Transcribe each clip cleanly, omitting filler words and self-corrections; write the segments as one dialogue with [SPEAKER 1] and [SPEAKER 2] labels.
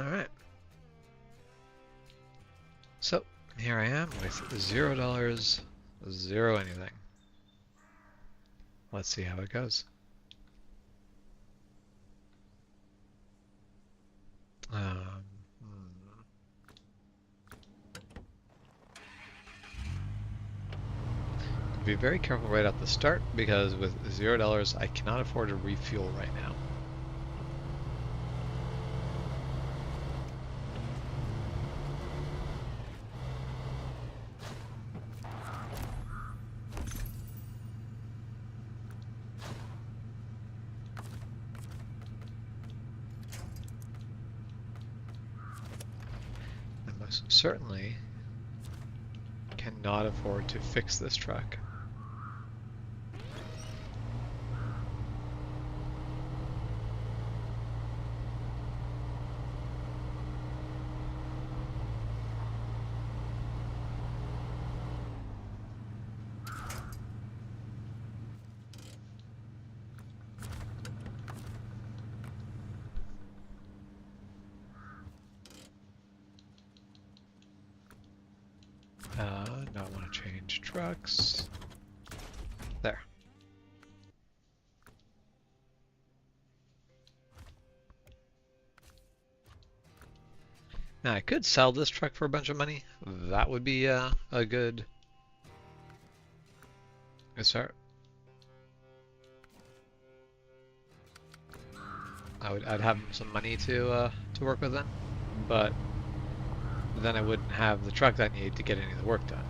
[SPEAKER 1] Alright. So, here I am with $0, zero anything. Let's see how it goes. Be very careful right at the start, because with $0 I cannot afford to refuel right now. I most certainly cannot afford to fix this truck. Now I want to change trucks. There. Now I could sell this truck for a bunch of money. That would be a good start. I'd have some money to work with then, but then I wouldn't have the truck that I need to get any of the work done.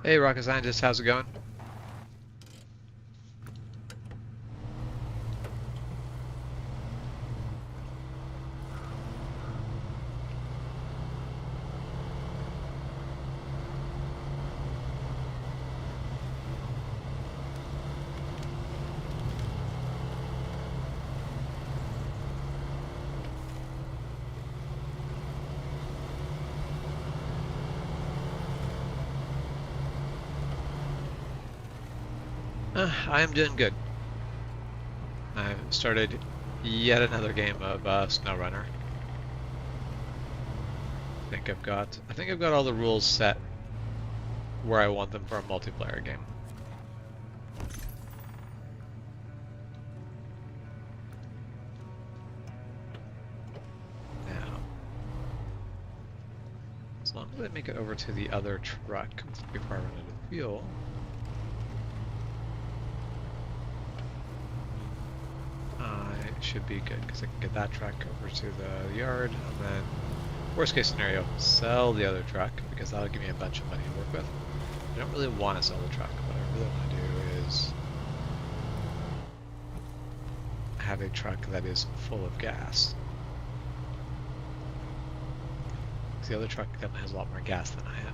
[SPEAKER 1] Hey, rocket scientist, how's it going? I am doing good. I've started yet another game of SnowRunner. I think I've got all the rules set where I want them for a multiplayer game. Now, as long as I make it over to the other truck before I run out of fuel. Should be good because I can get that truck over to the yard, and then worst case scenario, sell the other truck because that'll give me a bunch of money to work with. I don't really want to sell the truck. What I really want to do is have a truck that is full of gas. Because the other truck definitely has a lot more gas than I have.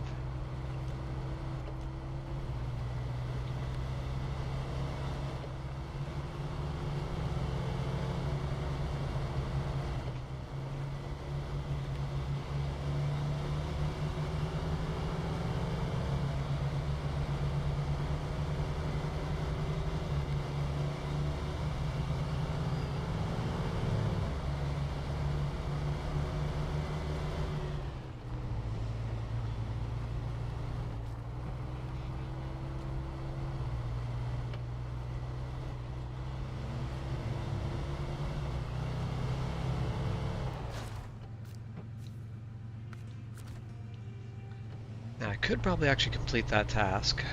[SPEAKER 1] Now I could probably actually complete that task,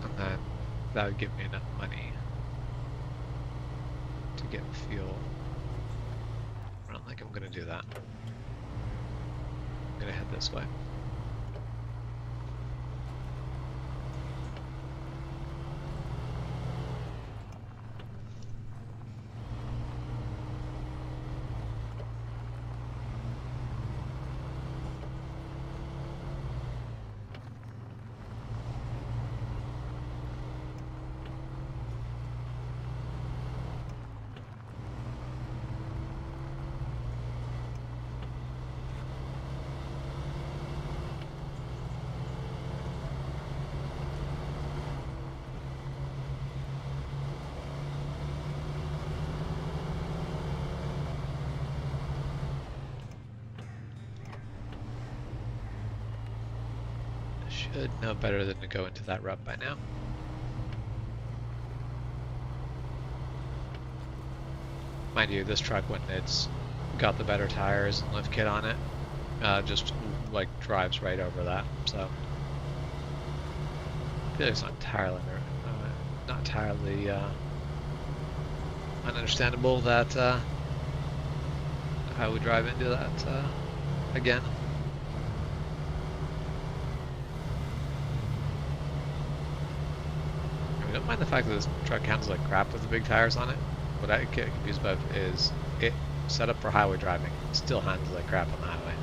[SPEAKER 1] and then that would give me enough money to get fuel. I don't think I'm going to do that. I'm going to head this way. should know better than to go into that rut by now. Mind you, this truck, when it's got the better tires and lift kit on it, just like drives right over that. So I feel like it's not entirely ununderstandable that I would drive into that again. I don't mind the fact that this truck handles like crap with the big tires on it. What I get confused about is it set up for highway driving, still handles like crap on the highway.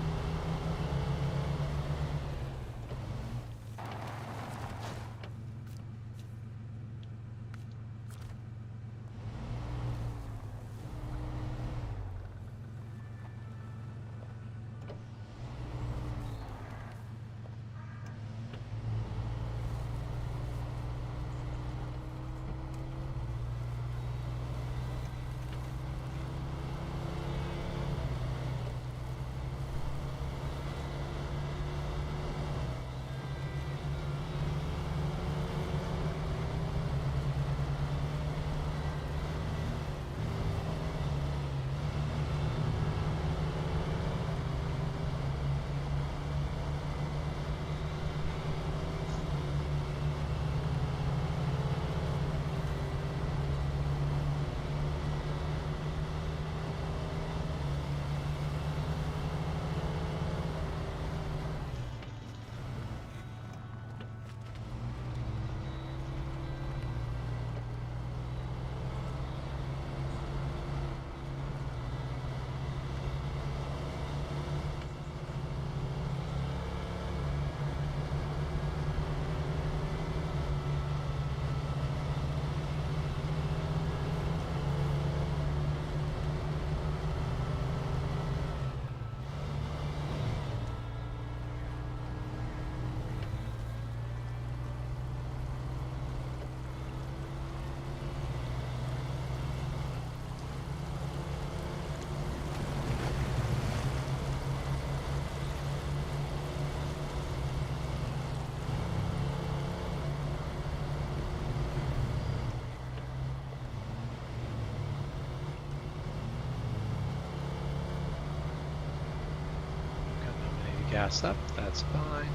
[SPEAKER 1] Gas up, that's fine.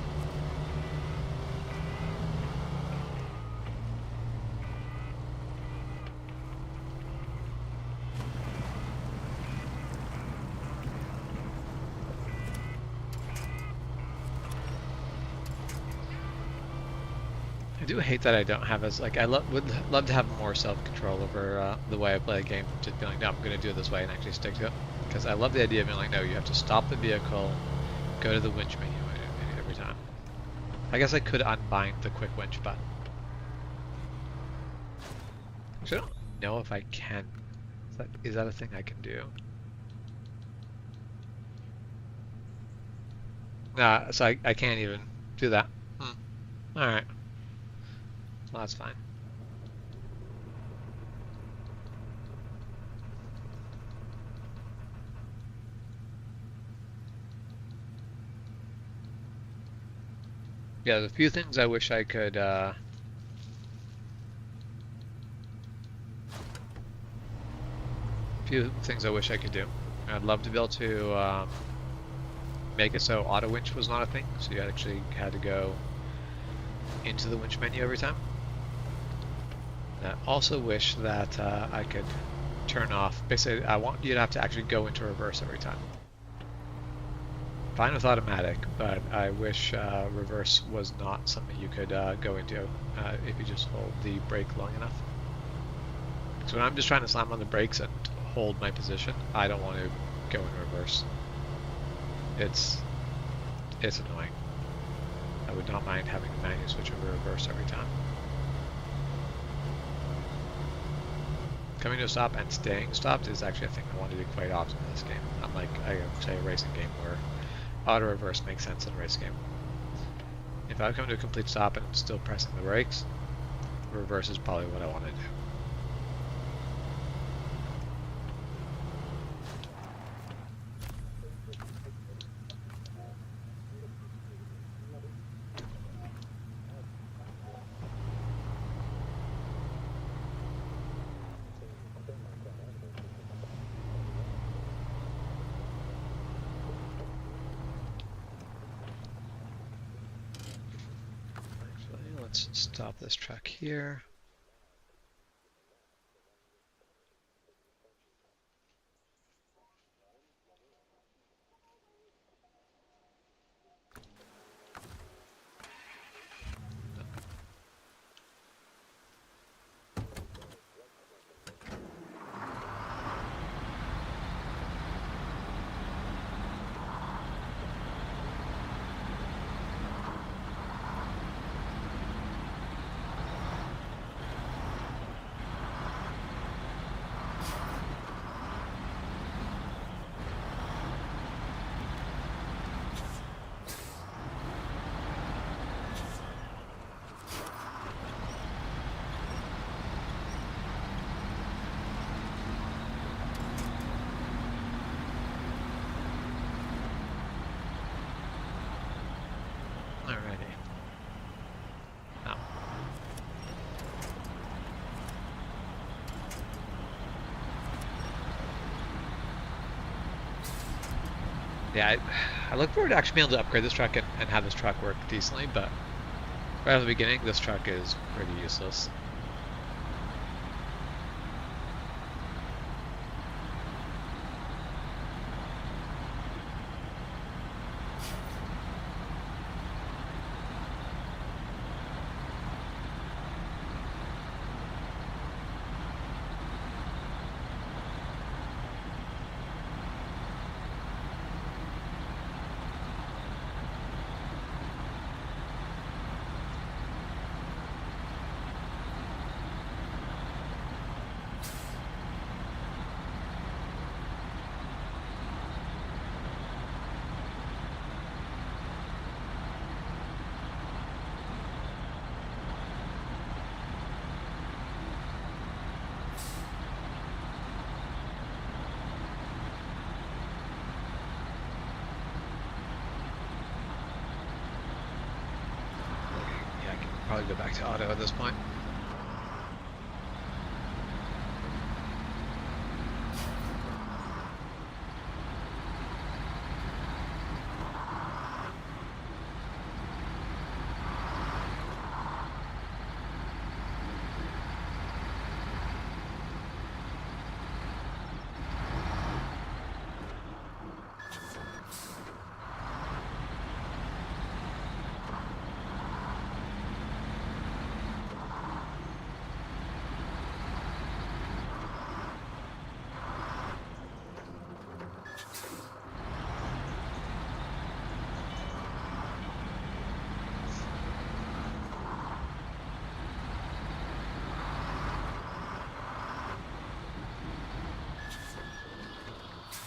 [SPEAKER 1] I do hate that I don't have as, like, would love to have more self-control over the way I play a game, just being like, no, I'm going to do it this way and actually stick to it. Because I love the idea of being like, no, you have to stop the vehicle, go to the winch menu every time. I guess I could unbind the quick winch button. Actually, I don't know if I can. Is that a thing I can do? Nah, so I can't even do that. Alright. Well, that's fine. Yeah, there's a few things I wish I could do. I'd love to be able to make it so auto winch was not a thing, so you actually had to go into the winch menu every time. And I also wish that I could turn off, basically I want you to have to actually go into reverse every time. Fine with automatic, but I wish reverse was not something you could go into if you just hold the brake long enough. So when I'm just trying to slam on the brakes and hold my position, I don't want to go in reverse. It's annoying. I would not mind having to manually switch over reverse every time. Coming to a stop and staying stopped is actually a thing I want to do quite often in this game. Unlike, I would say, a racing game where auto reverse makes sense in a race game. If I come to a complete stop and I'm still pressing the brakes, reverse is probably what I want to do. let's stop this truck here. Alrighty. Now. Yeah, I look forward to actually being able to upgrade this truck and have this truck work decently, but right at the beginning, this truck is pretty useless. Probably go back to auto at this point.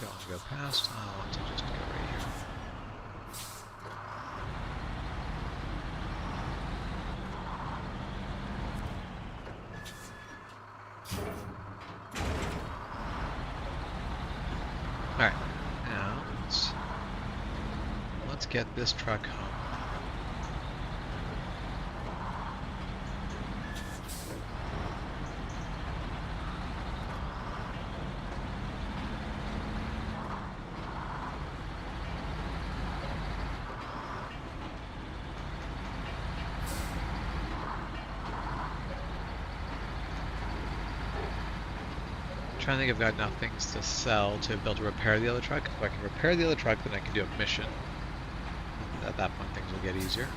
[SPEAKER 1] Don't want to go past. I want to just go right here. All right, now let's get this truck home. Trying to think if I've got enough things to sell to be able to repair the other truck. If I can repair the other truck, then I can do a mission. At that point, things will get easier.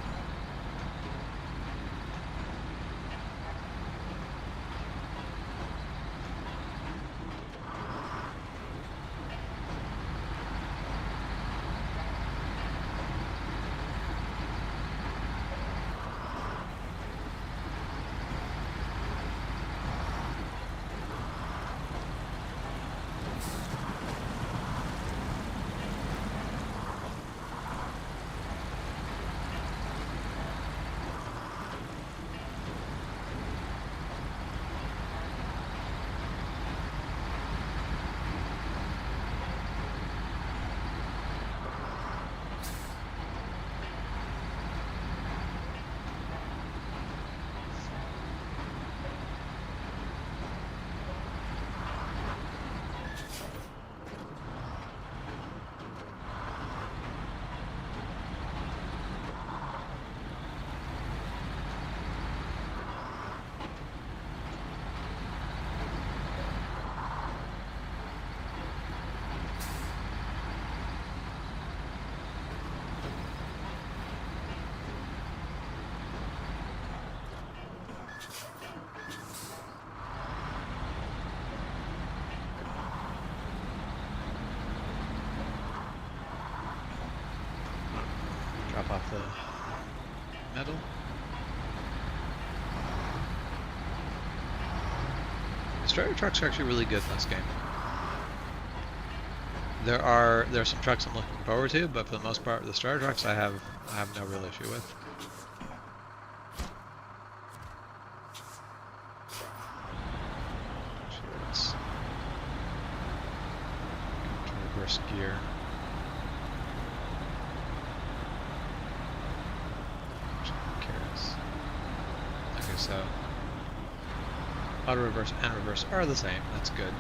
[SPEAKER 1] the metal. The Strider trucks are actually really good in this game. There are some trucks I'm looking forward to, but for the most part, the Strider trucks I have no real issue with. Let's go to reverse gear. Okay, so auto reverse and reverse are the same. That's good.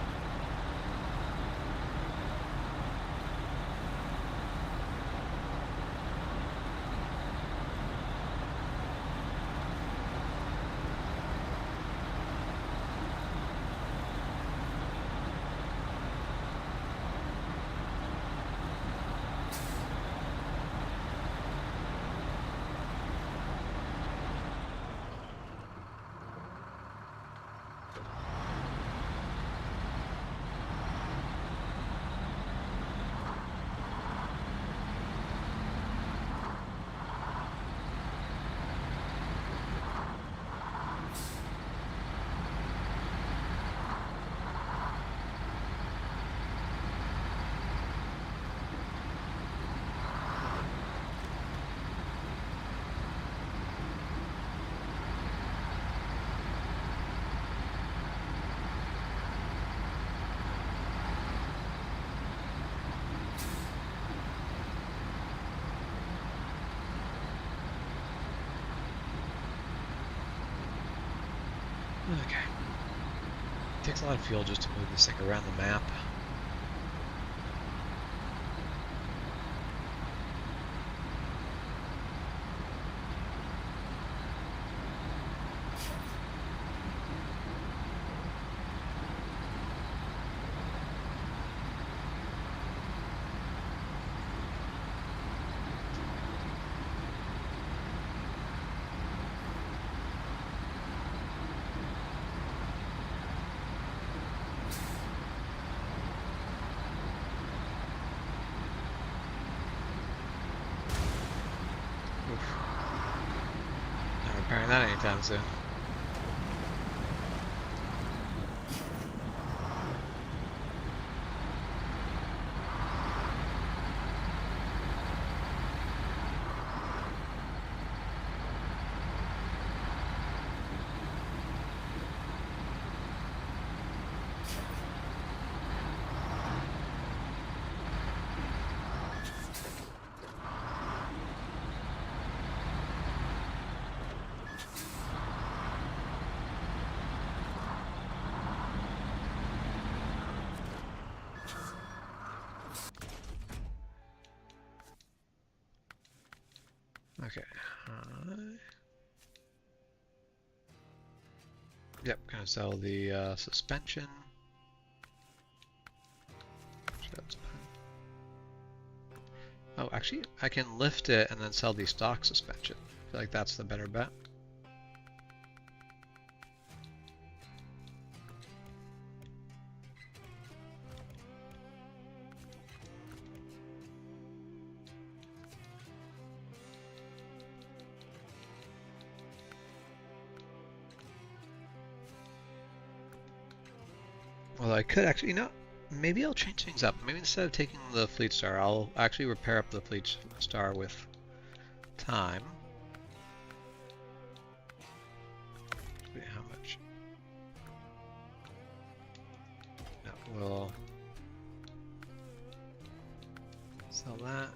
[SPEAKER 1] Okay. Takes a lot of fuel just to move this thing around the map. Not repairing that anytime soon. Okay. Yep, gonna sell the suspension. Oh, actually, I can lift it and then sell the stock suspension. I feel like that's the better bet. Well, I could actually, maybe I'll change things up. Maybe instead of taking the Fleet Star, I'll actually repair up the Fleet Star with time. Wait, how much? No, we'll sell that.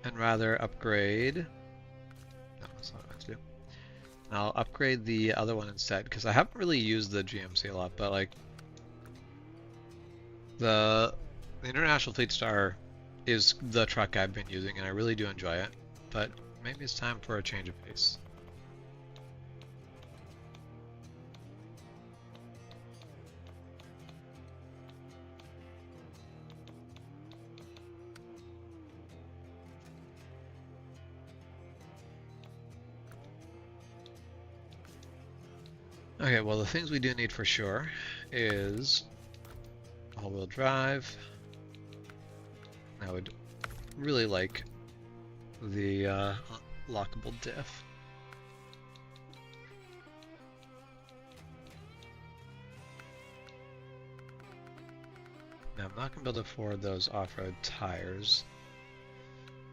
[SPEAKER 1] And rather upgrade. No, that's not what I meant to do. I'll upgrade the other one instead, because I haven't really used the GMC a lot, but like the International Fleet Star is the truck I've been using and I really do enjoy it, but maybe it's time for a change of pace. Okay, well the things we do need for sure is all-wheel drive. I would really like the lockable diff. Now I'm not going to be able to afford those off-road tires,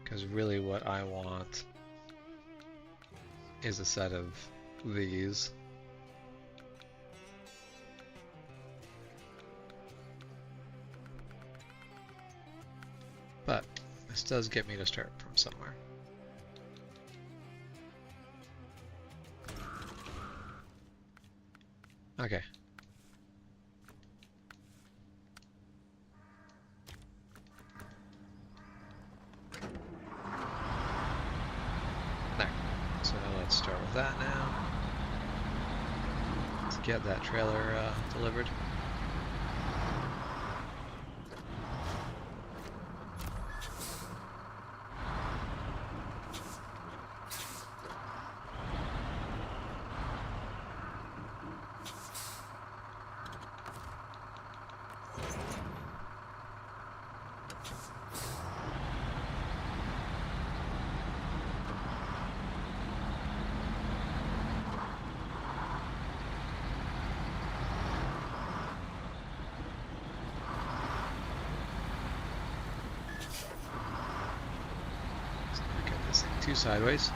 [SPEAKER 1] because really what I want is a set of these. But this does get me to start from somewhere. Okay. There. So let's start with that now. Let's get that trailer delivered. Two sideways.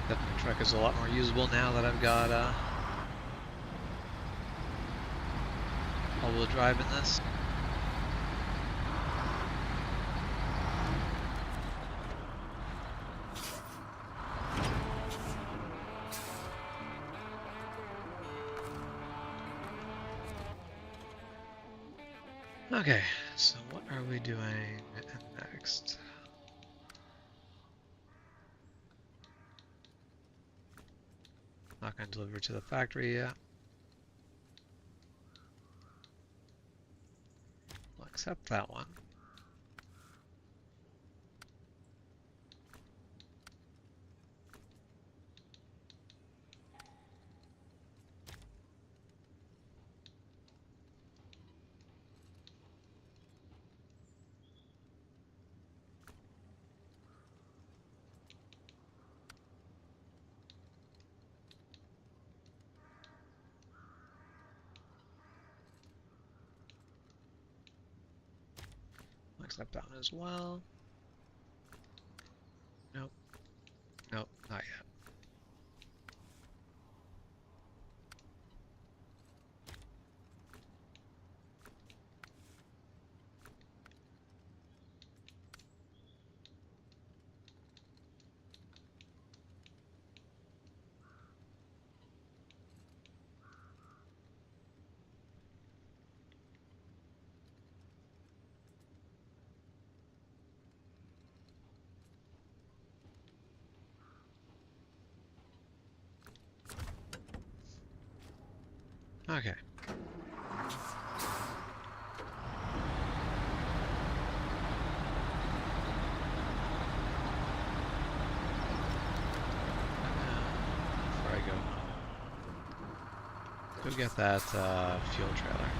[SPEAKER 1] That truck is a lot more usable now that I've got all-wheel drive in this. Okay, so what are we doing next? Not going to deliver to the factory yet. I'll accept that one. Accept that one as well. Nope. Nope, not yet. Okay. Before I go get that fuel trailer.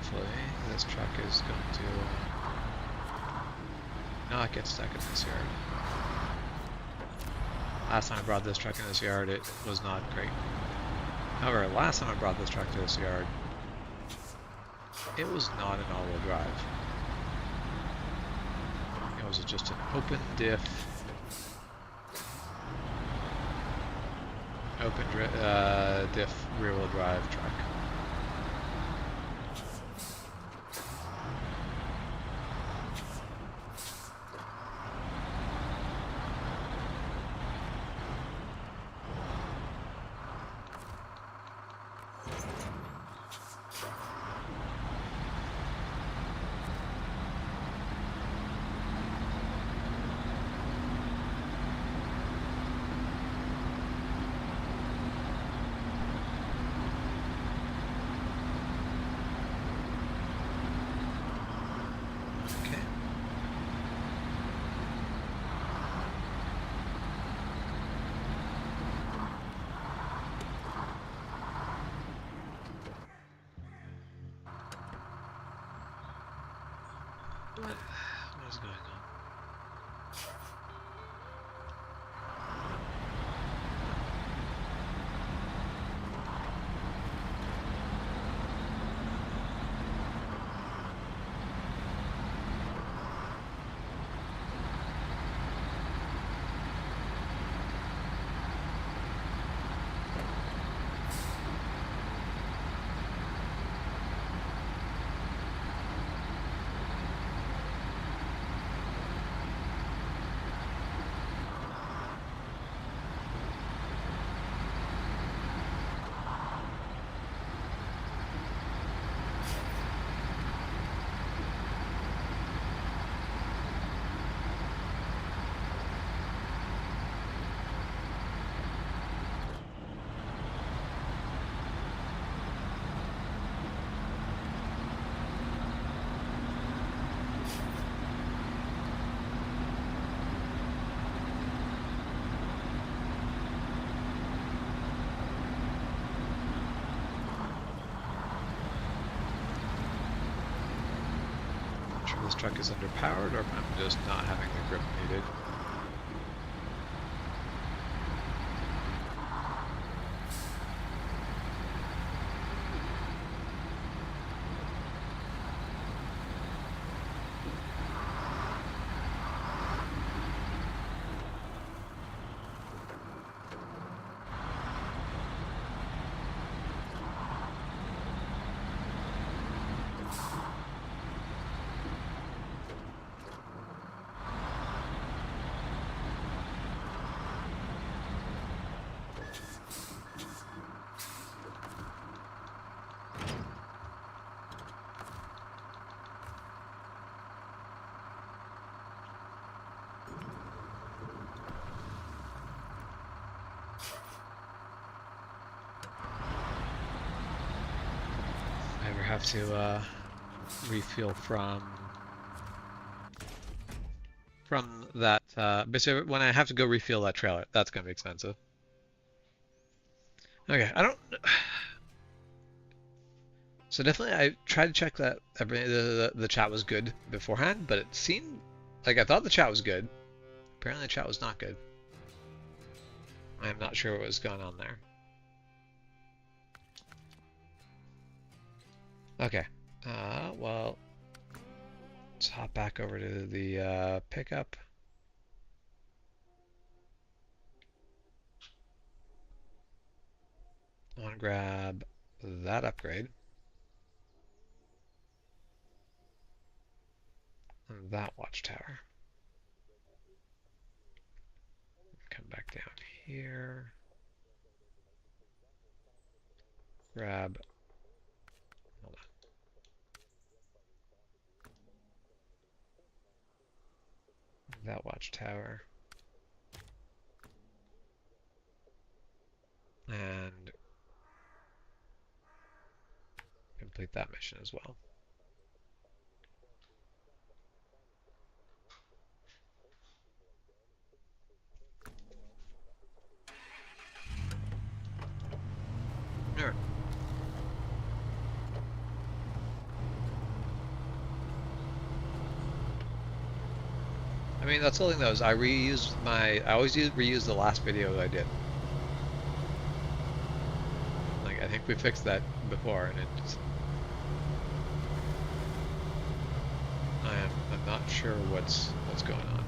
[SPEAKER 1] hopefully this truck is going to not get stuck in this yard. Last time I brought this truck in this yard, it was not great. However, last time I brought this truck to this yard, it was not an all-wheel drive. It was just an open diff, diff rear-wheel drive truck. What is going on? This truck is underpowered, or if I'm just not having the grip needed. Have to refuel from that. Basically, when I have to go refuel that trailer, that's gonna be expensive. Okay, I don't. So definitely, I tried to check that the chat was good beforehand, but it seemed like I thought the chat was good. Apparently, the chat was not good. I am not sure what was going on there. Okay. Well, let's hop back over to the pickup. I want to grab that upgrade. And that watchtower. Come back down here. Grab. Hold on. That watchtower. And complete that mission as well. Alright. I mean, that's the thing though, is I always reuse the last video that I did. Like, I think we fixed that before, and it just, I'm not sure what's going on.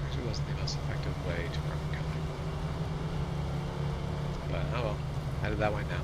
[SPEAKER 1] Actually wasn't the most effective way to work going. But oh well, headed that way now.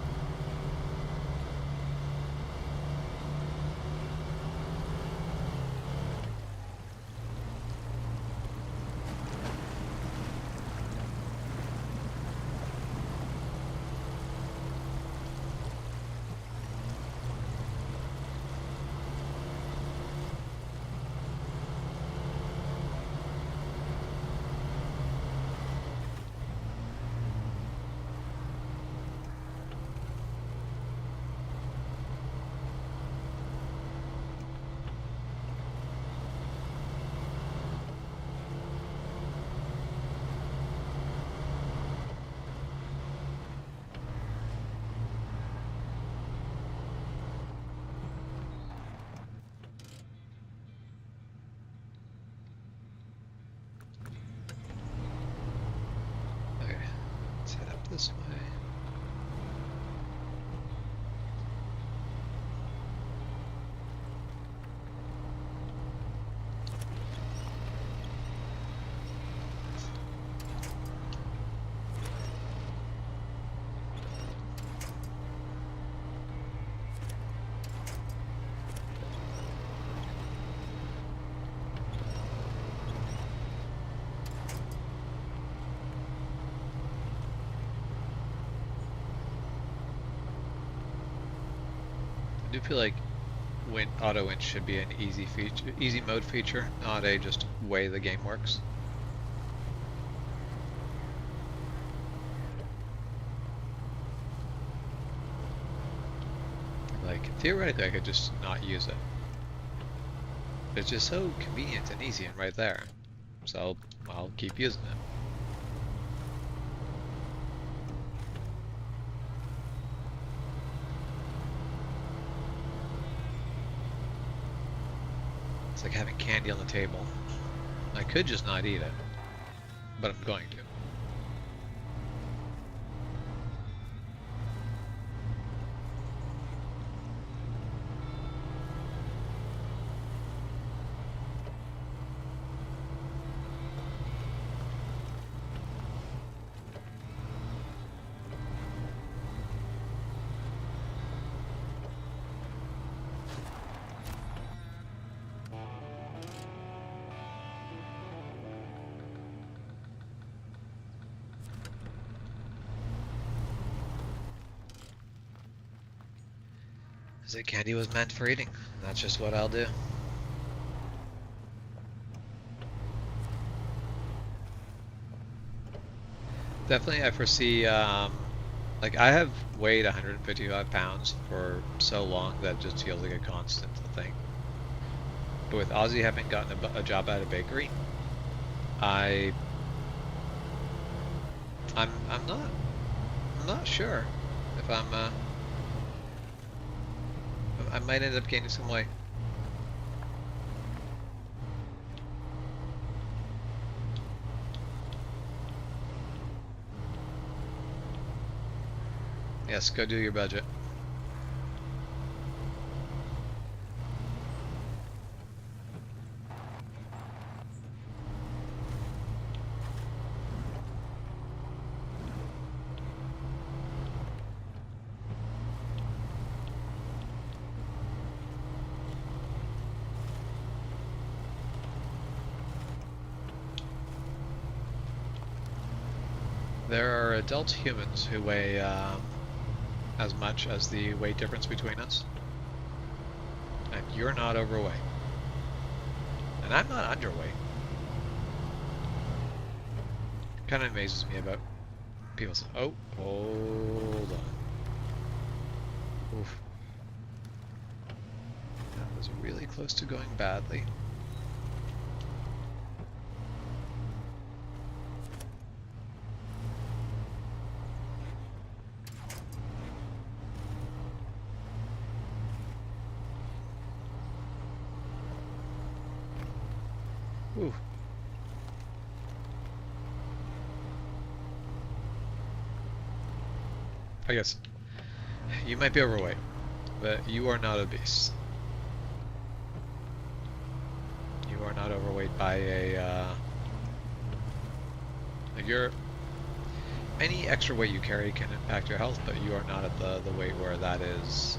[SPEAKER 1] Okay, let's head up this way. I do feel like auto winch should be an easy mode feature, not a just way the game works. Like, theoretically I could just not use it. But it's just so convenient and easy and right there. So I'll keep using it. It's like having candy on the table. I could just not eat it, but I'm going to. Because candy was meant for eating. That's just what I'll do. Definitely, I foresee, like, I have weighed 155 pounds for so long that it just feels like a constant thing. But with Ozzy having gotten a job at a bakery, I'm not sure if I might end up gaining some weight. Yes, go do your budget. There are adult humans who weigh as much as the weight difference between us. And you're not overweight. And I'm not underweight. Kind of amazes me about people say, oh, hold on. Oof. was really close to going badly. Ooh. I guess you might be overweight, but you are not obese. You are not overweight by a, like any extra weight you carry can impact your health, but you are not at the weight where that is,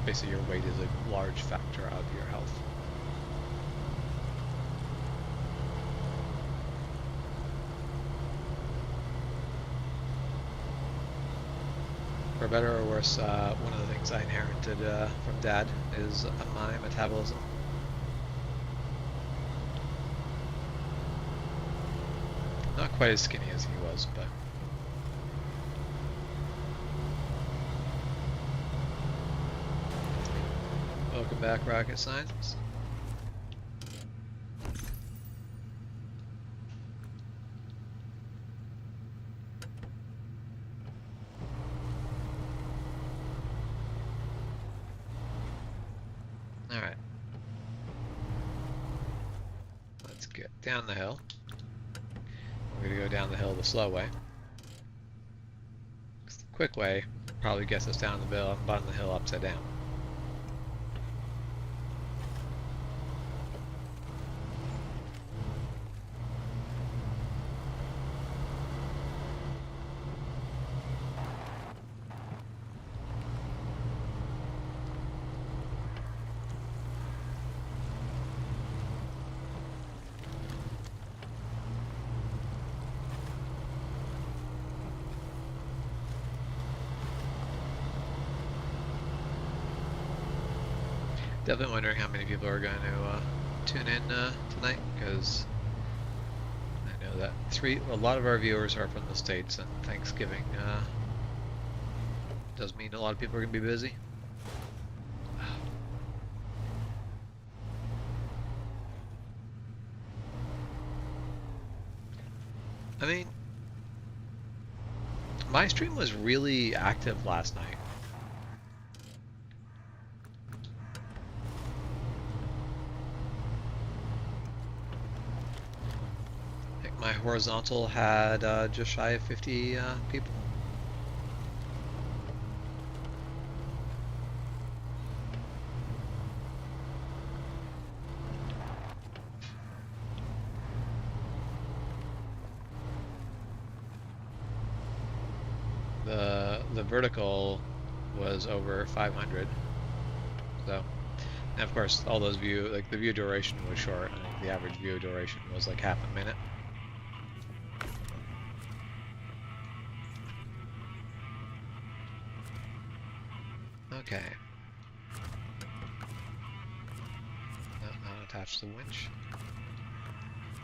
[SPEAKER 1] basically your weight is a large factor of your health. For better or worse, one of the things I inherited from Dad is my metabolism. Not quite as skinny as he was, but... Welcome back, Rocket Science. Alright. Let's get down the hill. We're going to go down the hill the slow way. The quick way probably gets us down the bottom of the hill upside down. Definitely wondering how many people are going to tune in tonight, because I know that a lot of our viewers are from the States, and Thanksgiving does mean a lot of people are going to be busy. I mean, my stream was really active last night. My horizontal had just shy of 50 people. The vertical was over 500. So, and of course, all those the view duration was short. I think the average view duration was like half a minute. Okay. Not attach the winch.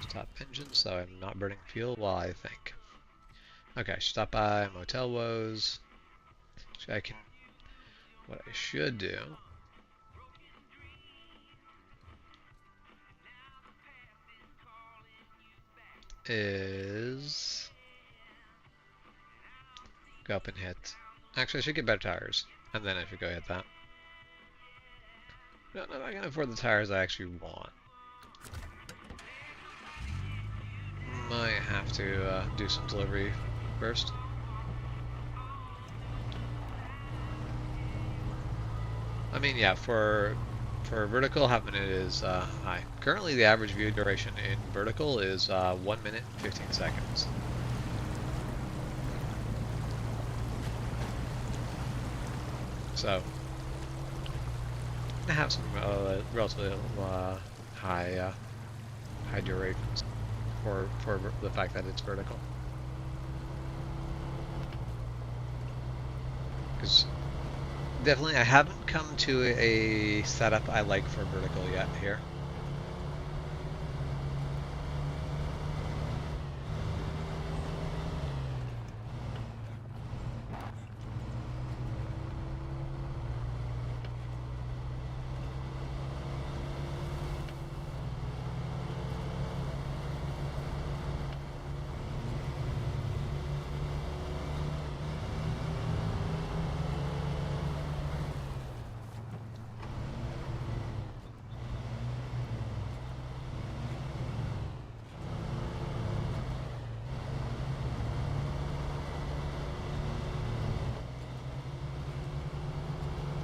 [SPEAKER 1] Stop engine so I'm not burning fuel while I think. Okay, stop by Motel Woes. So what I should do is go up and hit. Actually, I should get better tires, and then I should go hit that. No, I can afford the tires I actually want. Might have to do some delivery first. I mean, yeah, for vertical, half minute is high. Currently, the average view duration in vertical is 1 minute 15 seconds. So, I have some relatively high durations for the fact that it's vertical. Because definitely, I haven't come to a setup I like for vertical yet here.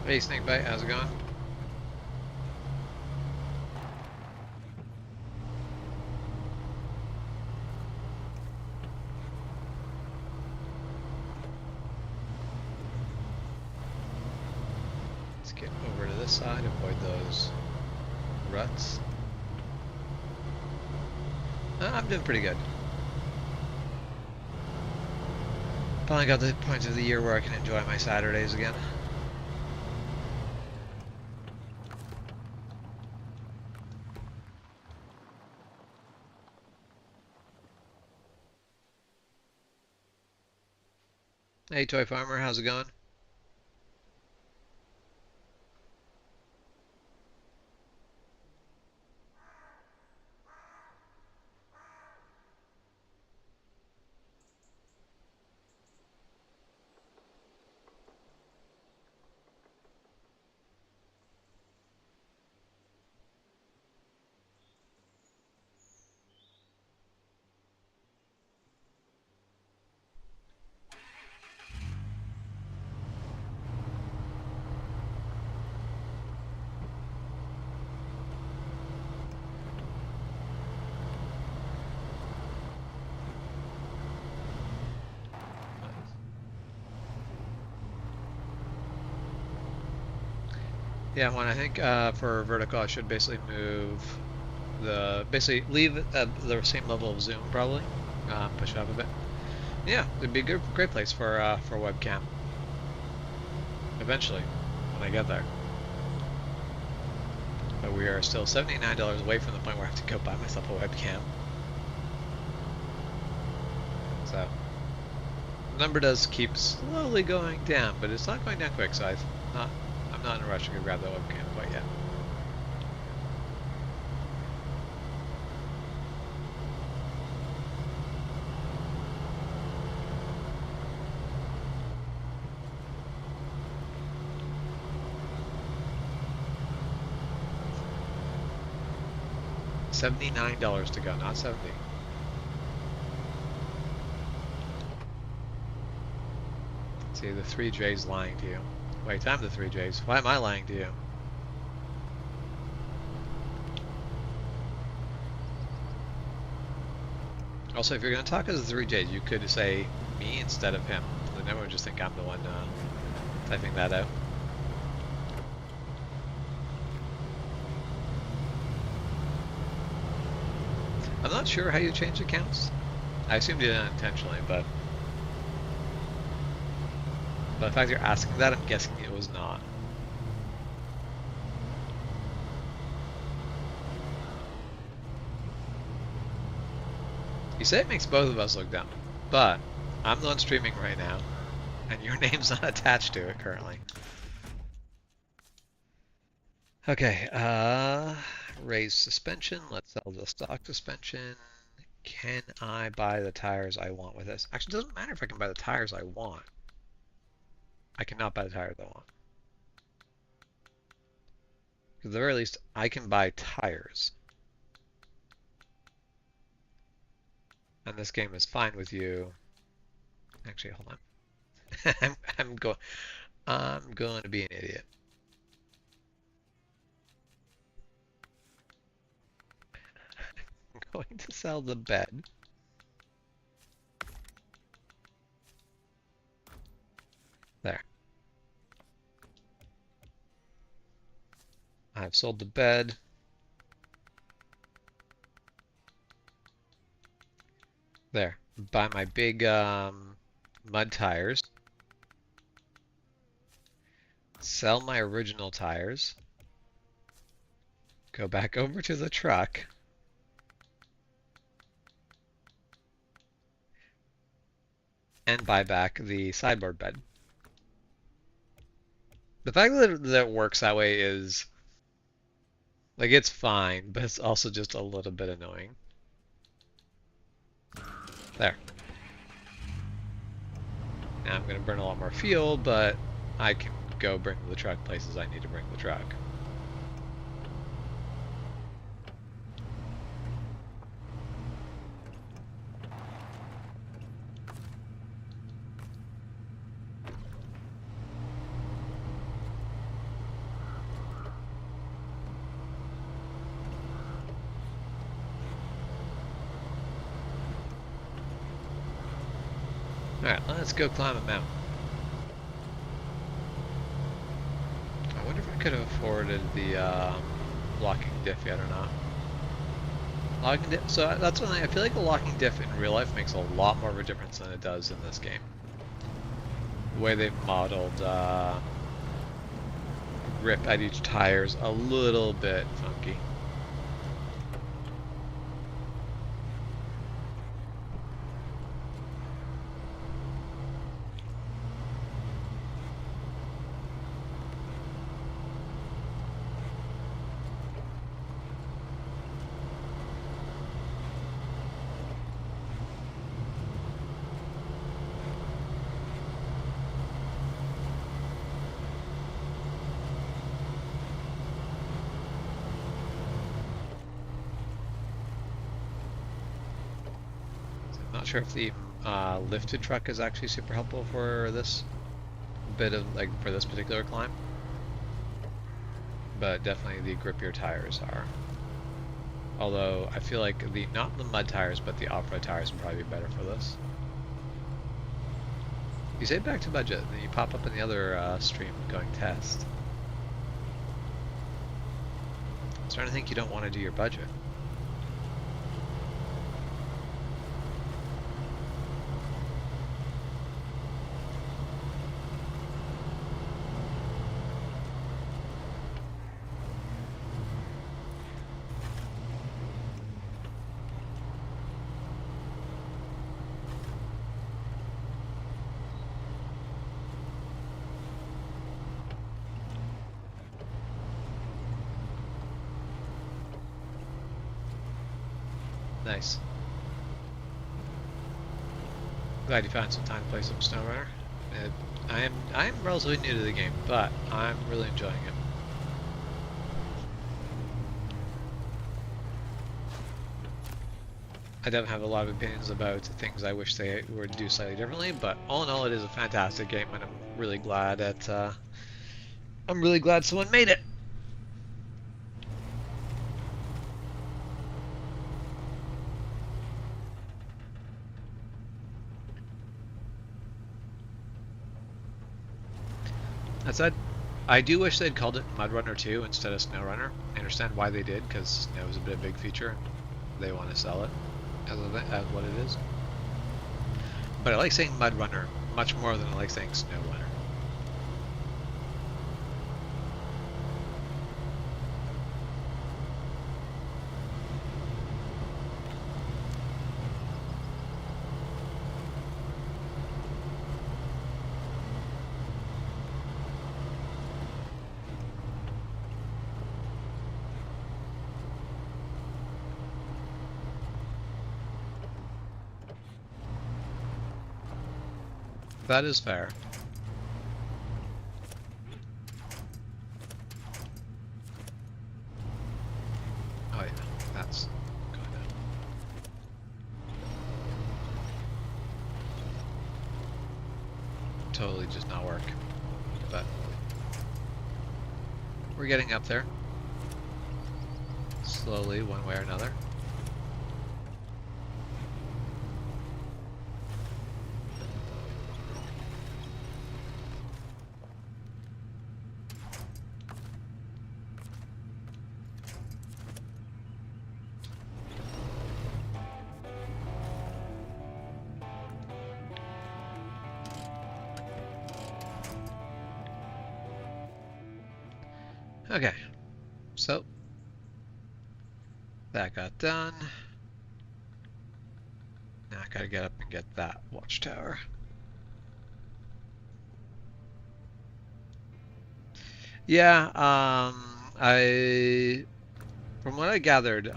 [SPEAKER 1] Hey Snakebite, how's it going? Let's get over to this side, avoid those ruts. I'm doing pretty good. Finally got the point of the year where I can enjoy my Saturdays again. Hey Toy Farmer, how's it going? Yeah, when I think for vertical, I should basically move basically leave at the same level of zoom probably, push it up a bit. Yeah, it'd be a great place for webcam. Eventually, when I get there. But we are still $79 away from the point where I have to go buy myself a webcam. So, the number does keep slowly going down, but it's not going down quick, so I'm not in a rush to go grab that webcam quite yet. $79 to go, not 70. See, the 3J's lying to you. Wait, I'm the 3J's. Why am I lying to you? Also, if you're going to talk as the 3J's, you could say me instead of him. Then everyone would just think I'm the one typing that out. I'm not sure how you change accounts. I assumed you didn't intentionally, but the fact you're asking that, I'm guessing it was not. You say it makes both of us look dumb, but I'm the one streaming right now, and your name's not attached to it currently. Okay, raise suspension. Let's sell the stock suspension. Can I buy the tires I want with this? Actually, it doesn't matter if I can buy the tires I want. I cannot buy the tires I want. At the very least, I can buy tires. And this game is fine with you. Actually, hold on. I'm going to be an idiot. I'm going to sell the bed. There. I've sold the bed. There. Buy my big mud tires. Sell my original tires. Go back over to the truck. And buy back the sideboard bed. The fact that it works that way is, like, it's fine, but it's also just a little bit annoying. There. Now I'm going to burn a lot more fuel, but I can go bring the truck places I need to bring the truck. Alright, let's go climb a mountain. I wonder if I could have afforded the locking diff yet or not. Locking diff, so that's one thing, I feel like a locking diff in real life makes a lot more of a difference than it does in this game. The way they've modeled grip at each tire is a little bit funky. Not sure if the lifted truck is actually super helpful for this bit of, like, for this particular climb, but definitely the grippier tires are. Although I feel like not the mud tires, but the off-road tires would probably be better for this. You say back to budget, then you pop up in the other stream going test. I'm starting to think you don't want to do your budget. Nice. Glad you found some time to play some SnowRunner. I am relatively new to the game, but I'm really enjoying it. I don't have a lot of opinions about things I wish they would do slightly differently, but all in all, it is a fantastic game, and I'm really glad someone made it. That said, I do wish they'd called it MudRunner 2 instead of SnowRunner. I understand why they did, because snow is a bit of a big feature, and they want to sell it as what it is. But I like saying MudRunner much more than I like saying SnowRunner. That is fair. Oh yeah, that's going down. Totally does not work, but we're getting up there. Slowly, one way or another. Okay, so that got done. Now I gotta get up and get that watchtower. Yeah, from what I gathered,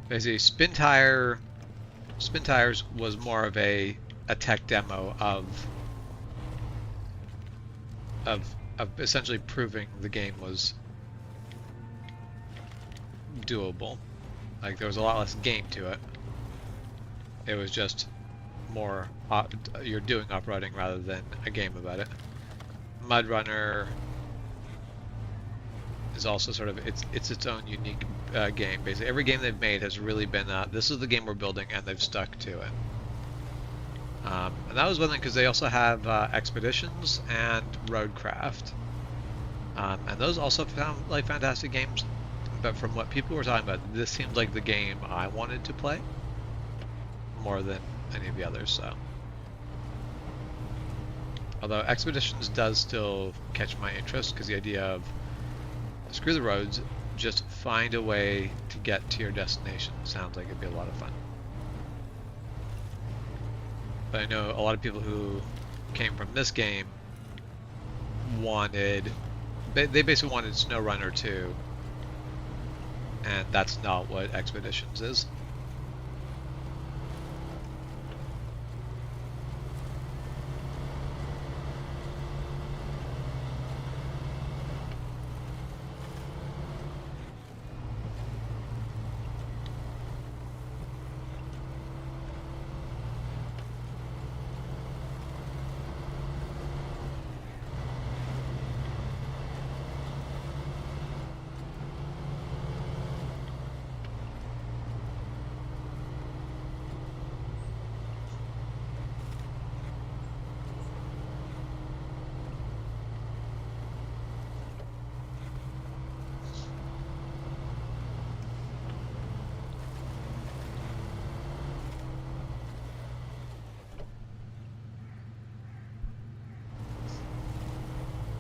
[SPEAKER 1] basically Spin Tires was more of a tech demo of essentially proving the game was doable. Like, there was a lot less game to it. It was just more you're doing off-roading rather than a game about it. MudRunner is also sort of it's its own unique game. Basically, every game they've made has really been this is the game we're building, and they've stuck to it. And that was one thing because they also have expeditions and roadcraft, and those also sound like fantastic games. But from what people were talking about, this seemed like the game I wanted to play more than any of the others. So, although expeditions does still catch my interest because the idea of screw the roads, just find a way to get to your destination sounds like it'd be a lot of fun. But I know a lot of people who came from this game wanted, they basically wanted SnowRunner 2, and that's not what Expeditions is.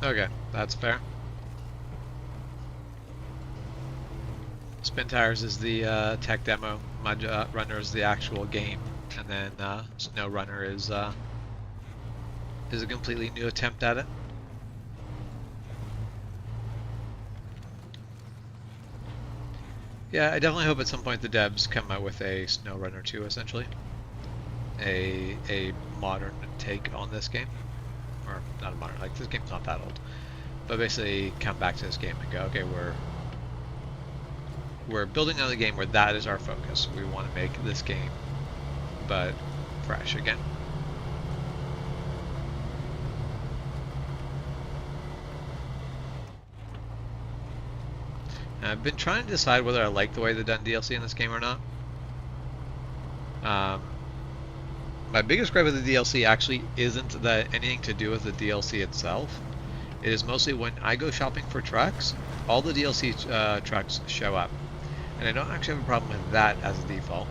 [SPEAKER 1] Okay, that's fair. Spin Tires is the tech demo, Mud Runner is the actual game, and then SnowRunner is a completely new attempt at it. Yeah, I definitely hope at some point the devs come out with a SnowRunner 2, essentially. A modern take on this game. Or not a modern, like this game's not that old. But basically come back to this game and go, okay, we're building another game where that is our focus. We want to make this game, but fresh again. And I've been trying to decide whether I like the way they've done DLC in this game or not. My biggest gripe with the DLC actually isn't that anything to do with the DLC itself. It is mostly when I go shopping for trucks, all the DLC trucks show up. And I don't actually have a problem with that as a default.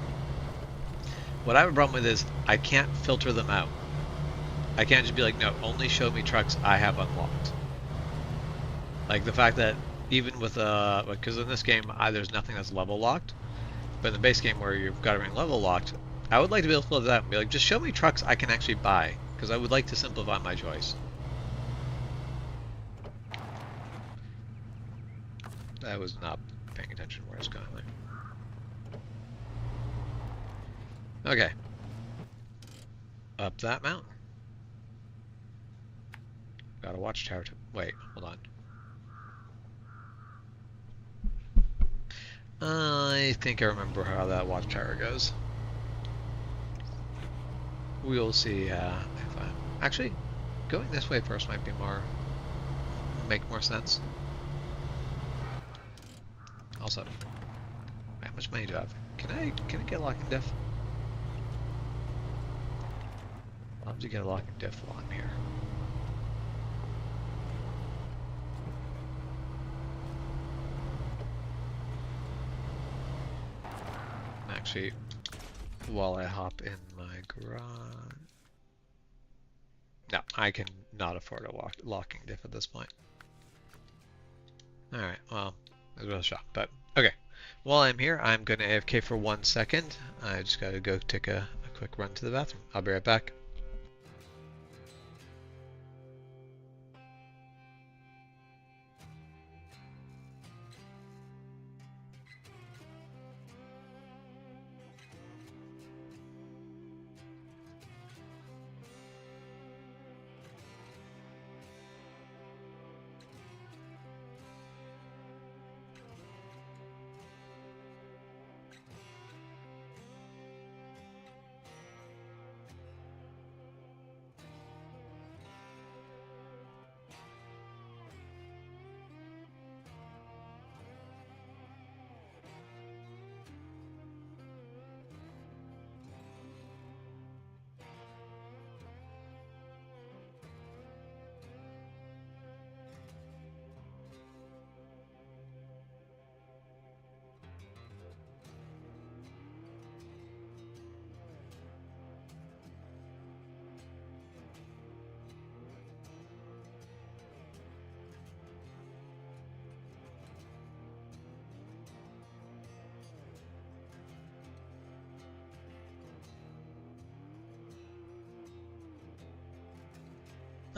[SPEAKER 1] What I have a problem with is I can't filter them out. I can't just be like, no, only show me trucks I have unlocked. Like the fact that even with because in this game there's nothing that's level locked, but in the base game where you've got everything level locked, I would like to be able to filter that out and be like, just show me trucks I can actually buy, because I would like to simplify my choice. I was not paying attention where I was going there. Okay. Up that mountain. Got a watchtower to... Wait, hold on. I think I remember how that watchtower goes. We'll see if I'm... Actually, going this way first might be make more sense. Also, how much money do I have? Can I get lock and diff? I'll have to get a lock and diff while I'm here. Actually, while I hop in my garage... No, I can not afford a locking diff at this point. Alright, well, it was a shot, but okay. While I'm here, I'm going to AFK for 1 second. I just got to go take a quick run to the bathroom. I'll be right back.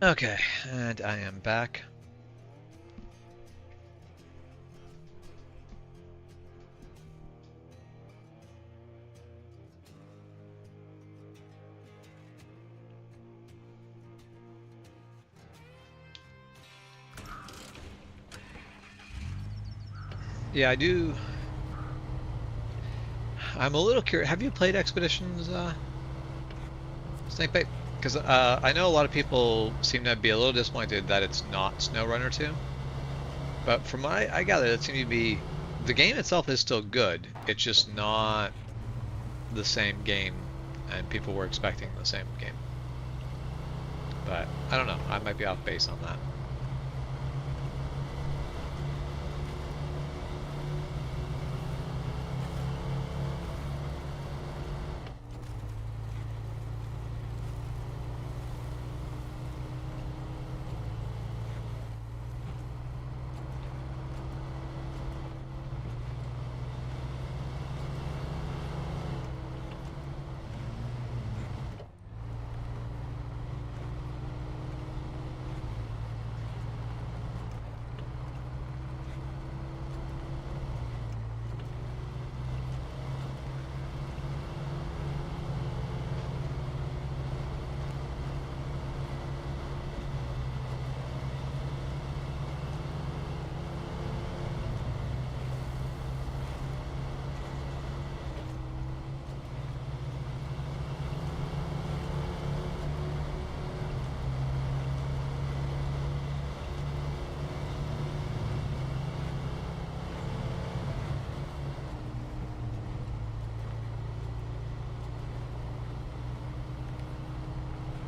[SPEAKER 1] Okay, and I am back. Yeah, I do. I'm a little curious. Have you played Expeditions, Snakebite? Because I know a lot of people seem to be a little disappointed that it's not SnowRunner 2. But from what I gather, it seems to be the game itself is still good. It's just not the same game, and people were expecting the same game. But I don't know. I might be off base on that.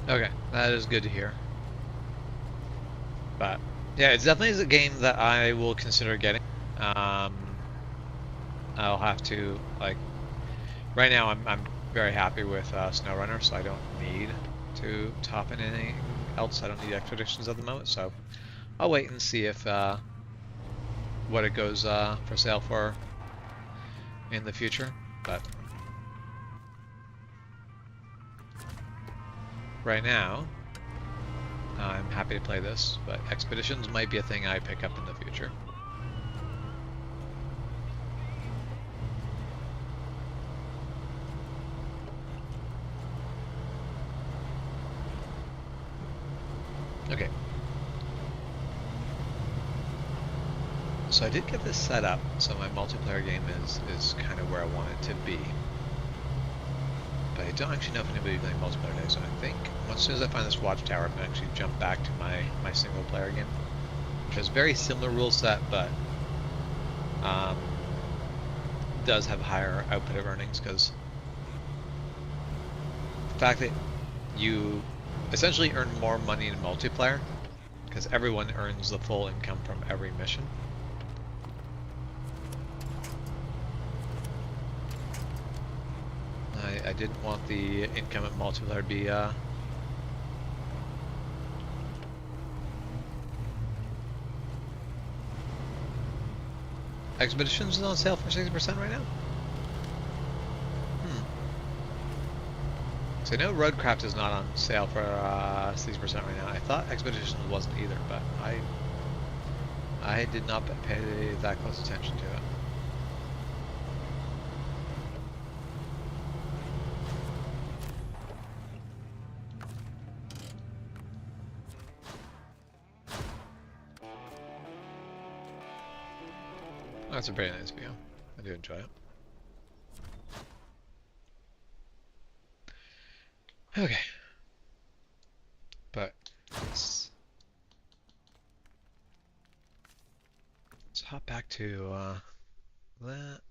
[SPEAKER 1] Okay, that is good to hear. But yeah, it's definitely a game that I will consider getting. Um, I'll have to like right now. I'm very happy with SnowRunner, so I don't need to top in anything else. I don't need expeditions at the moment, so I'll wait and see if what it goes for sale for in the future. But right now, I'm happy to play this. But expeditions might be a thing I pick up in the future. Okay, so I did get this set up, so my multiplayer game is kind of where I want it to be. But I don't actually know if anybody's playing multiplayer today, so I think as soon as I find this watchtower, I'm going to actually jump back to my single player game, which has very similar rule set, but um, does have higher output of earnings because the fact that you essentially earn more money in multiplayer because everyone earns the full income from every mission. I didn't want the income in multiplayer to be Expeditions is on sale for 60% right now? Hmm. So I know Roadcraft is not on sale for 60% right now. I thought Expeditions wasn't either, but I did not pay that close attention to it. That's a very nice view. I do enjoy it. Okay, but let's hop back to that.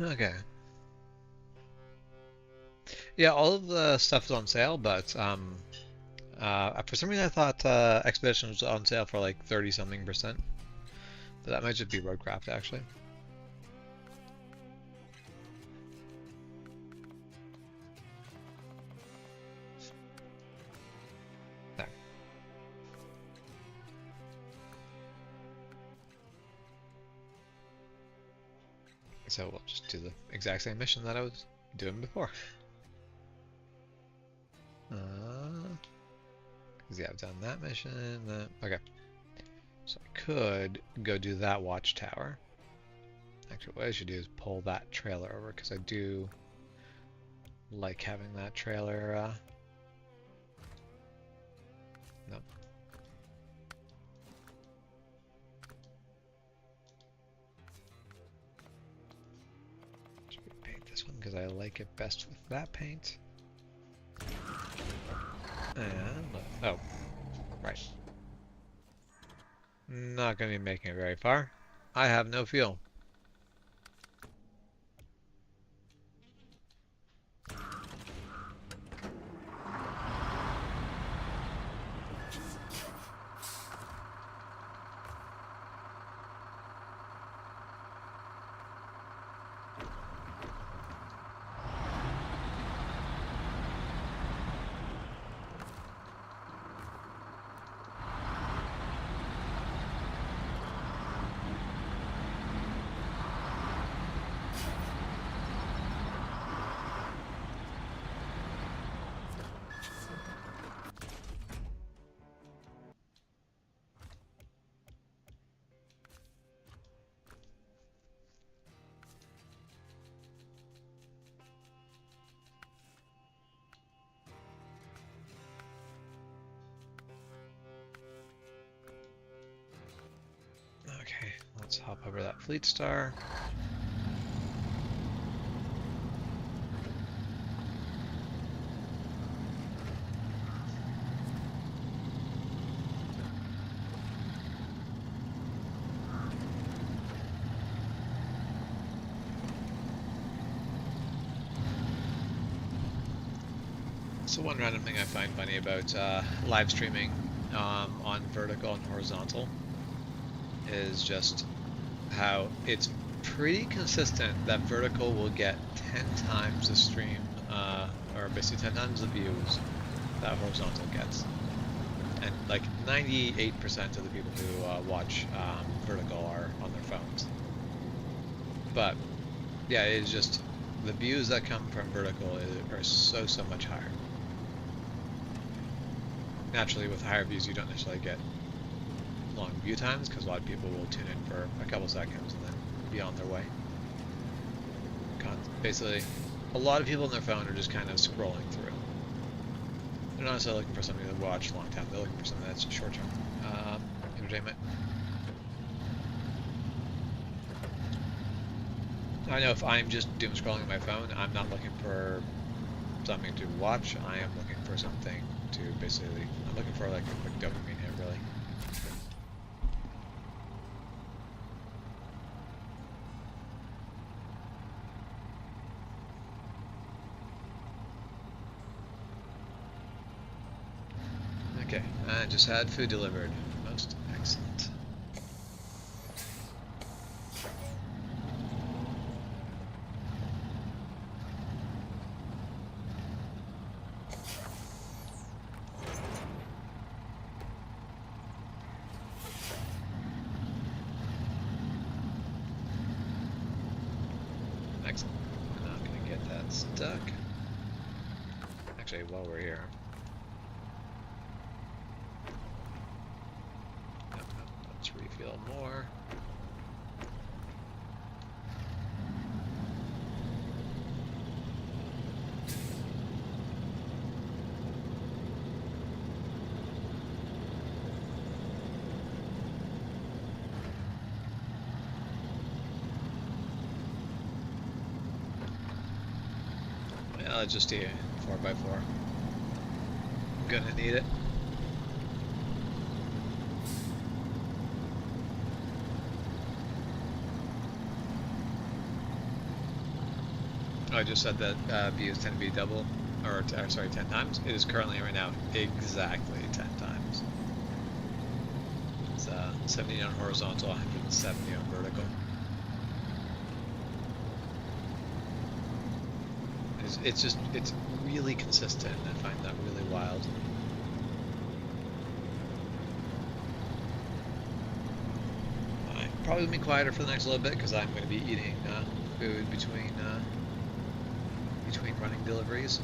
[SPEAKER 1] Okay. Yeah, all of the stuff is on sale, but for some reason I thought Expedition was on sale for like 30 something percent. But that might just be Roadcraft actually. There. So we'll just do the exact same mission that I was doing before. Because yeah, I've done that mission. Okay. So I could go do that watchtower. Actually, what I should do is pull that trailer over because I do like having that trailer. No. Should we paint this one because I like it best with that paint? And oh, right. Not going to be making it very far. I have no fuel. Okay, let's hop over that Fleet Star. So one random thing I find funny about live streaming on vertical and horizontal is just how it's pretty consistent that vertical will get 10 times the stream, or basically 10 times the views that horizontal gets. And like 98% of the people who watch vertical are on their phones. But yeah, it's just the views that come from vertical are so much higher. Naturally, with higher views, you don't necessarily get long view times because a lot of people will tune in for a couple seconds and then be on their way. Basically, a lot of people on their phone are just kind of scrolling through. They're not necessarily looking for something to watch a long time. They're looking for something that's short-term entertainment. I know if I'm just doom scrolling on my phone, I'm not looking for something to watch. I am looking for something to basically, I'm looking for like a quick dopamine hit, really. Okay, I just had food delivered. Most excellent. Excellent. We're not going to get that stuck. Actually, while we're here. Let's refill more. Well, it's just a 4x4. I'm gonna need it. I just said that views tend to be double, or sorry, 10 times. It is currently right now exactly 10 times. It's 70 on horizontal, 170 on vertical. It's really consistent. I find that really wild. I'm probably gonna be quieter for the next little bit because I'm going to be eating food between running deliveries.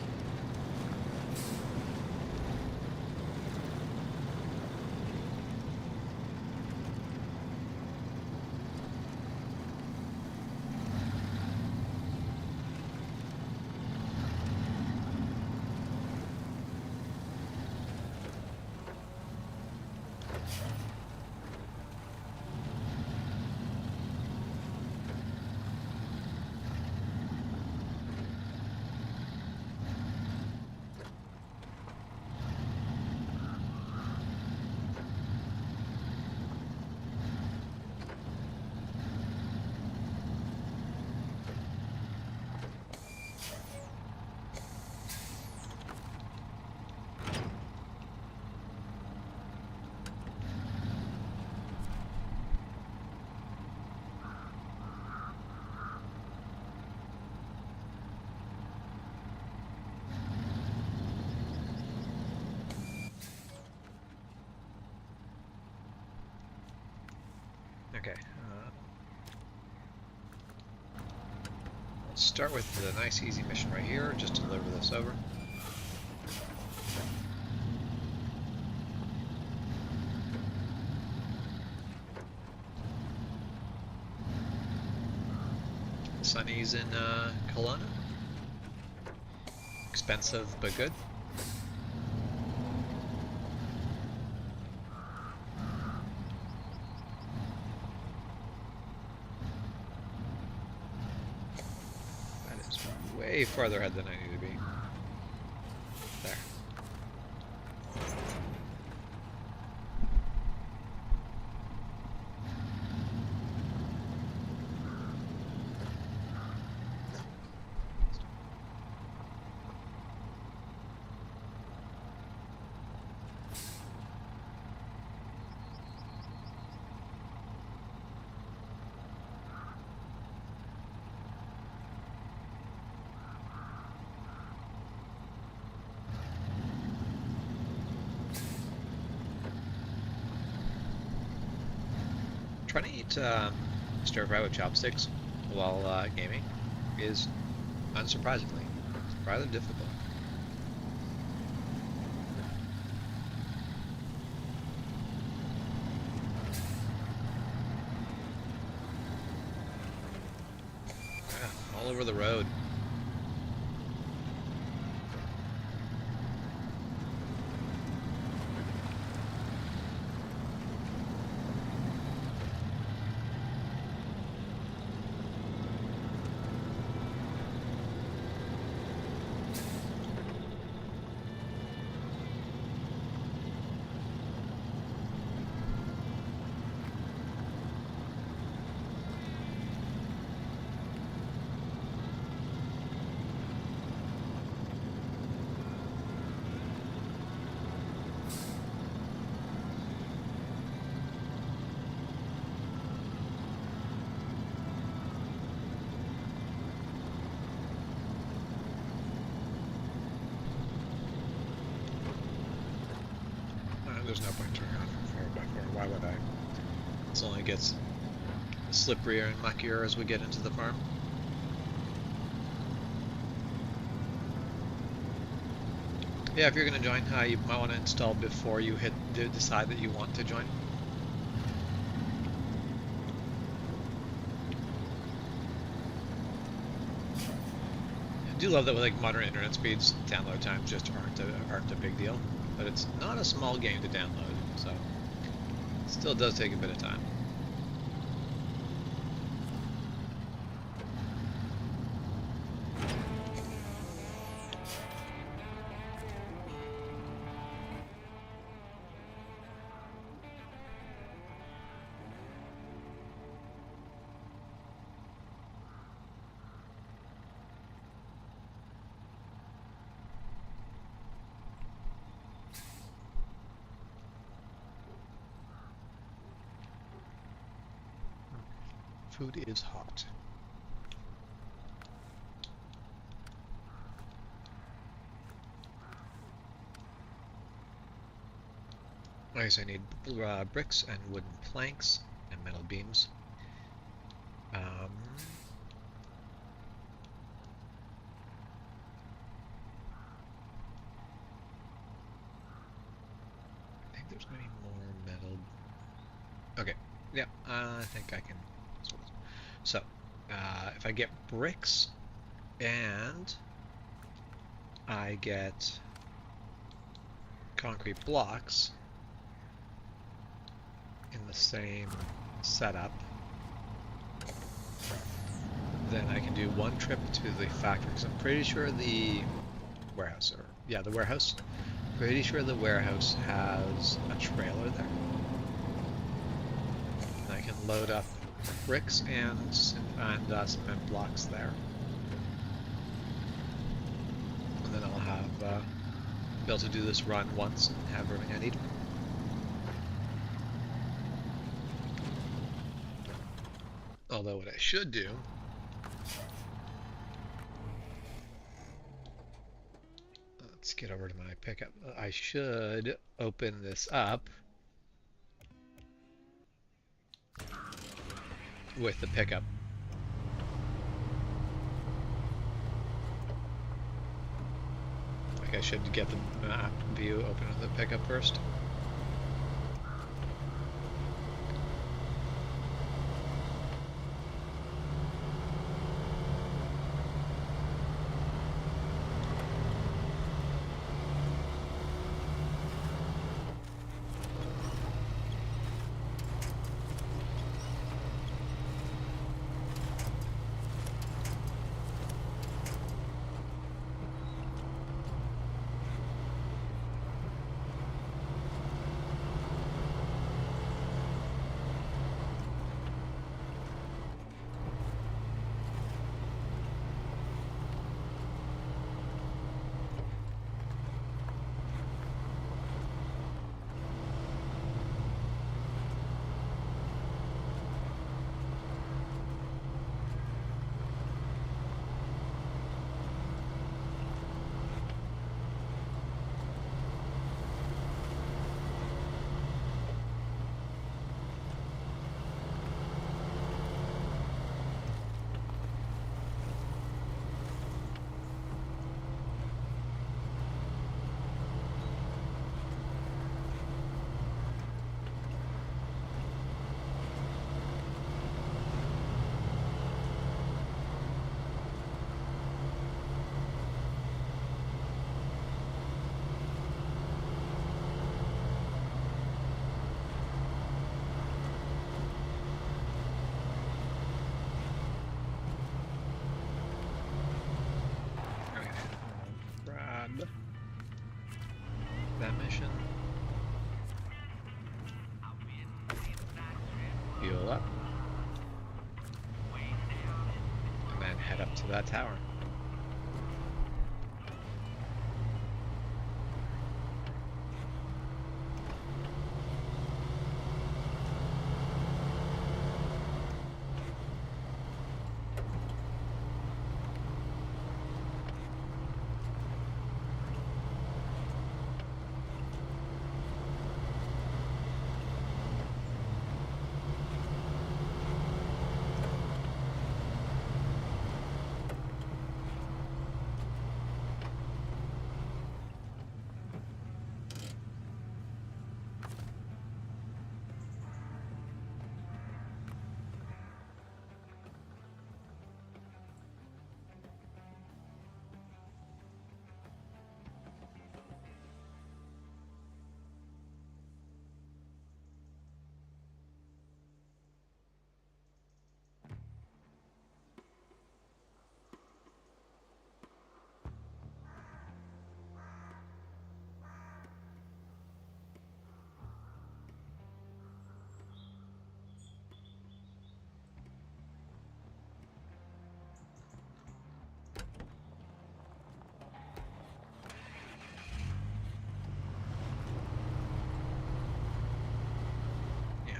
[SPEAKER 1] Okay. Let's start with the nice easy mission right here, just to deliver this over. Sunny's in Kelowna. Expensive but good. That is way farther ahead than I need to be. There. Trying to eat stir fry with chopsticks while gaming is, unsurprisingly, rather difficult. Yeah, all over the road. There's no point turning on from 4x4. Why would I? This only gets slipperier and muckier as we get into the farm. Yeah, if you're going to join, you might want to install before you decide that you want to join. I do love that with like modern internet speeds, download times just aren't a big deal. But it's not a small game to download, so it still does take a bit of time. Food is hot. I guess I need bricks and wooden planks and metal beams. I think there's going to be more metal. Okay, yeah, I think I can. So, if I get bricks and I get concrete blocks in the same setup, then I can do one trip to the factory. Because I'm pretty sure the warehouse, the warehouse. Pretty sure the warehouse has a trailer there. And I can load up bricks and cement blocks there. And then I'll have be able to do this run once and have everything I need. Although what I should do let's get over to my pickup. I should open this up with the pickup. Like I should get the map view open with the pickup first. That mission. Fuel up. And then head up to that tower.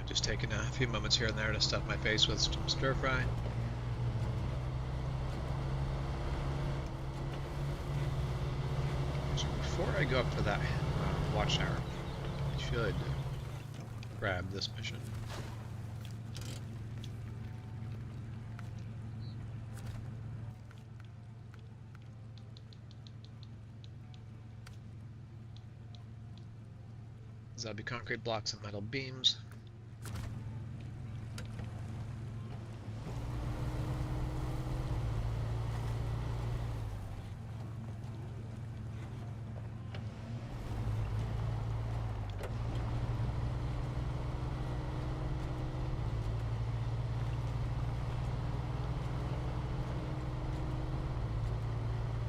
[SPEAKER 1] Just taking a few moments here and there to stuff my face with some stir fry. So before I go up to that watchtower, I should grab this mission. That'll be concrete blocks and metal beams.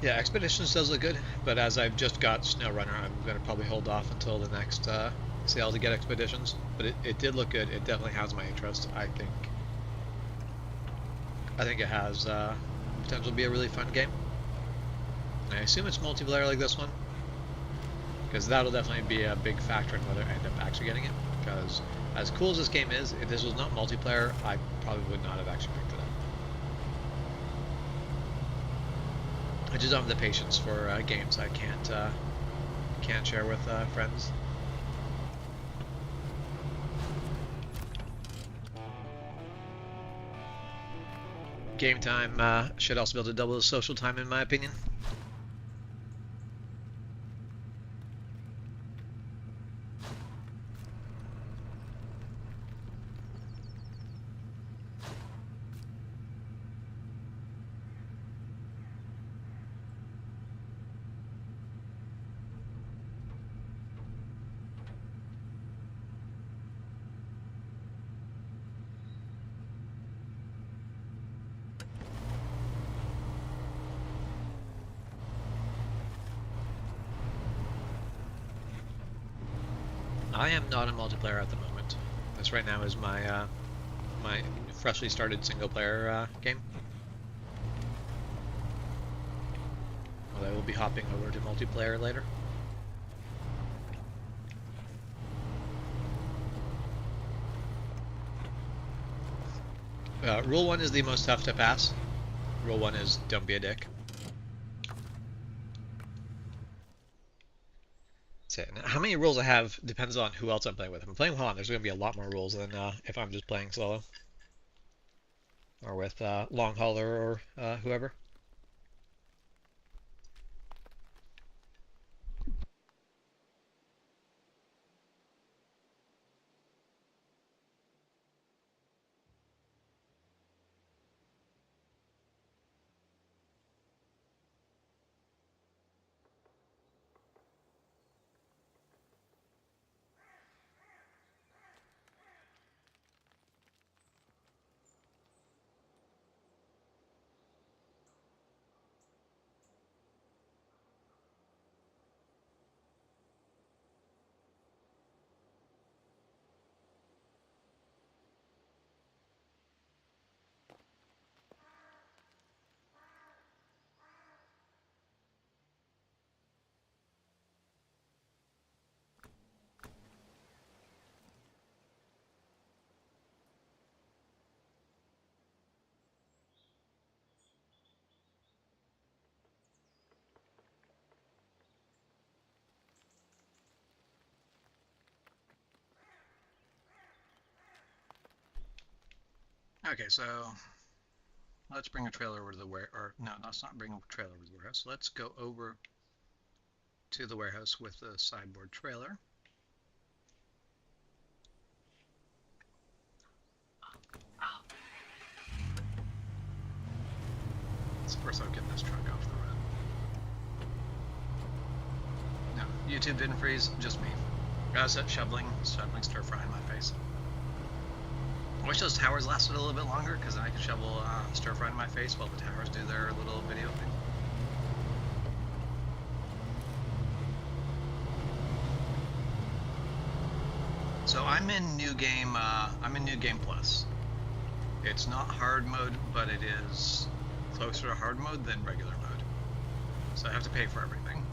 [SPEAKER 1] Yeah, Expeditions does look good, but as I've just got SnowRunner, I'm going to probably hold off until the next sale to get Expeditions. But it did look good. It definitely has my interest, I think. I think it has potential to be a really fun game. I assume it's multiplayer like this one, because that'll definitely be a big factor in whether I end up actually getting it. Because as cool as this game is, if this was not multiplayer, I probably would not have actually picked it up. I just don't have the patience for games I can't share with friends. Game time should also be able to double the social time, in my opinion. I am not a multiplayer at the moment. This right now is my my freshly started single player game. Well, I will be hopping over to multiplayer later. Rule 1 is the most tough to pass. Rule 1 is don't be a dick. That's it. Now, how many rules I have depends on who else I'm playing with. If I'm playing with Han, there's going to be a lot more rules than if I'm just playing solo. Or with Long Hauler or whoever. Okay, so let's bring a trailer over to the warehouse. Or no, let's not bring a trailer over to the warehouse. Let's go over to the warehouse with the sideboard trailer. So first I'll get this truck off the road. No, YouTube didn't freeze, just me. I was shoveling stir fry in my face. I wish those towers lasted a little bit longer, because then I could shovel stir fry in my face while the towers do their little video thing. So I'm in New Game. I'm in New Game Plus. It's not hard mode, but it is closer to hard mode than regular mode. So I have to pay for everything.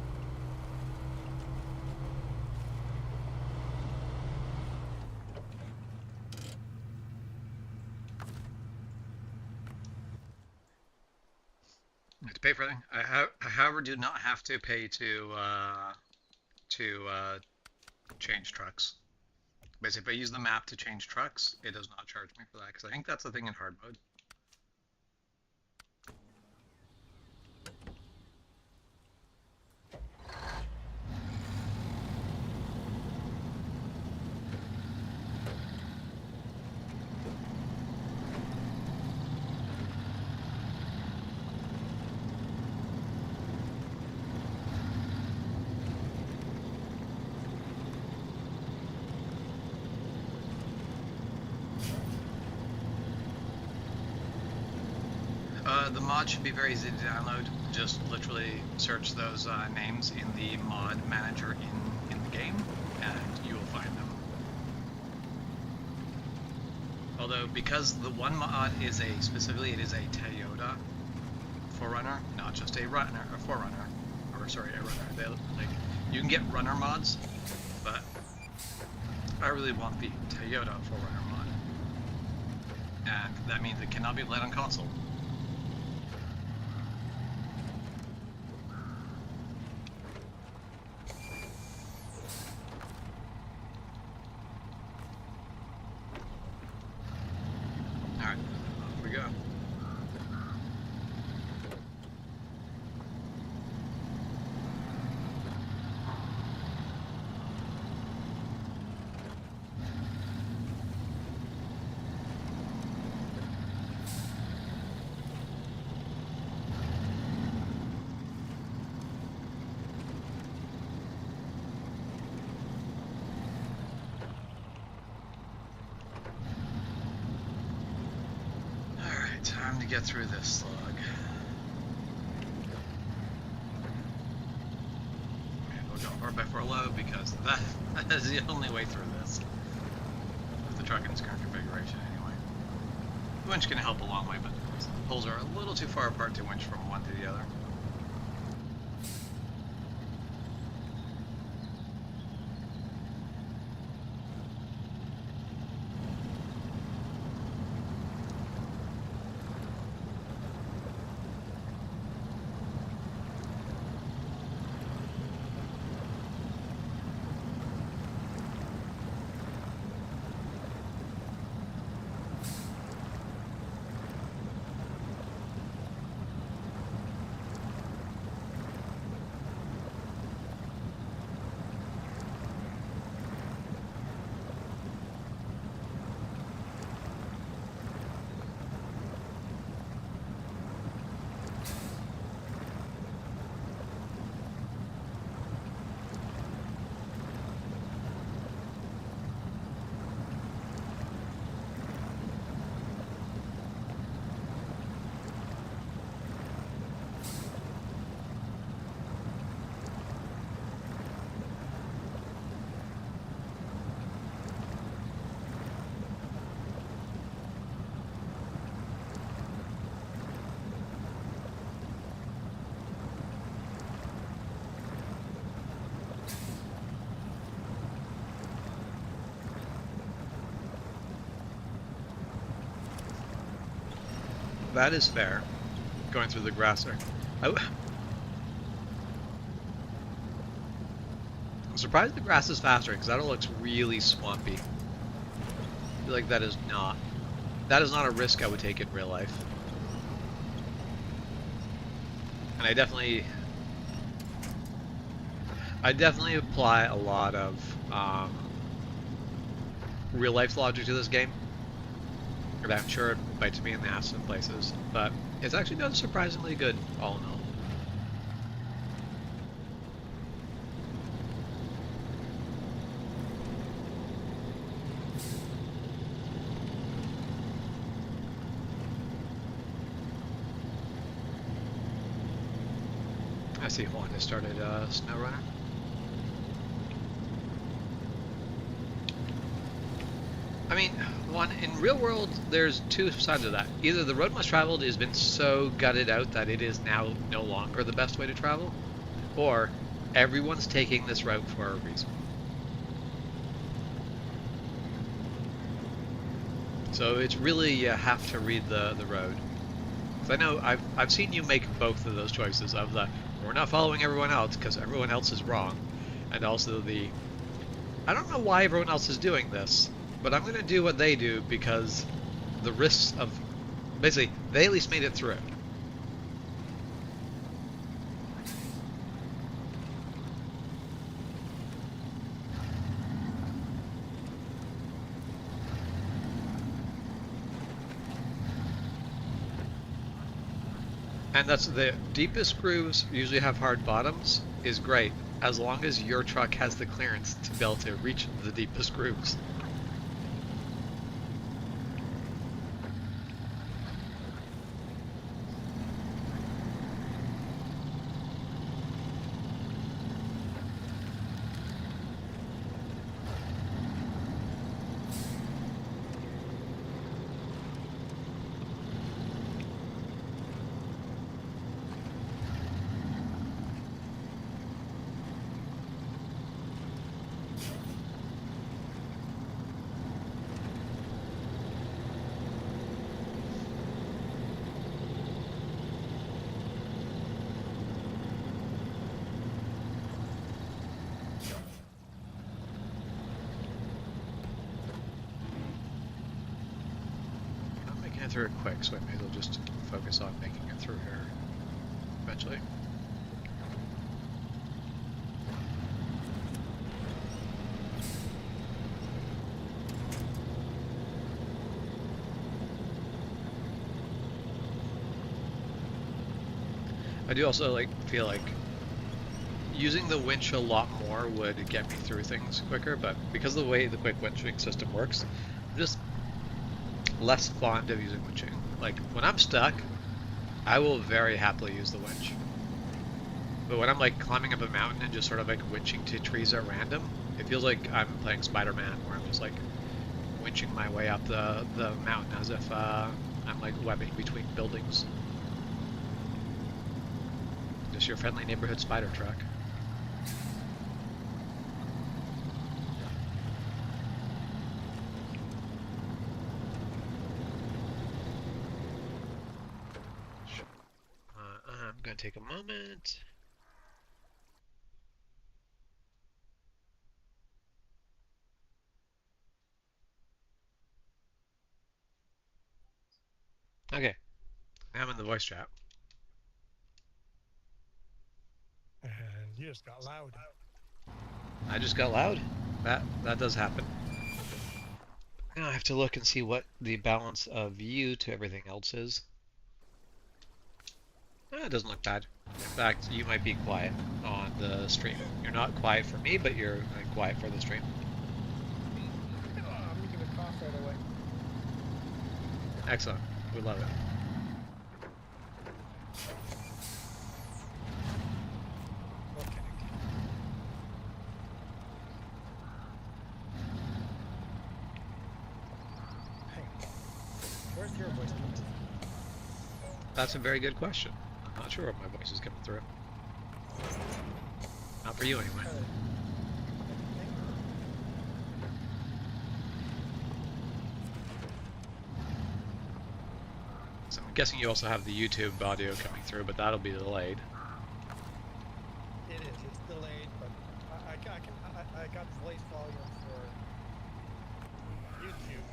[SPEAKER 1] to pay for anything. However, do not have to pay to change trucks. Basically, if I use the map to change trucks, it does not charge me for that, because I think that's the thing in hard mode. The mod should be very easy to download. Just literally search those names in the mod manager in the game, and you will find them. Although, because the one mod is specifically it is a Toyota 4Runner, not just a runner, a 4Runner, or sorry, a runner. You can get runner mods, but I really want the Toyota 4Runner mod, and that means it cannot be played on console. Time to get through this slug. And we'll go 4x4 low because that is the only way through this. With the truck in its current configuration anyway. The winch can help a long way, but the poles are a little too far apart to winch from one to the other. That is fair. Going through the grass there. I'm surprised the grass is faster because that looks really swampy. I feel like that is not a risk I would take in real life. And I definitely apply a lot of real life logic to this game. And I'm sure it bites me in the ass in places, but it's actually done surprisingly good, all in all. I see Juan has started SnowRunner. I mean, one, in real world, there's two sides of that. Either the road less traveled has been so gutted out that it is now no longer the best way to travel, or everyone's taking this route for a reason. So it's really, you have to read the road. 'Cause I know I've seen you make both of those choices of the we're not following everyone else because everyone else is wrong, and also the I don't know why everyone else is doing this, but I'm going to do what they do because the risks of basically they at least made it through. And that's the deepest grooves usually have hard bottoms is great as long as your truck has the clearance to be able to reach the deepest grooves. I'm making it through it quick, so I may as well just focus on making it through here eventually. I do also feel like using the winch a lot more would get me through things quicker, but because of the way the quick winching system works, I'm just less fond of using winching. Like when I'm stuck, I will very happily use the winch. But when I'm like climbing up a mountain and just sort of like winching to trees at random, it feels like I'm playing Spider-Man, where I'm just like winching my way up the mountain as if I'm like webbing between buildings. Just your friendly neighborhood spider truck. I'm gonna take a moment. Okay, now I'm in the voice chat.
[SPEAKER 2] And you just got loud.
[SPEAKER 1] I just got loud. That does happen. Now I have to look and see what the balance of you to everything else is. It doesn't look bad. In fact, you might be quiet on the stream. You're not quiet for me, but you're quiet for the stream.
[SPEAKER 2] I'm making a cough right away.
[SPEAKER 1] Excellent. We love it.
[SPEAKER 2] Okay. Hang on. Where's your voice coming from?
[SPEAKER 1] That's a very good question. I'm not sure if my voice is coming through. Not for you anyway. So I'm guessing you also have the YouTube audio coming through, but that'll be delayed.
[SPEAKER 2] It is. It's delayed, but I got voice volume for YouTube,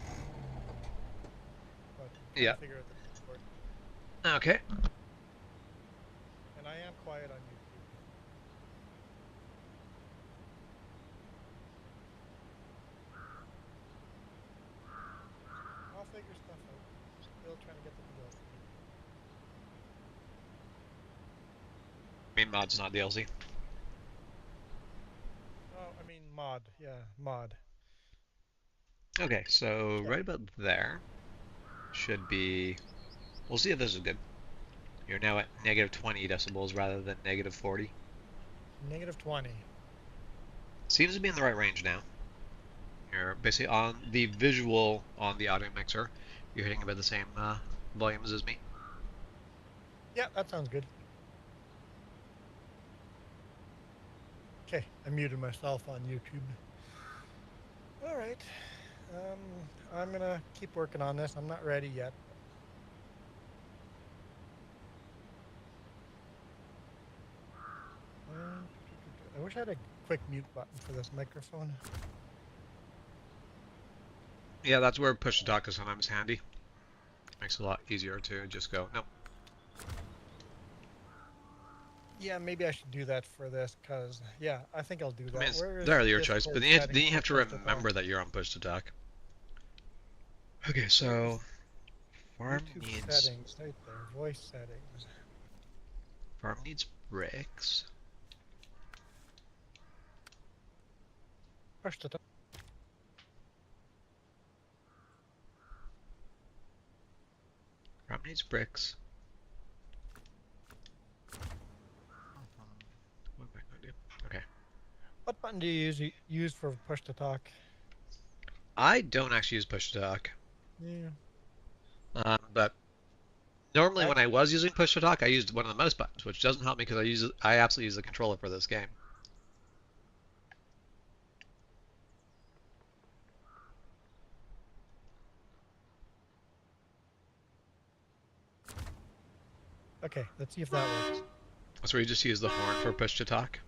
[SPEAKER 2] but
[SPEAKER 1] Yeah.
[SPEAKER 2] can't figure out the Discord.
[SPEAKER 1] Okay.
[SPEAKER 2] And I am quiet on YouTube. I'll figure stuff out. Still trying to get the DLC.
[SPEAKER 1] I mean, mod's not DLC.
[SPEAKER 2] Oh, I mean mod. Yeah, mod.
[SPEAKER 1] Okay, so
[SPEAKER 2] Check.
[SPEAKER 1] right about there should be. We'll see if this is good. You're now at negative 20 decibels rather than negative 40.
[SPEAKER 2] Negative 20.
[SPEAKER 1] Seems to be in the right range now. You're basically on the visual on the audio mixer. You're hitting about the same volumes as me.
[SPEAKER 2] Yeah, that sounds good. Okay, I muted myself on YouTube. All right. I'm gonna keep working on this. I'm not ready yet. wish I had a quick mute button for this microphone.
[SPEAKER 1] Yeah, that's where push to talk is sometimes handy. Makes it a lot easier to just go, no.
[SPEAKER 2] Yeah, maybe I should do that for this, because, yeah, I think I'll do
[SPEAKER 1] I mean,
[SPEAKER 2] that.
[SPEAKER 1] it's
[SPEAKER 2] Where is
[SPEAKER 1] entirely your choice, but
[SPEAKER 2] Discord
[SPEAKER 1] then
[SPEAKER 2] settings
[SPEAKER 1] you
[SPEAKER 2] for
[SPEAKER 1] have to
[SPEAKER 2] push to talk?
[SPEAKER 1] remember that you're on push to talk. Okay,
[SPEAKER 2] Where is
[SPEAKER 1] so farm
[SPEAKER 2] YouTube
[SPEAKER 1] needs
[SPEAKER 2] settings? Right there. Voice settings.
[SPEAKER 1] bricks.
[SPEAKER 2] Push to talk.
[SPEAKER 1] Farm needs bricks. What am I going to do? Okay.
[SPEAKER 2] What button do you use for push to talk?
[SPEAKER 1] I don't actually use push to talk.
[SPEAKER 2] Yeah.
[SPEAKER 1] But normally
[SPEAKER 2] I
[SPEAKER 1] when I was using push to talk, I used one of the mouse buttons, which doesn't help me because I absolutely use the controller for this game.
[SPEAKER 2] Okay, let's see if that works.
[SPEAKER 1] So we just use the horn for push to talk.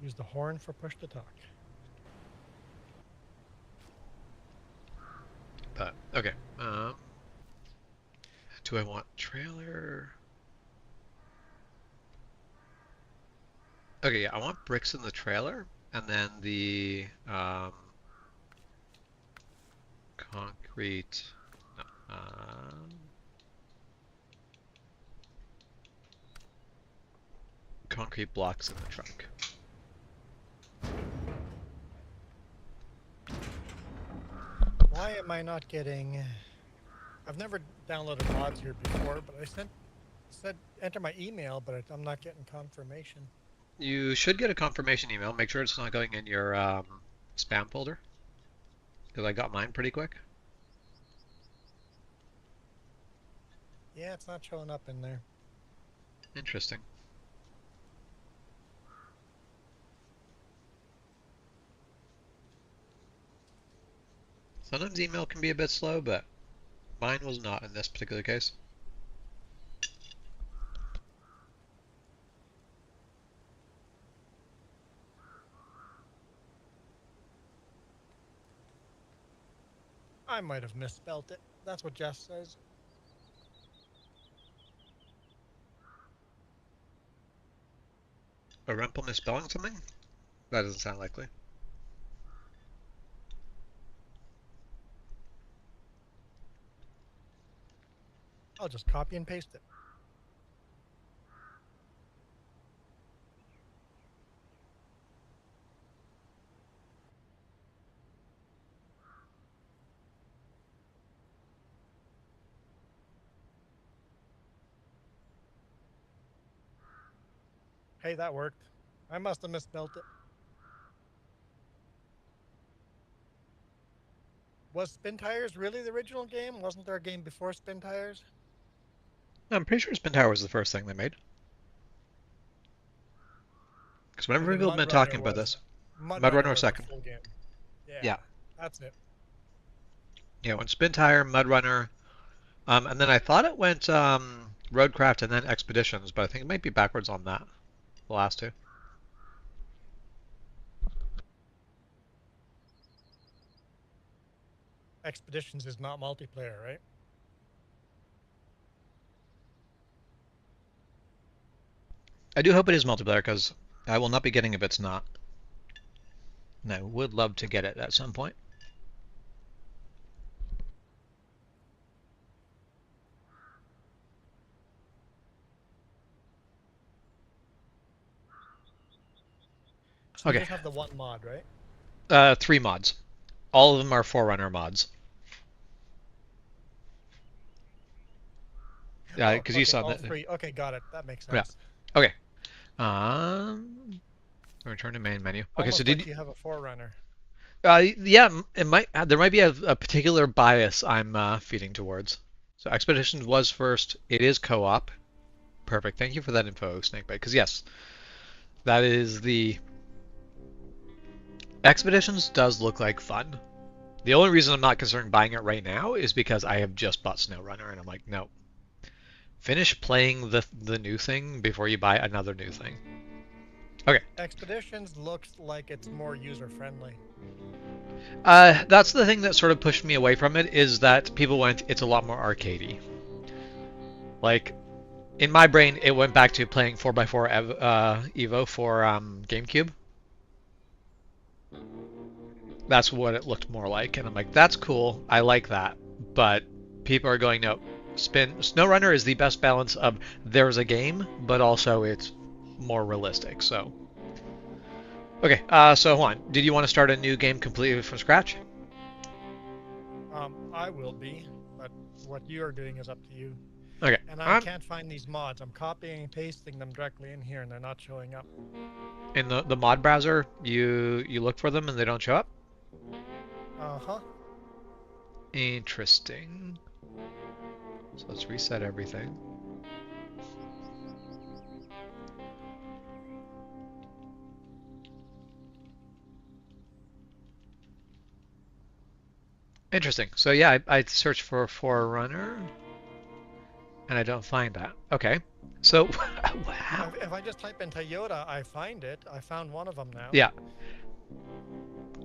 [SPEAKER 2] Use the horn for push to talk.
[SPEAKER 1] But okay. Do I want trailer? Okay, yeah, I want bricks in the trailer, and then the concrete. No, concrete blocks in the truck.
[SPEAKER 2] Why am I not getting... I've never downloaded mods here before, but I said enter my email, but I'm not getting confirmation.
[SPEAKER 1] You should get a confirmation email. Make sure it's not going in your spam folder, because I got mine pretty quick.
[SPEAKER 2] Yeah, it's not showing up in there.
[SPEAKER 1] Interesting. Sometimes email can be a bit slow, but mine was not in this particular case.
[SPEAKER 2] I might have misspelt it. That's what Jess says.
[SPEAKER 1] A Rumple misspelling something? That doesn't sound likely.
[SPEAKER 2] I'll just copy and paste it. Hey, that worked. I must have misspelt it. Was Spin Tires really the original game? Wasn't there a game before Spin Tires?
[SPEAKER 1] I'm pretty sure Spin Tower was the first thing they made. Because whenever
[SPEAKER 2] And then
[SPEAKER 1] people have been talking about this,
[SPEAKER 2] Mud
[SPEAKER 1] Mudrunner
[SPEAKER 2] Runner
[SPEAKER 1] was
[SPEAKER 2] was the
[SPEAKER 1] second.
[SPEAKER 2] full game. Yeah,
[SPEAKER 1] Yeah.
[SPEAKER 2] that's it.
[SPEAKER 1] Yeah, when Spin Tire, Mudrunner, and then I thought it went Roadcraft and then Expeditions, but I think it might be backwards on that. The last two.
[SPEAKER 2] Expeditions is not multiplayer, right?
[SPEAKER 1] I do hope it is multiplayer because I will not be getting if it's not. And I would love to get it at some point.
[SPEAKER 2] So you
[SPEAKER 1] Okay,
[SPEAKER 2] just have the one mod, right?
[SPEAKER 1] 3 mods. All of them are Forerunner mods. Yeah,
[SPEAKER 2] Oh,
[SPEAKER 1] because you
[SPEAKER 2] okay,
[SPEAKER 1] saw
[SPEAKER 2] all
[SPEAKER 1] that.
[SPEAKER 2] three. Okay, got it. That makes
[SPEAKER 1] Yeah.
[SPEAKER 2] sense.
[SPEAKER 1] Okay. Return to main menu. Okay, so
[SPEAKER 2] Almost
[SPEAKER 1] did
[SPEAKER 2] like you have a Forerunner.
[SPEAKER 1] yeah, it might there might be a particular bias I'm feeding towards. So Expeditions was first. It is co-op. Perfect. Thank you for that info, Snakebite. Because yes, that is the Expeditions does look like fun. The only reason I'm not concerned buying it right now is because I have just bought SnowRunner, and I'm like, no. Finish playing the new thing before you buy another new thing. Okay.
[SPEAKER 2] Expeditions looks like it's more user friendly.
[SPEAKER 1] That's the thing that sort of pushed me away from it, is that people went, it's a lot more arcadey. Like, in my brain, it went back to playing 4x4 Evo for GameCube. That's what it looked more like, and I'm like, that's cool. I like that, but people are going, no. SnowRunner is the best balance of there's a game, but also it's more realistic. So, okay. So hold on. Did you want to start a new game completely from scratch?
[SPEAKER 2] I will be, but what you are doing is up to you.
[SPEAKER 1] Okay.
[SPEAKER 2] And I can't find these mods. I'm copying and pasting them directly in here, and they're not showing up.
[SPEAKER 1] In the mod browser, you look for them and they don't show up.
[SPEAKER 2] Uh-huh.
[SPEAKER 1] Interesting. So let's reset everything. Interesting. So yeah, I searched for Forerunner, and I don't find that. Okay. So, wow.
[SPEAKER 2] If I just type in Toyota, I find it. I found one of them now.
[SPEAKER 1] Yeah.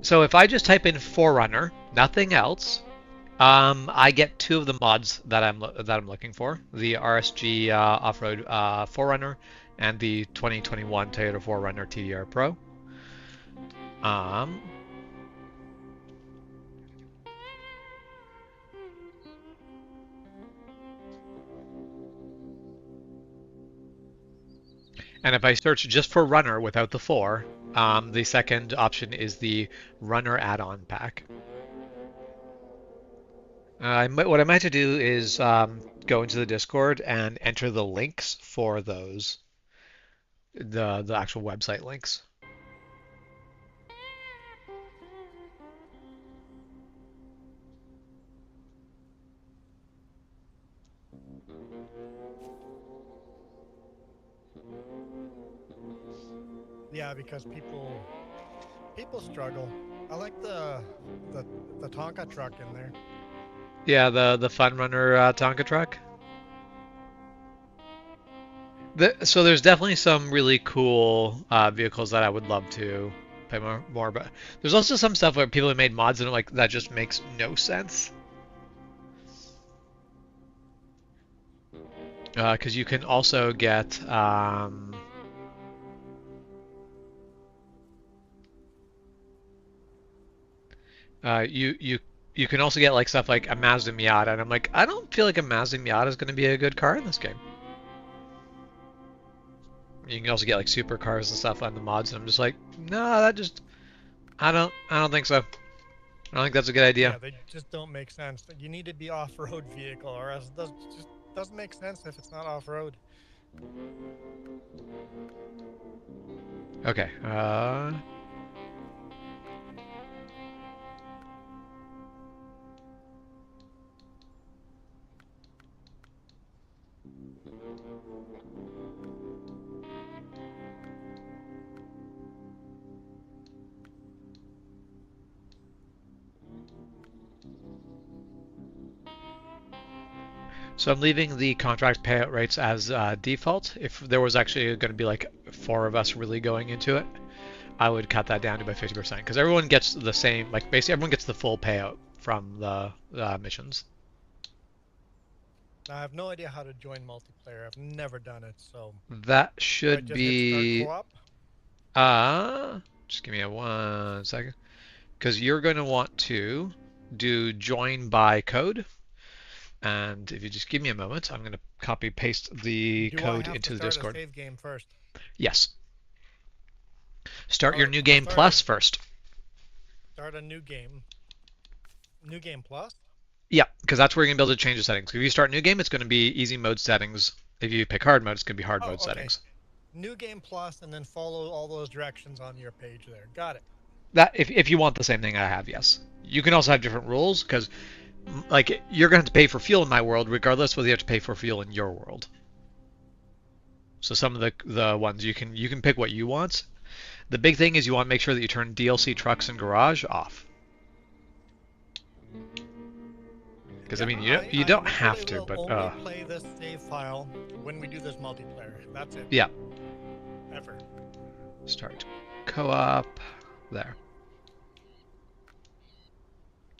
[SPEAKER 1] So if I just type in Forerunner, nothing else, I get two of the mods that I'm looking for: the RSG off-road Forerunner and the 2021 Toyota Forerunner TDR Pro. Um, and if I search just for Runner without the 4, the second option is the Runner add-on pack. What I might have to do is go into the Discord and enter the links for those, the actual website links.
[SPEAKER 2] Yeah, because people struggle. I like the the Tonka truck in there.
[SPEAKER 1] Yeah, the Fun Runner Tonka truck. So there's definitely some really cool vehicles that I would love to play more, but there's also some stuff where people have made mods and like that just makes no sense. Because you can also get you can also get like stuff like a Mazda Miata, and I'm like, I don't feel like a Mazda Miata is going to be a good car in this game. You can also get like supercars and stuff on the mods, and I'm just like, no, that just I don't think so. I don't think that's a good idea.
[SPEAKER 2] Yeah, they just don't make sense. You need to be off-road vehicle, or else it just doesn't make sense if it's not off-road.
[SPEAKER 1] Okay. So I'm leaving the contract payout rates as default. If there was actually going to be like 4 of us really going into it, I would cut that down to about 50% because everyone gets the same, like basically everyone gets the full payout from the missions.
[SPEAKER 2] I have no idea how to join multiplayer. I've never done it, so
[SPEAKER 1] That
[SPEAKER 2] do I
[SPEAKER 1] should
[SPEAKER 2] just hit start
[SPEAKER 1] be
[SPEAKER 2] co-op?
[SPEAKER 1] just give me a 1 second, because you're going to want to do join by code. And if you just give me a moment, I'm going to copy paste the
[SPEAKER 2] Do I
[SPEAKER 1] code
[SPEAKER 2] have to
[SPEAKER 1] into the
[SPEAKER 2] start a
[SPEAKER 1] Discord.
[SPEAKER 2] save game first?
[SPEAKER 1] Yes. Start
[SPEAKER 2] All
[SPEAKER 1] your
[SPEAKER 2] right,
[SPEAKER 1] new
[SPEAKER 2] I'll
[SPEAKER 1] game plus first.
[SPEAKER 2] start a new game. New game plus?
[SPEAKER 1] Yeah, because that's where you're going to be able to change the settings. If you start new game, it's going to be easy mode settings. If you pick hard mode, it's going to be hard
[SPEAKER 2] Oh,
[SPEAKER 1] mode
[SPEAKER 2] okay.
[SPEAKER 1] settings.
[SPEAKER 2] New game plus, and then follow all those directions on your page there. Got it.
[SPEAKER 1] That if you want the same thing I have, yes. You can also have different rules because like you're going to have to pay for fuel in my world regardless whether you have to pay for fuel in your world. So some of the ones you can pick what you want. The big thing is you want to make sure that you turn DLC trucks and garage off. Because
[SPEAKER 2] Yeah,
[SPEAKER 1] I mean you don't have to,
[SPEAKER 2] will
[SPEAKER 1] but
[SPEAKER 2] only play this save file when we do this multiplayer. That's it.
[SPEAKER 1] yeah.
[SPEAKER 2] Ever.
[SPEAKER 1] Start co-op. There.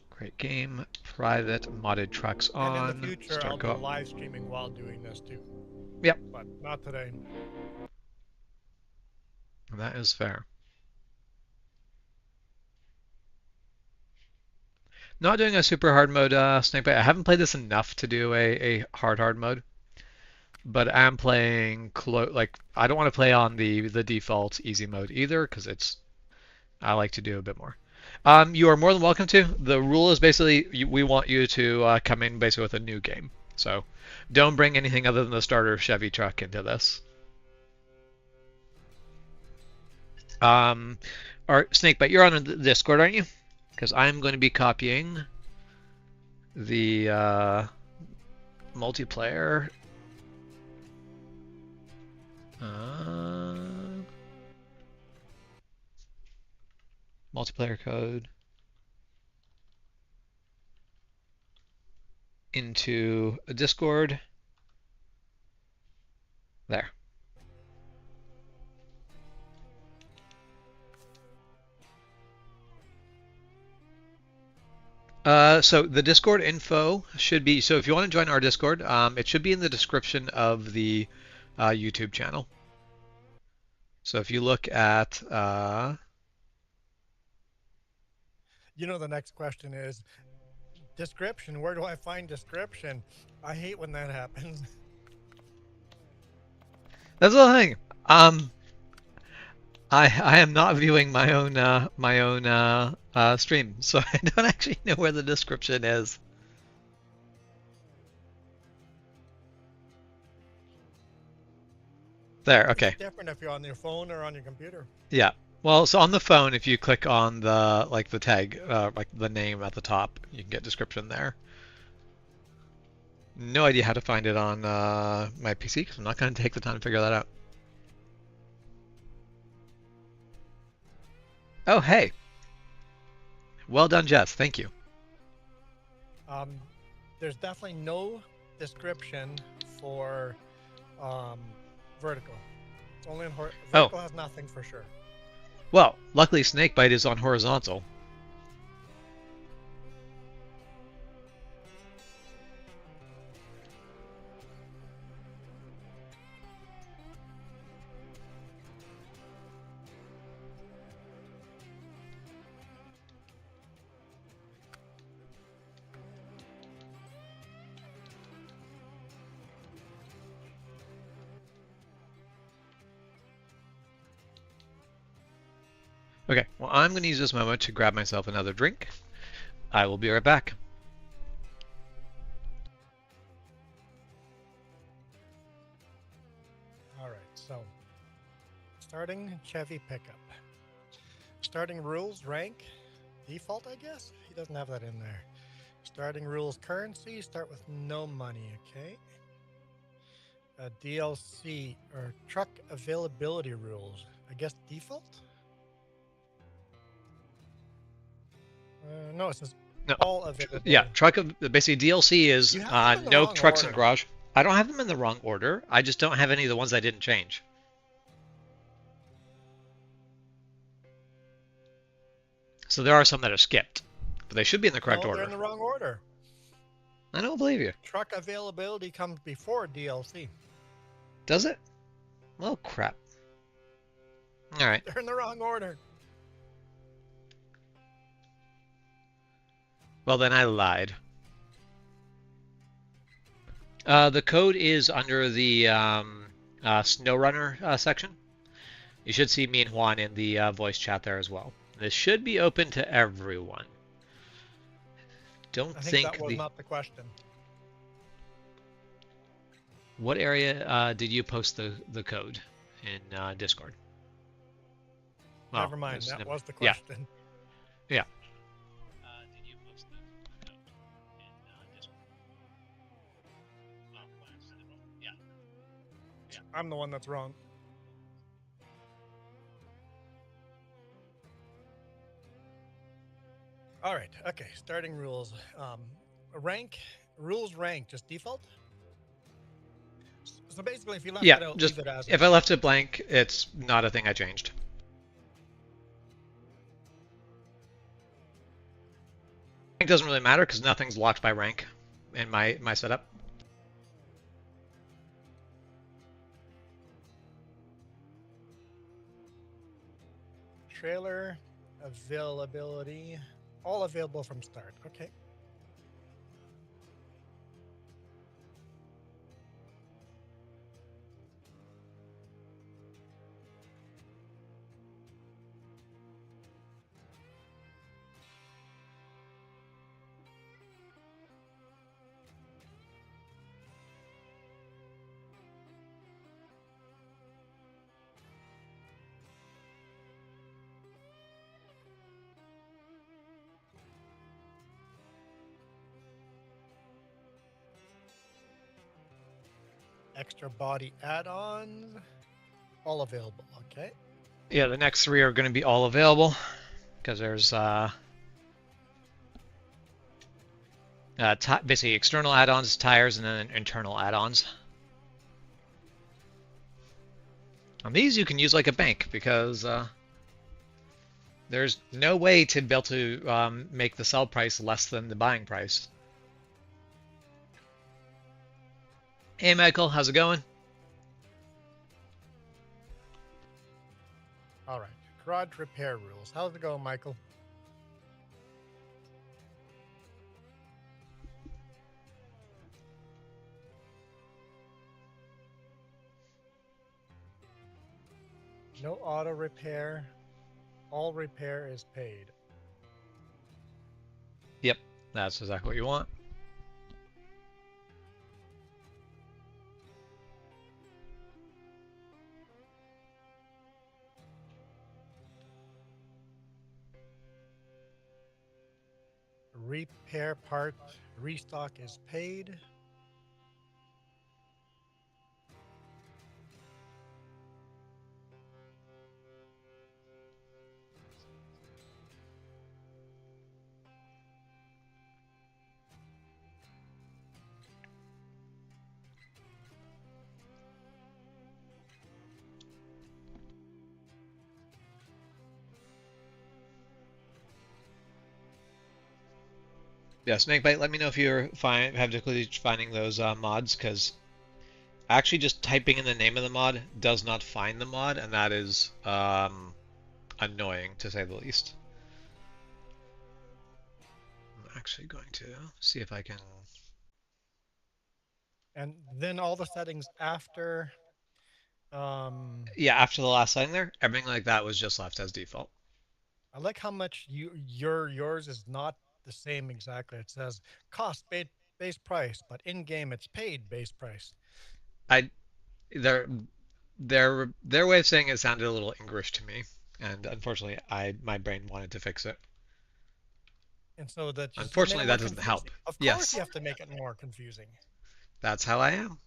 [SPEAKER 1] Great game. Private modded trucks
[SPEAKER 2] And in the
[SPEAKER 1] on.
[SPEAKER 2] future, I'll
[SPEAKER 1] Start
[SPEAKER 2] be
[SPEAKER 1] co-op.
[SPEAKER 2] live streaming while doing this too.
[SPEAKER 1] Yep.
[SPEAKER 2] But not today.
[SPEAKER 1] That is fair. Not doing a super hard mode Snakebite. I haven't played this enough to do a hard mode, but I'm playing like I don't want to play on the default easy mode either because I like to do a bit more. You are more than welcome to. The rule is basically we want you to come in basically with a new game. So don't bring anything other than the starter Chevy truck into this. Snakebite, you're on the Discord, aren't you? Because I'm going to be copying the multiplayer. Multiplayer code into a Discord. There. So the Discord info should be, so if you want to join our Discord, it should be in the description of the YouTube channel. So if you look at,
[SPEAKER 2] You know, the next question is description. Where do I find description? I hate when that happens.
[SPEAKER 1] that's the thing. I am not viewing my own stream, so I don't actually know where the description is. There, okay.
[SPEAKER 2] It's different if you're on your phone or on your computer.
[SPEAKER 1] Yeah. Well, so on the phone, if you click on the tag, like the name at the top, you can get description there. No idea how to find it on my PC because I'm not going to take the time to figure that out. Oh, hey. Well done, Jess. Thank you.
[SPEAKER 2] There's definitely no description for vertical. It's only in vertical has nothing for sure.
[SPEAKER 1] Well, luckily Snakebite is on horizontal. Okay, well, I'm going to use this moment to grab myself another drink. I will be right back.
[SPEAKER 2] All right, so starting Chevy pickup. Starting rules rank default, I guess. He doesn't have that in there. Starting rules currency, start with no money, okay? DLC or truck availability rules, I guess default? No, it says
[SPEAKER 1] No.
[SPEAKER 2] all availability.
[SPEAKER 1] Yeah, basically DLC is no trucks in garage. I don't have them in the wrong order. I just don't have any of the ones I didn't change. So there are some that are skipped, but they should be in the correct order.
[SPEAKER 2] They're in the wrong order.
[SPEAKER 1] I don't believe you.
[SPEAKER 2] Truck availability comes before DLC.
[SPEAKER 1] Does it? Well, crap. All right.
[SPEAKER 2] They're in the wrong order.
[SPEAKER 1] Well, then I lied. The code is under the SnowRunner section. You should see me and Juan in the voice chat there as well. This should be open to everyone.
[SPEAKER 2] I think that was not the question.
[SPEAKER 1] What area did you post the code in Discord?
[SPEAKER 2] Never mind. That was the question.
[SPEAKER 1] Yeah.
[SPEAKER 3] Did you post the code in Discord? Yeah.
[SPEAKER 2] I'm the one that's wrong. All right. Okay. Starting rules. Rules rank, just default. So basically, if you left it out,
[SPEAKER 1] just
[SPEAKER 2] leave it as
[SPEAKER 1] if I left it blank, it's not a thing I changed. doesn't really matter because nothing's locked by rank in my setup.
[SPEAKER 2] Trailer availability, all available from start. Okay. Extra body add-ons, all available. Okay.
[SPEAKER 1] Yeah, the next three are going to be all available because there's basically external add-ons, tires, and then internal add-ons. And these you can use like a bank because there's no way to be able to make the sell price less than the buying price. Hey Michael, how's it going?
[SPEAKER 2] All right. Garage repair rules. How's it going, Michael? No auto repair. All repair is paid.
[SPEAKER 1] Yep, that's exactly what you want.
[SPEAKER 2] Repair part restock is paid.
[SPEAKER 1] Yeah, Snakebite, let me know if you're have difficulty finding those mods, because actually just typing in the name of the mod does not find the mod, and that is annoying to say the least. I'm actually going to see if I can.
[SPEAKER 2] And then all the settings after. Um,
[SPEAKER 1] Yeah, after the last setting there, everything like that was just left as default.
[SPEAKER 2] I like how much yours is not the same exactly. It says cost base price, but in game it's paid base price.
[SPEAKER 1] I their their way of saying it sounded a little English to me, and unfortunately, my brain wanted to fix it.
[SPEAKER 2] And so that just made it
[SPEAKER 1] Unfortunately,
[SPEAKER 2] more
[SPEAKER 1] that doesn't
[SPEAKER 2] confusing.
[SPEAKER 1] help.
[SPEAKER 2] Of course,
[SPEAKER 1] Yes,
[SPEAKER 2] you have to make it more confusing.
[SPEAKER 1] that's how I am.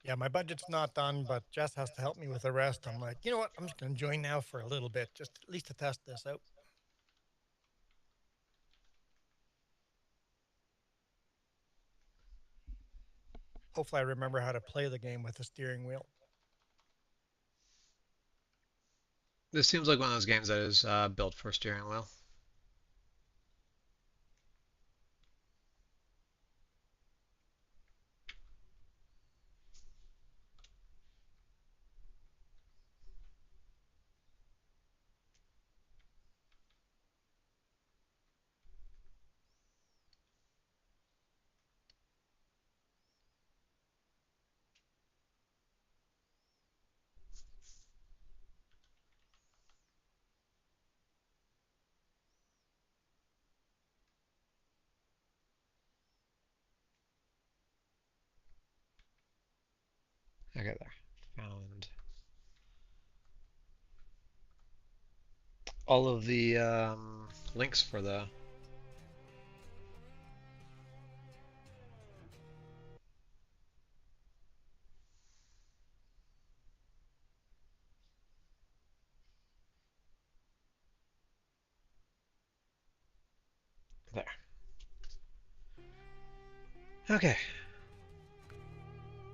[SPEAKER 2] Yeah, my budget's not done, but Jess has to help me with the rest. I'm like, you know what? I'm just going to join now for a little bit, just at least to test this out. Hopefully, I remember how to play the game with the steering wheel.
[SPEAKER 1] This seems like one of those games that is built for steering wheel. Okay, there. Found all of the links for the. There. Okay.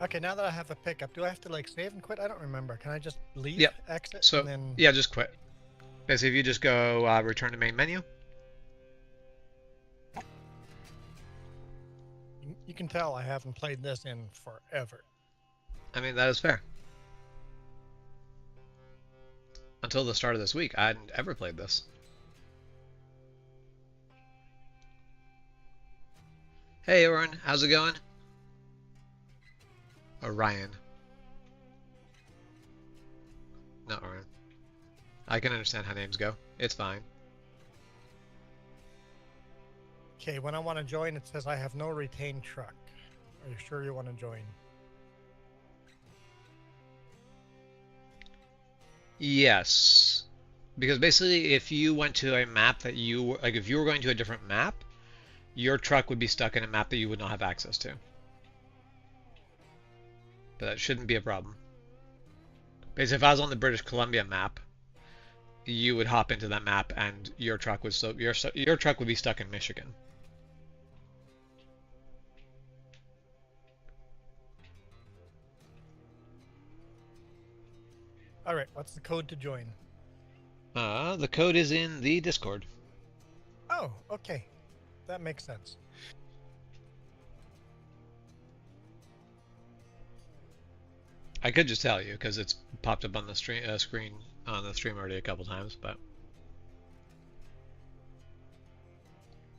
[SPEAKER 2] Okay, now that I have a pickup, do I have to like save and quit? I don't remember. Can I just leave,
[SPEAKER 1] Yep.
[SPEAKER 2] exit,
[SPEAKER 1] So,
[SPEAKER 2] and then?
[SPEAKER 1] yeah, just quit. Basically, if you just go return to main menu.
[SPEAKER 2] You can tell I haven't played this in forever.
[SPEAKER 1] I mean, that is fair. Until the start of this week, I hadn't ever played this. Hey, Oren, how's it going? Orion. Not Oren. I can understand how names go. It's fine.
[SPEAKER 2] Okay, when I want to join, it says I have no retained truck. Are you sure you want to join?
[SPEAKER 1] Yes. Because basically, if you went to a map that like if you were going to a different map, your truck would be stuck in a map that you would not have access to. But that shouldn't be a problem. Because if I was on the British Columbia map, you would hop into that map and your truck would your truck would be stuck in Michigan.
[SPEAKER 2] All right, what's the code to join?
[SPEAKER 1] The code is in the Discord.
[SPEAKER 2] Oh, okay. That makes sense.
[SPEAKER 1] I could just tell you because it's popped up on the screen on the stream already a couple times, but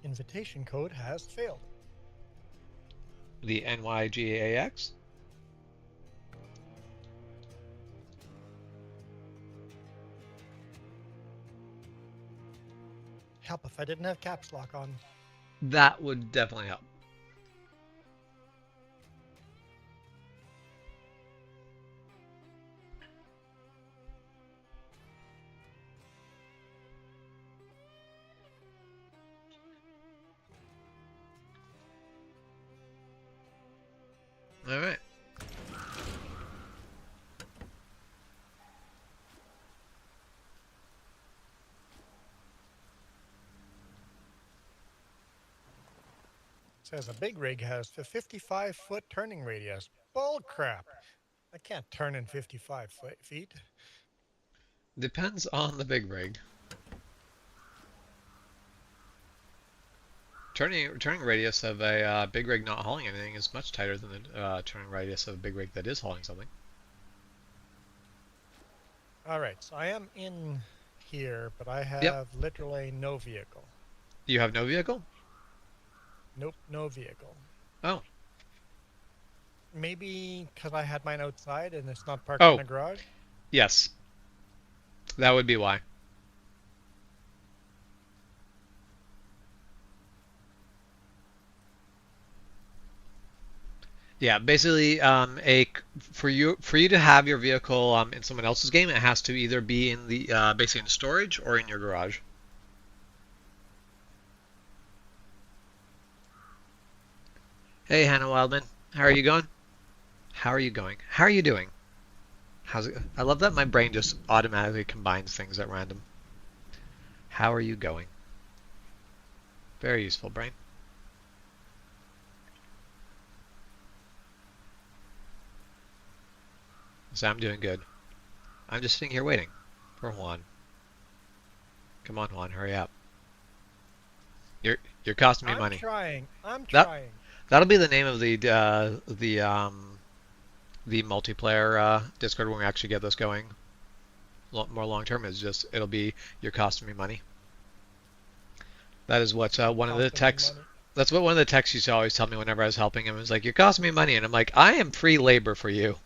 [SPEAKER 2] Invitation code has failed.
[SPEAKER 1] the NYGAX.
[SPEAKER 2] Help if I didn't have caps lock on.
[SPEAKER 1] That would definitely help. All right.
[SPEAKER 2] It says a big rig has a 55-foot turning radius. Bull crap. I can't turn in 55 feet.
[SPEAKER 1] Depends on the big rig. Turning radius of a big rig not hauling anything is much tighter than the turning radius of a big rig that is hauling something.
[SPEAKER 2] All right, so I am in here, but I
[SPEAKER 1] Yep.
[SPEAKER 2] have literally no vehicle.
[SPEAKER 1] You have no vehicle?
[SPEAKER 2] Nope, no vehicle.
[SPEAKER 1] Oh.
[SPEAKER 2] Maybe because I had mine outside and it's not parked
[SPEAKER 1] Oh.
[SPEAKER 2] in the garage?
[SPEAKER 1] Yes. That would be why. Yeah, basically, for you to have your vehicle in someone else's game, it has to either be in the basically in storage or in your garage. Hey, Hannah Wildman, how are you going? How are you going? How are you doing? How's it? I love that my brain just automatically combines things at random. How are you going? Very useful, brain. So I'm doing good. I'm just sitting here waiting for Juan. Come on, Juan, hurry up. You're costing me money.
[SPEAKER 2] I'm
[SPEAKER 1] That
[SPEAKER 2] trying.
[SPEAKER 1] that'll be the name of the multiplayer Discord when we actually get this going. More long term is just it'll be you're costing me money. That is what one of the texts. That's what one of the texts used to always tell me whenever I was helping him. It was like, "You're costing me money," and I'm like, "I am free labor for you."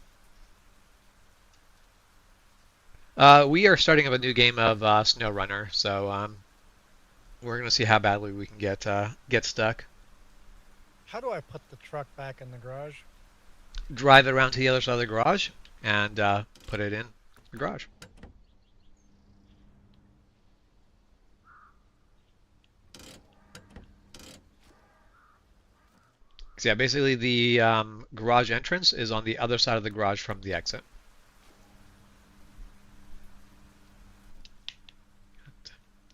[SPEAKER 1] We are starting up a new game of SnowRunner, so we're gonna see how badly we can get stuck.
[SPEAKER 2] How do I put the truck back in the garage?
[SPEAKER 1] Drive it around to the other side of the garage and put it in the garage. So yeah, basically the garage entrance is on the other side of the garage from the exit.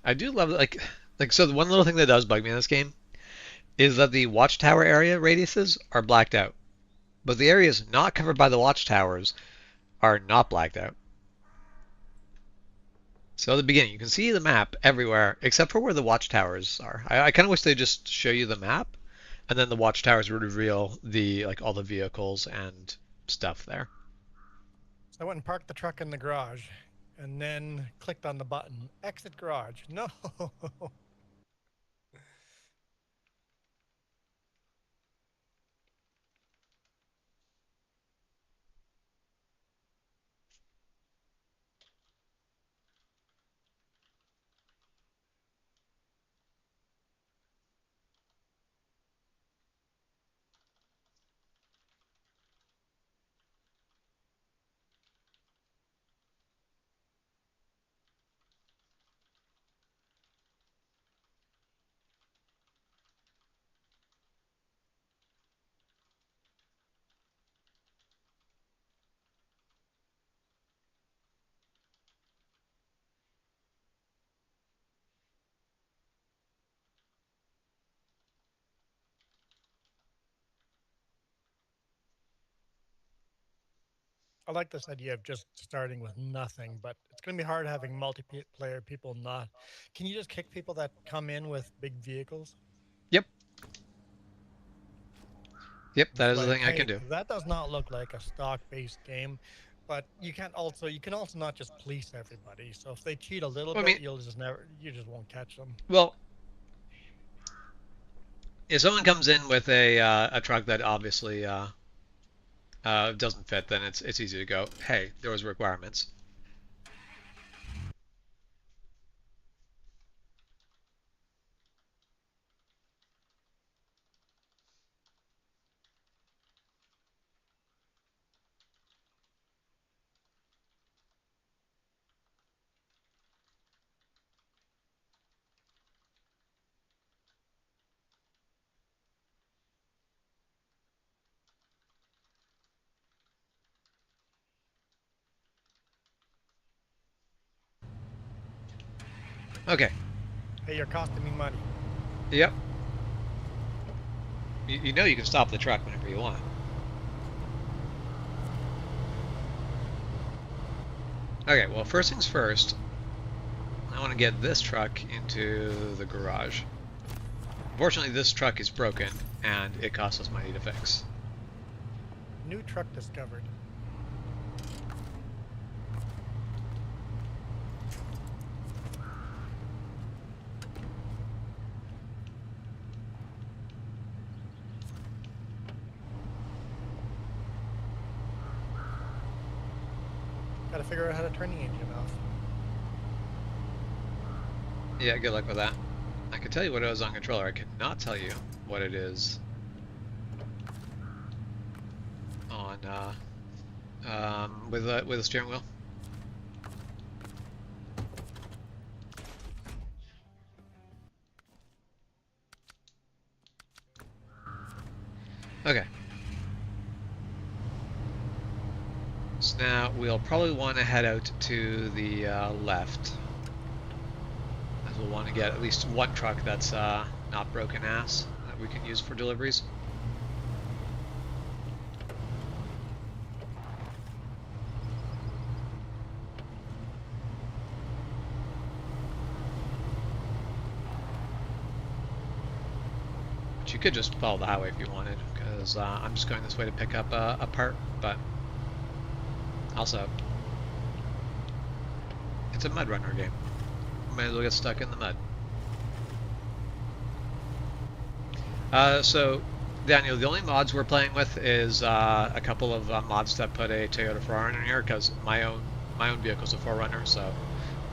[SPEAKER 1] I do love like Like, so the one little thing that does bug me in this game is that the watchtower area radiuses are blacked out, but the areas not covered by the watchtowers are not blacked out. So at the beginning, you can see the map everywhere except for where the watchtowers are. I kind of wish they just show you the map, and then the watchtowers would reveal the like all the vehicles and stuff there.
[SPEAKER 2] So I went and parked the truck in the garage and then clicked on the button, exit garage. No. I like this idea of just starting with nothing, but it's going to be hard having multiplayer people not. Can you just kick people that come in with big vehicles?
[SPEAKER 1] Yep, yep, that
[SPEAKER 2] It's
[SPEAKER 1] is the
[SPEAKER 2] like,
[SPEAKER 1] thing I can
[SPEAKER 2] hey,
[SPEAKER 1] do.
[SPEAKER 2] that does not look like a stock-based game, but you can also not just police everybody. So if they cheat a little
[SPEAKER 1] Well, I
[SPEAKER 2] bit,
[SPEAKER 1] mean,
[SPEAKER 2] you just won't catch them.
[SPEAKER 1] well, if someone comes in with a truck that obviously doesn't fit, then it's easy to go, hey, there was requirements. Okay,
[SPEAKER 2] Hey, you're costing me money.
[SPEAKER 1] yep. You know you can stop the truck whenever you want. Okay, well, first things first, I want to get this truck into the garage. Unfortunately, this truck is broken, and it costs us money to fix.
[SPEAKER 2] New truck discovered. Got to figure out how to turn the engine off.
[SPEAKER 1] Yeah, good luck with that. I can tell you what it is on controller. I cannot tell you what it is on with a steering wheel. Okay. So now we'll probably want to head out to the left, as we'll want to get at least one truck that's not broken ass that we can use for deliveries. But you could just follow the highway if you wanted, because I'm just going this way to pick up a part, but also, it's a mud runner game. Might as well get stuck in the mud. So, Daniel, the only mods we're playing with is a couple of mods that put a Toyota 4Runner in here, because my own vehicle's a 4Runner, so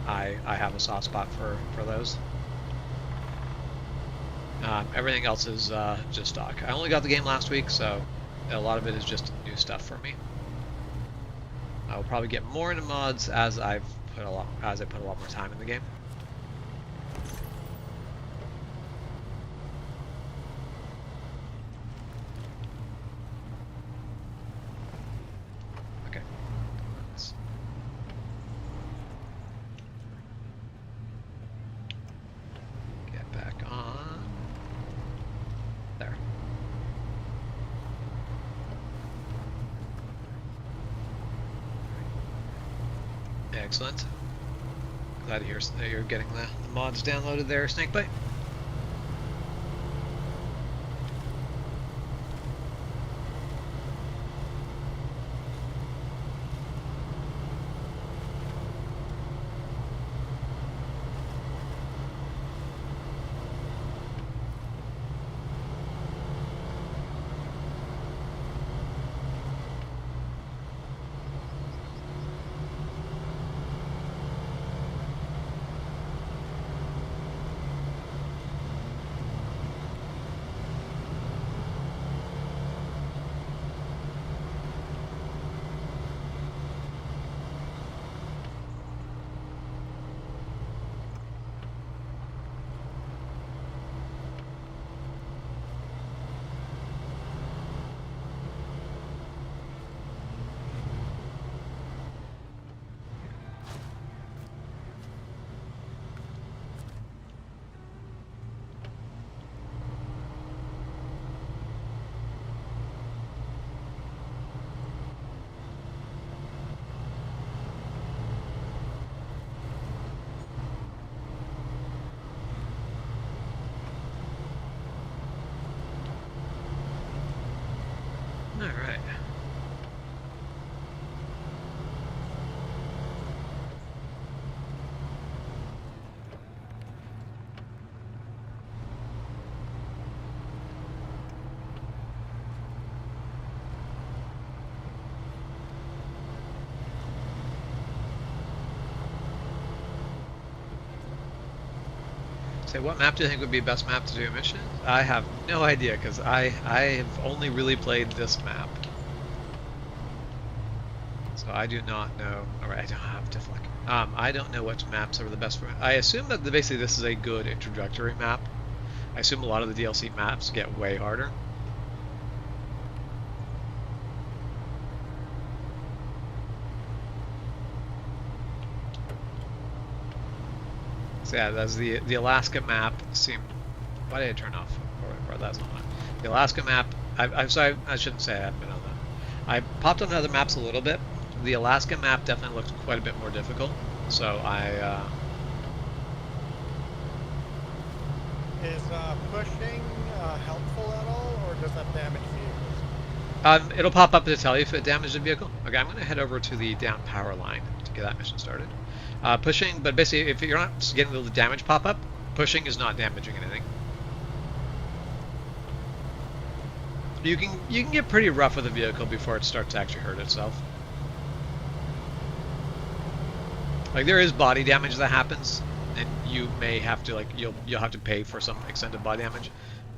[SPEAKER 1] I have a soft spot for those. Everything else is just stock. I only got the game last week, so a lot of it is just new stuff for me. I will probably get more into mods as I put a lot more time in the game. Okay. Let's get Excellent. Glad to hear that you're getting the mods downloaded there, Snakebite. Alright. Say, what map do you think would be the best map to do a mission? I have no idea, because I have only really played this map. So I do not know. Alright, I don't have to flick. I don't know which maps are the best for. I assume that basically this is a good introductory map. I assume a lot of the DLC maps get way harder. So yeah, that's the Alaska map. Why did I turn off? Or that's not on. The Alaska map. I'm sorry. I shouldn't say I haven't been on that. I popped on other maps a little bit. The Alaska map definitely looked quite a bit more difficult. So
[SPEAKER 2] Is pushing helpful at all, or does that damage vehicles?
[SPEAKER 1] It'll pop up to tell you if it damaged a vehicle. Okay, I'm going to head over to the down power line to get that mission started. Pushing, but basically, if you're not getting the damage pop up, pushing is not damaging anything. You can get pretty rough with a vehicle before it starts to actually hurt itself. Like, there is body damage that happens, and you may have to you'll have to pay for some extended body damage.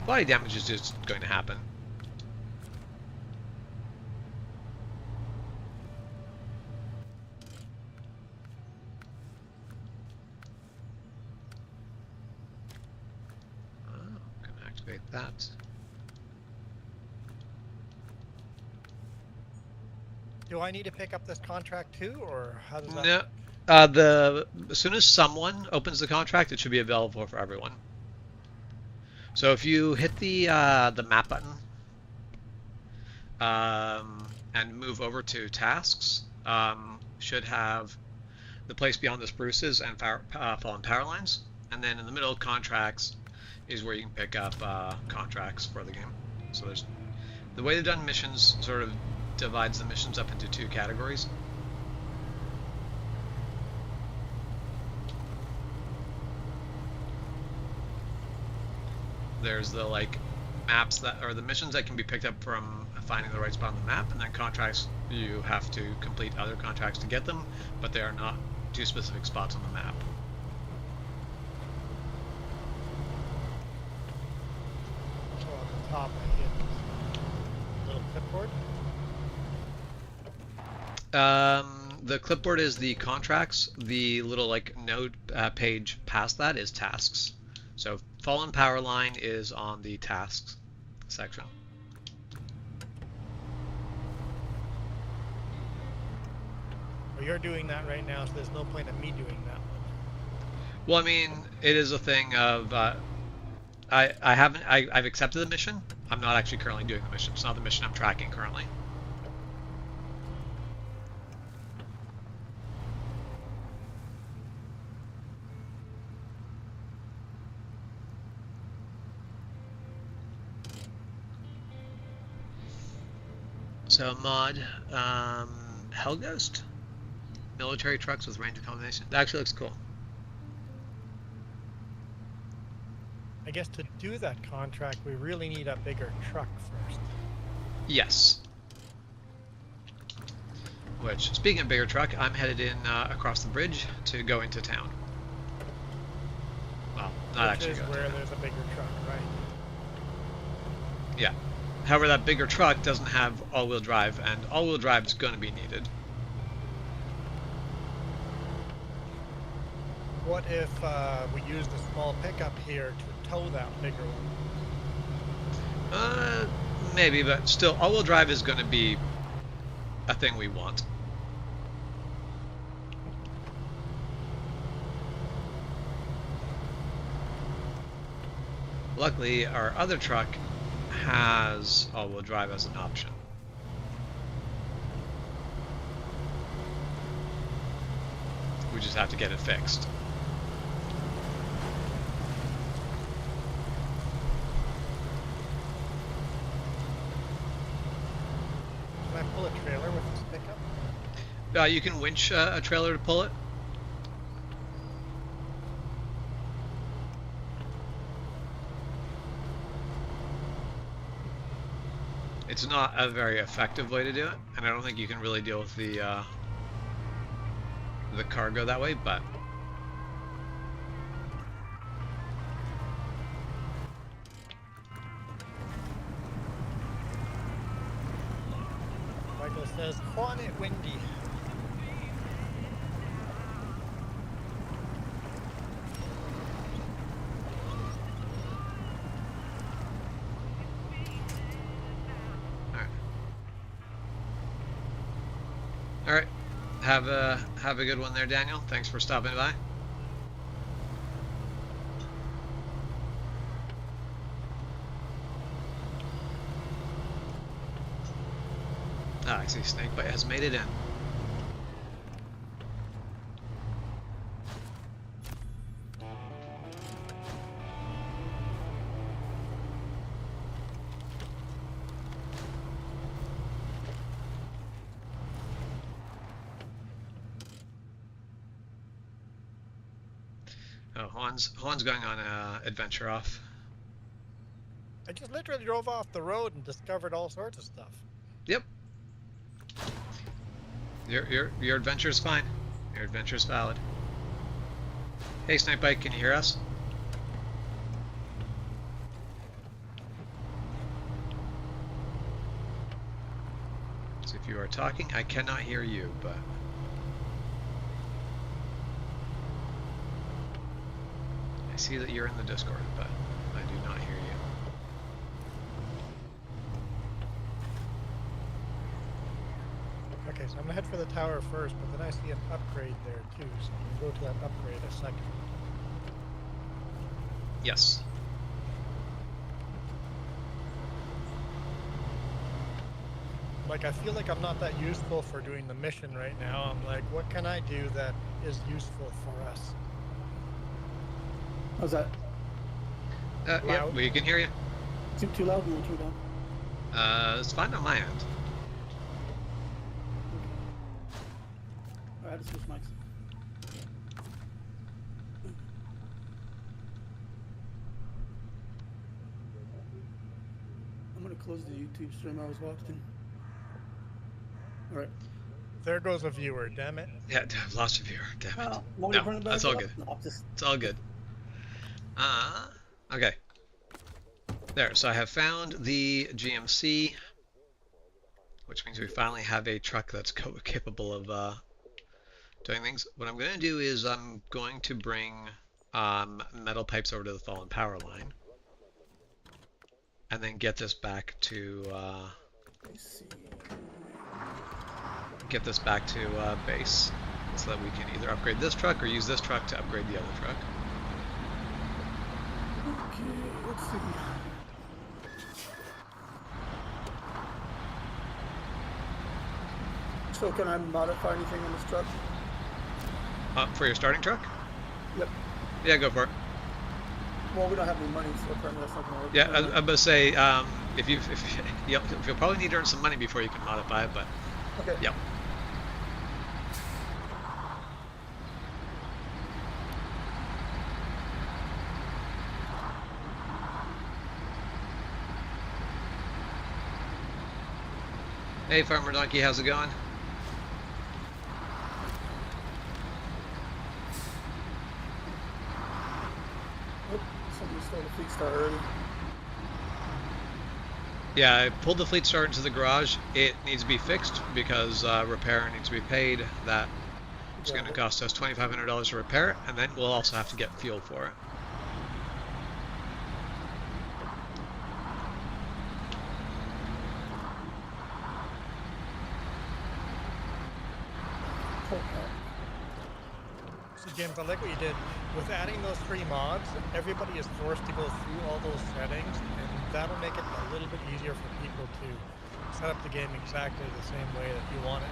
[SPEAKER 1] Body damage is just going to happen. That.
[SPEAKER 2] Do I need to pick up this contract too, or how does that
[SPEAKER 1] No.
[SPEAKER 2] work?
[SPEAKER 1] As soon as someone opens the contract, it should be available for everyone. So if you hit the map button and move over to tasks, should have the place beyond the spruces and fallen power lines, and then in the middle, contracts is where you can pick up contracts for the game. So there's the way they've done missions sort of divides the missions up into two categories. There's the maps that are the missions that can be picked up from finding the right spot on the map, and then contracts you have to complete other contracts to get them, but they are not two specific spots on the map.
[SPEAKER 2] Top, I hit little clipboard.
[SPEAKER 1] The clipboard is the contracts. The little node page past that is tasks. So fallen power line is on the tasks section.
[SPEAKER 2] Well, you're doing that right now, so there's no point in me doing that one.
[SPEAKER 1] Well, I mean, it is a thing of I've accepted the mission. I'm not actually currently doing the mission. It's not the mission I'm tracking currently. So mod, Hellghost, military trucks with range accommodation. That actually looks cool.
[SPEAKER 2] I guess to do that contract, we really need a bigger truck first.
[SPEAKER 1] Yes. Which, speaking of bigger truck, I'm headed in across the bridge to go into town. Well, not
[SPEAKER 2] Which
[SPEAKER 1] actually
[SPEAKER 2] is
[SPEAKER 1] go into
[SPEAKER 2] where
[SPEAKER 1] town.
[SPEAKER 2] there's a bigger truck, right?
[SPEAKER 1] Yeah. However, that bigger truck doesn't have all-wheel drive, and all-wheel drive is going to be needed.
[SPEAKER 2] What if we use the small pickup here to tow that bigger one?
[SPEAKER 1] Maybe, but still, all-wheel drive is going to be a thing we want. Luckily, our other truck has all-wheel drive as an option. We just have to get it fixed.
[SPEAKER 2] Can I pull a trailer with this pickup?
[SPEAKER 1] You can winch a trailer to pull it. It's not a very effective way to do it, and I don't think you can really deal with the cargo that way, but
[SPEAKER 2] Michael says, "Juan it windy."
[SPEAKER 1] all right. Have a good one there, Daniel. Thanks for stopping by. Ah, I see Snakebite has made it in. Oh, Juan's going on an adventure off.
[SPEAKER 2] I just literally drove off the road and discovered all sorts of stuff.
[SPEAKER 1] Yep. Your adventure's fine. Your adventure's valid. Hey, Snakebite, can you hear us? So if you are talking, I cannot hear you, but I see that you're in the Discord, but I do not hear you.
[SPEAKER 2] Okay, so I'm gonna head for the tower first, but then I see an upgrade there too, so I'm gonna go to that upgrade a second.
[SPEAKER 1] Yes.
[SPEAKER 2] Like, I feel like I'm not that useful for doing the mission right now. I'm like, what can I do that is useful for us?
[SPEAKER 4] How's that?
[SPEAKER 1] Yeah,
[SPEAKER 2] Loud?
[SPEAKER 1] we can hear you.
[SPEAKER 4] Too loud or too loud?
[SPEAKER 1] It's fine on my end.
[SPEAKER 4] I had to switch mics. I'm gonna close the YouTube stream I was watching. Alright.
[SPEAKER 2] There goes a viewer, damn it.
[SPEAKER 1] Yeah, I've lost a viewer. Damn it.
[SPEAKER 4] Oh, want me to
[SPEAKER 1] No,
[SPEAKER 4] bring it back
[SPEAKER 1] that's all
[SPEAKER 4] up?
[SPEAKER 1] good.
[SPEAKER 4] No, I'm just...
[SPEAKER 1] It's all good. Okay. There, so I have found the GMC, which means we finally have a truck that's capable of doing things. What I'm going to do is I'm going to bring metal pipes over to the fallen power line, and then get this back to
[SPEAKER 4] Let's see.
[SPEAKER 1] base, so that we can either upgrade this truck or use this truck to upgrade the other truck.
[SPEAKER 4] Okay, let's see. So can I modify anything on this truck?
[SPEAKER 1] For your starting truck?
[SPEAKER 4] Yep.
[SPEAKER 1] Yeah, go for it.
[SPEAKER 4] Well, we don't have any money, so apparently that's not gonna work.
[SPEAKER 1] Yeah, I'm going to say You'll probably need to earn some money before you can modify it, but
[SPEAKER 4] Okay.
[SPEAKER 1] yep. Hey, Farmer Donkey, how's it going?
[SPEAKER 4] Oop, somebody stole the fleet star already.
[SPEAKER 1] Yeah, I pulled the fleet start into the garage. It needs to be fixed because repair needs to be paid. It's going to cost us $2,500 to repair it, and then we'll also have to get fuel for it.
[SPEAKER 2] So James, I like what you did. With adding those 3 mods, everybody is forced to go through all those settings, and that'll make it a little bit easier for people to set up the game exactly the same way that you want it.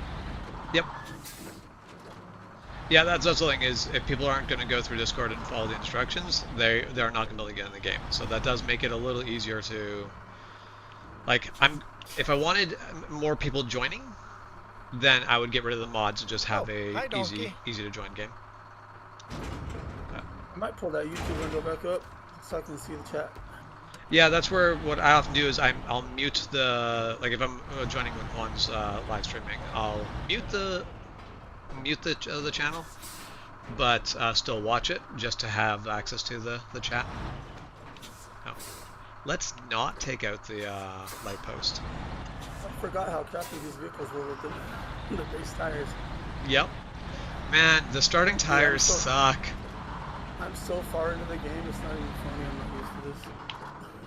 [SPEAKER 1] Yep. Yeah, that's the thing is, if people aren't going to go through Discord and follow the instructions, they're not going to be able to get in the game. So that does make it a little easier to, like, if I wanted more people joining, then I would get rid of the mods and just have
[SPEAKER 2] hi,
[SPEAKER 1] easy to join game.
[SPEAKER 4] I might pull that YouTube window back up so I can see the chat.
[SPEAKER 1] Yeah, that's where what I often do is I'll mute the, like if I'm joining when one's live streaming, I'll mute the channel, but still watch it just to have access to the chat. Oh. Let's not take out the light post.
[SPEAKER 4] I forgot how crappy these vehicles were with the base tires.
[SPEAKER 1] Yep. Man, the starting tires suck.
[SPEAKER 4] I'm so far into the game, it's not even funny. I'm not used to this.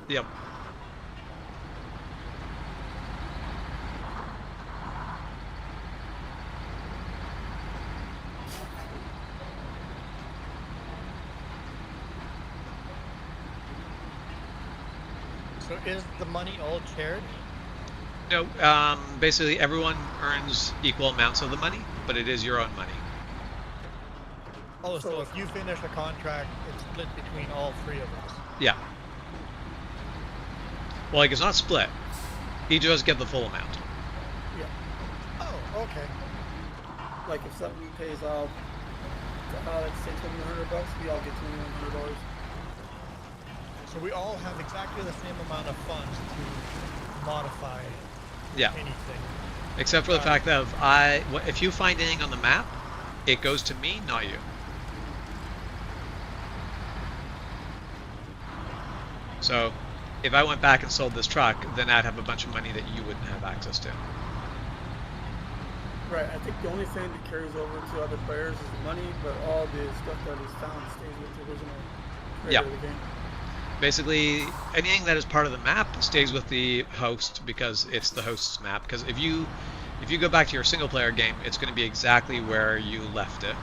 [SPEAKER 1] Yep.
[SPEAKER 2] So is the money all shared?
[SPEAKER 1] No, basically everyone earns equal amounts of the money, but it is your own money.
[SPEAKER 2] Oh, so if you finish a contract, it's split between all 3 of us.
[SPEAKER 1] Yeah. Well, like, it's not split. Each of us get the full amount.
[SPEAKER 4] Yeah.
[SPEAKER 2] Oh, okay.
[SPEAKER 4] Like if something pays off, let's say $2,100, we all get $2,100.
[SPEAKER 2] So we all have exactly the same amount of funds to modify anything.
[SPEAKER 1] Except for the fact that if you find anything on the map, it goes to me, not you. So, if I went back and sold this truck, then I'd have a bunch of money that you wouldn't have access to.
[SPEAKER 4] Right, I think the only thing that carries over to other players is the money, but all the stuff that is found stays with the original creator of the game.
[SPEAKER 1] Basically, anything that is part of the map stays with the host because it's the host's map. Because if you go back to your single-player game, it's going to be exactly where you left it.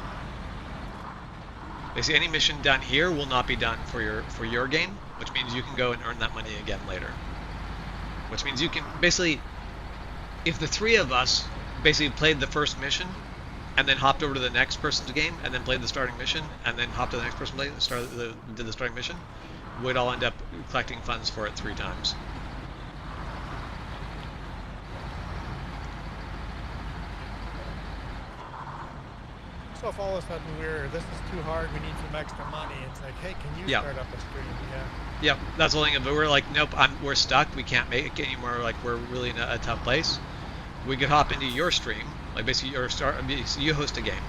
[SPEAKER 1] Basically, any mission done here will not be done for your game, which means you can go and earn that money again later. Which means you can basically, if the 3 of us basically played the first mission, and then hopped over to the next person's game, and then played the starting mission, and then hopped to the next person, did the starting mission, we'd all end up collecting funds for it 3 times.
[SPEAKER 2] So if all of a sudden this is too hard, we need some extra money, it's like, hey, can you start up a stream? Yeah.
[SPEAKER 1] Yep, that's the thing. But we're like, nope, we're stuck. We can't make it anymore. Like, we're really in a tough place. We could hop into your stream, like basically you host a game,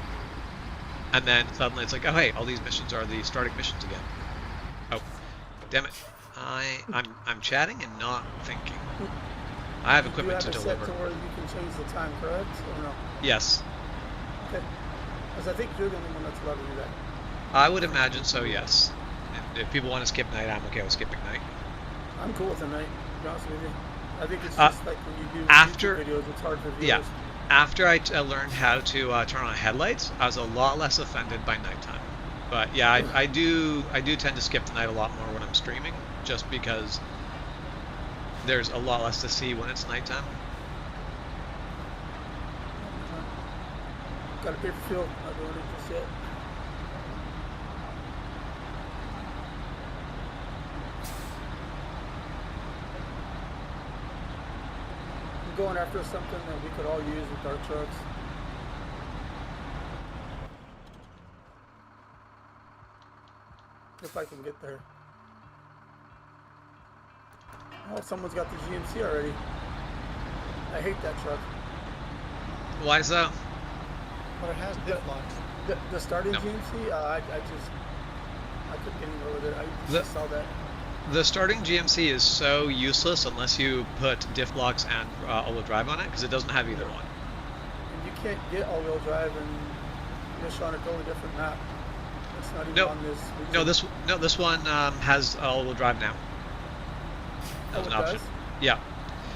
[SPEAKER 1] and then suddenly it's like, oh hey, all these missions are the starting missions again. Oh, damn it! I'm chatting and not thinking. I have equipment to deliver.
[SPEAKER 4] You have it set to where you can change the time, correct? Or no?
[SPEAKER 1] Yes.
[SPEAKER 4] Okay. Because I think you're the only one that's allowed to do that.
[SPEAKER 1] I would imagine so, yes. And if people want to skip night, I'm okay with skipping night.
[SPEAKER 4] I'm cool with the night, to be honest with you. I think it's just like when you do
[SPEAKER 1] after,
[SPEAKER 4] YouTube videos, it's hard for viewers.
[SPEAKER 1] Yeah. After I learned how to turn on headlights, I was a lot less offended by nighttime. But yeah, I do tend to skip the night a lot more when I'm streaming, just because there's a lot less to see when it's nighttime.
[SPEAKER 4] Got to pay for fuel. Not doing it just yet. going after something that we could all use with our trucks. If I can get there. Oh, someone's got the GMC already. I hate that truck.
[SPEAKER 1] Why so?
[SPEAKER 2] But it has diff locks.
[SPEAKER 4] The starting
[SPEAKER 1] No.
[SPEAKER 4] GMC, I couldn't get anywhere with it. I
[SPEAKER 1] The-
[SPEAKER 4] just saw that.
[SPEAKER 1] The starting GMC is so useless unless you put diff locks and all-wheel drive on it, because it doesn't have either one.
[SPEAKER 4] And you can't get all-wheel drive and just on a totally different map. It's not even
[SPEAKER 1] No.
[SPEAKER 4] on this.
[SPEAKER 1] No, this one has all-wheel drive now.
[SPEAKER 4] Oh,
[SPEAKER 1] As
[SPEAKER 4] it
[SPEAKER 1] an option.
[SPEAKER 4] does?
[SPEAKER 1] Yeah.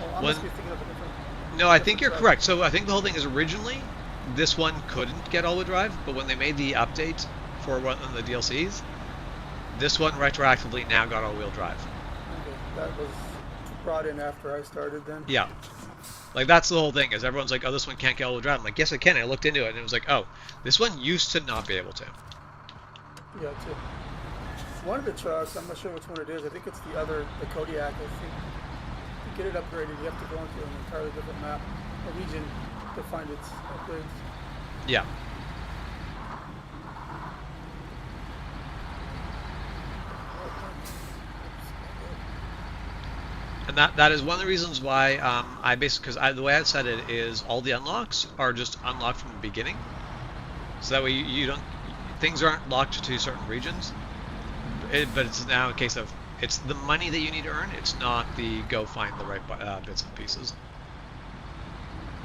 [SPEAKER 4] Oh, I
[SPEAKER 1] When-
[SPEAKER 4] must be thinking of a different.
[SPEAKER 1] No, I think you're
[SPEAKER 4] truck.
[SPEAKER 1] correct. So I think the whole thing is originally this one couldn't get all-wheel drive, but when they made the update for one of the DLCs, this one retroactively now got all-wheel drive.
[SPEAKER 4] Okay, that was brought in after I started then.
[SPEAKER 1] Yeah. Like, that's the whole thing, is everyone's like, oh, this one can't get all-wheel drive. I'm like, yes, it can. I looked into it, and it was like, oh, this one used to not be able to.
[SPEAKER 4] Yeah, too. One of the trucks, I'm not sure which one it is. I think it's the Kodiak. I think to get it upgraded, you have to go into an entirely different map, a region, to find its upgrades.
[SPEAKER 1] Yeah. And that is one of the reasons why I basically, because the way I set it is all the unlocks are just unlocked from the beginning. So that way you don't, things aren't locked to certain regions. But it's now a case of, it's the money that you need to earn, it's not the go find the right bits and pieces.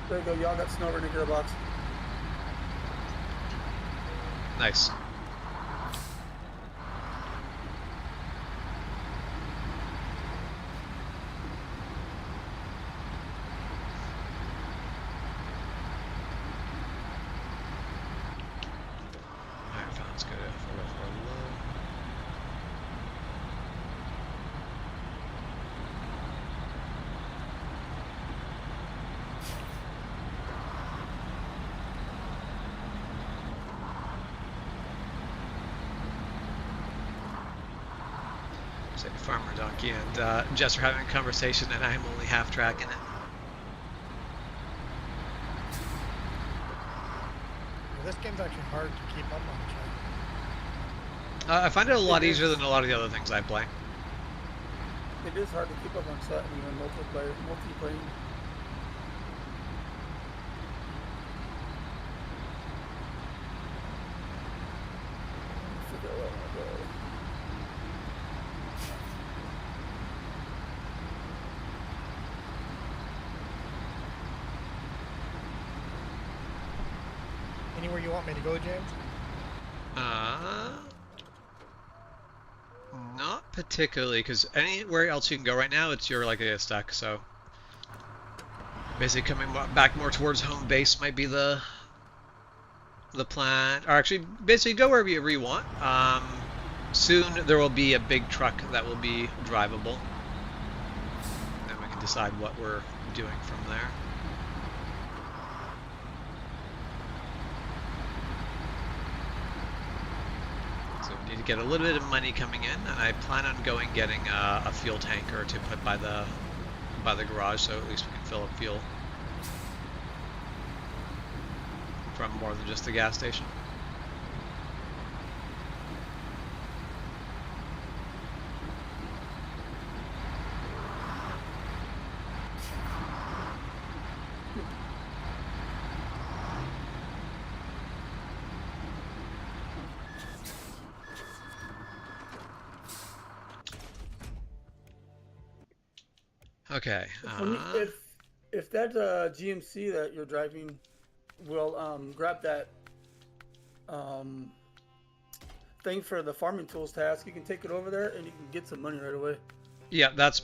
[SPEAKER 4] There you go, y'all got SnowRunner gearbox.
[SPEAKER 1] Nice. Alright, sounds good. For low. Say Farmer Donkey and Jess are having a conversation, and I'm only half tracking it.
[SPEAKER 2] This game's actually hard to keep up on, Chad.
[SPEAKER 1] I find it a lot
[SPEAKER 4] It is.
[SPEAKER 1] easier than a lot of the other things I play.
[SPEAKER 4] It is hard to keep up on set and even multiplayer. Figure out where I wanna go.
[SPEAKER 2] Anywhere you want me to go, James?
[SPEAKER 1] Not particularly, because anywhere else you can go right now, you're like a stuck. So basically, coming back more towards home base might be the plan. Or actually, basically go wherever you want. Soon there will be a big truck that will be drivable. Then we can decide what we're doing from there. So we need to get a little bit of money coming in, and I plan on getting a fuel tanker to put by the garage, so at least we can fill up fuel from more than just the gas station. Okay.
[SPEAKER 4] If that GMC that you're driving will grab that thing for the farming tools task, you can take it over there and you can get some money right away.
[SPEAKER 1] Yeah, that's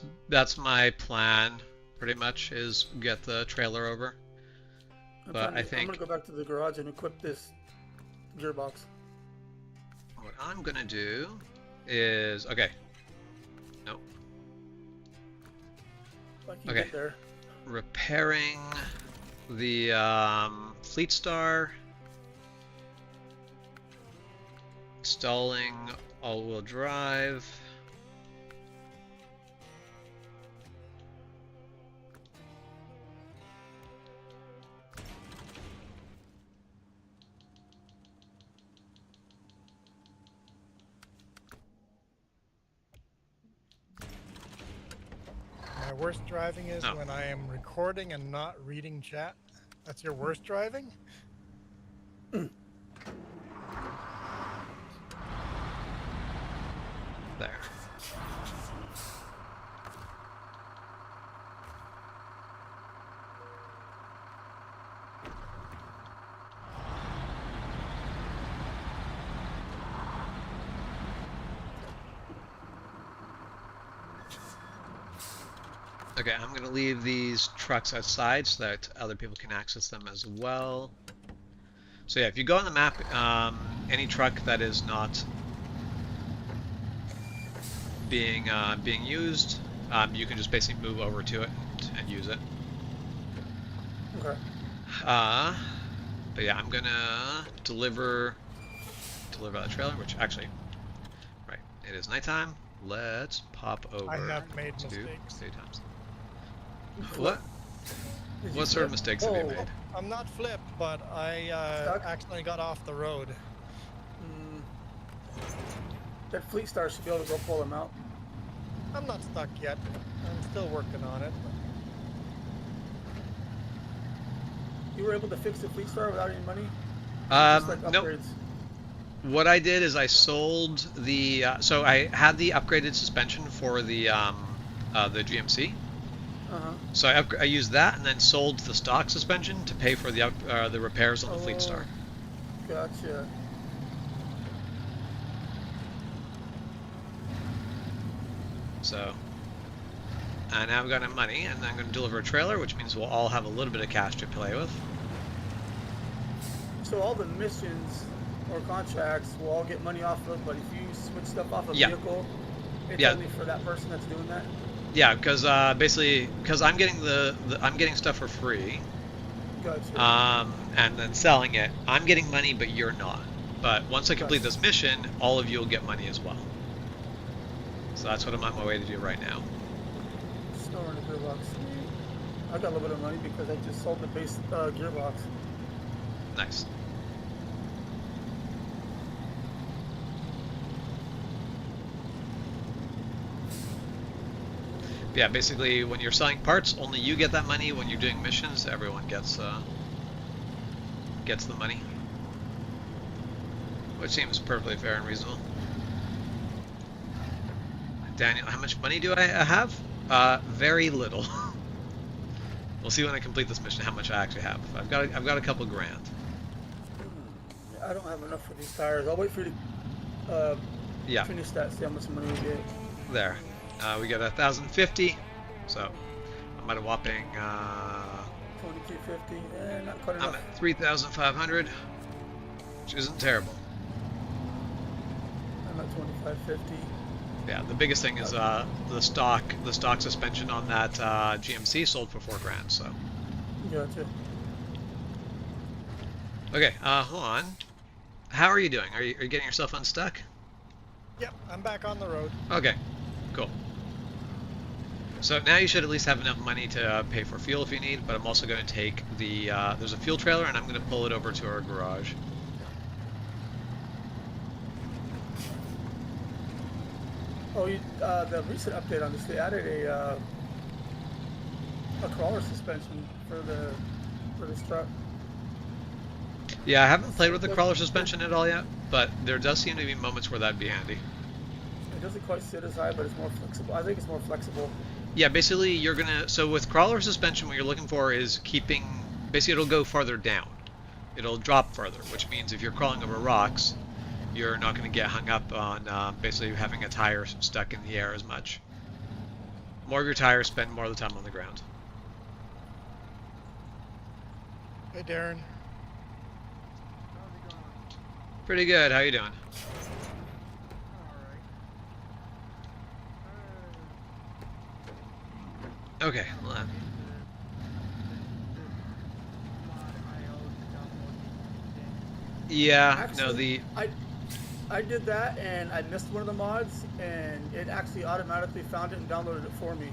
[SPEAKER 1] my plan. Pretty much is get the trailer over. But I think
[SPEAKER 4] I'm gonna go back to the garage and equip this gearbox.
[SPEAKER 1] what I'm gonna do is Nope.
[SPEAKER 4] If I can
[SPEAKER 1] Okay.
[SPEAKER 4] get there.
[SPEAKER 1] Repairing the Fleet Star, installing all-wheel drive,
[SPEAKER 2] worst driving is
[SPEAKER 1] Oh.
[SPEAKER 2] when I am recording and not reading chat? That's your worst driving?
[SPEAKER 1] There. Okay, I'm going to leave these trucks outside so that other people can access them as well. So yeah, if you go on the map, any truck that is not being used, you can just basically move over to it and use it.
[SPEAKER 4] Okay.
[SPEAKER 1] But yeah, I'm gonna deliver that trailer, which actually, right, it is nighttime. Let's pop over
[SPEAKER 2] I have made
[SPEAKER 1] to
[SPEAKER 2] mistakes.
[SPEAKER 1] daytimes. What?
[SPEAKER 4] Did you
[SPEAKER 1] What sort of
[SPEAKER 4] flip?
[SPEAKER 1] mistakes have you
[SPEAKER 4] Whoa.
[SPEAKER 1] made?
[SPEAKER 2] I'm not flipped, but I
[SPEAKER 4] Stuck?
[SPEAKER 2] accidentally got off the road.
[SPEAKER 4] That Fleet Star should be able to go pull him out.
[SPEAKER 2] I'm not stuck yet. I'm still working on it.
[SPEAKER 4] You were able to fix the Fleet Star without any money? Just like
[SPEAKER 1] Nope.
[SPEAKER 4] upgrades.
[SPEAKER 1] What I did is I sold the so I had the upgraded suspension for the GMC. So I used that and then sold the stock suspension to pay for the repairs on the Fleet Star.
[SPEAKER 4] Gotcha.
[SPEAKER 1] So, and now I've got enough money, and I'm going to deliver a trailer, which means we'll all have a little bit of cash to play with.
[SPEAKER 4] So all the missions or contracts will all get money off of, but if you switch stuff off a
[SPEAKER 1] Yeah.
[SPEAKER 4] vehicle, it's
[SPEAKER 1] Yeah.
[SPEAKER 4] only for that person that's doing that?
[SPEAKER 1] Yeah, because basically, because I'm getting I'm getting stuff for free,
[SPEAKER 4] Gotcha.
[SPEAKER 1] and then selling it, I'm getting money, but you're not. But once I complete this mission, all of you will get money as well. So that's what I'm on my way to do right now.
[SPEAKER 4] SnowRunner gearbox. I got a little bit of money because I just sold the base gearbox.
[SPEAKER 1] Nice. Yeah, basically, when you're selling parts, only you get that money. When you're doing missions, everyone gets the money, which seems perfectly fair and reasonable. Daniel, how much money do I have? Very little. We'll see when I complete this mission how much I actually have. I've got a couple grand.
[SPEAKER 4] I don't have enough for these tires. I'll wait for you to
[SPEAKER 1] Yeah,
[SPEAKER 4] finish that, see how much money we get.
[SPEAKER 1] there. We got 1,050, so I'm at a whopping
[SPEAKER 4] 2250. Not quite
[SPEAKER 1] I'm
[SPEAKER 4] enough.
[SPEAKER 1] at 3,500, which isn't terrible.
[SPEAKER 4] I'm at 2550.
[SPEAKER 1] Yeah, the biggest thing is the stock suspension on that GMC sold for $4,000. So
[SPEAKER 4] Gotcha.
[SPEAKER 1] okay, hold on. How are you doing? Are you getting yourself unstuck?
[SPEAKER 2] Yep, I'm back on the road.
[SPEAKER 1] Okay, cool. So now you should at least have enough money to pay for fuel if you need. But I'm also going to take the there's a fuel trailer and I'm going to pull it over to our garage.
[SPEAKER 4] Oh, the recent update on this, they added a crawler suspension for this truck.
[SPEAKER 1] Yeah, I haven't played with the crawler suspension at all yet, but there does seem to be moments where that'd be handy.
[SPEAKER 4] It doesn't quite sit as high, but it's more flexible. I think it's more flexible.
[SPEAKER 1] Yeah, basically so with crawler suspension, what you're looking for is basically it'll go farther down. It'll drop further, which means if you're crawling over rocks, you're not going to get hung up on basically having a tire stuck in the air as much. More of your tires spend more of the time on the ground.
[SPEAKER 2] Hey, Darren.
[SPEAKER 1] Pretty good. How you doing? Okay. Hold on. Yeah.
[SPEAKER 4] Actually, I did that and I missed one of the mods, and it actually automatically found it and downloaded it for me.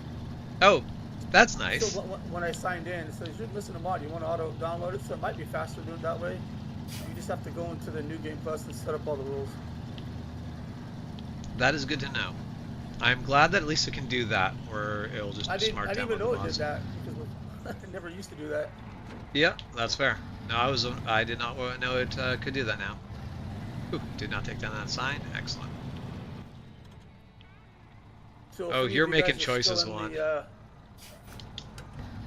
[SPEAKER 1] Oh, that's nice.
[SPEAKER 4] So when I signed in, it says you're missing a mod. You want to auto download it, so it might be faster doing it that way. You just have to go into the New Game Plus and set up all the rules.
[SPEAKER 1] That is good to know. I'm glad that at least it can do that, or it'll just
[SPEAKER 4] I
[SPEAKER 1] smart
[SPEAKER 4] didn't even
[SPEAKER 1] download the
[SPEAKER 4] know it did
[SPEAKER 1] mods.
[SPEAKER 4] that because I never used to do that.
[SPEAKER 1] Yeah, that's fair. No, I did not know it could do that now. Ooh, did not take down that sign. Excellent.
[SPEAKER 4] So if
[SPEAKER 1] Oh,
[SPEAKER 4] any of
[SPEAKER 1] you're
[SPEAKER 4] you
[SPEAKER 1] making
[SPEAKER 4] guys are still
[SPEAKER 1] choices, one.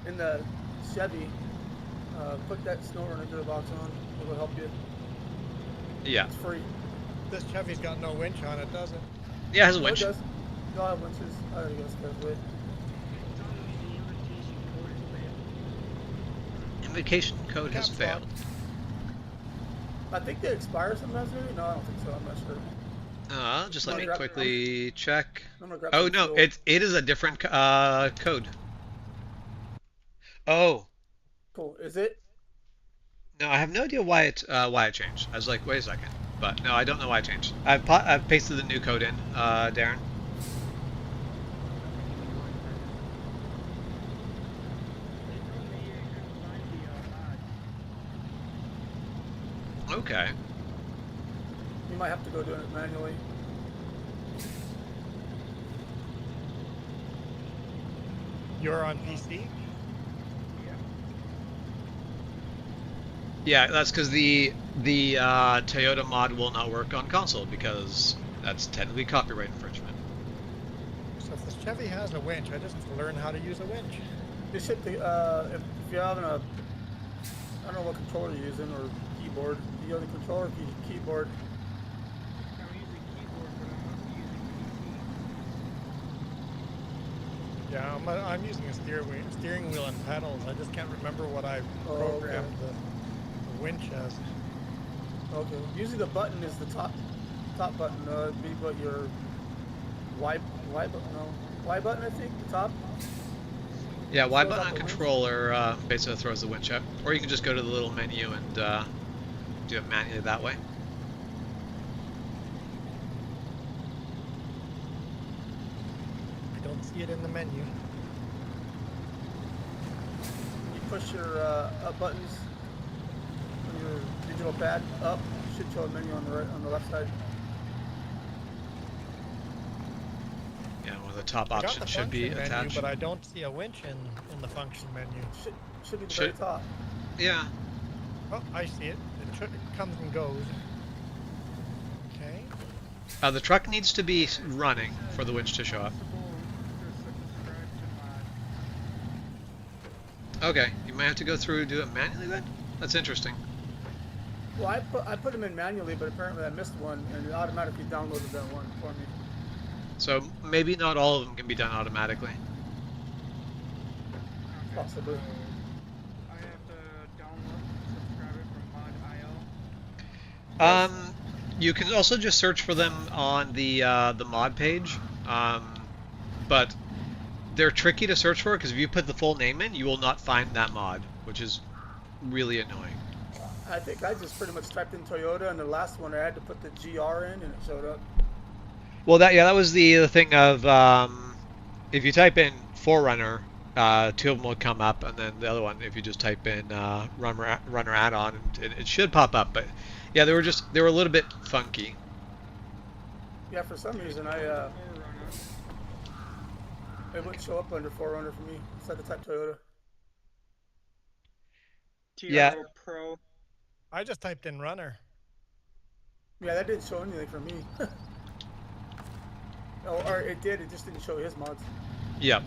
[SPEAKER 4] in the Chevy, put that SnowRunner gearbox on. It will help you.
[SPEAKER 1] Yeah.
[SPEAKER 4] It's free.
[SPEAKER 2] This Chevy's got no winch on it, does it?
[SPEAKER 1] Yeah, it has a
[SPEAKER 4] No, it
[SPEAKER 1] winch.
[SPEAKER 4] does. No, I have winches. I gotta go carefully.
[SPEAKER 1] Invocation code has
[SPEAKER 2] Caps lock.
[SPEAKER 1] failed.
[SPEAKER 4] I think they expire sometimes, maybe? No, I don't think so. I'm not sure.
[SPEAKER 1] Just
[SPEAKER 4] I'm
[SPEAKER 1] let
[SPEAKER 4] gonna
[SPEAKER 1] me
[SPEAKER 4] grab,
[SPEAKER 1] quickly check.
[SPEAKER 4] I'm gonna grab
[SPEAKER 1] Oh
[SPEAKER 4] some
[SPEAKER 1] no,
[SPEAKER 4] fuel.
[SPEAKER 1] it is a different code. Oh
[SPEAKER 4] Cool. Is it?
[SPEAKER 1] no, I have no idea why it changed. I was like, wait a second, but no, I don't know why it changed. I've pasted the new code in, Darren. Okay.
[SPEAKER 4] You might have to go do it manually.
[SPEAKER 2] You're on PC?
[SPEAKER 1] Yeah, that's because the Toyota mod will not work on console because that's technically copyright infringement.
[SPEAKER 2] So if this Chevy has a winch, I just have to learn how to use a winch.
[SPEAKER 4] You should, if you're having a, I don't know what controller you're using or keyboard. Do you have the controller or keyboard?
[SPEAKER 2] Yeah, I'm using a steering wheel and pedals. I just can't remember what I
[SPEAKER 4] Oh,
[SPEAKER 2] programmed the winch as.
[SPEAKER 4] Okay. Usually the button is the top button. It'd be what your Y button, no, Y button, I think, the top.
[SPEAKER 1] Yeah, Y
[SPEAKER 4] Throws
[SPEAKER 1] button
[SPEAKER 4] out
[SPEAKER 1] on
[SPEAKER 4] the winch.
[SPEAKER 1] controller basically throws the winch up, or you can just go to the little menu and do it manually that way.
[SPEAKER 2] I don't see it in the menu.
[SPEAKER 4] You push your up buttons on your digital pad up. Should show a menu on the left side.
[SPEAKER 1] Yeah, one of the top
[SPEAKER 2] I got the
[SPEAKER 1] options should be
[SPEAKER 2] function menu,
[SPEAKER 1] attached.
[SPEAKER 2] but I don't see a winch in the function menu.
[SPEAKER 4] Should be the
[SPEAKER 1] Should-
[SPEAKER 4] very top.
[SPEAKER 1] Yeah.
[SPEAKER 2] Oh, I see it. It comes and goes. Okay.
[SPEAKER 1] The truck needs to be running for the winch to show up. Okay, you might have to go through and do it manually then? That's interesting.
[SPEAKER 4] Well, I put them in manually, but apparently I missed one, and it automatically downloaded that one for me.
[SPEAKER 1] So maybe not all of them can be done automatically.
[SPEAKER 4] Possibly.
[SPEAKER 5] I have to download and subscribe it from mod.io.
[SPEAKER 1] You can also just search for them on the mod page, but they're tricky to search for because if you put the full name in, you will not find that mod, which is really annoying.
[SPEAKER 4] I think I just pretty much typed in Toyota, and the last one I had to put the GR in, and it showed up.
[SPEAKER 1] Well, that was the thing of if you type in Forerunner, two of them will come up, and then the other one, if you just type in Runner add-on, it should pop up. But yeah, they were a little bit funky.
[SPEAKER 4] Yeah, for some reason it wouldn't show up under Forerunner for me. So I had to type Toyota.
[SPEAKER 1] Yeah.
[SPEAKER 5] TRO Pro.
[SPEAKER 2] I just typed in runner.
[SPEAKER 4] Yeah, that didn't show anything for me. Oh, or it did. It just didn't show his mods.
[SPEAKER 1] Yep.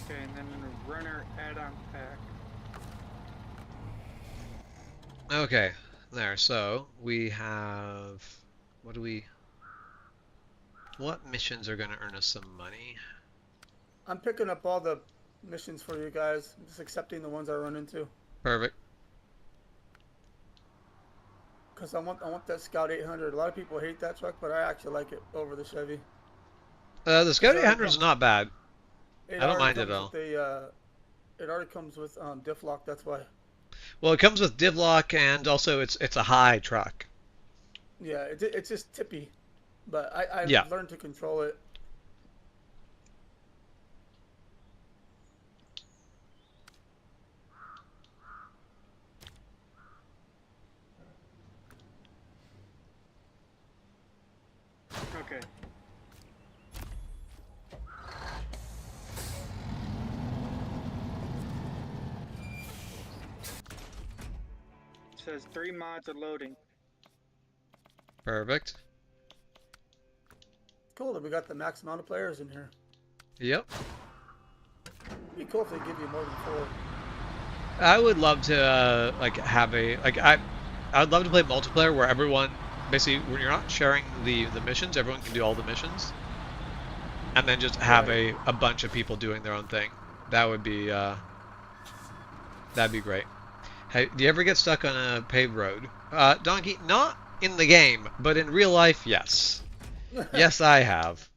[SPEAKER 5] Okay, and then a runner add-on pack.
[SPEAKER 1] Okay, there. So we have what missions are going to earn us some money?
[SPEAKER 4] I'm picking up all the missions for you guys. I'm just accepting the ones I run into.
[SPEAKER 1] Perfect.
[SPEAKER 4] Because I want that Scout 800. A lot of people hate that truck, but I actually like it over the Chevy.
[SPEAKER 1] The Scout
[SPEAKER 4] already
[SPEAKER 1] 800 is not bad. I don't mind it at all.
[SPEAKER 4] It already comes with diff lock. That's why.
[SPEAKER 1] Well, it comes with div lock, and also it's a high truck.
[SPEAKER 4] Yeah, it's just tippy, but I
[SPEAKER 1] Yeah.
[SPEAKER 4] learned to control it.
[SPEAKER 5] Okay. It says 3 mods are loading.
[SPEAKER 1] Perfect.
[SPEAKER 4] Cool that we got the max amount of players in here.
[SPEAKER 1] Yep.
[SPEAKER 4] It'd be cool if they give you more than 4.
[SPEAKER 1] I would love to like have a like I would love to play multiplayer where everyone basically when you're not sharing the missions, everyone can do all the missions, and then just have
[SPEAKER 4] Right.
[SPEAKER 1] a bunch of people doing their own thing. That would be that'd be great. Hey, do you ever get stuck on a paved road? Donkey, not in the game, but in real life, yes. Yes, I have.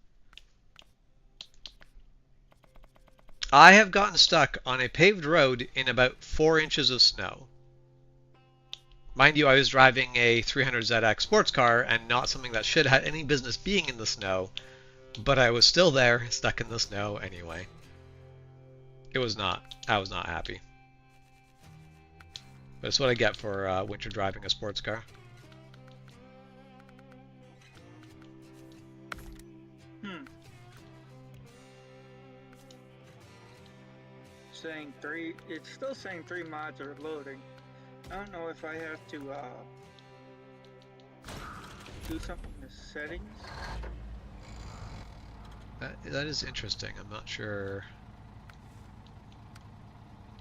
[SPEAKER 1] I have gotten stuck on a paved road in about 4 inches of snow. Mind you, I was driving a 300ZX sports car and not something that should have any business being in the snow, but I was still there, stuck in the snow anyway. I was not happy. But it's what I get for winter driving a sports car.
[SPEAKER 5] Saying 3. It's still saying 3 mods are loading. I don't know if I have to do something in the settings.
[SPEAKER 1] That is interesting. I'm not sure.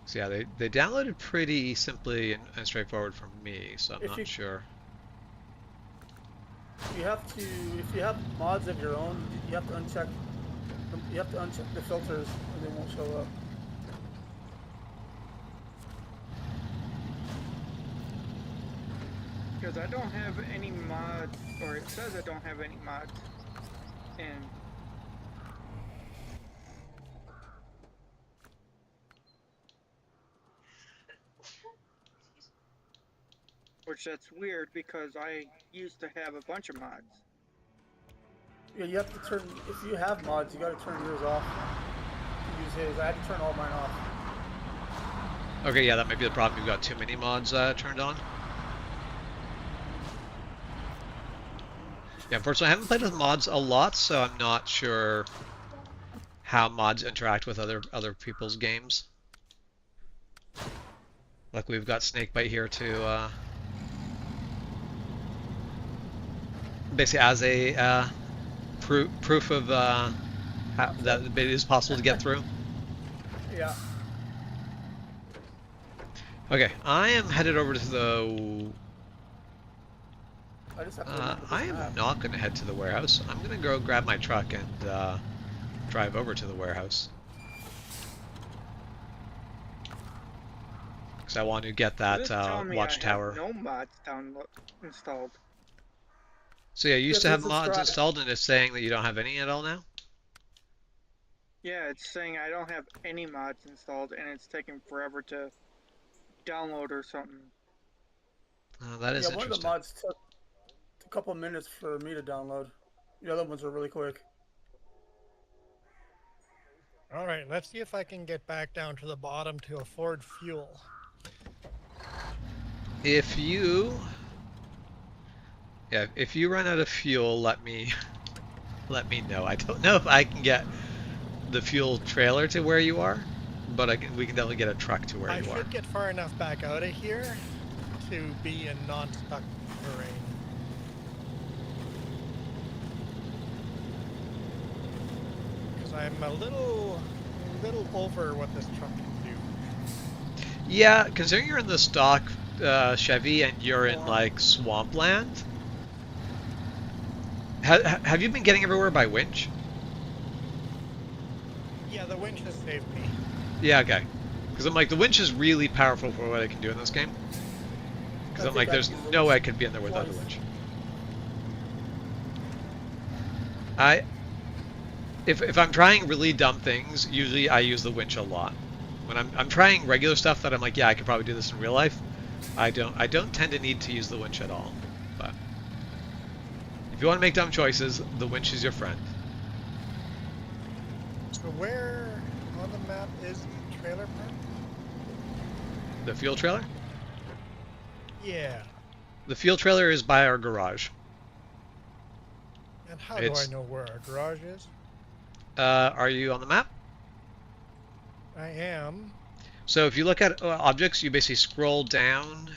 [SPEAKER 1] So yeah, they downloaded pretty simply and straightforward for me, so I'm not sure.
[SPEAKER 4] You have to, if you have mods of your own, you have to uncheck. You have to uncheck the filters, and they won't show up.
[SPEAKER 5] Because I don't have any mods, or it says I don't have any mods, and which that's weird because I used to have a bunch of mods.
[SPEAKER 4] Yeah, you have to turn. If you have mods, you got to turn yours off. To use his, I had to turn all mine off.
[SPEAKER 1] Okay, yeah, that might be the problem. You've got too many mods turned on. Yeah, unfortunately, I haven't played with mods a lot, so I'm not sure how mods interact with other people's games. Like we've got Snakebite here to basically as a proof of how, that it is possible to get through.
[SPEAKER 4] Yeah.
[SPEAKER 1] Okay, I am headed over to the.
[SPEAKER 4] I just have to remember this
[SPEAKER 1] I am
[SPEAKER 4] map.
[SPEAKER 1] not going to head to the warehouse. I'm going to go grab my truck and drive over to the warehouse. Because I want to get that watchtower.
[SPEAKER 5] No mods installed.
[SPEAKER 1] So yeah, you used
[SPEAKER 4] Yes,
[SPEAKER 1] to have
[SPEAKER 4] it's
[SPEAKER 1] mods
[SPEAKER 4] described.
[SPEAKER 1] installed and it's saying that you don't have any at all now?
[SPEAKER 5] Yeah, it's saying I don't have any mods installed, and it's taking forever to download or something.
[SPEAKER 1] That is
[SPEAKER 4] Yeah, one of the
[SPEAKER 1] interesting.
[SPEAKER 4] mods took a couple minutes for me to download. The other ones were really quick.
[SPEAKER 2] All right, let's see if I can get back down to the bottom to afford fuel.
[SPEAKER 1] If you run out of fuel, let me know. I don't know if I can get the fuel trailer to where you are, but we can definitely get a truck to where
[SPEAKER 2] I
[SPEAKER 1] you are.
[SPEAKER 2] should get far enough back out of here to be in non-stuck terrain. Because I'm a little over what this truck can do.
[SPEAKER 1] Yeah, considering you're in the stock Chevy and you're in like swampland. Have you been getting everywhere by winch?
[SPEAKER 2] Yeah, the winch has saved me.
[SPEAKER 1] Yeah, okay. Because I'm like, the winch is really powerful for what I can do in this game. Because I'm like, there's no way I could be in there without a winch. If I'm trying really dumb things, usually I use the winch a lot. When I'm trying regular stuff that I'm like, yeah, I could probably do this in real life, I don't tend to need to use the winch at all. But if you want to make dumb choices, the winch is your friend.
[SPEAKER 2] So where on the map is the trailer park?
[SPEAKER 1] The fuel trailer?
[SPEAKER 2] Yeah.
[SPEAKER 1] The fuel trailer is by our garage.
[SPEAKER 2] And how do I
[SPEAKER 1] It's-
[SPEAKER 2] know where our garage is?
[SPEAKER 1] Are you on the map?
[SPEAKER 2] I am.
[SPEAKER 1] So if you look at objects, you basically scroll down.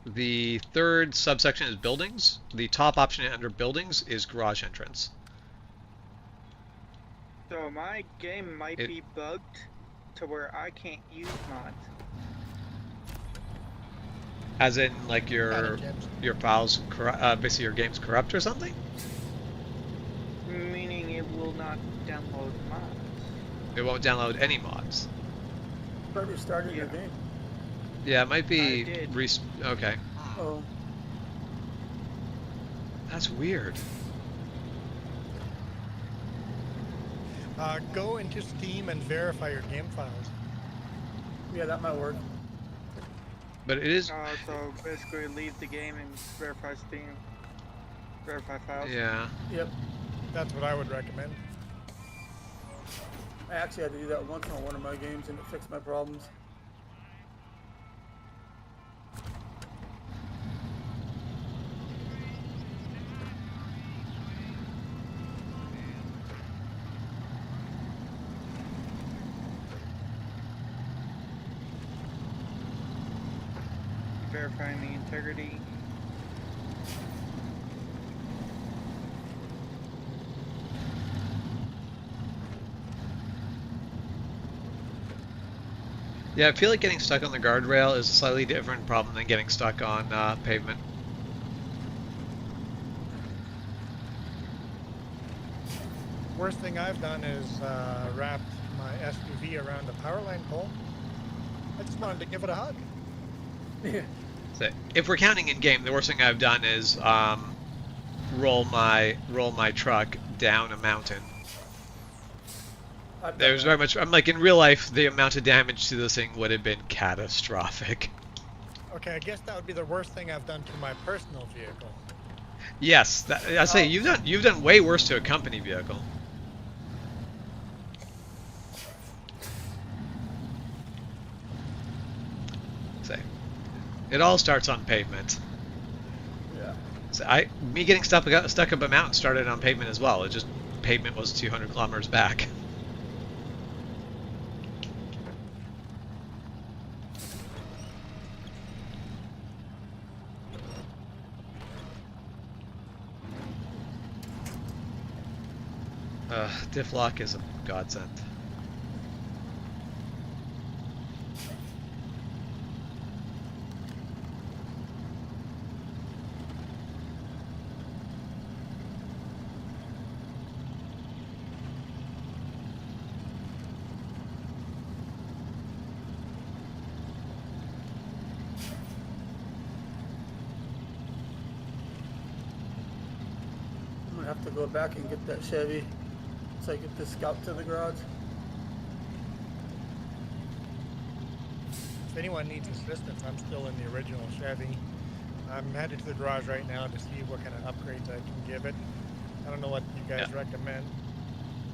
[SPEAKER 1] The third subsection is buildings. The top option under buildings is garage entrance.
[SPEAKER 5] So my game might
[SPEAKER 1] It-
[SPEAKER 5] be bugged to where I can't use mods.
[SPEAKER 1] As in, like
[SPEAKER 2] Got it, James.
[SPEAKER 1] your files, basically your game's corrupt or something.
[SPEAKER 5] Meaning it will not download mods.
[SPEAKER 1] It won't download any mods.
[SPEAKER 4] Probably started your
[SPEAKER 5] Yeah.
[SPEAKER 4] game.
[SPEAKER 1] Yeah, it might be.
[SPEAKER 5] I did.
[SPEAKER 1] Okay,
[SPEAKER 4] Oh,
[SPEAKER 1] that's weird.
[SPEAKER 2] Go into Steam and verify your game files.
[SPEAKER 4] yeah, that might work.
[SPEAKER 1] But it is.
[SPEAKER 5] So basically leave the game and verify Steam. Verify files.
[SPEAKER 1] Yeah.
[SPEAKER 4] Yep.
[SPEAKER 2] That's what I would recommend.
[SPEAKER 4] I actually had to do that once on one of my games and it fixed my problems.
[SPEAKER 5] Verifying the integrity.
[SPEAKER 1] Yeah, I feel like getting stuck on the guardrail is a slightly different problem than getting stuck on pavement.
[SPEAKER 2] Worst thing I've done is wrapped my SUV around a power line pole. I just wanted to give it a hug.
[SPEAKER 4] Yeah.
[SPEAKER 1] So if we're counting in game, the worst thing I've done is roll my truck down a mountain.
[SPEAKER 4] I've done
[SPEAKER 1] There's
[SPEAKER 4] that.
[SPEAKER 1] very much. I'm like in real life, the amount of damage to this thing would have been catastrophic.
[SPEAKER 2] Okay, I guess that would be the worst thing I've done to my personal vehicle.
[SPEAKER 1] Yes, I say you've done way worse to a company vehicle. Say, it all starts on pavement.
[SPEAKER 4] Yeah.
[SPEAKER 1] So me getting stuck up a mountain started on pavement as well. It just pavement was 200 kilometers back. Diff lock is a godsend.
[SPEAKER 4] I'm gonna have to go back and get that Chevy so I get the Scout to the garage.
[SPEAKER 2] If anyone needs assistance, I'm still in the original Chevy. I'm headed to the garage right now to see what kind of upgrades I can give it. I don't know what you guys recommend.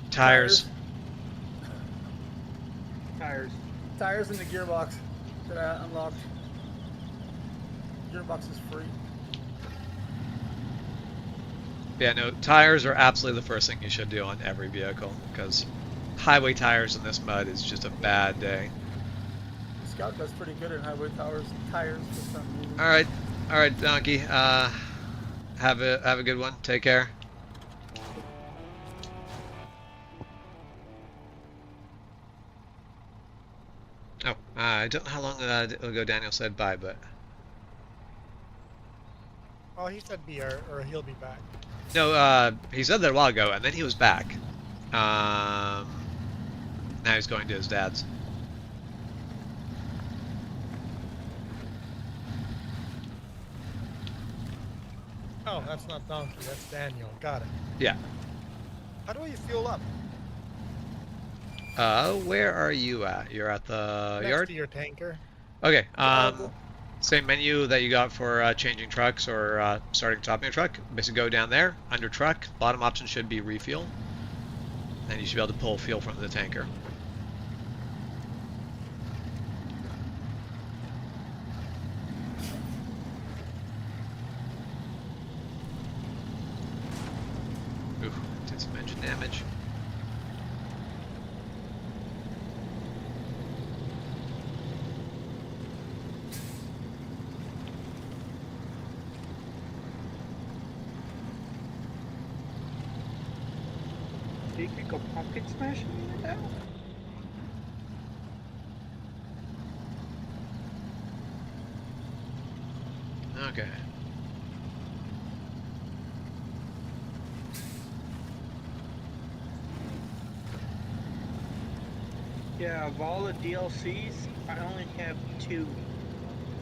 [SPEAKER 1] Tires.
[SPEAKER 5] Tires.
[SPEAKER 4] Tires in the gearbox that I unlocked. Gearbox is free.
[SPEAKER 1] Yeah, no, tires are absolutely the first thing you should do on every vehicle, because highway tires in this mud is just a bad day.
[SPEAKER 4] Scout does pretty good in highway tires for some reason.
[SPEAKER 1] All right, Donkey. Have a good one. Take care. Oh, I don't know how long ago Daniel said bye, but
[SPEAKER 2] Oh, he said be or he'll be back.
[SPEAKER 1] no, he said that a while ago, and then he was back. Now he's going to his dad's.
[SPEAKER 2] Oh, that's not Donkey, that's Daniel. Got it.
[SPEAKER 1] Yeah.
[SPEAKER 2] How do you fuel up?
[SPEAKER 1] Where are you at? You're at the
[SPEAKER 2] Next
[SPEAKER 1] yard?
[SPEAKER 2] to your tanker.
[SPEAKER 1] Okay.
[SPEAKER 4] the-
[SPEAKER 1] Same menu that you got for changing trucks or starting topping a truck. Basically go down there, under truck, bottom option should be refuel. And you should be able to pull fuel from the tanker. damage.
[SPEAKER 5] You could go pumpkin smashing now?
[SPEAKER 1] Okay.
[SPEAKER 5] Yeah, of all the DLCs, I only have 2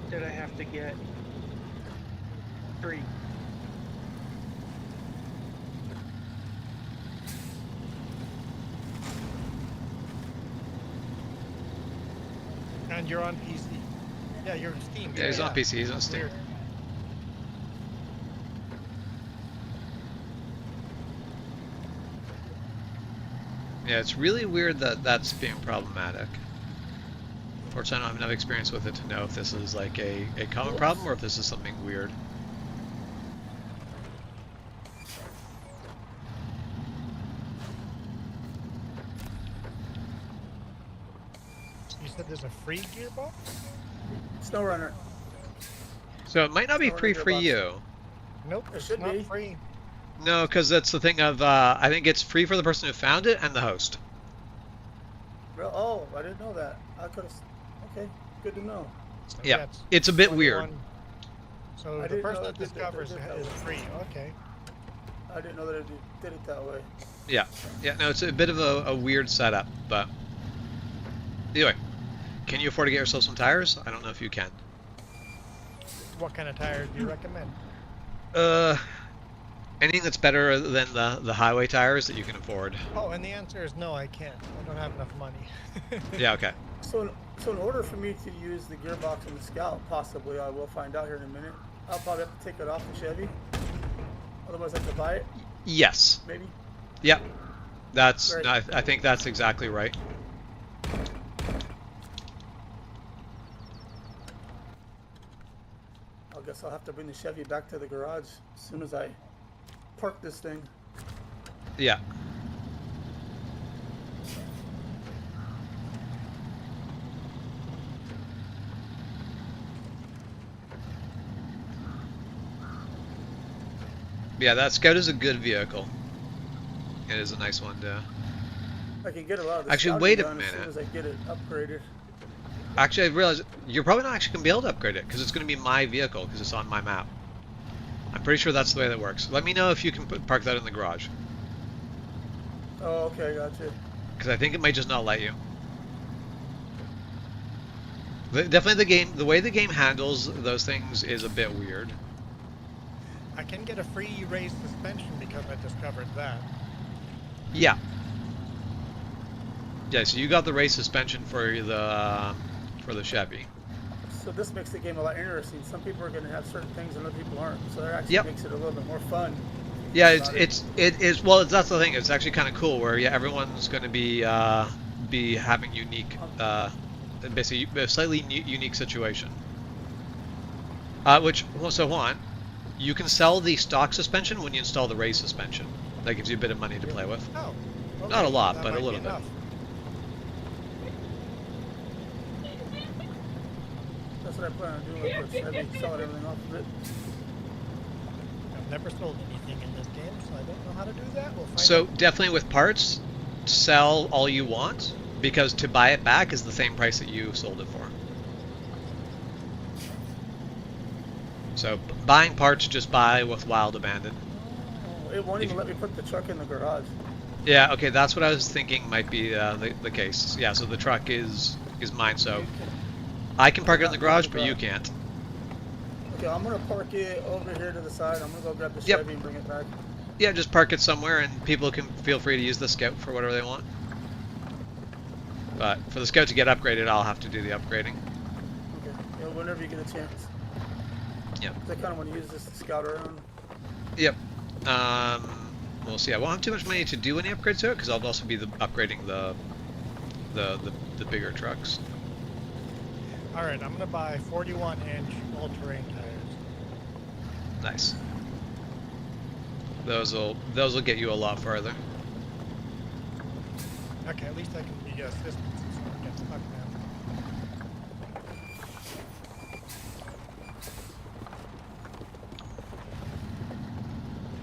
[SPEAKER 5] that I have to get. 3.
[SPEAKER 2] And you're on PC. Yeah, you're on Steam.
[SPEAKER 1] Yeah, he's on PC. He's on
[SPEAKER 2] That's
[SPEAKER 1] Steam.
[SPEAKER 2] weird.
[SPEAKER 1] Yeah, it's really weird that that's being problematic. Fortunately, I don't have enough experience with it to know if this is like a common problem or if this is something weird.
[SPEAKER 2] You said there's a free gearbox?
[SPEAKER 4] SnowRunner.
[SPEAKER 1] So it might not be
[SPEAKER 4] Or
[SPEAKER 1] free for
[SPEAKER 4] gearbox.
[SPEAKER 1] you.
[SPEAKER 2] Nope,
[SPEAKER 4] It
[SPEAKER 2] it's
[SPEAKER 4] should
[SPEAKER 2] not
[SPEAKER 4] be.
[SPEAKER 2] free.
[SPEAKER 1] No, because that's the thing of, I think it's free for the person who found it and the host.
[SPEAKER 4] Oh, I didn't know that. I could have. Okay, good to know.
[SPEAKER 2] So,
[SPEAKER 1] Yeah, it's a bit weird.
[SPEAKER 2] 21. So
[SPEAKER 4] I
[SPEAKER 2] the
[SPEAKER 4] didn't
[SPEAKER 2] person
[SPEAKER 4] know
[SPEAKER 2] that
[SPEAKER 4] it did that-
[SPEAKER 2] discovers
[SPEAKER 4] did
[SPEAKER 2] it
[SPEAKER 4] that
[SPEAKER 2] is
[SPEAKER 4] way.
[SPEAKER 2] free. Okay.
[SPEAKER 4] I didn't know that it did it that way.
[SPEAKER 1] Yeah, no, it's a bit of a weird setup, but anyway, can you afford to get yourself some tires? I don't know if you can.
[SPEAKER 2] What kind of tires do you recommend?
[SPEAKER 1] Anything that's better than the highway tires that you can afford.
[SPEAKER 2] Oh, and the answer is no, I can't. I don't have enough money.
[SPEAKER 1] Yeah, okay.
[SPEAKER 4] So in order for me to use the gearbox on the Scout, possibly I will find out here in a minute. I'll probably have to take it off the Chevy. Otherwise, I have to buy it.
[SPEAKER 1] Yes.
[SPEAKER 4] Maybe.
[SPEAKER 1] Yep. That's.
[SPEAKER 4] Right.
[SPEAKER 1] I think that's exactly right.
[SPEAKER 4] I guess I'll have to bring the Chevy back to the garage as soon as I park this thing.
[SPEAKER 1] Yeah. Yeah, that Scout is a good vehicle. It is a nice one to.
[SPEAKER 4] I can get a lot of the
[SPEAKER 1] Actually,
[SPEAKER 4] scouting
[SPEAKER 1] wait a
[SPEAKER 4] done as soon
[SPEAKER 1] minute.
[SPEAKER 4] as I get it upgraded.
[SPEAKER 1] Actually, I realized you're probably not actually going to be able to upgrade it because it's going to be my vehicle because it's on my map. I'm pretty sure that's the way that works. Let me know if you can park that in the garage
[SPEAKER 4] Oh, okay, gotcha.
[SPEAKER 1] because I think it might just not let you. Definitely the way the game handles those things is a bit weird.
[SPEAKER 2] I can get a free race suspension because I discovered that.
[SPEAKER 1] Yeah. Yeah, so you got the race suspension for the Chevy.
[SPEAKER 4] So this makes the game a lot interesting. Some people are going to have certain things and other people aren't. So that actually
[SPEAKER 1] Yep.
[SPEAKER 4] makes it a little bit more fun.
[SPEAKER 1] Yeah,
[SPEAKER 4] About
[SPEAKER 1] it is well. That's the thing. It's actually kind of cool where everyone's going to be having unique, basically a slightly unique situation. So Juan, you can sell the stock suspension when you install the race suspension. That gives you a bit of money to play with.
[SPEAKER 2] Oh. Okay.
[SPEAKER 1] Not a lot,
[SPEAKER 2] That
[SPEAKER 1] but a
[SPEAKER 2] might be
[SPEAKER 1] little bit.
[SPEAKER 2] enough.
[SPEAKER 4] That's what I plan on doing with the Chevy, selling everything off of it.
[SPEAKER 2] I've never sold anything in this game, so I don't know how to do that. We'll find
[SPEAKER 1] So
[SPEAKER 2] out.
[SPEAKER 1] definitely with parts, sell all you want because to buy it back is the same price that you sold it for. So buying parts, just buy with Wild Abandon.
[SPEAKER 4] Oh, it won't even let me put the truck in the garage.
[SPEAKER 1] Yeah, okay, that's what I was thinking might be the case. Yeah, so the truck is mine, so I can park it in the garage, but you can't.
[SPEAKER 4] Okay, I'm going to park it over here to the side. I'm going to go grab the
[SPEAKER 1] Yep.
[SPEAKER 4] Chevy and bring it back.
[SPEAKER 1] Yeah, just park it somewhere and people can feel free to use the Scout for whatever they want. But for the Scout to get upgraded, I'll have to do the upgrading.
[SPEAKER 4] Okay, yeah, whenever you get a chance.
[SPEAKER 1] Yep.
[SPEAKER 4] 'Cause I kind of want to use this to scout around.
[SPEAKER 1] Yep. We'll see. I won't have too much money to do any upgrades to it because I'll also be upgrading the bigger trucks.
[SPEAKER 2] All right, I'm gonna buy 41-inch all-terrain tires.
[SPEAKER 1] Nice. Those will get you a lot farther.
[SPEAKER 2] Okay, at least I can be assistance if someone gets stuck now.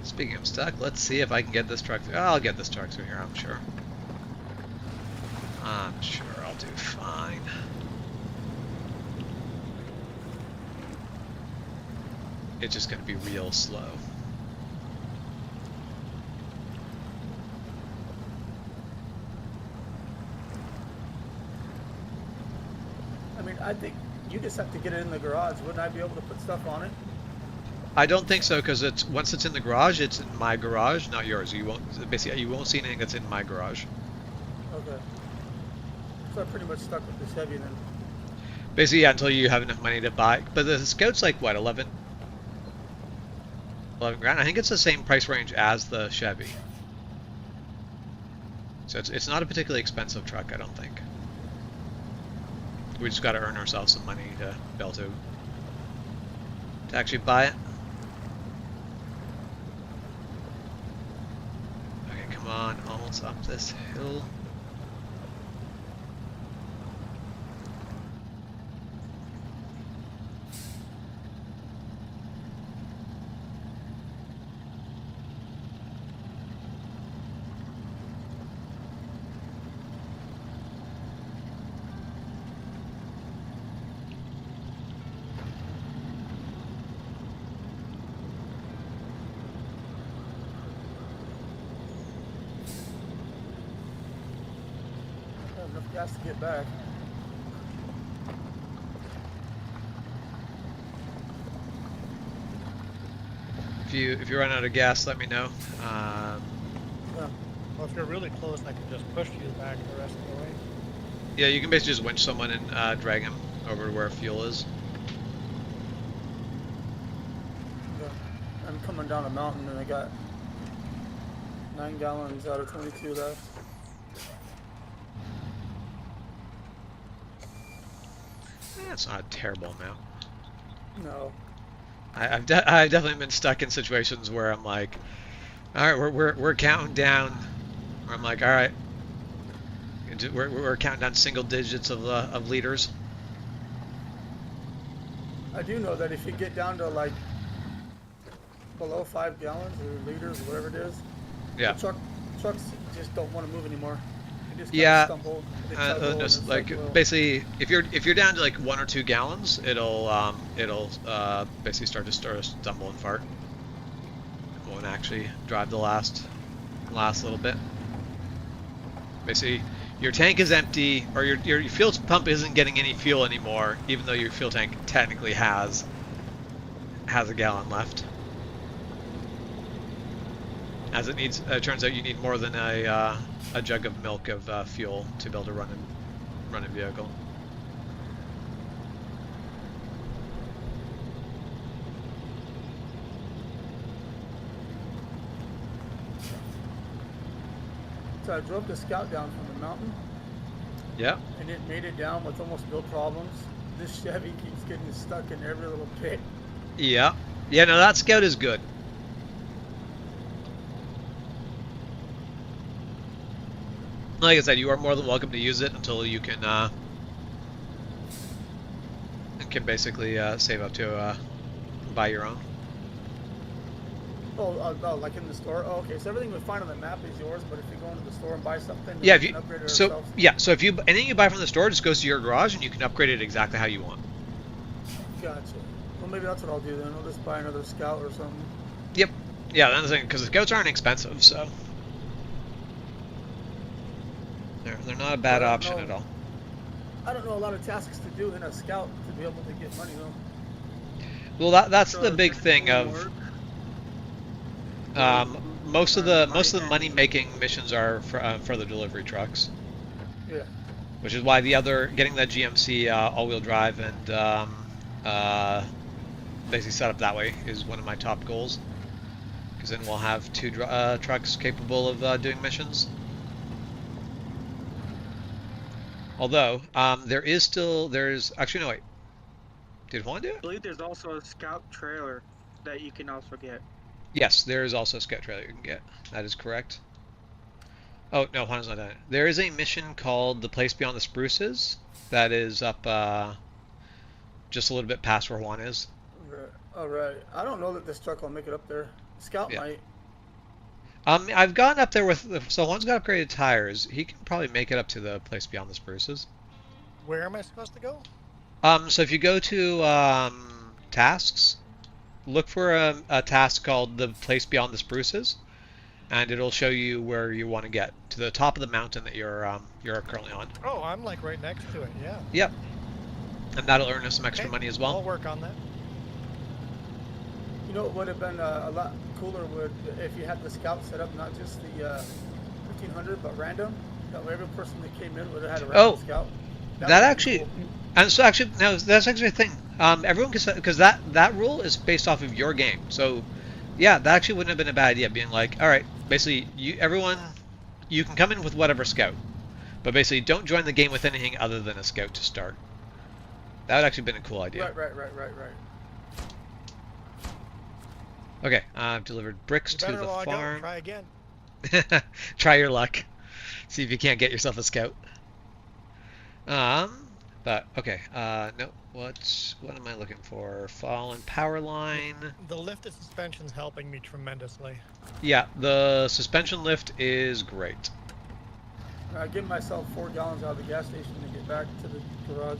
[SPEAKER 1] Speaking of stuck, let's see if I can get this truck through. I'll get this truck through here, I'm sure. I'm sure I'll do fine. It's just gonna be real slow.
[SPEAKER 4] I mean, I think you just have to get it in the garage. Wouldn't I be able to put stuff on it?
[SPEAKER 1] I don't think so, because it's once it's in the garage, it's in my garage, not yours. You won't basically you won't see anything that's in my garage.
[SPEAKER 4] Okay. So I'm pretty much stuck with this Chevy then.
[SPEAKER 1] Basically, yeah, until you have enough money to buy. But the Scout's like what, 11 grand? I think it's the same price range as the Chevy. So it's not a particularly expensive truck, I don't think. We just got to earn ourselves some money to be able to actually buy it. Okay, come on, almost up this hill.
[SPEAKER 4] I have enough gas to get back.
[SPEAKER 1] If you run out of gas, let me know.
[SPEAKER 4] Yeah.
[SPEAKER 2] Well, if you're really close, I can just push you back the rest of the way.
[SPEAKER 1] Yeah, you can basically just winch someone and drag him over to where fuel is.
[SPEAKER 4] Yeah. I'm coming down a mountain and I got 9 gallons out of 22 left.
[SPEAKER 1] That's not a terrible amount.
[SPEAKER 4] No.
[SPEAKER 1] I've definitely been stuck in situations where I'm like, all right, we're counting down. Where I'm like, all right, we're counting down single digits of liters.
[SPEAKER 4] I do know that if you get down to like below 5 gallons or liters or whatever it is,
[SPEAKER 1] Yeah.
[SPEAKER 4] the trucks just don't want to move anymore. They just
[SPEAKER 1] Yeah.
[SPEAKER 4] stumble. They
[SPEAKER 1] No,
[SPEAKER 4] tuggle, and it's
[SPEAKER 1] like
[SPEAKER 4] well,
[SPEAKER 1] basically, if you're down to like 1 or 2 gallons, it'll basically start to stumble and fart. It won't actually drive the last little bit. Basically, your tank is empty, or your fuel pump isn't getting any fuel anymore, even though your fuel tank technically has a gallon left. As it needs, turns out you need more than a jug of milk of fuel to be able to run a vehicle.
[SPEAKER 4] So I drove the Scout down from the mountain,
[SPEAKER 1] Yeah.
[SPEAKER 4] and it made it down with almost no problems. This Chevy keeps getting stuck in every little pit.
[SPEAKER 1] Yeah. Yeah. No, that Scout is good. Like I said, you are more than welcome to use it until you can basically save up to buy your own.
[SPEAKER 4] Oh, like in the store? Oh, okay, so everything we find on the map is yours, but if you go into the store and buy something,
[SPEAKER 1] Yeah,
[SPEAKER 4] we
[SPEAKER 1] if you
[SPEAKER 4] can upgrade it
[SPEAKER 1] so
[SPEAKER 4] ourselves?
[SPEAKER 1] yeah, so if you anything you buy from the store just goes to your garage and you can upgrade it exactly how you want.
[SPEAKER 4] Gotcha. Well, maybe that's what I'll do then. I'll just buy another Scout or something.
[SPEAKER 1] Yep. Yeah, that's the thing, because the Scouts aren't expensive, so they're not a bad
[SPEAKER 4] I don't
[SPEAKER 1] option
[SPEAKER 4] know.
[SPEAKER 1] at all.
[SPEAKER 4] I don't know a lot of tasks to do in a Scout to be able to get money though.
[SPEAKER 1] Well, that's the big thing of most of the money making missions are for the delivery trucks.
[SPEAKER 4] Yeah.
[SPEAKER 1] Which is why getting that GMC all-wheel drive and basically set up that way is one of my top goals. Because then we'll have 2 trucks capable of doing missions. Although there's actually no wait. Did one do
[SPEAKER 5] I
[SPEAKER 1] it?
[SPEAKER 5] believe there's also a Scout trailer that you can also get.
[SPEAKER 1] Yes, there is also a Scout trailer you can get. That is correct. Oh, no, Juan's not done it. There is a mission called The Place Beyond the Spruces that is up just a little bit past where Juan is.
[SPEAKER 4] Right. All right. I don't know that this truck will make it up there. Scout
[SPEAKER 1] Yeah.
[SPEAKER 4] might.
[SPEAKER 1] I've gone up there with, so Juan's got upgraded tires. He can probably make it up to the Place Beyond the Spruces.
[SPEAKER 2] Where am I supposed to go?
[SPEAKER 1] So if you go to tasks, look for a task called The Place Beyond the Spruces, and it'll show you where you want to get to the top of the mountain that you're currently on.
[SPEAKER 2] Oh, I'm like right next to it. Yeah.
[SPEAKER 1] Yep. And that'll earn us some extra
[SPEAKER 2] Okay,
[SPEAKER 1] money as
[SPEAKER 2] I'll
[SPEAKER 1] well.
[SPEAKER 2] work on that.
[SPEAKER 4] You know, it would have been a lot cooler would if you had the scout set up, not just the 1500, but random. That way, every person that came in would have had a random scout.
[SPEAKER 1] That
[SPEAKER 4] would be
[SPEAKER 1] actually,
[SPEAKER 4] cool.
[SPEAKER 1] and so actually, no, that's actually a thing. Everyone can, because that rule is based off of your game. So, yeah, that actually wouldn't have been a bad idea. Being like, all right, basically, you can come in with whatever scout, but basically, don't join the game with anything other than a scout to start. That would actually been a cool idea.
[SPEAKER 4] Right.
[SPEAKER 1] Okay, I've delivered bricks
[SPEAKER 2] You
[SPEAKER 1] to
[SPEAKER 2] better
[SPEAKER 1] the
[SPEAKER 2] log out and
[SPEAKER 1] farm.
[SPEAKER 2] try again.
[SPEAKER 1] Try your luck. See if you can't get yourself a scout. But okay. No. What am I looking for? Fallen power line.
[SPEAKER 2] The lifted suspension's helping me tremendously.
[SPEAKER 1] Yeah, the suspension lift is great.
[SPEAKER 4] I give myself 4 gallons out of the gas station to get back to the garage.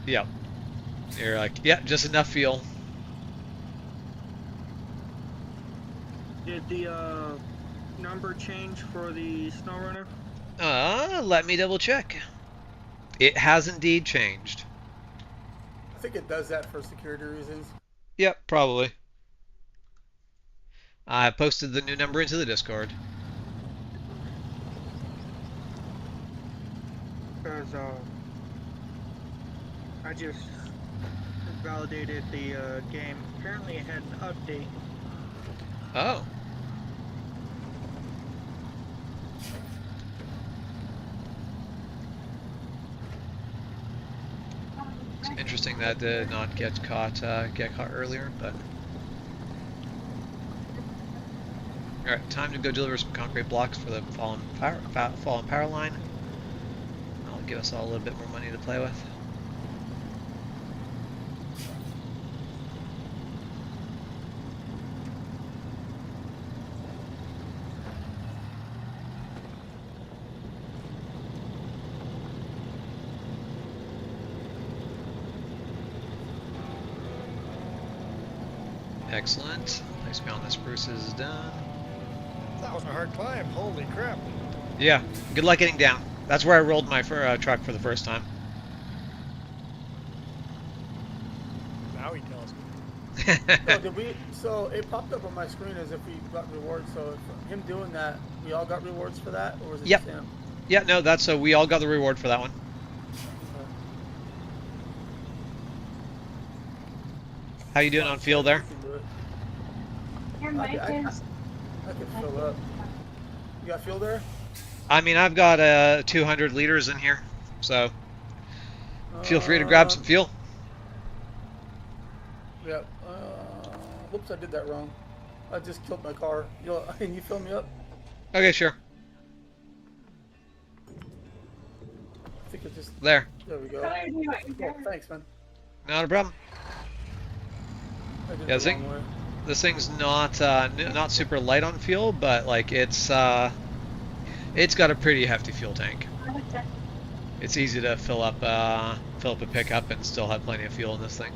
[SPEAKER 1] Yep. You're like, yeah, just enough fuel.
[SPEAKER 5] Did the number change for the SnowRunner?
[SPEAKER 1] Let me double check. It has indeed changed.
[SPEAKER 4] I think it does that for security reasons.
[SPEAKER 1] Yep, probably. I posted the new number into the Discord.
[SPEAKER 5] Because I just validated the game. Apparently, it had an update.
[SPEAKER 1] Oh. It's interesting that did not get caught earlier, but all right, time to go deliver some concrete blocks for the fallen power line. That'll give us all a little bit more money to play with. Excellent. Place beyond the spruces is done.
[SPEAKER 2] That was a hard climb. Holy crap.
[SPEAKER 1] Yeah, good luck getting down. That's where I rolled my truck for the first time.
[SPEAKER 2] Now he tells me.
[SPEAKER 4] So it popped up on my screen as if we got rewards. So if him doing that, we all got rewards for that, or was it
[SPEAKER 1] Yep.
[SPEAKER 4] just him?
[SPEAKER 1] Yeah, no, that's we all got the reward for that one. How you doing on field there?
[SPEAKER 4] I can fill up. You got fuel there?
[SPEAKER 1] I mean, I've got 200 liters in here, so feel free to grab some fuel.
[SPEAKER 4] Yeah. Whoops, I did that wrong. I just killed my car. Can you fill me up?
[SPEAKER 1] Okay, sure.
[SPEAKER 4] I think it just.
[SPEAKER 1] There.
[SPEAKER 4] There we go. Yeah, thanks, man.
[SPEAKER 1] Not a problem.
[SPEAKER 4] I did
[SPEAKER 1] Yeah,
[SPEAKER 4] it the wrong way.
[SPEAKER 1] This thing's not super light on fuel, but like it's got a pretty hefty fuel tank. It's easy to fill up a pickup and still have plenty of fuel in this thing.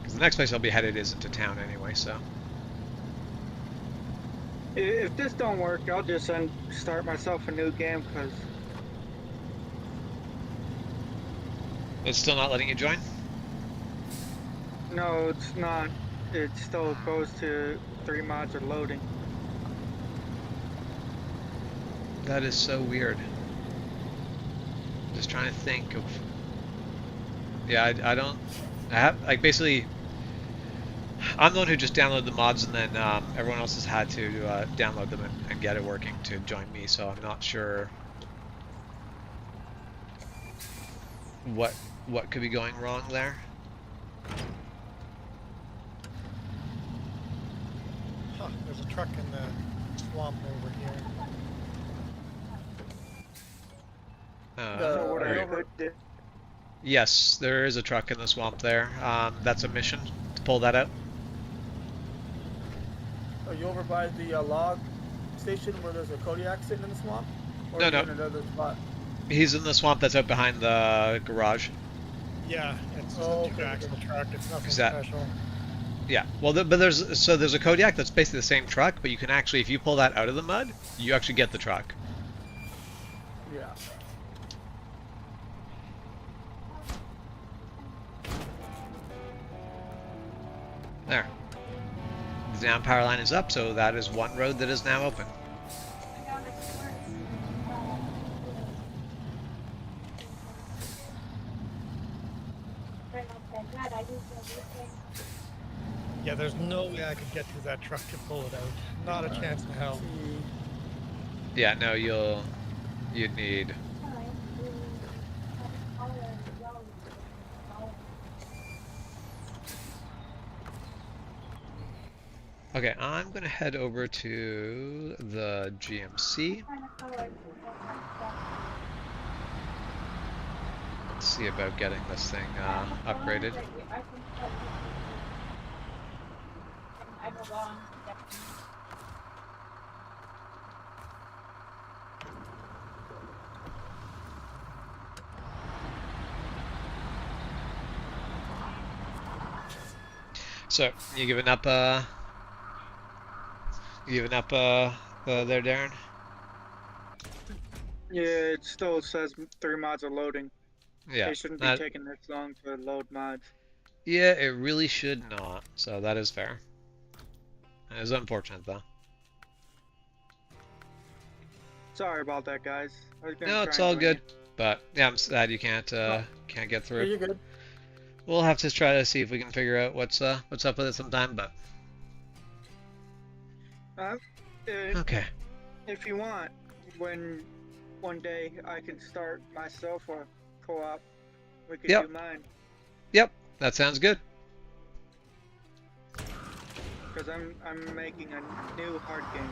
[SPEAKER 1] Because the next place I'll be headed is into town anyway, so.
[SPEAKER 5] If this don't work, I'll just start myself a new game because
[SPEAKER 1] It's still not letting you join?
[SPEAKER 5] no, it's not. It still goes to 3 mods are loading.
[SPEAKER 1] That is so weird. Just trying to think of. Yeah, I have like basically. I'm the one who just downloaded the mods, and then everyone else has had to download them and get it working to join me. So I'm not sure what could be going wrong there.
[SPEAKER 2] Huh, there's a truck in the swamp over here.
[SPEAKER 5] So what I
[SPEAKER 1] Alright.
[SPEAKER 5] could do,
[SPEAKER 1] Yes, there is a truck in the swamp there. That's a mission to pull that out.
[SPEAKER 4] Are you over by the log station where there's a Kodiak sitting in the swamp? Or
[SPEAKER 1] No,
[SPEAKER 4] are you
[SPEAKER 1] no.
[SPEAKER 4] in another spot?
[SPEAKER 1] He's in the swamp that's out behind the garage.
[SPEAKER 2] Yeah, it's just
[SPEAKER 4] Oh,
[SPEAKER 2] a
[SPEAKER 4] okay,
[SPEAKER 2] two-axle
[SPEAKER 4] okay.
[SPEAKER 2] truck. It's nothing
[SPEAKER 1] Is that-
[SPEAKER 2] special.
[SPEAKER 1] Yeah, well, but there's a Kodiak that's basically the same truck, but you can actually, if you pull that out of the mud, you actually get the truck.
[SPEAKER 4] Yeah.
[SPEAKER 1] There. The down power line is up, so that is one road that is now open.
[SPEAKER 2] Yeah, there's no way I could get to that truck to pull it out. Not a chance in hell.
[SPEAKER 4] See,
[SPEAKER 1] Yeah, no, you'd need. Okay, I'm gonna head over to the GMC. Let's see about getting this thing upgraded. So, you giving up there, Darren?
[SPEAKER 5] yeah, it still says 3 mods are loading.
[SPEAKER 1] Yeah.
[SPEAKER 5] They shouldn't be
[SPEAKER 1] that-
[SPEAKER 5] taking this long to load mods.
[SPEAKER 1] Yeah, it really should not. So that is fair. It is unfortunate though.
[SPEAKER 5] Sorry about that, guys. I was gonna
[SPEAKER 1] No,
[SPEAKER 5] try
[SPEAKER 1] it's
[SPEAKER 5] and
[SPEAKER 1] all
[SPEAKER 5] join
[SPEAKER 1] good.
[SPEAKER 5] you.
[SPEAKER 1] But yeah, I'm sad you can't get
[SPEAKER 4] yeah,
[SPEAKER 1] through.
[SPEAKER 4] you're good.
[SPEAKER 1] We'll have to try to see if we can figure out what's up with it sometime. But
[SPEAKER 5] Uh,
[SPEAKER 1] okay.
[SPEAKER 5] if you want, when one day I can start myself a co-op, we could
[SPEAKER 1] Yep.
[SPEAKER 5] do mine.
[SPEAKER 1] Yep, that sounds good.
[SPEAKER 5] Because I'm making a new hard game.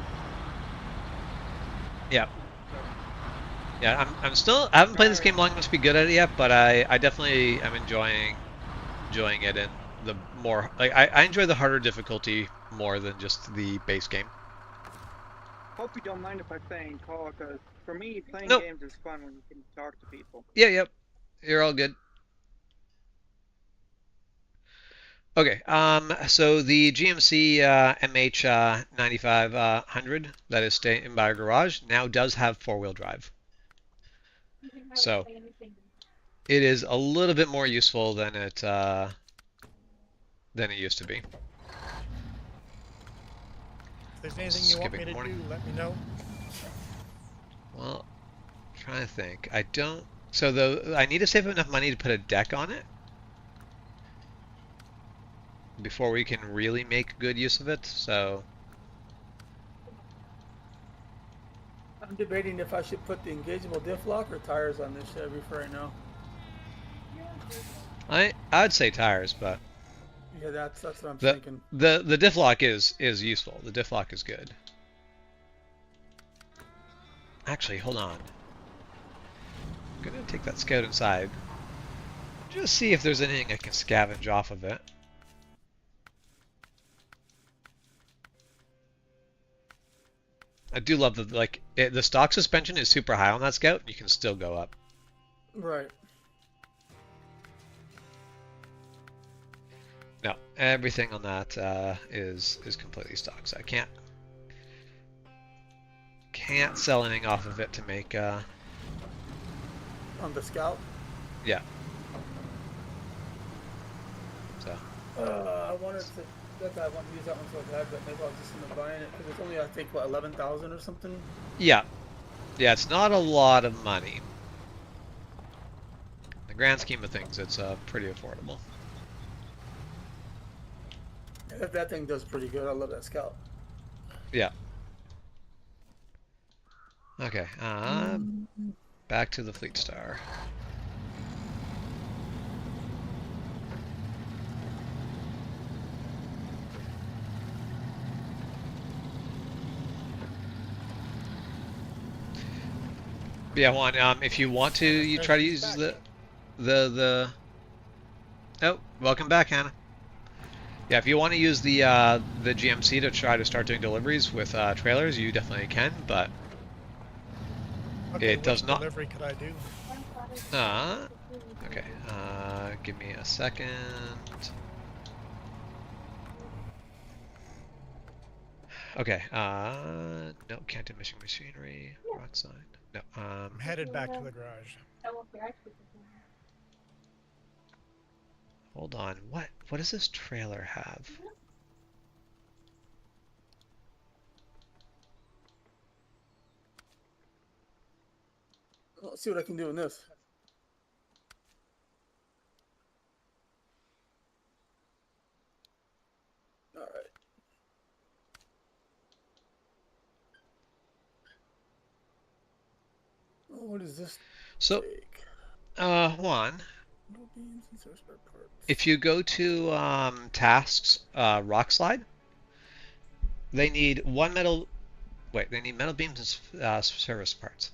[SPEAKER 1] Yeah. Yeah, I haven't played this game long enough to be good at it yet, but I definitely am enjoying it in the more like I enjoy the harder difficulty more than just the base game.
[SPEAKER 5] Hope you don't mind if I play in call, because for me, playing
[SPEAKER 1] Nope.
[SPEAKER 5] games is fun when you can talk to people.
[SPEAKER 1] Yeah, yep. You're all good. Okay, so the GMC MH 9500 that is staying in my garage now does have four-wheel drive. So it is a little bit more useful than it used to be.
[SPEAKER 2] If there's anything you want me
[SPEAKER 1] Skipping
[SPEAKER 2] to
[SPEAKER 1] morning.
[SPEAKER 2] do, let me know.
[SPEAKER 1] Well, I'm trying to think. I don't. So I need to save enough money to put a deck on it before we can really make good use of it. So
[SPEAKER 4] I'm debating if I should put the engageable diff lock or tires on this Chevy for right now.
[SPEAKER 1] I'd say tires, but
[SPEAKER 4] Yeah, that's what I'm
[SPEAKER 1] the
[SPEAKER 4] thinking.
[SPEAKER 1] the diff lock is useful. The diff lock is good. Actually, hold on. I'm gonna take that Scout inside. Just see if there's anything I can scavenge off of it. I do love the stock suspension is super high on that Scout. You can still go up.
[SPEAKER 4] Right.
[SPEAKER 1] No, everything on that is completely stock. So I can't sell anything off of it to make
[SPEAKER 4] On the Scout.
[SPEAKER 1] yeah. So
[SPEAKER 4] I wanted to. That I want to use that one so bad, but maybe I'll just end up buying it because it's only I think what 11,000 or something.
[SPEAKER 1] yeah, it's not a lot of money. In the grand scheme of things, it's pretty affordable.
[SPEAKER 4] That thing does pretty good. I love that scout.
[SPEAKER 1] Yeah. Okay. Back to the Fleet Star. Yeah, Juan. If you want to, you try to
[SPEAKER 2] She's
[SPEAKER 1] use
[SPEAKER 2] back.
[SPEAKER 1] the. Oh, welcome back, Hannah. Yeah, if you want to use the GMC to try to start doing deliveries with trailers, you definitely can, but
[SPEAKER 2] Okay,
[SPEAKER 1] it does
[SPEAKER 2] which
[SPEAKER 1] not.
[SPEAKER 2] delivery could I do?
[SPEAKER 1] Okay. Give me a second. Okay. No, can't do mission machinery. Wrong side. No.
[SPEAKER 2] I'm headed back to the garage.
[SPEAKER 1] Hold on. What does this trailer have?
[SPEAKER 4] Let's see what I can do in this. All right. Oh, what does this
[SPEAKER 1] So,
[SPEAKER 4] take?
[SPEAKER 1] Juan,
[SPEAKER 4] No beams and source spare parts.
[SPEAKER 1] if you go to tasks, rock slide, they need one metal. Wait, they need metal beams and service parts.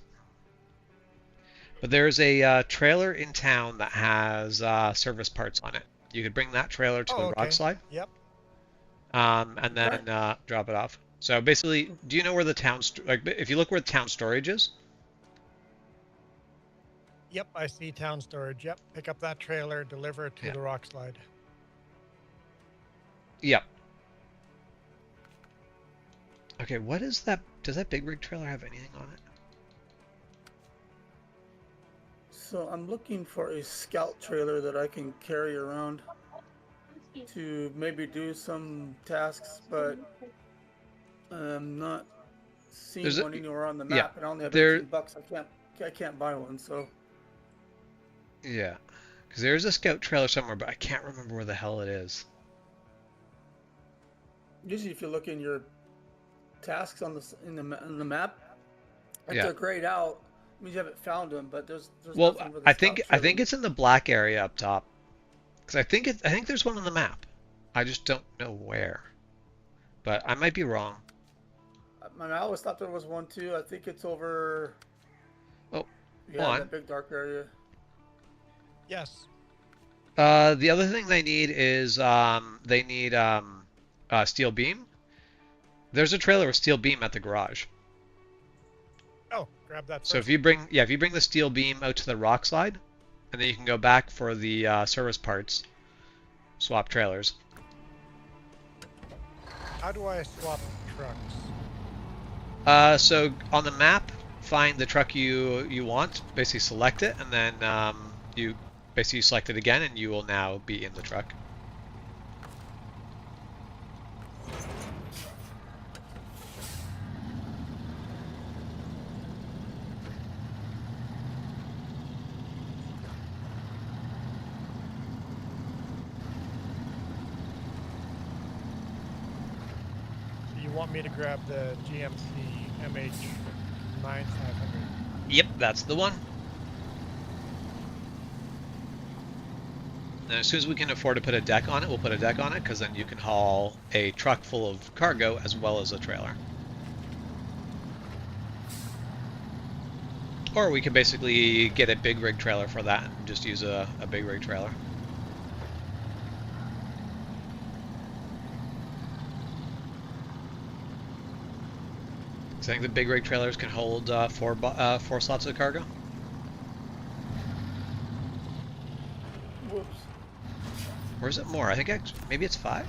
[SPEAKER 1] But there's a trailer in town that has service parts on it. You could bring that trailer to
[SPEAKER 2] Oh,
[SPEAKER 1] the rock
[SPEAKER 2] okay.
[SPEAKER 1] slide,
[SPEAKER 2] Yep.
[SPEAKER 1] and
[SPEAKER 4] Okay.
[SPEAKER 1] then drop it off. So basically, do you know where the town like if you look where the town storage is?
[SPEAKER 2] Yep, I see town storage. Yep, pick up that trailer, deliver it to
[SPEAKER 1] Yeah.
[SPEAKER 2] the rock slide.
[SPEAKER 1] Yep. Okay, what is that? Does that big rig trailer have anything on it?
[SPEAKER 4] So I'm looking for a scout trailer that I can carry around to maybe do some tasks, but I'm not
[SPEAKER 1] There's
[SPEAKER 4] seeing
[SPEAKER 1] a
[SPEAKER 4] one anywhere on the
[SPEAKER 1] yeah.
[SPEAKER 4] map, and I only have
[SPEAKER 1] There
[SPEAKER 4] 18 bucks. I can't buy one. So
[SPEAKER 1] yeah. Because there's a scout trailer somewhere, but I can't remember where the hell it is.
[SPEAKER 4] usually, if you look in your tasks on the map, if
[SPEAKER 1] Yeah.
[SPEAKER 4] they're grayed out, it means you haven't found them. But there's
[SPEAKER 1] Well,
[SPEAKER 4] nothing with a
[SPEAKER 1] I
[SPEAKER 4] scout
[SPEAKER 1] think
[SPEAKER 4] trailer.
[SPEAKER 1] it's in the black area up top. Because I think there's one on the map. I just don't know where. But I might be wrong.
[SPEAKER 4] I mean, I always thought there was one too. I think it's over.
[SPEAKER 1] Oh,
[SPEAKER 4] Yeah,
[SPEAKER 1] Juan.
[SPEAKER 4] that big dark area.
[SPEAKER 2] Yes.
[SPEAKER 1] The other thing they need is they need steel beam. There's a trailer with steel beam at the garage.
[SPEAKER 2] Oh, grab that
[SPEAKER 1] So
[SPEAKER 2] first.
[SPEAKER 1] if you bring the steel beam out to the rock slide, and then you can go back for the service parts, swap trailers.
[SPEAKER 2] How do I swap trucks?
[SPEAKER 1] So on the map, find the truck you want. Basically select it, and then you basically select it again, and you will now be in the truck.
[SPEAKER 2] So you want me to grab the GMC MH 9500?
[SPEAKER 1] Yep, that's the one. And as soon as we can afford to put a deck on it, we'll put a deck on it, because then you can haul a truck full of cargo as well as a trailer. Or we could basically get a big rig trailer for that and just use a big rig trailer. So I think the big rig trailers can hold four slots of cargo.
[SPEAKER 4] Whoops.
[SPEAKER 1] Or is it more? I think maybe it's 5?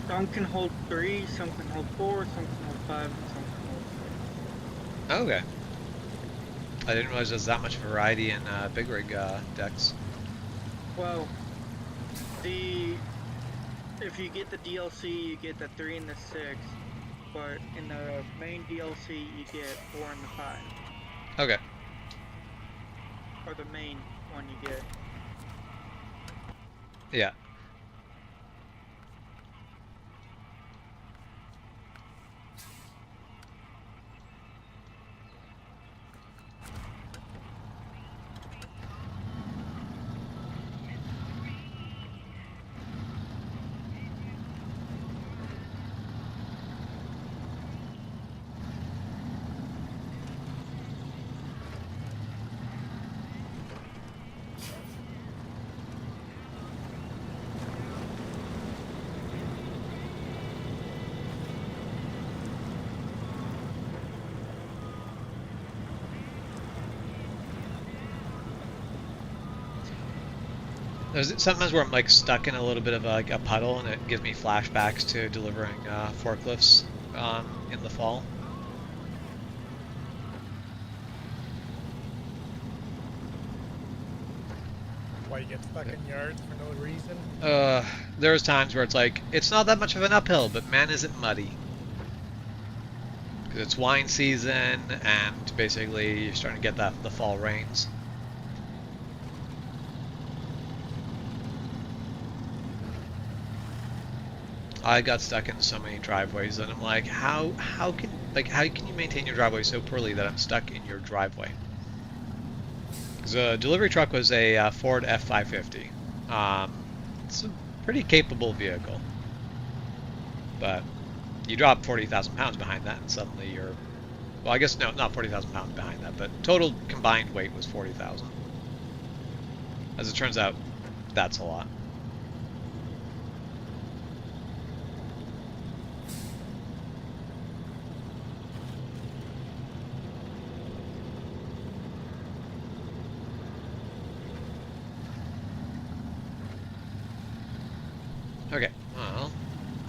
[SPEAKER 5] Some can hold 3, some can hold 4, some can hold 5, and some can hold 6.
[SPEAKER 1] Oh, okay. I didn't realize there's that much variety in big rig decks.
[SPEAKER 5] Well, if you get the DLC, you get the 3 and the 6, but in the main DLC, you get 4 and the 5.
[SPEAKER 1] Okay.
[SPEAKER 5] or the main one you get.
[SPEAKER 1] Yeah. There's sometimes where I'm like stuck in a little bit of like a puddle, and it gives me flashbacks to delivering forklifts in the fall.
[SPEAKER 2] Why you get stuck in yards for no reason?
[SPEAKER 1] There's times where it's like it's not that much of an uphill, but man, is it muddy. Because it's wine season, and basically you're starting to get the fall rains. I got stuck in so many driveways, and I'm like, how can you maintain your driveway so poorly that I'm stuck in your driveway? Because a delivery truck was a Ford F550. It's a pretty capable vehicle, but you drop 40,000 pounds behind that, and suddenly you're, well, I guess no, not 40,000 pounds behind that, but total combined weight was 40,000. As it turns out, that's a lot. Okay, well,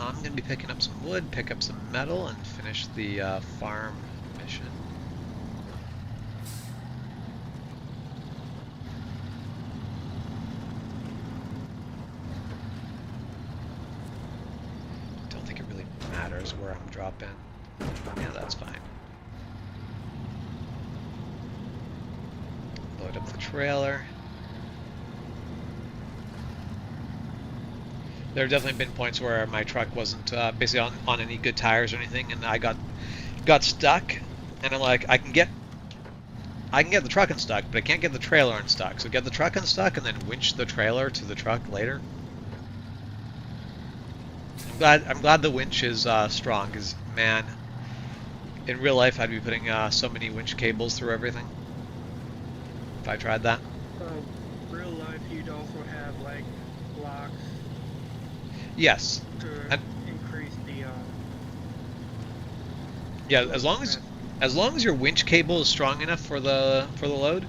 [SPEAKER 1] I'm going to be picking up some wood, pick up some metal, and finish the farm mission. Don't think it really matters where I'm dropping. Yeah, that's fine. Load up the trailer. There have definitely been points where my truck wasn't basically on any good tires or anything, and I got stuck. And I'm like, I can get the truck unstuck, but I can't get the trailer unstuck. So get the truck unstuck, and then winch the trailer to the truck later. I'm glad the winch is strong, because man, in real life I'd be putting so many winch cables through everything if I tried that.
[SPEAKER 5] Real life, you'd also have like blocks.
[SPEAKER 1] Yes.
[SPEAKER 5] To increase the.
[SPEAKER 1] Yeah, as long as your winch cable is strong enough for the load,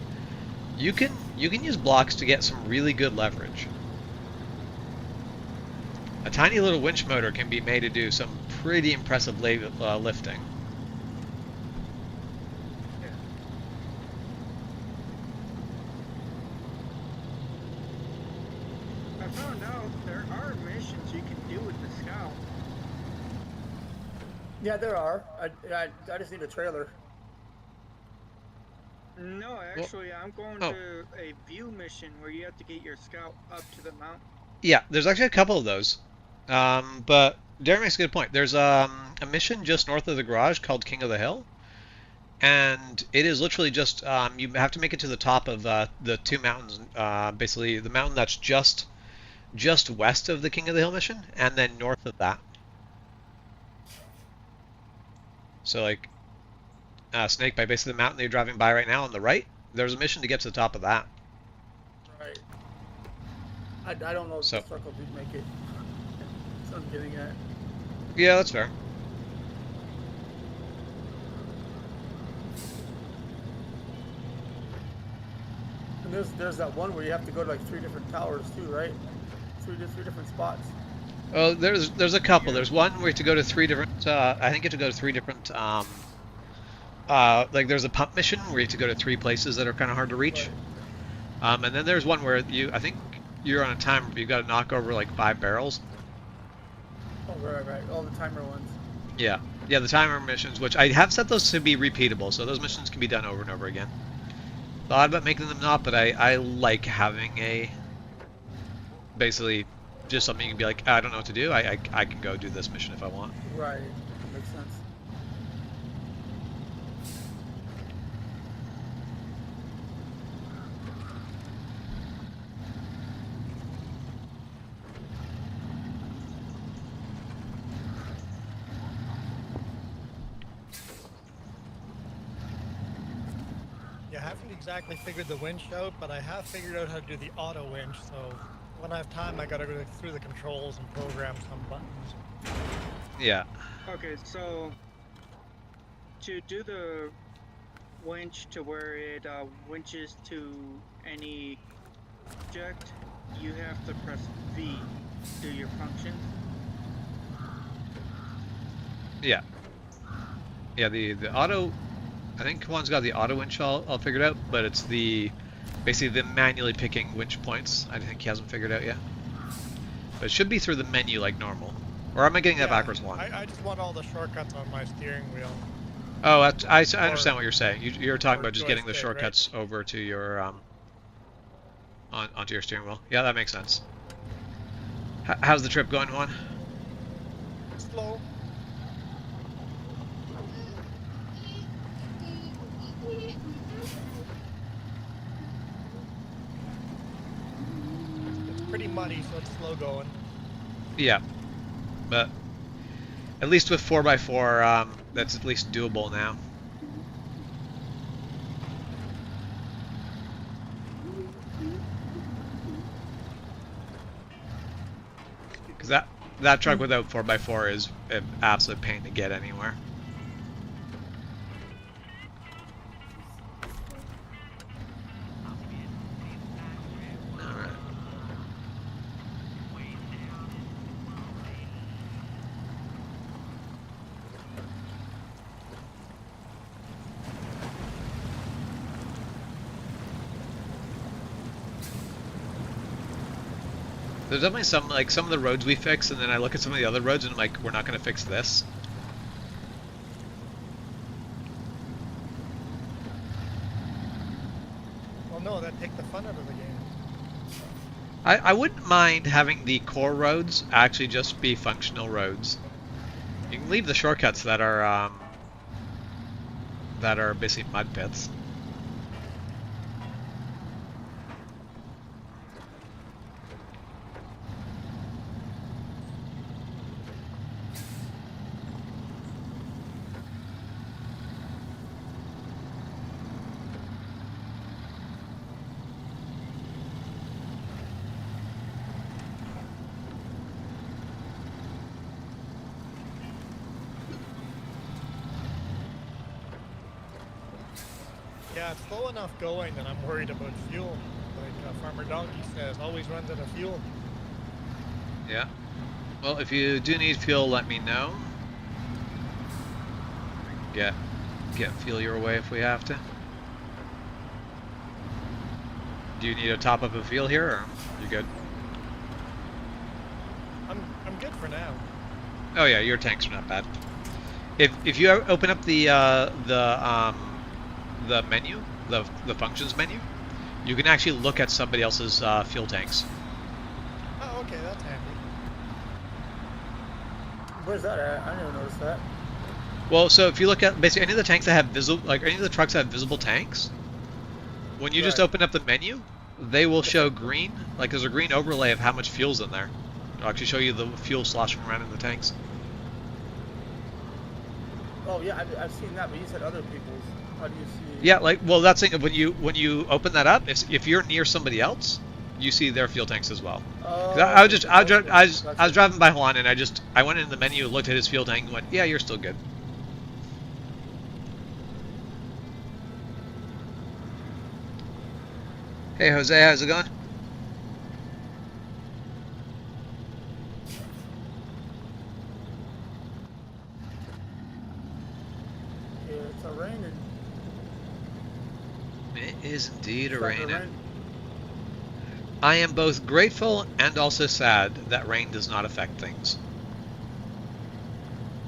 [SPEAKER 1] you can use blocks to get some really good leverage. A tiny little winch motor can be made to do some pretty impressive lifting.
[SPEAKER 5] I found out there are missions you can do with the Scout.
[SPEAKER 4] Yeah, there are. I just need a trailer.
[SPEAKER 5] No, actually, I'm going to a view mission where you have to get your Scout up to the mountain.
[SPEAKER 1] Yeah, there's actually a couple of those. But Darren makes a good point. There's a mission just north of the garage called King of the Hill. And it is literally just, you have to make it to the top of the two mountains. Basically, the mountain that's just west of the King of the Hill mission, and then north of that. So, like, Snake, by basically the mountain that you're driving by right now on the right, there's a mission to get to the top of that.
[SPEAKER 4] Right. I don't know if the circle did make it. That's what I'm getting at.
[SPEAKER 1] Yeah, that's fair.
[SPEAKER 4] And there's that one where you have to go to like 3 different towers too, right? Three different spots.
[SPEAKER 1] Oh, there's a couple. There's one where you have to go to 3 different. I think you have to go to 3 different. Like there's a pump mission where you have to go to 3 places that are kind of hard to reach. Right. And then there's one where I think you're on a timer, but you got to knock over like 5 barrels.
[SPEAKER 4] Oh right. All the timer ones.
[SPEAKER 1] Yeah, Yeah, the timer missions, which I have set those to be repeatable, so those missions can be done over and over again. Thought about making them not, but I like having a basically just something you can be like, I don't know what to do. I can go do this mission if I want.
[SPEAKER 4] Right. That makes sense.
[SPEAKER 2] Yeah, I haven't exactly figured the winch out, but I have figured out how to do the auto winch. So when I have time, I gotta go through the controls and program some buttons.
[SPEAKER 1] Yeah.
[SPEAKER 5] Okay, so to do the winch to where it winches to any object, you have to press V to do your functions.
[SPEAKER 1] Yeah. Yeah, the auto, I think Kwan's got the auto winch all figured out, but it's the basically the manually picking winch points. I think he hasn't figured out yet. But it should be through the menu like normal. Or am I getting that backwards one?
[SPEAKER 2] I just want all the shortcuts on my steering wheel.
[SPEAKER 1] Oh, I understand what you're saying. You're talking about just getting the
[SPEAKER 2] joystick,
[SPEAKER 1] shortcuts over to your onto your steering wheel. Yeah, that makes sense. How's the trip going, Juan?
[SPEAKER 2] Slow. It's pretty muddy, so it's slow going.
[SPEAKER 1] Yeah, but at least with 4x4, that's at least doable now. Because that truck without 4x4 is an absolute pain to get anywhere. Alright. There's definitely some of the roads we fix, and then I look at some of the other roads and I'm like, we're not going to fix this.
[SPEAKER 2] Well, no, that take the fun out of the game.
[SPEAKER 1] I wouldn't mind having the core roads actually just be functional roads. You can leave the shortcuts that are basically mud pits.
[SPEAKER 2] Yeah, it's slow enough going that I'm worried about fuel. Like Farmer Donkey says, always runs out of fuel.
[SPEAKER 1] Yeah. Well, if you do need fuel, let me know. Get fuel your way if we have to. Do you need to top up a fuel here, or you good?
[SPEAKER 2] I'm good for now.
[SPEAKER 1] Oh yeah, your tanks are not bad. If you open up the menu, the functions menu, you can actually look at somebody else's fuel tanks.
[SPEAKER 2] Oh, okay, that's handy.
[SPEAKER 4] Where's that at? I didn't notice that.
[SPEAKER 1] Well, so if you look at basically any of the tanks that have visible, like any of the trucks that have visible tanks, when you just
[SPEAKER 4] Right.
[SPEAKER 1] open up the menu, they will show green. Like there's a green overlay of how much fuel's in there. It'll actually show you the fuel sloshing around in the tanks.
[SPEAKER 4] Oh yeah, I've seen that, but you said other people's. How do you see?
[SPEAKER 1] Yeah, like well, that's it. When you open that up, if you're near somebody else, you see their fuel tanks as well. 'Cause
[SPEAKER 4] Oh,
[SPEAKER 1] I was
[SPEAKER 4] gotcha.
[SPEAKER 1] driving by Juan and I went into the menu, looked at his fuel tank, and went, yeah, you're still good. Hey Jose, how's it going?
[SPEAKER 4] Yeah, it's a raining.
[SPEAKER 1] It is indeed a
[SPEAKER 4] Starting to
[SPEAKER 1] raining.
[SPEAKER 4] rain.
[SPEAKER 1] I am both grateful and also sad that rain does not affect things.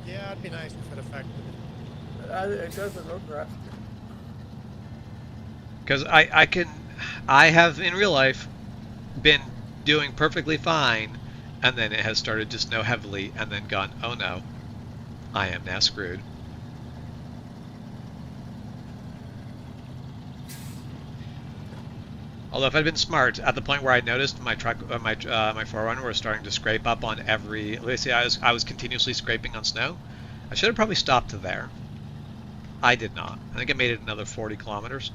[SPEAKER 2] Yeah, that'd be nice if it affected.
[SPEAKER 4] It does the road crash.
[SPEAKER 1] Because I have in real life been doing perfectly fine, and then it has started to snow heavily, and then gone, oh no, I am now screwed. Although if I'd been smart, at the point where I noticed my truck, my 4Runner was starting to scrape up on every, let's say I was continuously scraping on snow, I should have probably stopped there. I did not. I think I made it another 40 kilometers.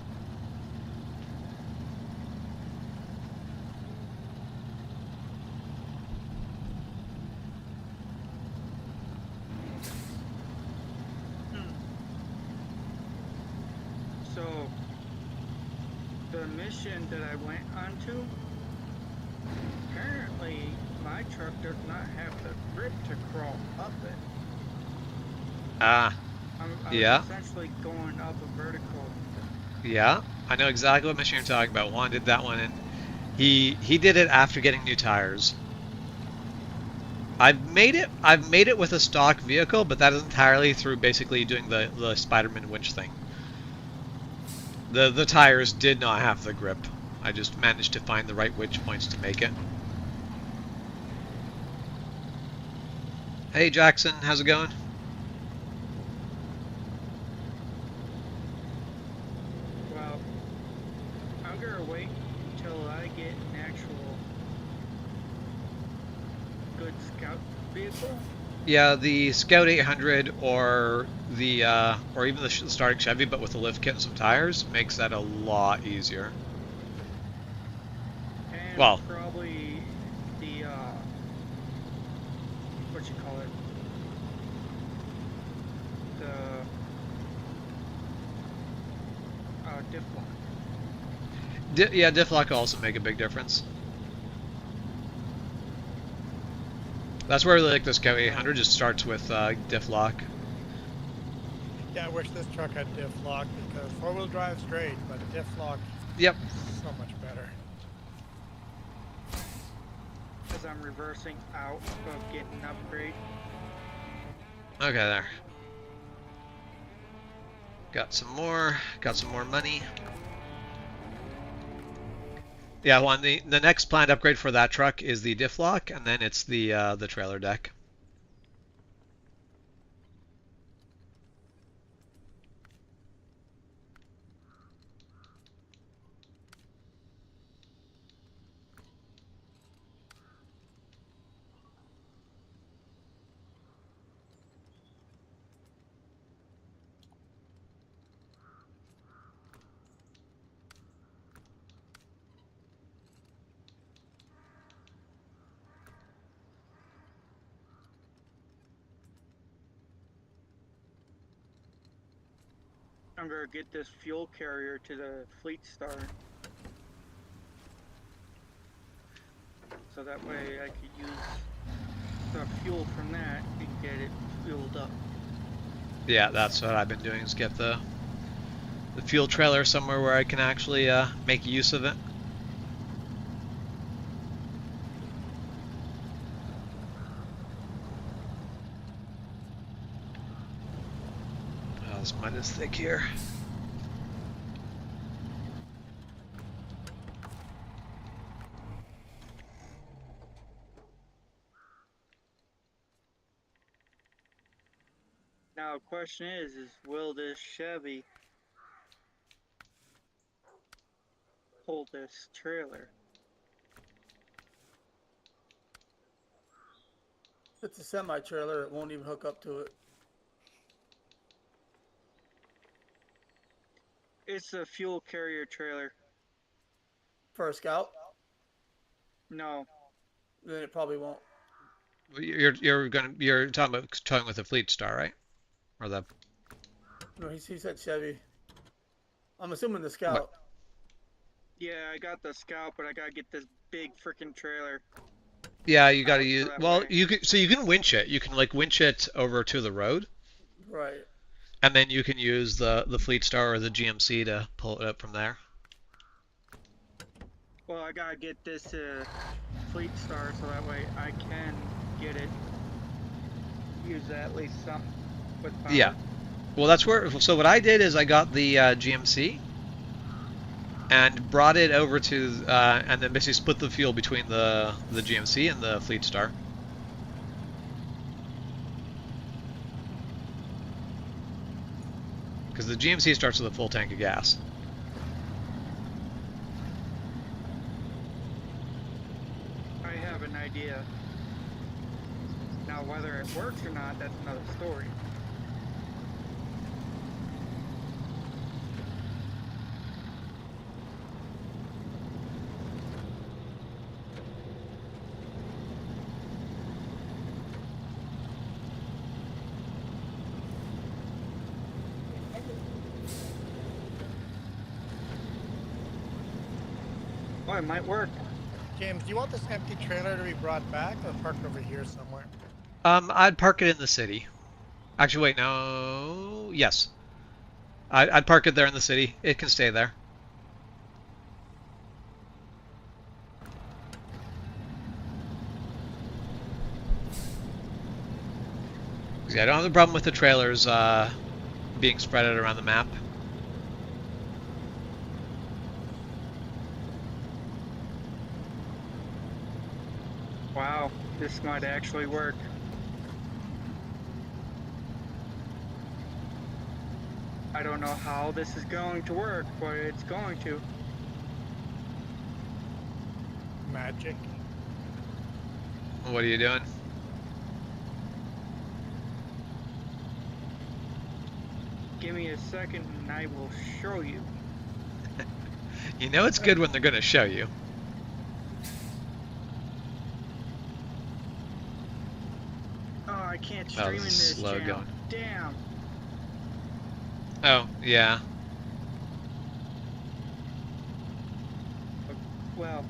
[SPEAKER 5] So, the mission that I went onto, apparently my truck does not have the grip to crawl up it.
[SPEAKER 1] Ah,
[SPEAKER 5] I
[SPEAKER 1] yeah.
[SPEAKER 5] was essentially going up a vertical.
[SPEAKER 1] Yeah, I know exactly what mission you're talking about. Juan did that one, and he did it after getting new tires. I've made it with a stock vehicle, but that is entirely through basically doing the Spider-Man winch thing. The tires did not have the grip. I just managed to find the right winch points to make it. Hey Jackson, how's it going?
[SPEAKER 5] Well, I'm gonna wait until I get an actual good scout vehicle.
[SPEAKER 1] Yeah, the Scout 800 or even the starting Chevy, but with a lift kit and some tires, makes that a lot easier.
[SPEAKER 5] And
[SPEAKER 1] Well,
[SPEAKER 5] probably the what you call it? The diff lock.
[SPEAKER 1] yeah, diff lock will also make a big difference. That's where I really like the Scout 800. Just starts with diff lock.
[SPEAKER 2] Yeah, I wish this truck had diff lock because four-wheel drive's great, but diff lock
[SPEAKER 1] Yep.
[SPEAKER 2] is so much better.
[SPEAKER 5] Because I'm reversing out of getting an upgrade.
[SPEAKER 1] Okay, there. Got some more money. Yeah, Juan, the next planned upgrade for that truck is the diff lock, and then it's the trailer deck.
[SPEAKER 5] I'm gonna get this fuel carrier to the Fleet Star. So that way I could use the fuel from that and get it fueled up.
[SPEAKER 1] Yeah, that's what I've been doing, is get the fuel trailer somewhere where I can actually make use of it. Oh, this mud is thick here.
[SPEAKER 5] Now the question is will this Chevy hold this trailer?
[SPEAKER 4] It's a semi-trailer. It won't even hook up to it.
[SPEAKER 5] It's a fuel carrier trailer.
[SPEAKER 4] For a Scout,
[SPEAKER 5] No.
[SPEAKER 4] then it probably won't.
[SPEAKER 1] You're talking about towing with the Fleet Star, right? Or the
[SPEAKER 4] No, he said Chevy. I'm assuming the Scout.
[SPEAKER 1] What?
[SPEAKER 5] Yeah, I got the Scout, but I gotta get this big freaking trailer.
[SPEAKER 1] Yeah, you got to
[SPEAKER 5] Out
[SPEAKER 1] use.
[SPEAKER 5] that
[SPEAKER 1] Well,
[SPEAKER 5] way.
[SPEAKER 1] you can winch it. You can like winch it over to the road,
[SPEAKER 4] Right.
[SPEAKER 1] and then you can use the Fleet Star or the GMC to pull it up from there.
[SPEAKER 5] Well, I gotta get this Fleet Star so that way I can get it. Use at least some. with power.
[SPEAKER 1] Yeah. Well, that's where. So what I did is I got the GMC and brought it over to, and then basically split the fuel between the GMC and the Fleet Star. Because the GMC starts with a full tank of gas.
[SPEAKER 5] I have an idea. Now, whether it works or not, that's another story. Oh, it might work.
[SPEAKER 2] James, do you want this empty trailer to be brought back or parked over here somewhere?
[SPEAKER 1] I'd park it in the city. Actually, wait, no. Yes. I'd park it there in the city. It can stay there. Yeah, I don't have a problem with the trailers being spread out around the map.
[SPEAKER 5] Wow, this might actually work. I don't know how this is going to work, but it's going to.
[SPEAKER 2] Magic.
[SPEAKER 1] What are you doing?
[SPEAKER 5] Give me a second and I will show you.
[SPEAKER 1] You know it's good when they're going to show you.
[SPEAKER 5] Oh, I can't
[SPEAKER 1] That
[SPEAKER 5] stream
[SPEAKER 1] was
[SPEAKER 5] in this
[SPEAKER 1] slow
[SPEAKER 5] channel.
[SPEAKER 1] going.
[SPEAKER 5] Damn.
[SPEAKER 1] Oh, yeah.
[SPEAKER 5] Well,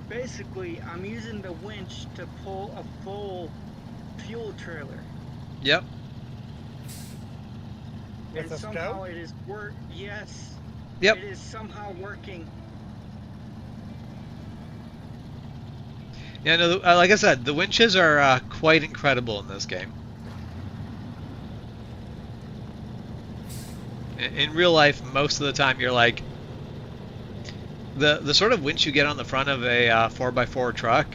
[SPEAKER 5] basically, I'm using the winch to pull a full fuel trailer.
[SPEAKER 1] Yep.
[SPEAKER 2] With
[SPEAKER 5] And
[SPEAKER 2] a
[SPEAKER 5] somehow
[SPEAKER 2] scout?
[SPEAKER 5] it is yes.
[SPEAKER 1] Yep.
[SPEAKER 5] It is somehow working.
[SPEAKER 1] Yeah, no, like I said, the winches are quite incredible in this game. In real life, most of the time you're like, the sort of winch you get on the front of a 4x4 truck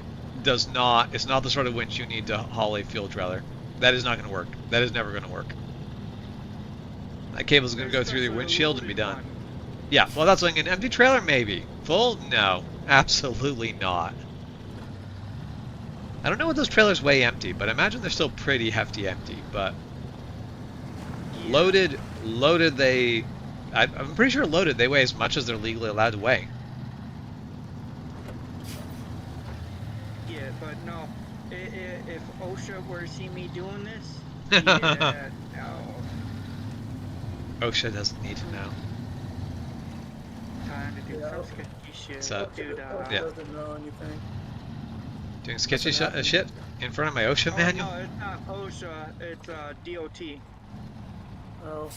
[SPEAKER 1] it's not the sort of winch you need to haul a fuel trailer. That is not going to work. That is never going to work. That cable's going to go through your
[SPEAKER 5] Especially a
[SPEAKER 1] windshield and be
[SPEAKER 5] loaded
[SPEAKER 1] done.
[SPEAKER 5] one.
[SPEAKER 1] Yeah, well, that's like an empty trailer, maybe. Full? No, absolutely not. I don't know what those trailers weigh empty, but I imagine they're still pretty hefty empty. But
[SPEAKER 5] Yeah.
[SPEAKER 1] loaded, I'm pretty sure loaded, they weigh as much as they're legally allowed to weigh.
[SPEAKER 5] Yeah, but no. If OSHA were to see me doing this, yeah, no.
[SPEAKER 1] OSHA doesn't need to know.
[SPEAKER 5] Time to do
[SPEAKER 4] Yeah,
[SPEAKER 5] some
[SPEAKER 4] okay.
[SPEAKER 5] sketchy shit.
[SPEAKER 1] So-
[SPEAKER 5] Dude,
[SPEAKER 4] OSHA
[SPEAKER 1] Yeah.
[SPEAKER 4] doesn't know anything.
[SPEAKER 1] Doing sketchy
[SPEAKER 4] Nothing happened.
[SPEAKER 1] shit in front of my OSHA manual?
[SPEAKER 5] No, it's not OSHA, it's DOT.
[SPEAKER 4] Oh,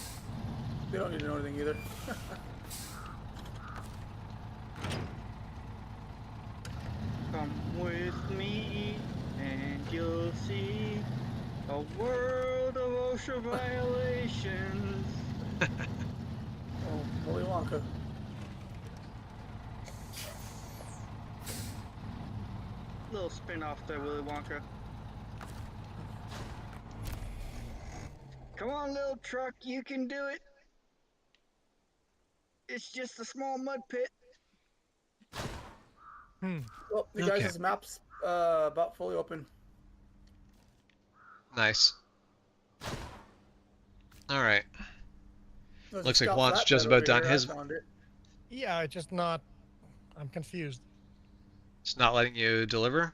[SPEAKER 4] they don't need to know anything either.
[SPEAKER 5] Come with me and you'll see a world of OSHA violations.
[SPEAKER 4] Oh, Willy Wonka.
[SPEAKER 5] Little spin off there, Willy Wonka. Come on, little truck, you can do it. It's just a small mud pit.
[SPEAKER 2] Hmm.
[SPEAKER 4] Well, the
[SPEAKER 1] Okay.
[SPEAKER 4] guys' map's about fully open.
[SPEAKER 1] Nice. Alright.
[SPEAKER 4] There's a
[SPEAKER 1] Looks like
[SPEAKER 4] Scout
[SPEAKER 1] Juan's
[SPEAKER 4] flatbed
[SPEAKER 1] just
[SPEAKER 4] over
[SPEAKER 1] about done
[SPEAKER 4] here,
[SPEAKER 1] his.
[SPEAKER 4] I found it.
[SPEAKER 2] Yeah, it's just not. I'm confused.
[SPEAKER 1] It's not letting you deliver?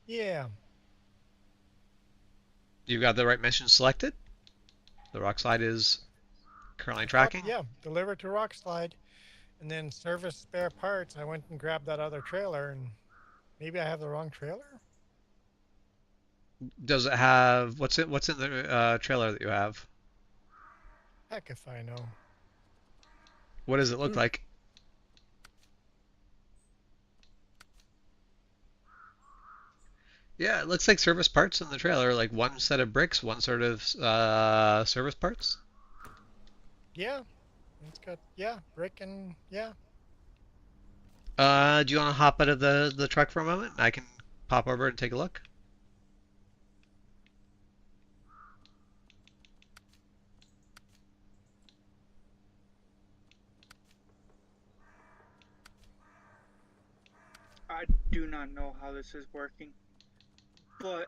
[SPEAKER 2] Yeah.
[SPEAKER 1] You got the right mission selected? The rock slide is currently tracking?
[SPEAKER 2] Yeah, deliver to Rockslide, and then service spare parts. I went and grabbed that other trailer, and maybe I have the wrong trailer.
[SPEAKER 1] Does it have what's in the trailer that you have?
[SPEAKER 2] Heck if I know.
[SPEAKER 1] What does it look like? Yeah, it looks like service parts in the trailer, like one set of bricks, one sort of service parts.
[SPEAKER 2] Yeah, it's got brick and yeah.
[SPEAKER 1] Do you want to hop out of the truck for a moment? I can pop over and take a look.
[SPEAKER 5] I do not know how this is working, but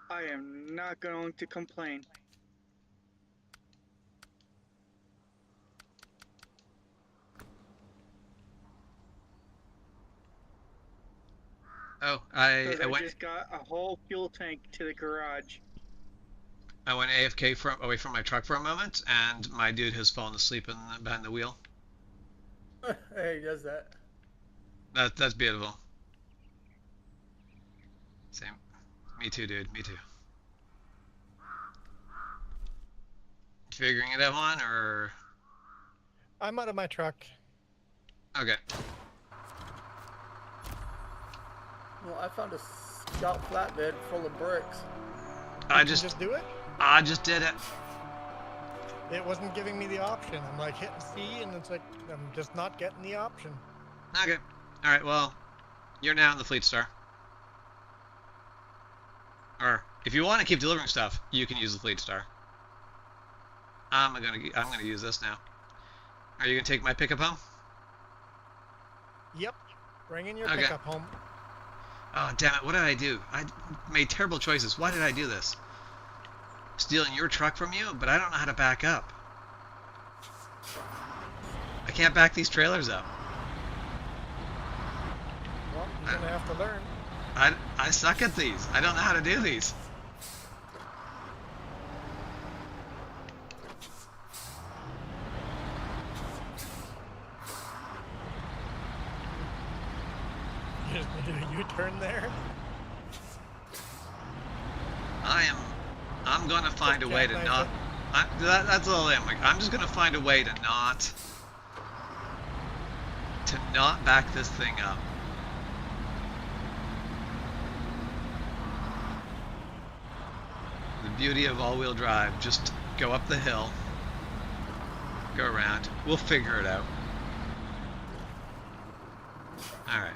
[SPEAKER 5] I am not going to complain.
[SPEAKER 1] Oh,
[SPEAKER 5] Because I just got a whole fuel tank to the garage.
[SPEAKER 1] I went AFK away from my truck for a moment, and my dude has fallen asleep behind the wheel.
[SPEAKER 4] Hey, he does that.
[SPEAKER 1] That's beautiful. Same. Me too, dude. Me too. Figuring it out, Juan, or
[SPEAKER 2] I'm out of my truck.
[SPEAKER 1] okay?
[SPEAKER 4] Well, I found a scout flatbed full of bricks.
[SPEAKER 1] I
[SPEAKER 2] Did you
[SPEAKER 1] just
[SPEAKER 2] do it.
[SPEAKER 1] I just did it.
[SPEAKER 2] It wasn't giving me the option. I'm like hitting C, and it's like I'm just not getting the option.
[SPEAKER 1] Okay. All right. Well, you're now in the Fleet Star. Or if you want to keep delivering stuff, you can use the Fleet Star. I'm gonna use this now. Are you gonna take my pickup home?
[SPEAKER 2] Yep. Bring in your
[SPEAKER 1] Okay.
[SPEAKER 2] pickup home.
[SPEAKER 1] Oh damn it! What did I do? I made terrible choices. Why did I do this? Stealing your truck from you, but I don't know how to back up. I can't back these trailers up.
[SPEAKER 2] Well, you're gonna have to learn.
[SPEAKER 1] I suck at these. I don't know how to do these.
[SPEAKER 2] You turn there.
[SPEAKER 1] I'm gonna find a way to not. That's all I'm like. I'm just gonna find a way to not back this thing up. The beauty of all-wheel drive, just go up the hill, go around. We'll figure it out. All right.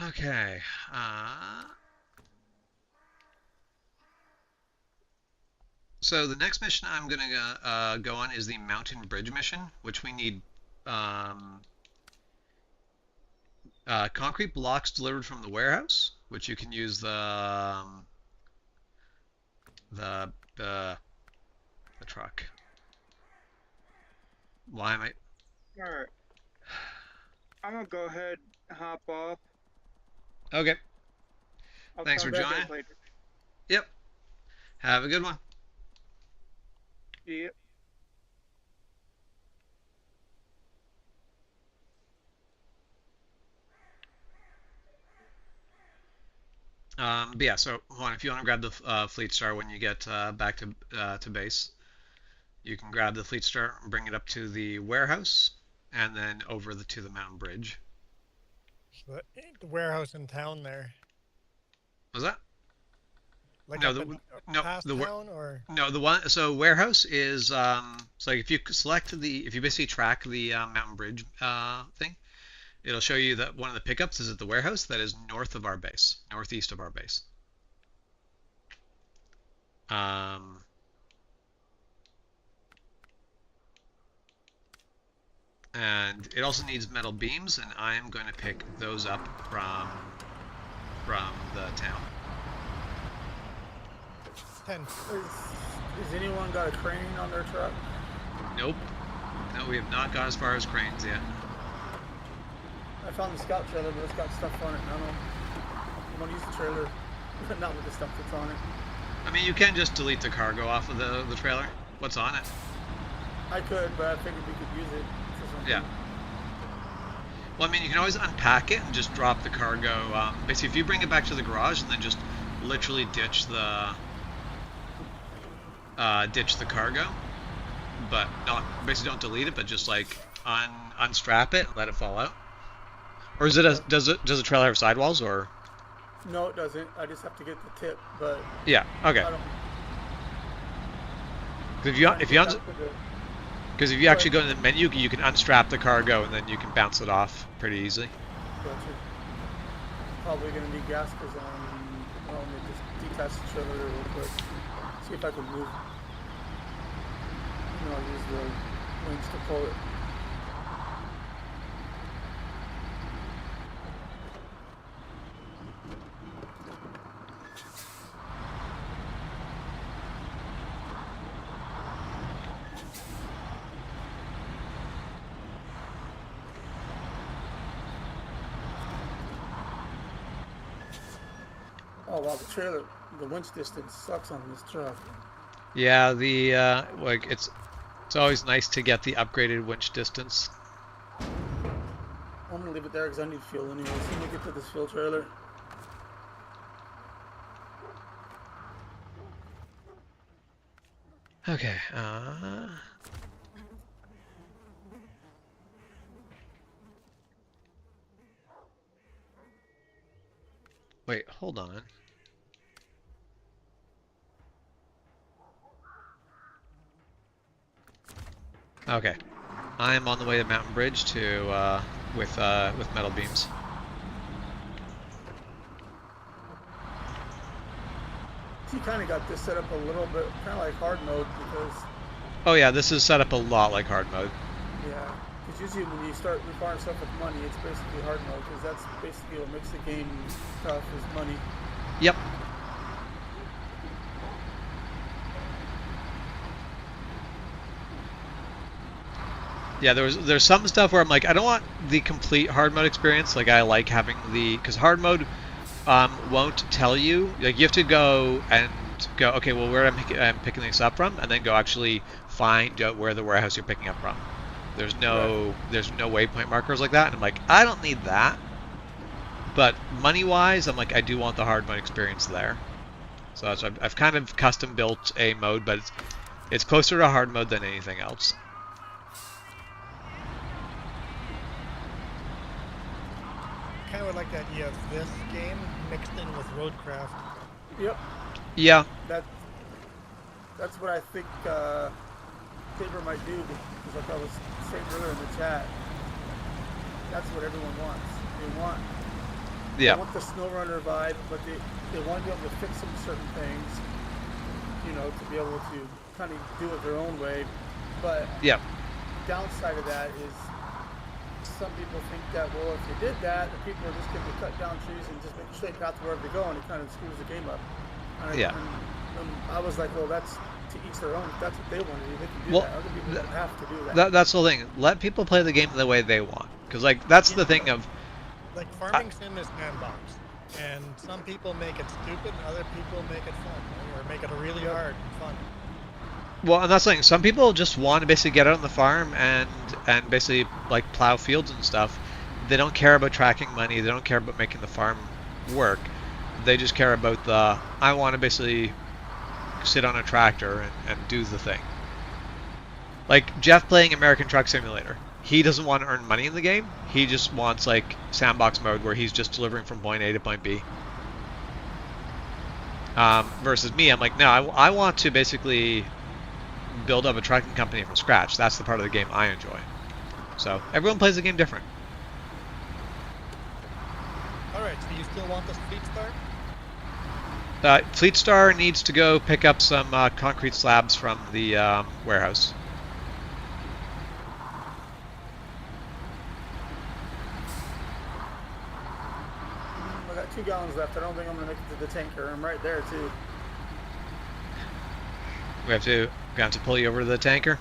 [SPEAKER 1] Okay. So the next mission I'm gonna go on is the Mountain Bridge mission, which we need concrete blocks delivered from the warehouse, which you can use the truck. Why am I?
[SPEAKER 5] Alright. I'm gonna go ahead and hop off.
[SPEAKER 1] Okay.
[SPEAKER 5] I'll
[SPEAKER 1] Thanks
[SPEAKER 5] come
[SPEAKER 1] for
[SPEAKER 5] back
[SPEAKER 1] joining.
[SPEAKER 5] later.
[SPEAKER 1] Yep. Have a good one.
[SPEAKER 5] Yep.
[SPEAKER 1] But yeah, so Juan, if you want to grab the Fleet Star when you get back to base, you can grab the Fleet Star and bring it up to the warehouse, and then over to the Mountain Bridge.
[SPEAKER 2] So the warehouse in town there.
[SPEAKER 1] Was that?
[SPEAKER 2] Like
[SPEAKER 1] No,
[SPEAKER 2] up
[SPEAKER 1] the-
[SPEAKER 2] in,
[SPEAKER 1] no,
[SPEAKER 2] past
[SPEAKER 1] the
[SPEAKER 2] town or
[SPEAKER 1] No, the one. So warehouse is so if you select if you basically track the Mountain Bridge thing, it'll show you that one of the pickups is at the warehouse that is north of our base, northeast of our base. And it also needs metal beams, and I am going to pick those up from the town.
[SPEAKER 2] 10.
[SPEAKER 4] Has anyone got a crane on their truck?
[SPEAKER 1] Nope. No, we have not got as far as cranes yet.
[SPEAKER 4] I found the scout trailer, but it's got stuff on it. I don't want to use the trailer, but not with the stuff that's on it.
[SPEAKER 1] I mean, you can just delete the cargo off of the trailer. What's on it?
[SPEAKER 4] I could, but I figured we could use it for something.
[SPEAKER 1] Yeah. Well, I mean, you can always unpack it and just drop the cargo. Basically, if you bring it back to the garage and then just literally ditch the cargo, but not basically don't delete it, but just like unstrap it and let it fall out. Or is it a does a trailer have sidewalls or?
[SPEAKER 4] No, it doesn't. I just have to get the tip, but
[SPEAKER 1] Yeah. Okay.
[SPEAKER 4] I don't.
[SPEAKER 1] If you because if you actually go in the menu, you can unstrap the cargo and then you can bounce it off pretty easily.
[SPEAKER 4] Gotcha. Probably gonna need gas because let me just detach the trailer real quick. See if I can move. I'll use the winch to pull it. Oh wow, the winch distance sucks on this truck.
[SPEAKER 1] Yeah, the like it's always nice to get the upgraded winch distance.
[SPEAKER 4] I'm gonna leave it there because I need fuel anyway. So let me get to this fuel trailer.
[SPEAKER 1] Okay. Wait, hold on. Okay, I am on the way to Mountain Bridge to with metal beams.
[SPEAKER 4] So you kind of got this set up a little bit, kind of like hard mode because.
[SPEAKER 1] Oh yeah, this is set up a lot like hard mode.
[SPEAKER 4] Yeah, because usually when you start requiring stuff with money, it's basically hard mode because that's basically what makes the game tough is money.
[SPEAKER 1] Yep. Yeah, there's some stuff where I'm like, I don't want the complete hard mode experience. Like I like having because hard mode won't tell you. Like you have to go and go, okay, well where I'm picking this up from, and then go actually find out where the warehouse you're picking up from. There's no waypoint markers like that, and I'm like, I don't need that. But money-wise, I'm like, I do want the hard mode experience there. So that's why I've kind of custom built a mode, but it's closer to hard mode than anything else.
[SPEAKER 2] Kind of would like the idea of this game mixed in with Roadcraft.
[SPEAKER 4] Yep.
[SPEAKER 1] Yeah.
[SPEAKER 4] That's what I think Tabor might do because like I was saying earlier in the chat, that's what everyone wants. They want the SnowRunner vibe, but they want to be able to fix some certain things, to be able to kind of do it their own way. But the downside of that is some people think that, well, if you did that, the people are just going to cut down trees and just make a straight path to wherever they go, and it kind of screws the game up. And I was like, well, that's to each their own. If that's what they want to do, they can do that. Other people don't have to do that.
[SPEAKER 1] That's the thing. Let people play the game the way they want. Because, like, that's the thing of...
[SPEAKER 2] Like, farming sim is sandbox. And some people make it stupid, and other people make it fun. Or make it really hard and fun.
[SPEAKER 1] Well, and that's the thing. Some people just want to basically get out on the farm and basically, like, plow fields and stuff. They don't care about tracking money. They don't care about making the farm work. They just care about I want to basically sit on a tractor and do the thing. Like Jeff playing American Truck Simulator. He doesn't want to earn money in the game. He just wants like sandbox mode where he's just delivering from point A to point B. Versus me, I'm like, no, I want to basically build up a trucking company from scratch. That's the part of the game I enjoy. So everyone plays the game different.
[SPEAKER 2] Alright, so you still want this Fleet Star?
[SPEAKER 1] Fleet Star needs to go pick up some concrete slabs from the warehouse.
[SPEAKER 4] I got 2 gallons left. I don't think I'm going to make it to the tanker. I'm right there, too.
[SPEAKER 1] We have to pull you over to the tanker.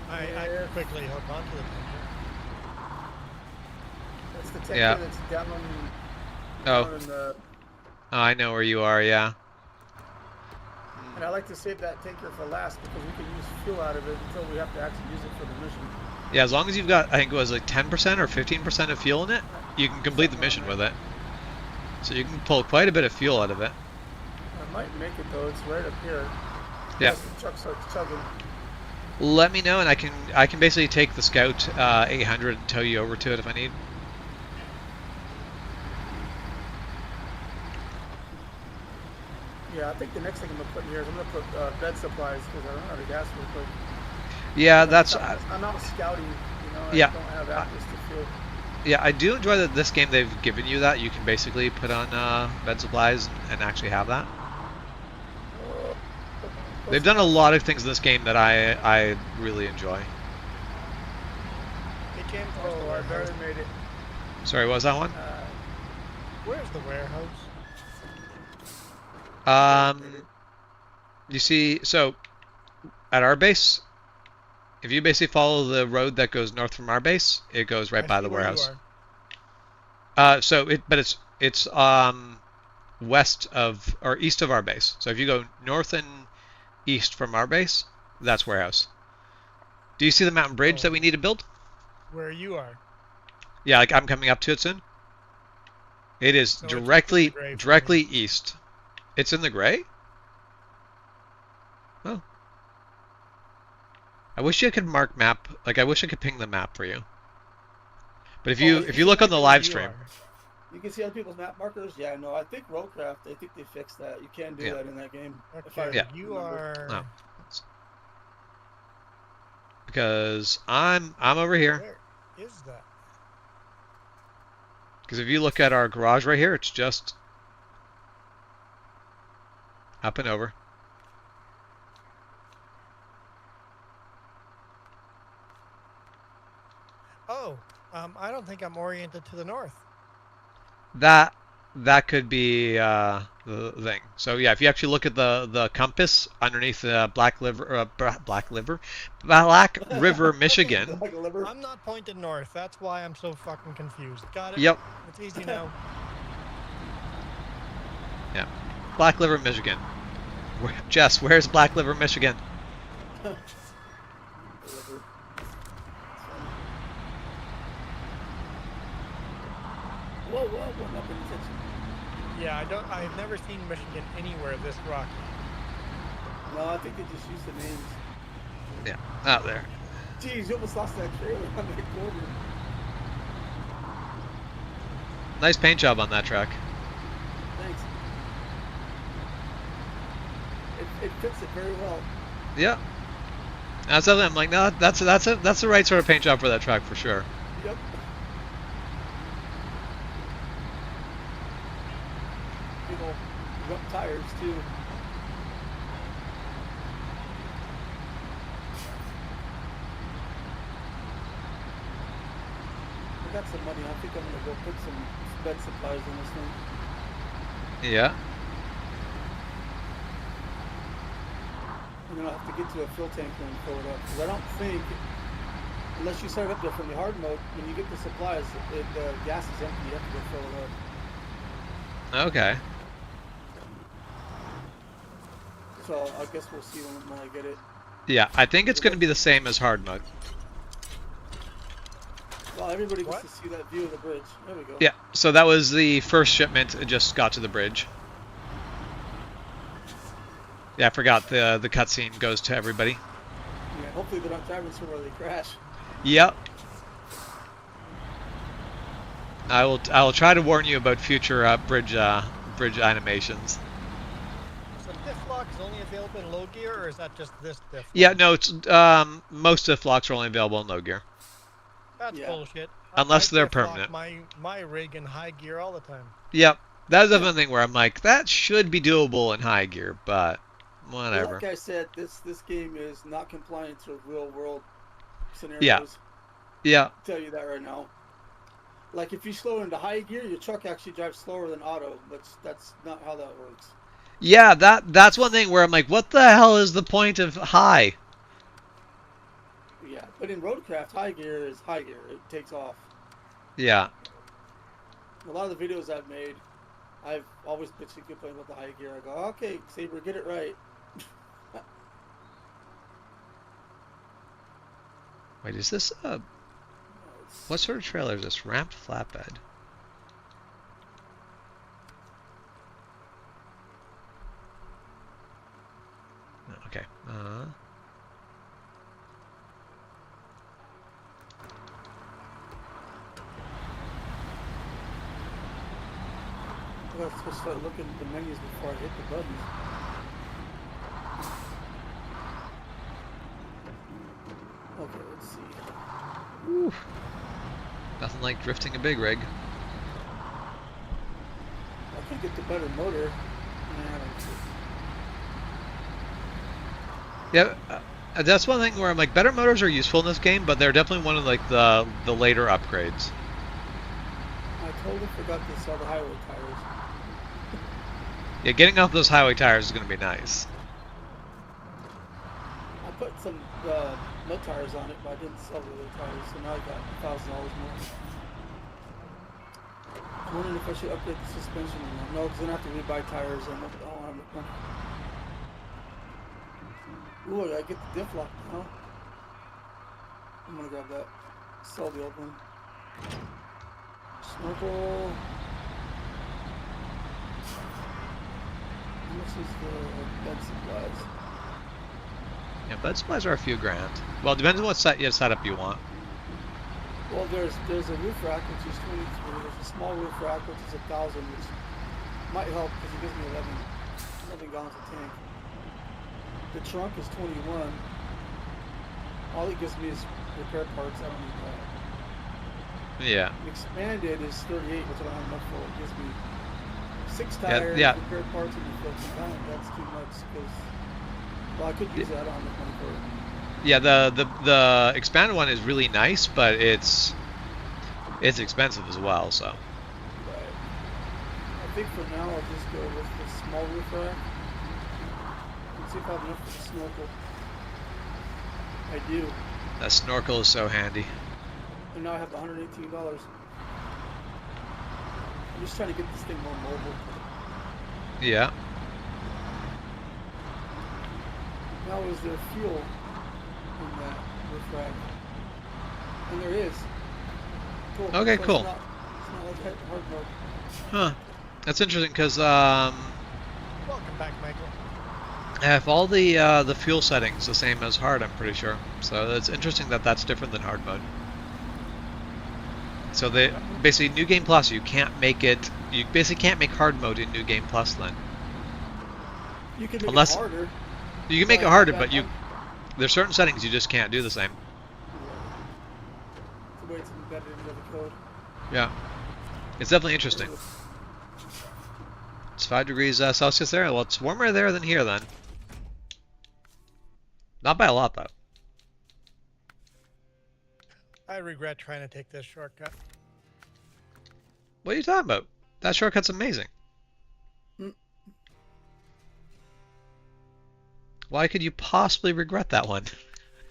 [SPEAKER 2] I can quickly hook onto the tanker.
[SPEAKER 4] That's the tanker that's down in the...
[SPEAKER 1] Oh, I know where you are, yeah.
[SPEAKER 4] And I like to save that tanker for last because we can use fuel out of it until we have to actually use it for the mission.
[SPEAKER 1] Yeah, as long as you've got, I think it was like 10% or 15% of fuel in it, you can complete the
[SPEAKER 4] Something
[SPEAKER 1] mission
[SPEAKER 4] around
[SPEAKER 1] with it. So you can pull quite a bit of fuel out of it.
[SPEAKER 4] I might make it though. It's right up here.
[SPEAKER 1] Yeah.
[SPEAKER 4] Plus the truck starts chugging.
[SPEAKER 1] Let me know, and I can basically take the Scout 800 and tow you over to it if I need.
[SPEAKER 4] Yeah, I think the next thing I'm gonna put in here is I'm gonna put bed supplies because I run out of gas real quick.
[SPEAKER 1] Yeah, that's
[SPEAKER 4] I'm out scouting. You know,
[SPEAKER 1] yeah.
[SPEAKER 4] I don't have access to fuel.
[SPEAKER 1] Yeah, I do enjoy that this game they've given you that. You can basically put on bed supplies and actually have that. They've done a lot of things in this game that I really enjoy.
[SPEAKER 2] Hey James, where's the
[SPEAKER 4] Oh, our
[SPEAKER 2] warehouse?
[SPEAKER 4] daughter made it.
[SPEAKER 1] Sorry, what was that one?
[SPEAKER 2] Where's the warehouse?
[SPEAKER 1] You see, so at our base, if you basically follow the road that goes north from our base, it goes right
[SPEAKER 2] I
[SPEAKER 1] by
[SPEAKER 2] see
[SPEAKER 1] the
[SPEAKER 2] where you
[SPEAKER 1] warehouse.
[SPEAKER 2] are.
[SPEAKER 1] But it's west of or east of our base. So if you go north and east from our base, that's warehouse. Do you see the mountain bridge that we need to build?
[SPEAKER 2] Where you are.
[SPEAKER 1] Yeah, like I'm coming up to it soon. It is
[SPEAKER 2] So it's just in the gray for
[SPEAKER 1] directly
[SPEAKER 2] me.
[SPEAKER 1] east. It's in the gray? Oh. I wish you could mark map. Like I wish I could ping the map for you. But if you look on the live stream,
[SPEAKER 4] You can see other people's map markers. Yeah, no, I think Roadcraft. I think they fixed that. You can do
[SPEAKER 1] Yeah.
[SPEAKER 4] that in that game.
[SPEAKER 2] Okay,
[SPEAKER 1] Yeah.
[SPEAKER 2] you are.
[SPEAKER 1] no. Because I'm over here.
[SPEAKER 2] Where is that?
[SPEAKER 1] Because if you look at our garage right here, it's just up and over.
[SPEAKER 2] Oh, I don't think I'm oriented to the north.
[SPEAKER 1] That could be the thing. So yeah, if you actually look at the compass underneath the Black River, Michigan.
[SPEAKER 4] Like a liver.
[SPEAKER 2] I'm not pointed north. That's why I'm so fucking confused. Got it?
[SPEAKER 1] Yep.
[SPEAKER 2] It's easy now.
[SPEAKER 1] Yeah. Black River, Michigan. Jess, where's Black River, Michigan?
[SPEAKER 4] Liver. Whoa, whoa, up in the kitchen.
[SPEAKER 2] Yeah, I've never seen Michigan anywhere this rocky.
[SPEAKER 4] No, I think they just used the names.
[SPEAKER 1] Yeah, out there.
[SPEAKER 4] Jeez, you almost lost that trailer on that corner.
[SPEAKER 1] Nice paint job on that truck.
[SPEAKER 4] Thanks. It fits it very well.
[SPEAKER 1] Yeah. That's something I'm like, no, that's the right sort of paint job for that truck for sure.
[SPEAKER 4] Yep. People rub tires too. I got some money. I think I'm gonna go put some bed supplies in this thing.
[SPEAKER 1] Yeah.
[SPEAKER 4] And then I'll have to get to a fuel tank and fill it up. Because I don't think, unless you set it up differently, hard mode, when you get the supplies, the gas is empty. You have to go fill it up.
[SPEAKER 1] Okay.
[SPEAKER 4] So I guess we'll see when I get it.
[SPEAKER 1] Yeah, I think it's going to be the same as hard mode.
[SPEAKER 4] Well, everybody gets
[SPEAKER 2] What?
[SPEAKER 4] to see that view of the bridge. There we go.
[SPEAKER 1] Yeah, so that was the first shipment. It just got to the bridge. Yeah, I forgot the cutscene goes to everybody.
[SPEAKER 4] Yeah, hopefully they're not driving somewhere they crash.
[SPEAKER 1] Yep. I will try to warn you about future bridge animations.
[SPEAKER 2] So diff lock is only available in low gear, or is that just this diff lock?
[SPEAKER 1] Yeah, no, it's most diff locks are only available in low gear.
[SPEAKER 2] That's
[SPEAKER 4] Yeah.
[SPEAKER 2] bullshit.
[SPEAKER 1] Unless
[SPEAKER 2] I
[SPEAKER 1] they're
[SPEAKER 2] diff lock
[SPEAKER 1] permanent.
[SPEAKER 2] My rig in high gear all the time.
[SPEAKER 1] Yep, that's the one thing where I'm like, that should be doable in high gear, but
[SPEAKER 4] Well,
[SPEAKER 1] whatever.
[SPEAKER 4] like I said, this game is not compliant to real world scenarios.
[SPEAKER 1] Yeah,
[SPEAKER 4] I'll tell you that right now. Like if you slow into high gear, your truck actually drives slower than auto. That's not how that works.
[SPEAKER 1] yeah, that's one thing where I'm like, what the hell is the point of high?
[SPEAKER 4] Yeah, but in Roadcraft, high gear is high gear. It takes off.
[SPEAKER 1] Yeah,
[SPEAKER 4] A lot of the videos I've made, I've always bitched and complained about the high gear. I go, okay, Saber, get it right.
[SPEAKER 1] Wait, is this a... What sort of trailer is this? Ramped flatbed? Oh, okay.
[SPEAKER 4] I was supposed to start looking at the menus before I hit the buttons. Okay, let's see.
[SPEAKER 1] Woo. Nothing like drifting a big rig.
[SPEAKER 4] I could get the better motor.
[SPEAKER 1] Yeah, that's one thing where I'm like, better motors are useful in this game, but they're definitely one of like the later upgrades.
[SPEAKER 4] I totally forgot to sell the highway tires.
[SPEAKER 1] Yeah, getting off those highway tires is going to be nice.
[SPEAKER 4] I put some mud tires on it, but I didn't sell the other tires, so now I got $1,000 more. I'm wondering if I should upgrade the suspension or not. No, because then I have to rebuy tires and I don't want to money. Ooh, I gotta get the diff lock now. I'm gonna grab that. Sell the old one. Snorkel. How much is the bed supplies?
[SPEAKER 1] Yeah, bed supplies are a few grand. Well, it depends on what setup you want.
[SPEAKER 4] Well, there's a roof rack which is 23. There's a small roof rack which is 1,000, which might help because it gives me 11 gallons of tank. The trunk is 21. All it gives me is repair parts. I don't need that.
[SPEAKER 1] Yeah.
[SPEAKER 4] The expanded is 38, which I don't have enough for. It gives me 6 tires,
[SPEAKER 1] yeah.
[SPEAKER 4] repair parts, and the filter. That's too much because, well, I could use that on the 24.
[SPEAKER 1] Yeah, the expanded one is really nice, but it's expensive as well. So.
[SPEAKER 4] Right. I think for now I'll just go with the small roof rack. And see if I have enough for the snorkel. I do.
[SPEAKER 1] That snorkel is so handy.
[SPEAKER 4] And now I have $118. I'm just trying to get this thing more mobile.
[SPEAKER 1] Yeah.
[SPEAKER 4] Now is there fuel in that roof rack? And there is. Cool.
[SPEAKER 1] Okay,
[SPEAKER 4] So
[SPEAKER 1] cool.
[SPEAKER 4] It's not like hard mode.
[SPEAKER 1] Huh. That's interesting because
[SPEAKER 2] Welcome back, Michael.
[SPEAKER 1] I have all the fuel settings the same as hard, I'm pretty sure. So it's interesting that that's different than hard mode. So they basically New Game Plus, you basically can't make hard mode in New Game Plus then.
[SPEAKER 4] You can make
[SPEAKER 1] Unless-
[SPEAKER 4] it harder.
[SPEAKER 1] You can make it harder, but there's certain settings you just can't do the same.
[SPEAKER 4] The way it's embedded into the code.
[SPEAKER 1] Yeah. It's definitely interesting. It's 5 degrees Celsius there. Well, it's warmer there than here then. Not by a lot though.
[SPEAKER 2] I regret trying to take this shortcut.
[SPEAKER 1] What are you talking about? That shortcut's amazing. Why could you possibly regret that one?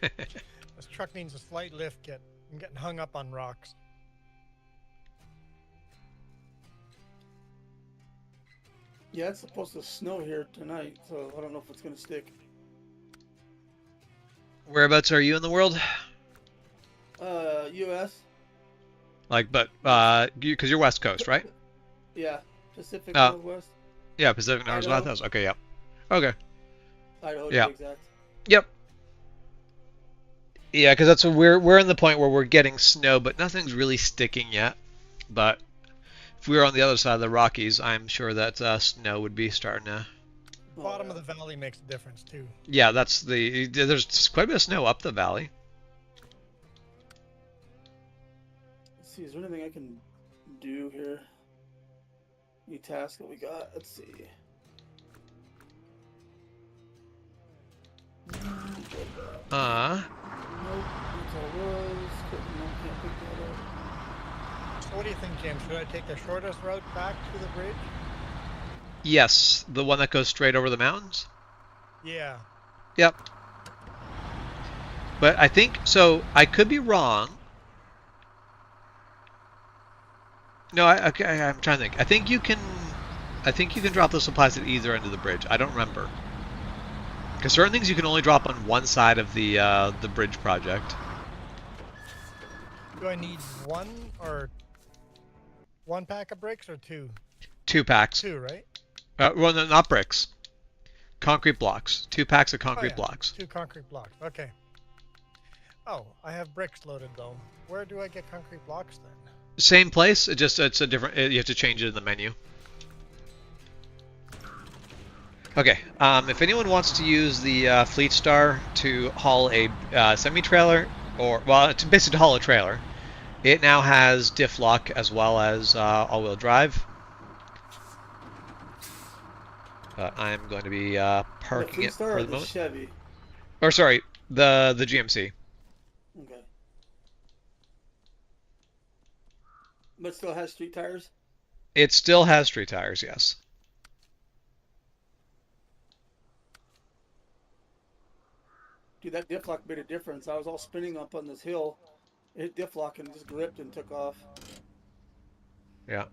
[SPEAKER 2] This truck needs a slight lift. I'm getting hung up on rocks.
[SPEAKER 4] Yeah, it's supposed to snow here tonight, so I don't know if it's gonna stick.
[SPEAKER 1] Whereabouts are you in the world?
[SPEAKER 4] U.S.
[SPEAKER 1] Like, but because you're West Coast, right?
[SPEAKER 4] Yeah, Pacific
[SPEAKER 1] Oh.
[SPEAKER 4] Northwest.
[SPEAKER 1] Yeah, Pacific Northwest.
[SPEAKER 4] Idaho.
[SPEAKER 1] Okay, yeah. Okay.
[SPEAKER 4] Idaho to
[SPEAKER 1] Yeah.
[SPEAKER 4] be exact.
[SPEAKER 1] Yep. Yeah, because that's what we're in the point where we're getting snow, but nothing's really sticking yet. But if we were on the other side of the Rockies, I'm sure that snow would be starting to.
[SPEAKER 2] The bottom of the valley makes a difference too.
[SPEAKER 1] Yeah, there's quite a bit of snow up the valley.
[SPEAKER 4] Let's see, is there anything I can do here? Any task that we got? Let's see.
[SPEAKER 1] Uh.
[SPEAKER 4] Nope, that's all it was. No, can't pick that up.
[SPEAKER 2] So what do you think, James? Should I take the shortest route back to the bridge?
[SPEAKER 1] Yes, the one that goes straight over the mountains.
[SPEAKER 2] Yeah.
[SPEAKER 1] Yep. But I think so. I could be wrong. No, I'm trying to think. I think you can drop the supplies at either end of the bridge. I don't remember. Because certain things you can only drop on one side of the bridge project.
[SPEAKER 2] Do I need one pack of bricks or two?
[SPEAKER 1] 2 packs.
[SPEAKER 2] Two, right?
[SPEAKER 1] Well, no, not bricks. Concrete blocks. 2 packs of
[SPEAKER 2] Oh
[SPEAKER 1] concrete
[SPEAKER 2] yeah,
[SPEAKER 1] blocks.
[SPEAKER 2] 2 concrete blocks. Okay. Oh, I have bricks loaded though. Where do I get concrete blocks then?
[SPEAKER 1] Same place. It's a different. You have to change it in the menu. Okay. If anyone wants to use the Fleet Star to haul a semi-trailer, or well, to basically haul a trailer, it now has diff lock as well as all-wheel drive. I'm going to be
[SPEAKER 4] The
[SPEAKER 1] parking
[SPEAKER 4] Fleet
[SPEAKER 1] it
[SPEAKER 4] Star
[SPEAKER 1] for
[SPEAKER 4] or
[SPEAKER 1] the
[SPEAKER 4] the
[SPEAKER 1] moment.
[SPEAKER 4] Chevy?
[SPEAKER 1] Or sorry, the GMC.
[SPEAKER 4] Okay. But still has street tires?
[SPEAKER 1] It still has street tires, yes.
[SPEAKER 4] Dude, that diff lock made a difference. I was all spinning up on this hill. It hit diff lock and just gripped and took off.
[SPEAKER 1] Yeah.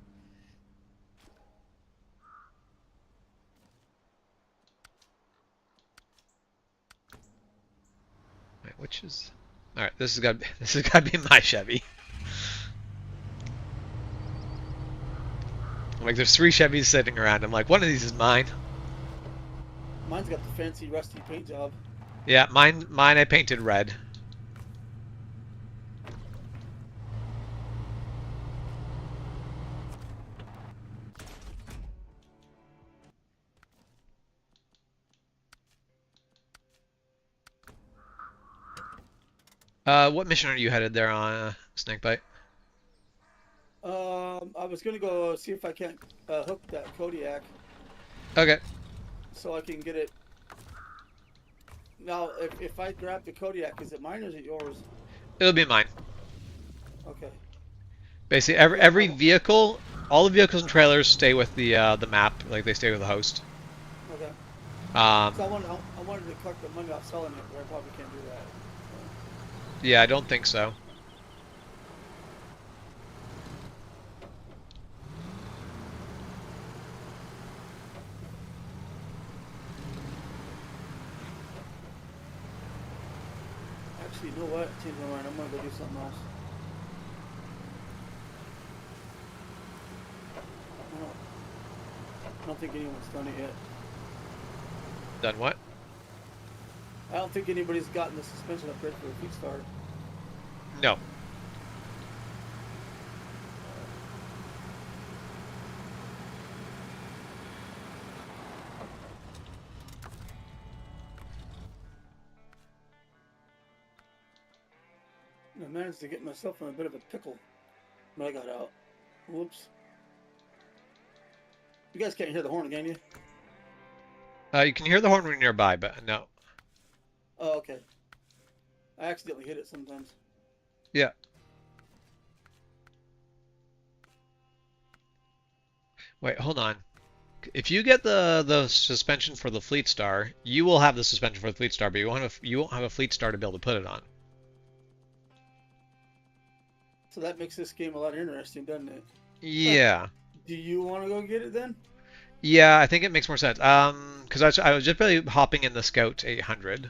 [SPEAKER 1] Wait, which is? All right, this has got to be my Chevy. Like, there's 3 Chevys sitting around. I'm like, one of these is mine.
[SPEAKER 4] Mine's got the fancy rusty paint job.
[SPEAKER 1] Yeah, mine I painted red. What mission are you headed there on, Snakebite?
[SPEAKER 4] I was gonna go see if I can't hook that Kodiak
[SPEAKER 1] Okay.
[SPEAKER 4] so I can get it. Now, if I grab the Kodiak, is it mine or is it yours?
[SPEAKER 1] It'll be mine.
[SPEAKER 4] Okay.
[SPEAKER 1] Basically, every vehicle, all the vehicles and trailers stay with the map, like they stay with the host.
[SPEAKER 4] Okay.
[SPEAKER 1] Um,
[SPEAKER 4] So I wanted to collect the money off selling it, but I probably can't do that.
[SPEAKER 1] yeah, I don't think so.
[SPEAKER 4] Actually, you know what? Change my mind. I'm gonna go do something else. I don't think anyone's done it yet.
[SPEAKER 1] Done what?
[SPEAKER 4] I don't think anybody's gotten the suspension upgrade for the Fleet Star.
[SPEAKER 1] No.
[SPEAKER 4] I managed to get myself in a bit of a pickle when I got out. Whoops. You guys can't hear the horn, can you?
[SPEAKER 1] You can hear the horn when you're nearby, but no.
[SPEAKER 4] Oh, okay. I accidentally hit it sometimes.
[SPEAKER 1] Yeah. Wait, hold on. If you get the suspension for the Fleet Star, you will have the suspension for the Fleet Star, but you won't have a Fleet Star to be able to put it on.
[SPEAKER 4] So that makes this game a lot interesting, doesn't it?
[SPEAKER 1] Yeah.
[SPEAKER 4] Do you want to go get it then?
[SPEAKER 1] Yeah, I think it makes more sense. Because I was just really hopping in the Scout 800.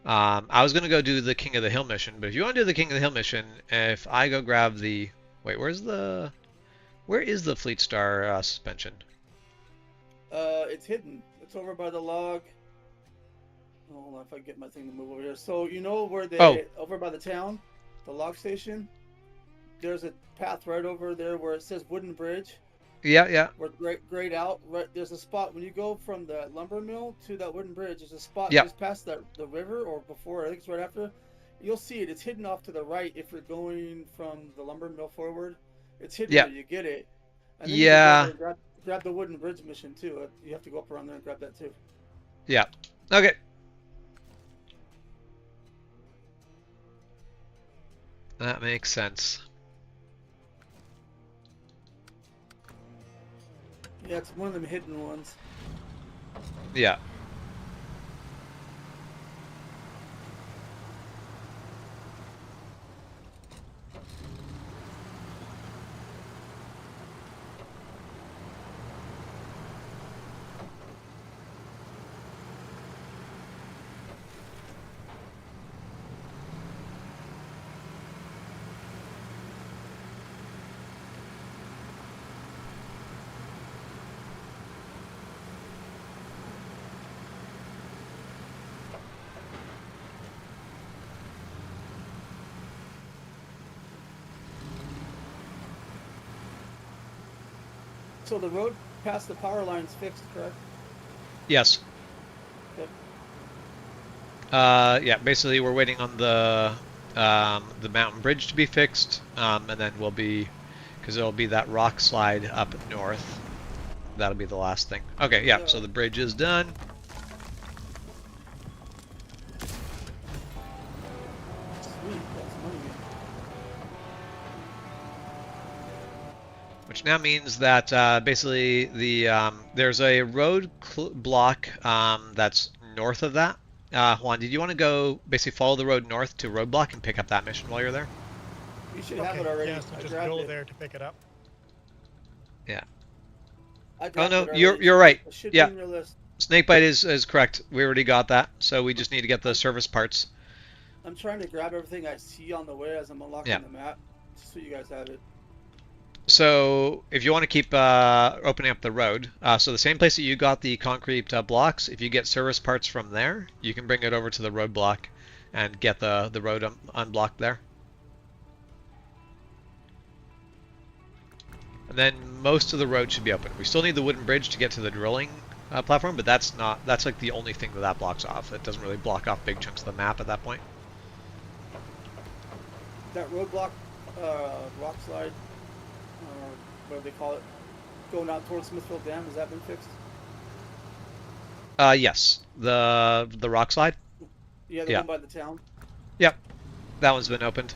[SPEAKER 1] I was gonna go do the King of the Hill mission, but if you want to do the King of the Hill mission, if I go grab the wait, where is the Fleet Star suspension?
[SPEAKER 4] It's hidden. It's over by the log. Oh, hold on, if I can get my thing to move over here. So you know where they over by the town, the log station. There's a path right over there where it says Wooden Bridge.
[SPEAKER 1] Yeah, yeah.
[SPEAKER 4] Where grayed out. Right, there's a spot when you go from the lumber mill to that wooden bridge. There's a spot
[SPEAKER 1] Yep.
[SPEAKER 4] just past the river or before. I think it's right after. You'll see it. It's hidden off to the right if you're going from the lumber mill forward. It's hidden
[SPEAKER 1] Yep.
[SPEAKER 4] where you get it. And then
[SPEAKER 1] Yeah.
[SPEAKER 4] you can go there and grab the wooden bridge mission too. You have to go up around there and grab that too.
[SPEAKER 1] Yeah. Okay. That makes sense.
[SPEAKER 4] Yeah, it's one of them hidden ones.
[SPEAKER 1] Yeah.
[SPEAKER 4] So the road past the power line's fixed, correct?
[SPEAKER 1] Yes.
[SPEAKER 4] Yep.
[SPEAKER 1] Yeah, basically we're waiting on the mountain bridge to be fixed, and then we'll be, because it'll be that rock slide up north. That'll be the last thing. Okay, yeah, so the bridge is done.
[SPEAKER 4] Sweet, that's money.
[SPEAKER 1] Which now means that basically there's a road block that's north of that. Juan, did you want to go basically follow the road north to roadblock and pick up that mission while you're there?
[SPEAKER 4] You should have it already.
[SPEAKER 2] Yeah, so
[SPEAKER 4] I
[SPEAKER 2] just
[SPEAKER 4] grabbed
[SPEAKER 2] go
[SPEAKER 4] it.
[SPEAKER 2] there to pick it up.
[SPEAKER 1] Yeah.
[SPEAKER 4] I
[SPEAKER 1] Oh
[SPEAKER 4] grabbed
[SPEAKER 1] no,
[SPEAKER 4] it already.
[SPEAKER 1] you're right.
[SPEAKER 4] It should
[SPEAKER 1] Yeah.
[SPEAKER 4] be in your list.
[SPEAKER 1] Snakebite is correct. We already got that, so we just need to get the service parts.
[SPEAKER 4] I'm trying to grab everything I see on the way as I'm unlocking
[SPEAKER 1] Yeah.
[SPEAKER 4] the map, just so you guys have it.
[SPEAKER 1] So if you want to keep opening up the road, so the same place that you got the concrete blocks, if you get service parts from there, you can bring it over to the road block and get the road unblocked there. And then most of the road should be open. We still need the wooden bridge to get to the drilling platform, but that's like the only thing that blocks off. It doesn't really block off big chunks of the map at that point.
[SPEAKER 4] That roadblock, rock slide, what do they call it? Going out towards Smithfield Dam, has that been fixed?
[SPEAKER 1] Yes, the rock slide.
[SPEAKER 4] Yeah, the one by the town.
[SPEAKER 1] Yep, that one's been opened.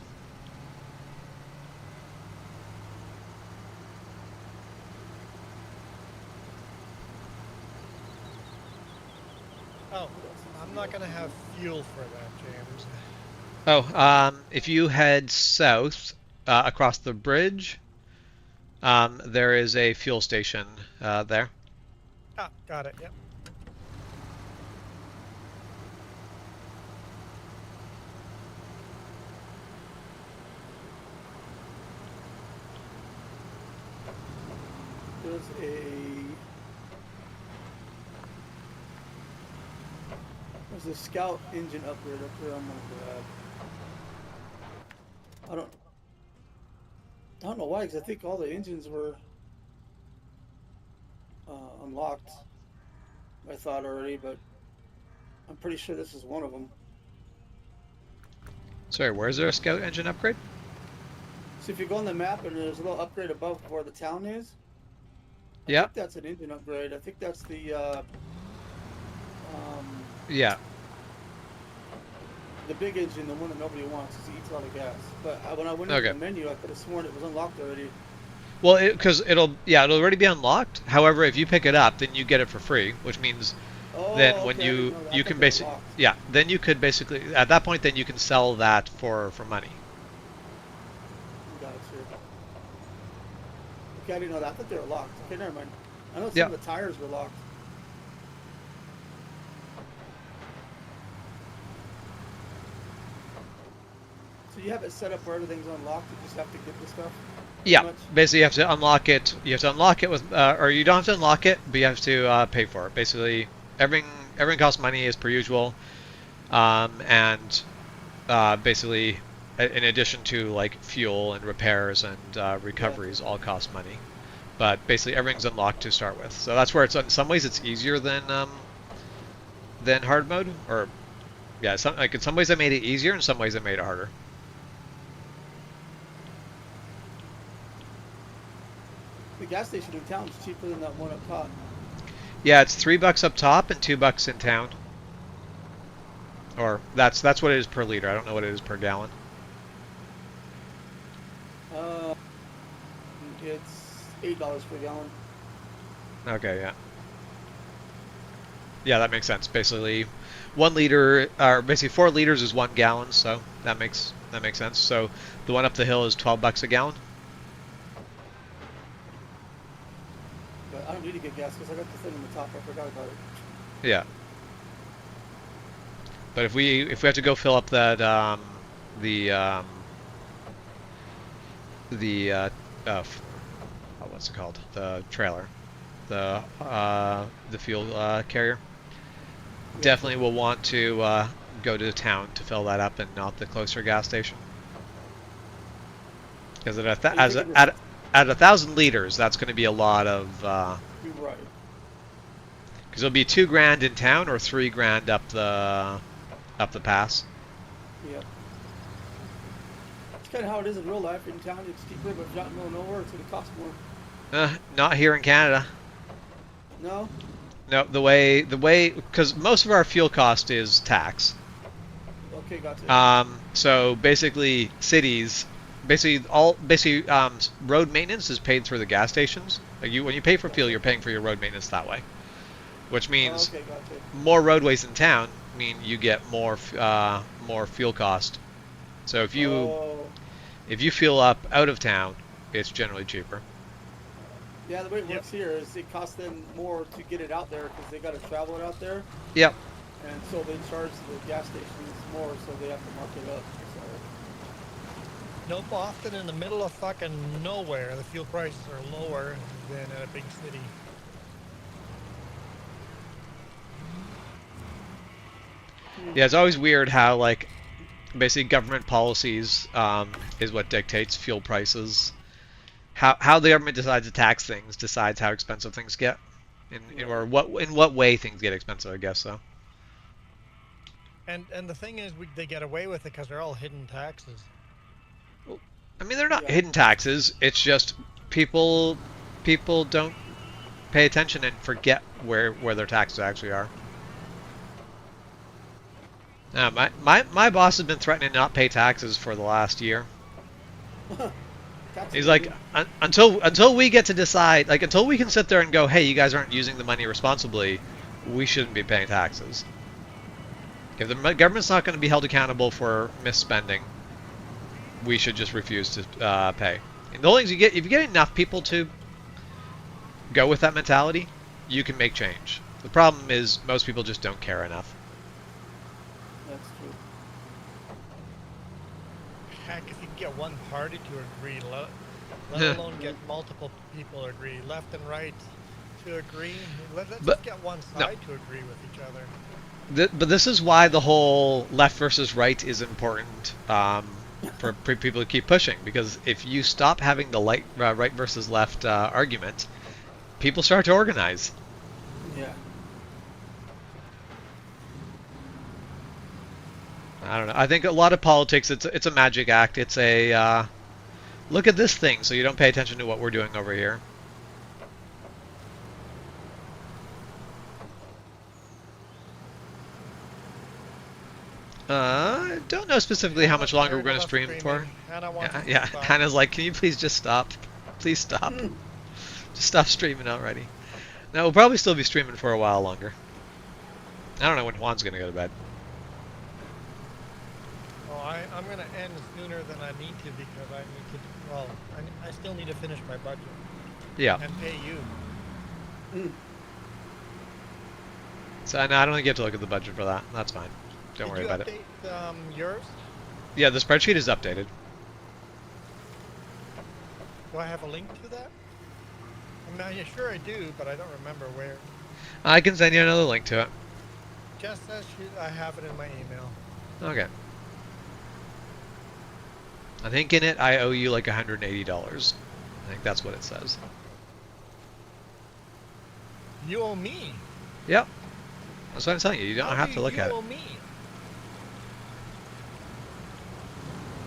[SPEAKER 2] Oh, I'm not gonna have fuel for that, James.
[SPEAKER 1] Oh, if you head south across the bridge, there is a fuel station there.
[SPEAKER 2] Ah, got it. Yep.
[SPEAKER 4] There's a Scout engine upgrade up there I'm gonna grab. I don't know why, because I think all the engines were unlocked. I thought already, but I'm pretty sure this is one of them.
[SPEAKER 1] Sorry, where is there a Scout engine upgrade?
[SPEAKER 4] So if you go on the map and there's a little upgrade above where the town is, I
[SPEAKER 1] Yeah.
[SPEAKER 4] think that's an engine upgrade. I think that's the
[SPEAKER 1] Yeah.
[SPEAKER 4] the big engine, the one that nobody wants, because it eats a lot of gas. But when I went into the menu, I could have sworn it was unlocked already.
[SPEAKER 1] Well, because it'll already be unlocked. However, if you pick it up, then you get it for free, which means then when you can basically then you could basically at that point then you can sell that for money.
[SPEAKER 4] Gotcha. Okay, I didn't know that. I thought they were locked. Okay, never mind. I know some
[SPEAKER 1] Yeah.
[SPEAKER 4] of the tires were locked. So you have it set up where everything's unlocked. You just have to get the stuff.
[SPEAKER 1] Yeah, basically you have to unlock it. You have to unlock it with, or you don't have to unlock it, but you have to pay for it. Basically, everything costs money as per usual, and basically, in addition to like fuel and repairs and recoveries, all cost money. But basically, everything's unlocked to start with. So that's where it's in some ways it's easier than hard mode, or yeah, in some ways they made it easier, in some ways they made it harder.
[SPEAKER 4] The gas station in town is cheaper than that one up top.
[SPEAKER 1] Yeah, it's $3 up top and $2 in town. Or that's what it is per liter. I don't know what it is per gallon.
[SPEAKER 4] It's $8 per gallon.
[SPEAKER 1] Okay, yeah. Yeah, that makes sense. Basically, 1 liter, or basically 4 liters is 1 gallon, so that makes sense. So the one up the hill is $12 a gallon.
[SPEAKER 4] But I don't need to get gas because I got the thing on the top. I forgot about it.
[SPEAKER 1] Yeah. But if we have to go fill up that what's it called? The trailer, the fuel carrier.
[SPEAKER 4] Yeah.
[SPEAKER 1] Definitely will want to go to town to fill that up and not the closer gas station. Because at at 1,000 liters, that's going to be a lot of.
[SPEAKER 4] You're right.
[SPEAKER 1] Because it'll be $2,000 in town or $3,000 up the pass.
[SPEAKER 4] Yep. It's kind of how it is in real life. In town, it's cheaper, but if you're out in the middle of nowhere, it's going to cost more.
[SPEAKER 1] Not here in Canada.
[SPEAKER 4] No?
[SPEAKER 1] No, the way, because most of our fuel cost is tax.
[SPEAKER 4] Okay, gotcha.
[SPEAKER 1] So basically, cities, road maintenance is paid through the gas stations. Like when you pay for fuel, you're paying for your road maintenance that way, which means
[SPEAKER 4] Okay, gotcha.
[SPEAKER 1] more roadways in town mean you get more fuel cost. So if you fuel up out of town, it's generally cheaper.
[SPEAKER 4] Yeah, the way it works here is it costs them more to get it out there because they got to travel it out there,
[SPEAKER 1] Yep.
[SPEAKER 4] and so they charge the gas stations more, so they have to mark it up. So.
[SPEAKER 2] Nope, often in the middle of fucking nowhere, the fuel prices are lower than in a big city.
[SPEAKER 1] Yeah, it's always weird how like basically government policies is what dictates fuel prices. How the government decides to tax things decides how expensive things get, or in what way things get expensive, I guess so.
[SPEAKER 2] And the thing is, they get away with it because they're all hidden taxes.
[SPEAKER 1] I mean, they're not hidden taxes. It's just people don't pay attention and forget where their taxes actually are. My boss has been threatening to not pay taxes for the last year. He's like, until we get to decide, like until we can sit there and go, hey, you guys aren't using the money responsibly, we shouldn't be paying taxes. If the government's not going to be held accountable for misspending, we should just refuse to pay. And the only thing if you get enough people to go with that mentality, you can make change. The problem is most people just don't care enough.
[SPEAKER 4] That's true.
[SPEAKER 2] Heck, if you can get one party to agree, let alone get multiple people to agree, left and right to agree. Let's just get one side to agree with each other.
[SPEAKER 1] But this is why the whole left versus right is important for people to keep pushing. Because if you stop having the right versus left argument, people start to organize.
[SPEAKER 4] Yeah.
[SPEAKER 1] I don't know. I think a lot of politics, it's a magic act. It's a look at this thing, so you don't pay attention to what we're doing over here. I don't know specifically how much longer we're going to stream for. Yeah, Hannah's like, can you please just stop? Please stop. Just stop streaming already. No, we'll probably still be streaming for a while longer. I don't know when Juan's going to go to bed.
[SPEAKER 2] Well, I'm going to end sooner than I need to because I need to, well, I still need to finish my budget.
[SPEAKER 1] Yeah.
[SPEAKER 2] And pay you.
[SPEAKER 1] So no, I don't think you have to look at the budget for that. That's fine. Don't worry about it.
[SPEAKER 2] Did you update yours?
[SPEAKER 1] Yeah, the spreadsheet is updated.
[SPEAKER 2] Do I have a link to that? I mean, sure I do, but I don't remember where.
[SPEAKER 1] I can send you another link to it.
[SPEAKER 2] Just says I have it in my email.
[SPEAKER 1] Okay. I think in it I owe you like $180. I think that's what it says.
[SPEAKER 2] You owe me.
[SPEAKER 1] Yep. That's what I'm telling you. You don't have to look at it.
[SPEAKER 2] You owe me.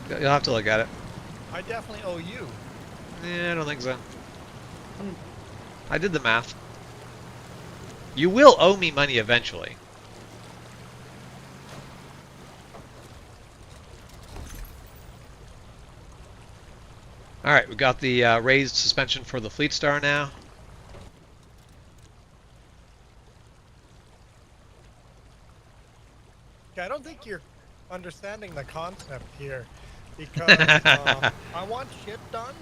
[SPEAKER 1] You'll have to look at it.
[SPEAKER 2] I definitely owe you.
[SPEAKER 1] Yeah, I don't think so. I did the math. You will owe me money eventually. Alright, we got the raised suspension for the Fleet Star now.
[SPEAKER 2] I don't think you're understanding the concept here. Because I want shit done.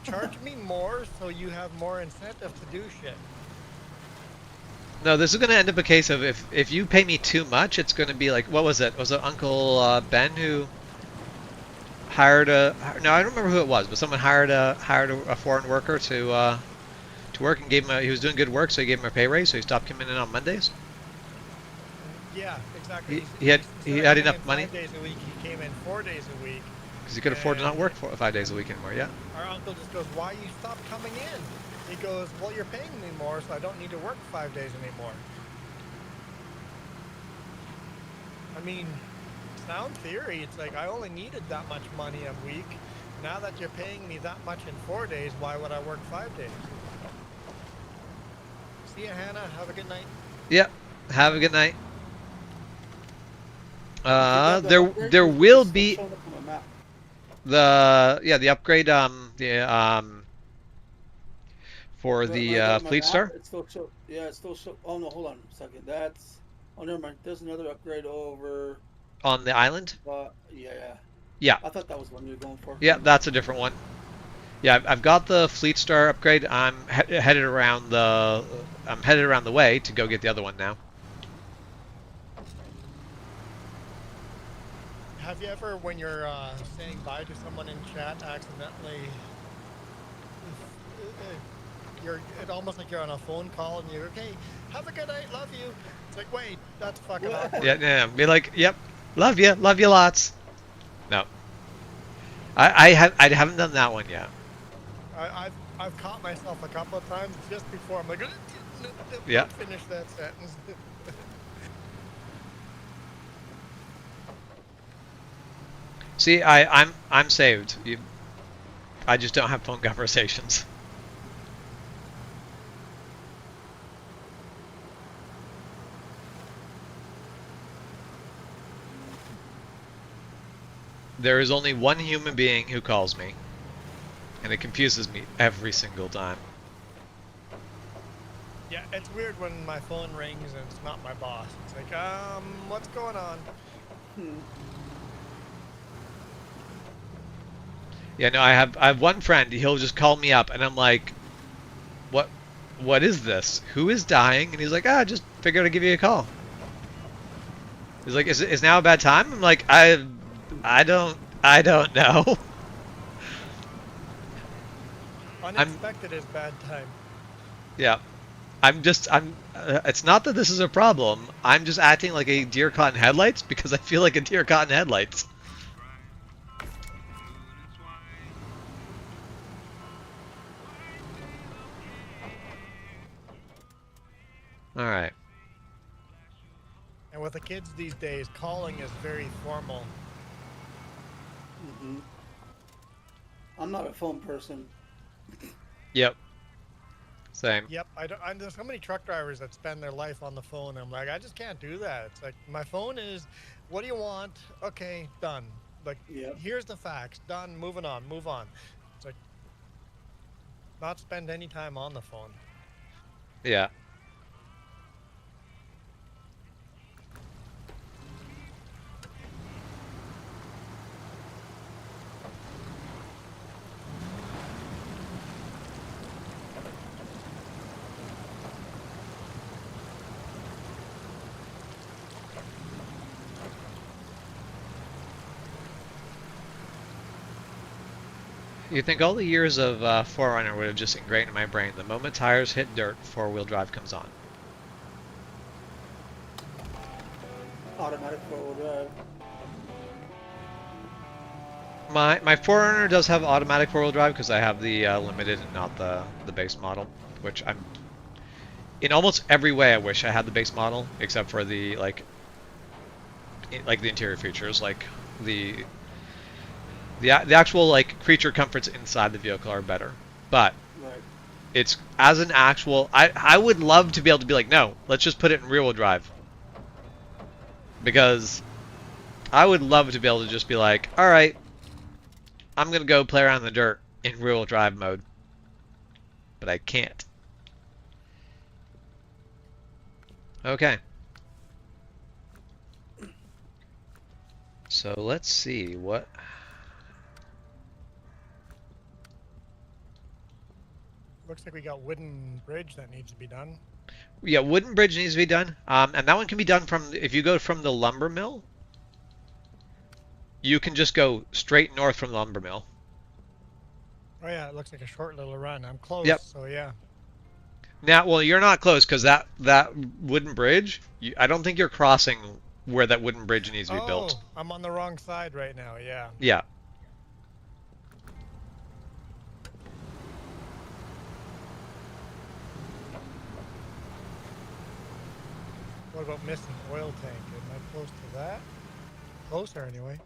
[SPEAKER 2] Charge me more so you have more incentive to do shit.
[SPEAKER 1] No, this is going to end up a case of if you pay me too much, it's going to be like, what was it? Was it Uncle Ben who hired a... No, I don't remember who it was, but someone hired a foreign worker to work and gave him he was doing good work, so he gave him a pay raise, so he stopped coming in on Mondays.
[SPEAKER 2] Yeah, exactly.
[SPEAKER 1] He had enough money.
[SPEAKER 2] 5 days a week. He came in 4 days a week,
[SPEAKER 1] Because you could afford to not work 5 days a week anymore. Yeah.
[SPEAKER 2] Our uncle just goes, "Why you stop coming in?" He goes, "Well, you're paying me more, so I don't need to work 5 days anymore." I mean, sound theory, it's like I only needed that much money a week. Now that you're paying me that much in 4 days, why would I work 5 days? See you, Hannah. Have a good night.
[SPEAKER 1] Yep. Have a good night.
[SPEAKER 4] Did
[SPEAKER 1] There
[SPEAKER 4] that upgrade?
[SPEAKER 1] there
[SPEAKER 4] It's
[SPEAKER 1] will
[SPEAKER 4] still
[SPEAKER 1] be
[SPEAKER 4] showing up on my map.
[SPEAKER 1] the upgrade for
[SPEAKER 4] But when I
[SPEAKER 1] the
[SPEAKER 4] go to my
[SPEAKER 1] Fleet
[SPEAKER 4] map,
[SPEAKER 1] Star
[SPEAKER 4] it still show. Yeah, it still show. Oh no, hold on a second. That's. Oh, never mind. There's another upgrade over.
[SPEAKER 1] on the island.
[SPEAKER 4] Yeah.
[SPEAKER 1] Yeah.
[SPEAKER 4] I thought that was one you were going for.
[SPEAKER 1] Yeah, that's a different one. Yeah, I've got the Fleet Star upgrade. I'm headed around the way to go get the other one now.
[SPEAKER 2] Have you ever, when you're saying bye to someone in chat, accidentally, it's almost like you're on a phone call and you're, "Okay, have a good night, love you." It's like, wait, that's fucking
[SPEAKER 4] Yeah.
[SPEAKER 2] awkward.
[SPEAKER 1] Yeah. Be like, yep, love you lots. No, I haven't done that one yet.
[SPEAKER 2] I've caught myself a couple of times just before. I'm like,
[SPEAKER 1] Yeah.
[SPEAKER 2] don't finish that sentence.
[SPEAKER 1] See, I'm saved. I just don't have phone conversations. There is only one human being who calls me, and it confuses me every single time.
[SPEAKER 2] Yeah, it's weird when my phone rings and it's not my boss. It's like, what's going on?
[SPEAKER 1] Yeah, no, I have one friend. He'll just call me up, and I'm like, what is this? Who is dying? And he's like, just figured I'd give you a call. He's like, is now a bad time? I'm like, I don't know.
[SPEAKER 2] Unexpected is bad time.
[SPEAKER 1] Yeah. It's not that this is a problem. I'm just acting like a deer caught in headlights because I feel like a deer caught in headlights. Alright.
[SPEAKER 2] And with the kids these days, calling is very formal.
[SPEAKER 4] I'm not a phone person.
[SPEAKER 1] Yep. Same.
[SPEAKER 2] Yep, there's so many truck drivers that spend their life on the phone. I'm like, I just can't do that. It's like, my phone is, what do you want? Okay, done. Like,
[SPEAKER 4] Yep.
[SPEAKER 2] here's the facts. Done. Moving on. Move on. It's like, not spend any time on the phone.
[SPEAKER 1] Yeah. You'd think all the years of 4Runner would have just ingrained in my brain. The moment tires hit dirt, four-wheel drive comes on.
[SPEAKER 4] Automatic four-wheel drive.
[SPEAKER 1] My 4Runner does have automatic four-wheel drive because I have the limited and not the base model, which I'm in almost every way I wish I had the base model except for the like the interior features, like the actual like creature comforts inside the vehicle are better, but
[SPEAKER 4] Right.
[SPEAKER 1] it's as an actual. I would love to be able to be like, no, let's just put it in rear-wheel drive, because I would love to be able to just be like, all right, I'm gonna go play around in the dirt in rear-wheel drive mode, but I can't. Okay. So let's see what.
[SPEAKER 2] Looks like we got wooden bridge that needs to be done.
[SPEAKER 1] Yeah, wooden bridge needs to be done, and that one can be done from, if you go from the lumber mill, you can just go straight north from the lumber mill.
[SPEAKER 2] Oh yeah, it looks like a short little run. I'm close,
[SPEAKER 1] Yep.
[SPEAKER 2] so yeah.
[SPEAKER 1] Now, well, you're not close because that wooden bridge, I don't think you're crossing where that wooden bridge needs to be built.
[SPEAKER 2] I'm on the wrong side right now, yeah.
[SPEAKER 1] Yeah.
[SPEAKER 2] What about missing oil tank? Am I close to that? Closer anyway.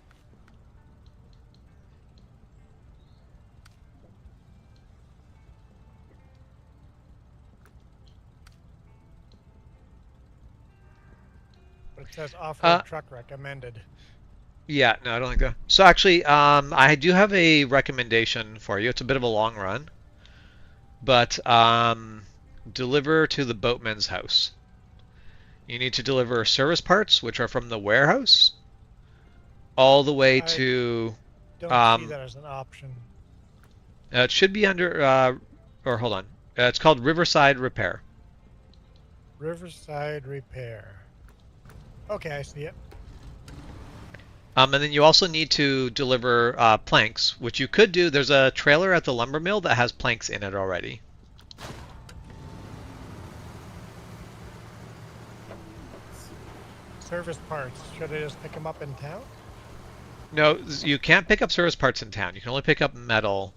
[SPEAKER 2] But it says off-road truck recommended.
[SPEAKER 1] Yeah, no, I don't think that. So actually, I do have a recommendation for you. It's a bit of a long run, but deliver to the boatman's house. You need to deliver service parts, which are from the warehouse, all the way
[SPEAKER 2] I
[SPEAKER 1] to.
[SPEAKER 2] don't see that as an option.
[SPEAKER 1] It should be under. Or hold on. It's called Riverside Repair.
[SPEAKER 2] Riverside Repair. Okay, I see it.
[SPEAKER 1] And then you also need to deliver planks, which you could do. There's a trailer at the lumber mill that has planks in it already.
[SPEAKER 2] Service parts. Should I just pick them up in town?
[SPEAKER 1] No, you can't pick up service parts in town. You can only pick up metal.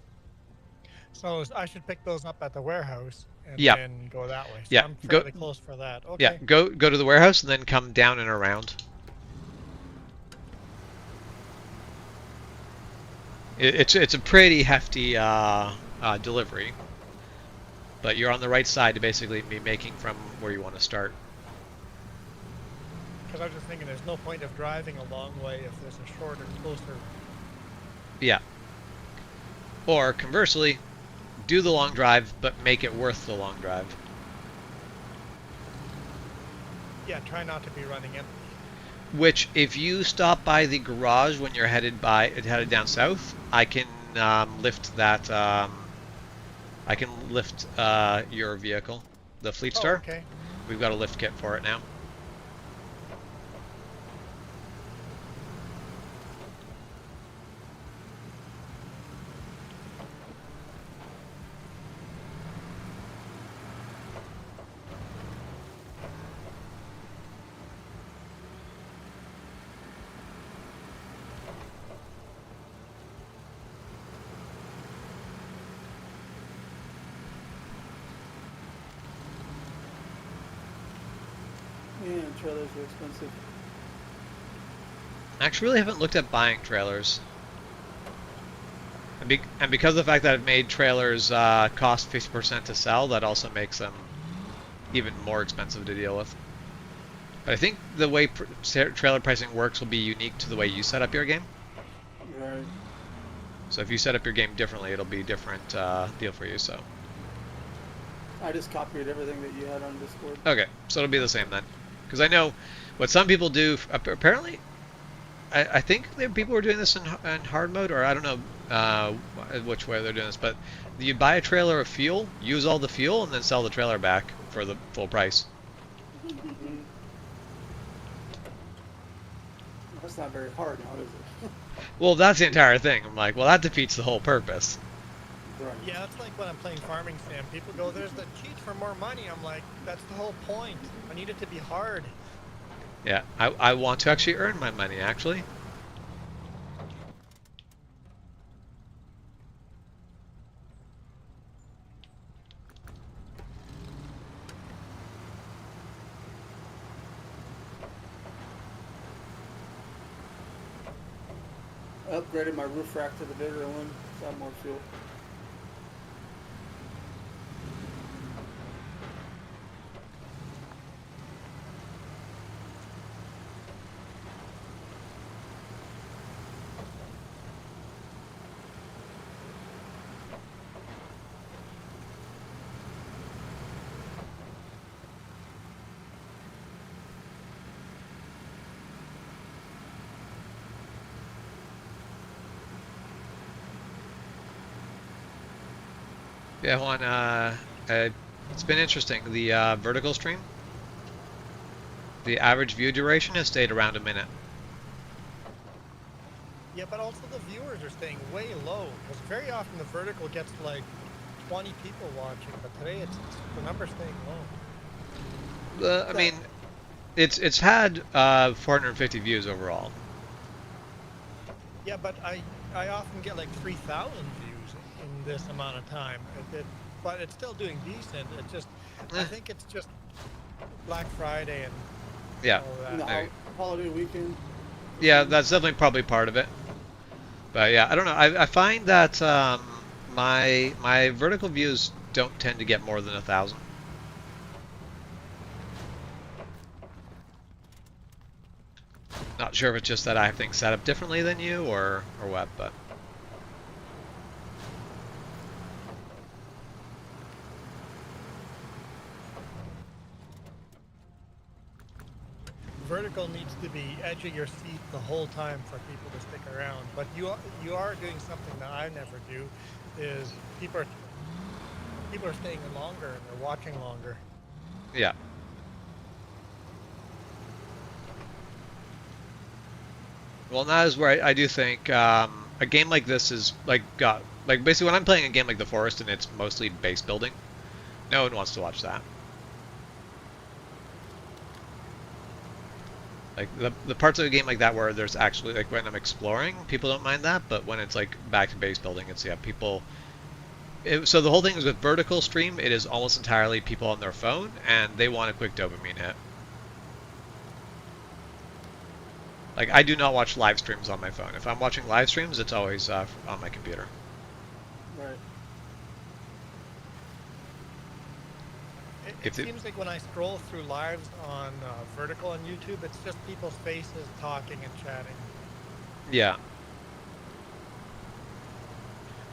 [SPEAKER 2] So I should pick those up at the warehouse and
[SPEAKER 1] Yeah.
[SPEAKER 2] then go that way. So
[SPEAKER 1] Yeah,
[SPEAKER 2] I'm
[SPEAKER 1] go-
[SPEAKER 2] fairly close for that. Okay.
[SPEAKER 1] Yeah, go to the warehouse and then come down and around. It's a pretty hefty delivery, but you're on the right side to basically be making from where you want to start.
[SPEAKER 2] Because I was just thinking there's no point of driving a long way if there's a shorter, closer.
[SPEAKER 1] Yeah. Or conversely, do the long drive, but make it worth the long drive.
[SPEAKER 2] Yeah, try not to be running empty.
[SPEAKER 1] Which, if you stop by the garage when you're headed down south, I can lift that. I can lift your vehicle, the Fleet Star.
[SPEAKER 2] Oh, okay.
[SPEAKER 1] We've got a lift kit for it now.
[SPEAKER 4] Yeah, trailers are expensive.
[SPEAKER 1] I actually really haven't looked at buying trailers. And because of the fact that I've made trailers cost 50% to sell, that also makes them even more expensive to deal with. But I think the way trailer pricing works will be unique to the way you set up your game.
[SPEAKER 4] Right.
[SPEAKER 1] So if you set up your game differently, it'll be a different deal for you. So
[SPEAKER 4] I just copied everything that you had on Discord.
[SPEAKER 1] okay, so it'll be the same then. Because I know what some people do. Apparently, I think people are doing this in hard mode, or I don't know which way they're doing this. But you buy a trailer of fuel, use all the fuel, and then sell the trailer back for the full price.
[SPEAKER 4] That's not very hard now, is it?
[SPEAKER 1] Well, that's the entire thing. I'm like, well, that defeats the whole purpose.
[SPEAKER 4] Right.
[SPEAKER 2] Yeah, it's like when I'm playing Farming Sim. People go, there's the cheat for more money. I'm like, that's the whole point. I need it to be hard.
[SPEAKER 1] Yeah, I want to actually earn my money, actually.
[SPEAKER 4] I upgraded my roof rack to the bigger one, so I have more fuel.
[SPEAKER 1] Yeah, Juan, it's been interesting. The vertical stream, the average view duration has stayed around a minute.
[SPEAKER 2] Yeah, but also the viewers are staying way low. Because very often the vertical gets like 20 people watching, but today it's the number's staying low.
[SPEAKER 1] I mean, it's had 450 views overall.
[SPEAKER 2] Yeah, but I often get like 3,000 views in this amount of time. But it's still doing decent. It just I think it's just Black Friday and
[SPEAKER 1] Yeah,
[SPEAKER 2] all that.
[SPEAKER 4] No,
[SPEAKER 1] maybe.
[SPEAKER 4] holiday weekend.
[SPEAKER 1] Yeah, that's definitely probably part of it. But yeah, I don't know. I find that my vertical views don't tend to get more than 1,000. Not sure if it's just that I have things set up differently than you or what, but
[SPEAKER 2] Vertical needs to be edge of your seat the whole time for people to stick around. But you are doing something that I never do, is people are staying in longer and they're watching longer.
[SPEAKER 1] yeah. Well, that is where I do think a game like this is like basically when I'm playing a game like The Forest and it's mostly base building, no one wants to watch that. Like the parts of a game like that where there's actually like when I'm exploring, people don't mind that, but when it's like back to base building, it's yeah people. So the whole thing is with vertical stream, it is almost entirely people on their phone and they want a quick dopamine hit. Like I do not watch live streams on my phone. If I'm watching live streams, it's always on my computer.
[SPEAKER 4] Right.
[SPEAKER 2] It seems like when I scroll through lives on vertical on YouTube, it's just people's faces talking and chatting.
[SPEAKER 1] Yeah.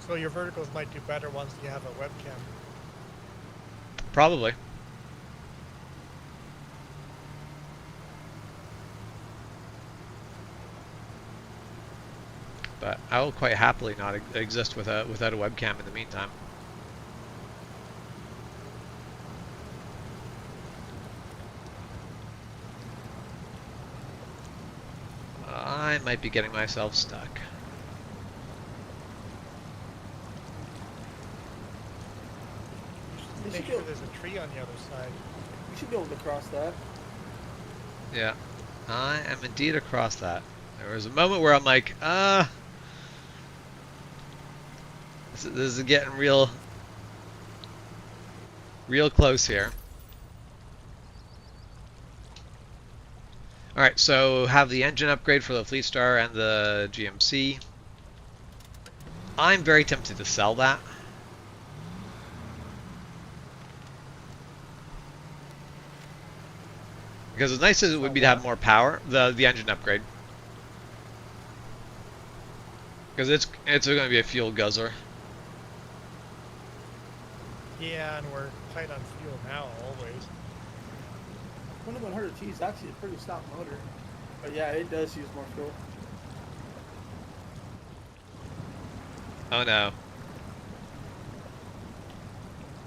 [SPEAKER 2] So your verticals might do better once you have a webcam.
[SPEAKER 1] Probably. But I will quite happily not exist without a webcam in the meantime. I might be getting myself stuck.
[SPEAKER 2] Make sure there's a tree on the other side.
[SPEAKER 4] You should be able to cross that.
[SPEAKER 1] Yeah, I am indeed across that. There was a moment where I'm like, this is getting real close here. Alright, so have the engine upgrade for the Fleet Star and the GMC. I'm very tempted to sell that. Because as nice as it would be to have more power, the engine upgrade. Because it's going to be a fuel guzzler.
[SPEAKER 2] Yeah, and we're tight on fuel now, always.
[SPEAKER 4] 2100T is actually a pretty stout motor. But yeah, it does use more fuel.
[SPEAKER 1] Oh no.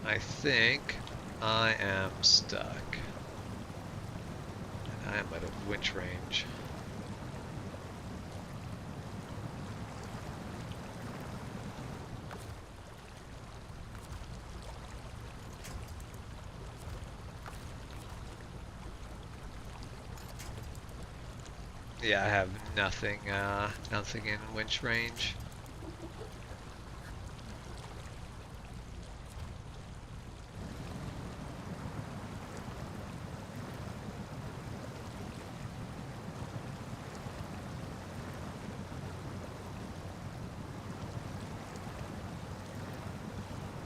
[SPEAKER 1] I think I am stuck. And I am out of winch range. Yeah, I have nothing in winch range.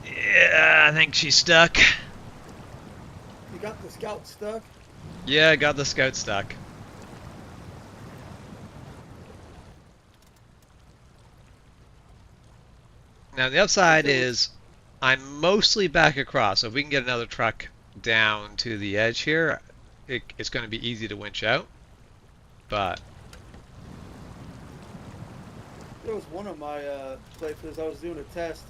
[SPEAKER 1] Yeah, I think she's stuck.
[SPEAKER 4] You got the Scout stuck?
[SPEAKER 1] Yeah, I got the Scout stuck. Now the upside is I'm mostly back across, so if we can get another truck down to the edge here, it's going to be easy to winch out. But
[SPEAKER 4] There was one of my playthroughs. I was doing a test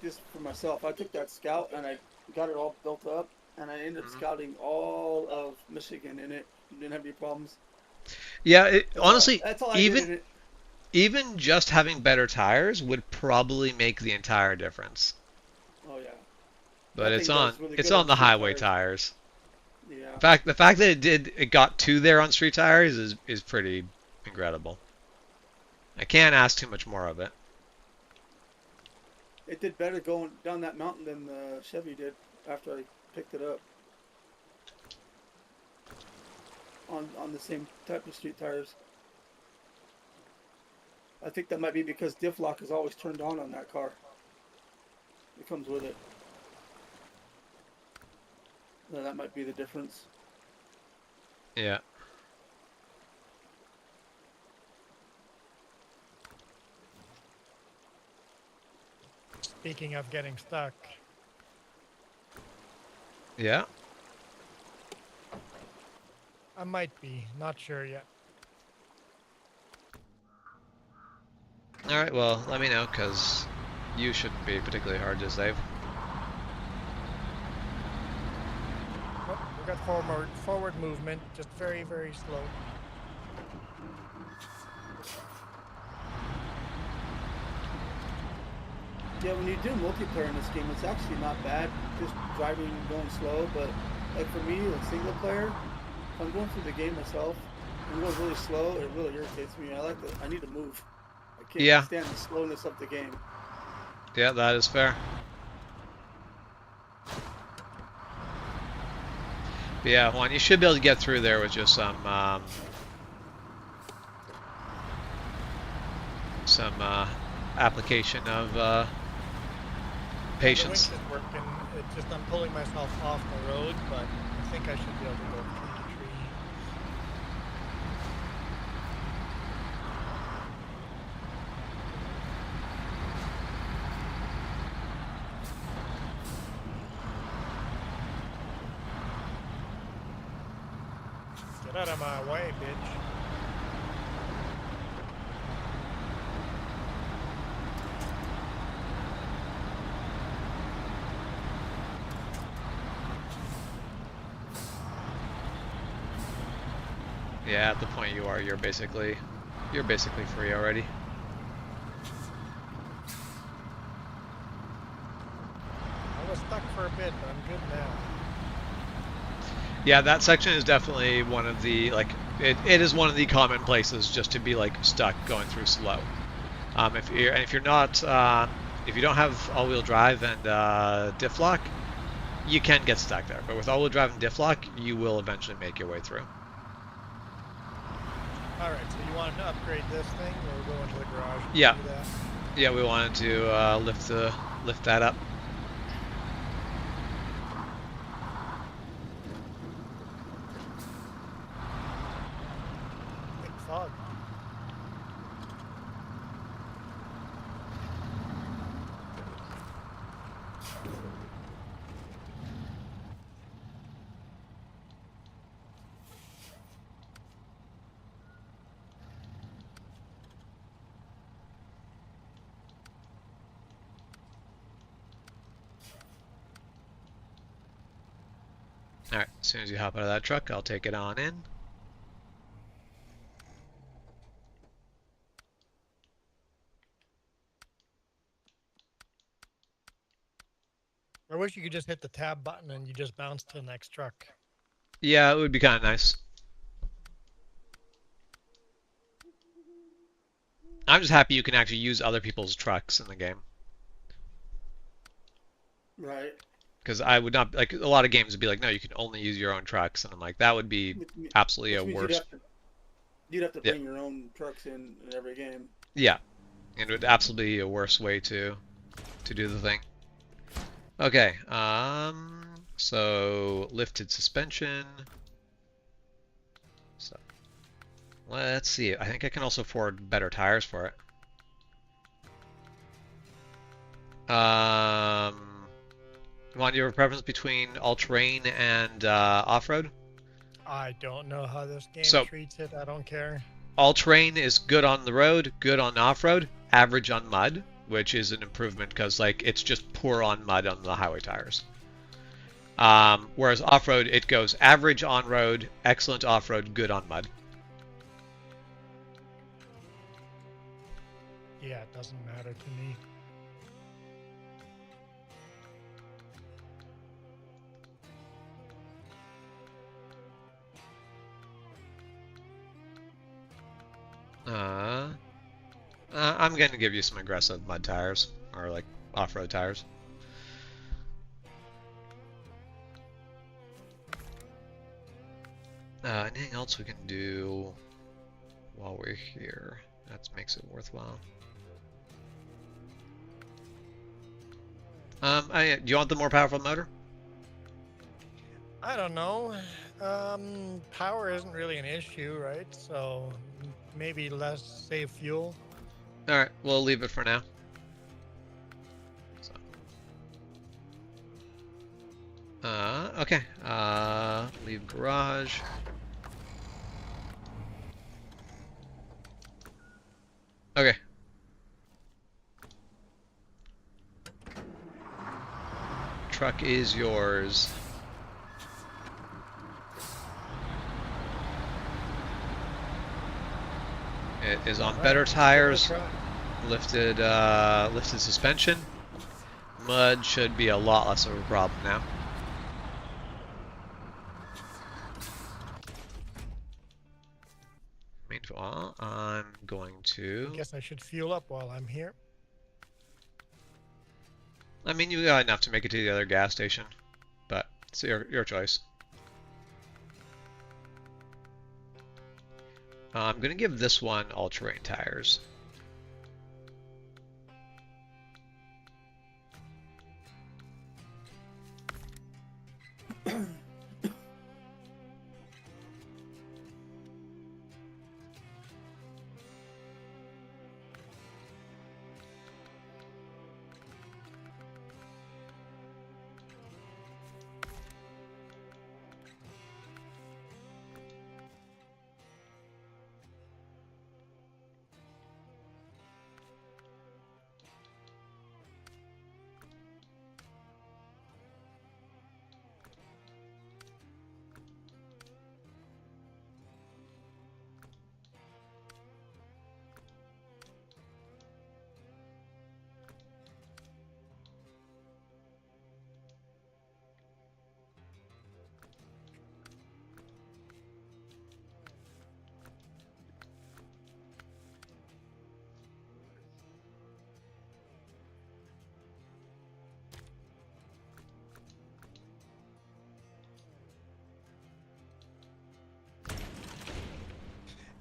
[SPEAKER 4] just for myself. I took that Scout and I got it all built up, and I ended up scouting all of Michigan in it. Didn't have any problems.
[SPEAKER 1] yeah, honestly,
[SPEAKER 4] That's all I did in it.
[SPEAKER 1] even just having better tires would probably make the entire difference.
[SPEAKER 4] Oh yeah.
[SPEAKER 1] But
[SPEAKER 4] That
[SPEAKER 1] it's
[SPEAKER 4] thing
[SPEAKER 1] on
[SPEAKER 4] does really
[SPEAKER 1] it's
[SPEAKER 4] good
[SPEAKER 1] on
[SPEAKER 4] on
[SPEAKER 1] the
[SPEAKER 4] street
[SPEAKER 1] highway
[SPEAKER 4] tires.
[SPEAKER 1] tires.
[SPEAKER 4] Yeah.
[SPEAKER 1] In fact, the fact that it got two there on street tires is pretty incredible. I can't ask too much more of it.
[SPEAKER 4] It did better going down that mountain than the Chevy did after I picked it up. on the same type of street tires. I think that might be because diff lock is always turned on that car. It comes with it. So that might be the difference.
[SPEAKER 1] Yeah.
[SPEAKER 2] Speaking of getting stuck,
[SPEAKER 1] Yeah.
[SPEAKER 2] I might be. Not sure yet.
[SPEAKER 1] Alright, well, let me know, because you shouldn't be particularly hard to save.
[SPEAKER 2] Oh, we got forward movement, just very, very slow.
[SPEAKER 4] Yeah, when you do multiplayer in this game, it's actually not bad. Just driving and going slow, but like for me, like single player, if I'm going through the game myself and going really slow, it really irritates me. I need to move. I can't
[SPEAKER 1] Yeah.
[SPEAKER 4] stand the slowness of the game.
[SPEAKER 1] Yeah, that is fair. But yeah, Juan, you should be able to get through there with just some application of patience.
[SPEAKER 2] The winch is working. It's just I'm pulling myself off the road, but I think I should be able to go through the tree. Get out of my way, bitch.
[SPEAKER 1] Yeah, at the point you are, you're basically free already.
[SPEAKER 2] I was stuck for a bit, but I'm good now.
[SPEAKER 1] Yeah, that section is definitely one of the it is one of the common places just to be like stuck going through slow. If you don't have all-wheel drive and diff lock, you can get stuck there. But with all-wheel drive and diff lock, you will eventually make your way through.
[SPEAKER 2] Alright, so you wanted to upgrade this thing, or go into the garage and
[SPEAKER 1] Yeah.
[SPEAKER 2] do that?
[SPEAKER 1] Yeah, we wanted to lift that up.
[SPEAKER 2] Big fog.
[SPEAKER 1] Alright, as soon as you hop out of that truck, I'll take it on in.
[SPEAKER 2] I wish you could just hit the tab button and you just bounce to the next truck.
[SPEAKER 1] Yeah, it would be kind of nice. I'm just happy you can actually use other people's trucks in the game.
[SPEAKER 4] Right.
[SPEAKER 1] Because I would not, like, a lot of games would be like, no, you can only use your own trucks. And I'm like, that would be absolutely a
[SPEAKER 4] Which means
[SPEAKER 1] worst.
[SPEAKER 4] You'd have to
[SPEAKER 1] Yeah.
[SPEAKER 4] bring your own trucks in every game.
[SPEAKER 1] Yeah. And it would absolutely be a worse way to do the thing. Okay, so lifted suspension. So let's see. I think I can also afford better tires for it. Juan, do you have a preference between all-terrain and off-road?
[SPEAKER 2] I don't know how this game
[SPEAKER 1] So-
[SPEAKER 2] treats it. I don't care.
[SPEAKER 1] All-terrain is good on the road, good on off-road, average on mud, which is an improvement because like it's just poor on mud on the highway tires. Whereas off-road, it goes average on road, excellent off-road, good on mud.
[SPEAKER 2] Yeah, it doesn't matter to me.
[SPEAKER 1] I'm going to give you some aggressive mud tires, or like off-road tires. Anything else we can do while we're here that makes it worthwhile? Do you want the more powerful motor?
[SPEAKER 2] I don't know. Power isn't really an issue, right? So maybe less save fuel.
[SPEAKER 1] All right, we'll leave it for now. So. Okay. Leave garage. Okay. Truck is yours. It is on better tires, lifted suspension. Mud should be a lot less of a problem now. Meanwhile, I'm going to.
[SPEAKER 2] I guess I should fuel up while I'm here.
[SPEAKER 1] I mean, you got enough to make it to the other gas station, but it's your choice. I'm gonna give this one all-terrain tires.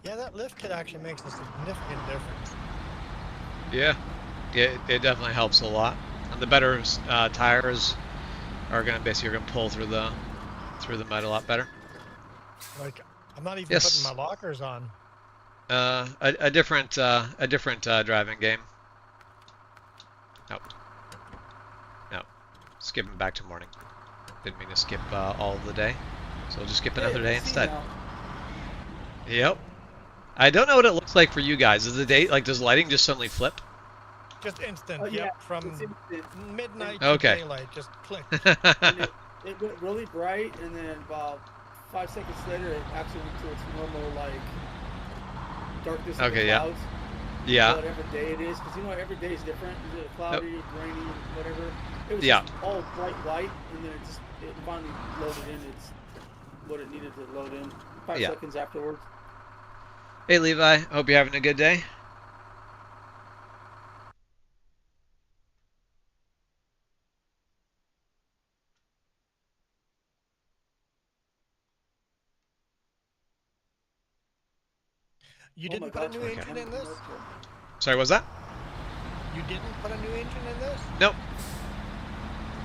[SPEAKER 2] Yeah, that lift kit actually makes a significant difference.
[SPEAKER 1] Yeah, it definitely helps a lot. And the better tires are gonna basically pull through the mud a lot better.
[SPEAKER 2] Like, I'm not even
[SPEAKER 1] Yes.
[SPEAKER 2] putting my lockers on.
[SPEAKER 1] A different driving game. Nope. No. Skipping back to morning. Didn't mean to skip all of the day, so we'll just skip another day instead. Yep. I don't know what it looks like for you guys. Is the day does lighting just suddenly flip?
[SPEAKER 2] Just instant,
[SPEAKER 4] Oh, yeah,
[SPEAKER 2] yep, from
[SPEAKER 4] it's instant.
[SPEAKER 2] midnight
[SPEAKER 1] Okay.
[SPEAKER 2] to daylight, just click.
[SPEAKER 4] And it went really bright, and then about 5 seconds later, it actually went to its normal darkness of
[SPEAKER 1] Okay,
[SPEAKER 4] the
[SPEAKER 1] yeah.
[SPEAKER 4] clouds.
[SPEAKER 1] Yeah.
[SPEAKER 4] Whatever day it is, because every day is different. Is it cloudy, rainy, whatever? It was
[SPEAKER 1] Yeah.
[SPEAKER 4] just all bright white, and then it finally loaded in. It's what it needed to load in. 5
[SPEAKER 1] Yeah.
[SPEAKER 4] seconds afterwards.
[SPEAKER 1] Hey Levi, hope you're having a good day.
[SPEAKER 2] You
[SPEAKER 4] Oh
[SPEAKER 2] didn't
[SPEAKER 4] my
[SPEAKER 2] put a
[SPEAKER 4] gosh,
[SPEAKER 2] new
[SPEAKER 4] man.
[SPEAKER 2] engine in this?
[SPEAKER 1] Sorry, what's that?
[SPEAKER 2] You didn't put a new engine in this?
[SPEAKER 1] Nope.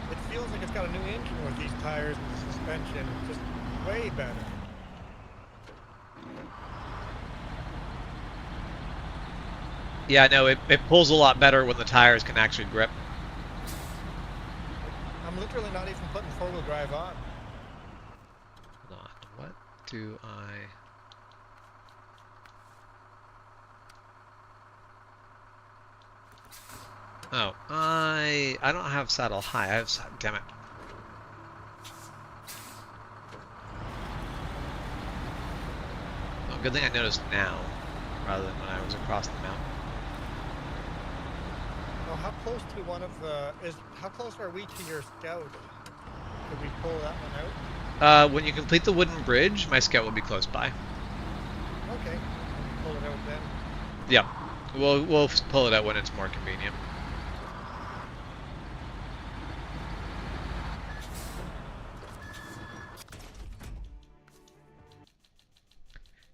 [SPEAKER 2] It feels like it's got a new engine with these tires and the suspension. Just way better.
[SPEAKER 1] Yeah, no, it pulls a lot better when the tires can actually grip.
[SPEAKER 2] I'm literally not even putting four-wheel drive on.
[SPEAKER 1] Hold on, what do I... Oh, I don't have saddle high. I have damn it. Well, good thing I noticed now, rather than when I was across the mountain.
[SPEAKER 2] Well, how close to one of the how close are we to your scout? Could we pull that one out?
[SPEAKER 1] When you complete the wooden bridge, my scout will be close by.
[SPEAKER 2] Okay, pull it out then.
[SPEAKER 1] Yeah, we'll pull it out when it's more convenient.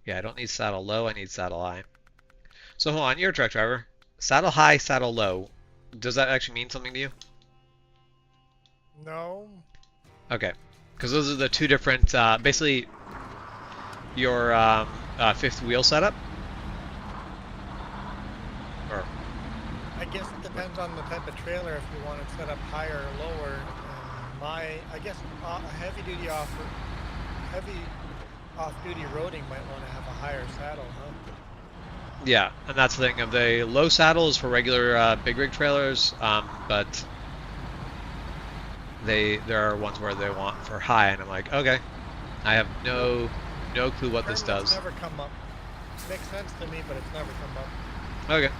[SPEAKER 1] Yeah, I don't need saddle low, I need saddle high. So hold on, you're a truck driver. Saddle high, saddle low. Does that actually mean something to you?
[SPEAKER 2] No.
[SPEAKER 1] Okay. Because those are the two different, basically, your fifth wheel setup. Or,
[SPEAKER 2] I guess it depends on the type of trailer if you want it set up higher or lower. I guess a heavy off-duty roading might want to have a higher saddle, huh?
[SPEAKER 1] yeah, and that's the thing. Of the low saddle is for regular big rig trailers, but there are ones where they want for high, and I'm like, okay, I have no clue what this
[SPEAKER 2] Term that's
[SPEAKER 1] does.
[SPEAKER 2] never come up. Makes sense to me, but it's never come up.
[SPEAKER 1] Okay.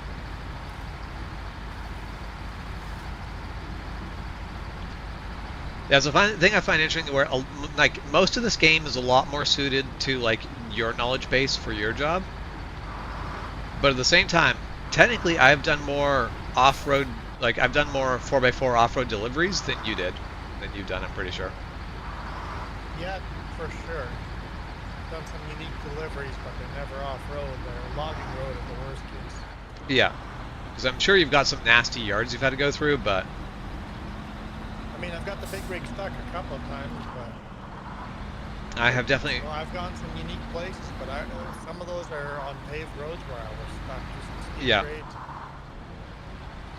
[SPEAKER 1] Yeah, so thing I find interesting where like most of this game is a lot more suited to like your knowledge base for your job, but at the same time, technically I've done more off-road, like I've done more 4x4 off-road deliveries than you did, than you've done. I'm pretty sure.
[SPEAKER 2] Yeah, for sure. Done some unique deliveries, but they're never off-road. They're logging road at the worst case.
[SPEAKER 1] Yeah, because I'm sure you've got some nasty yards you've had to go through, but
[SPEAKER 2] I mean, I've got the big rig stuck a couple of times, but
[SPEAKER 1] I have definitely.
[SPEAKER 2] well, I've gone some unique places, but some of those are on paved roads where I was stuck just in steep
[SPEAKER 1] Yeah.
[SPEAKER 2] grades.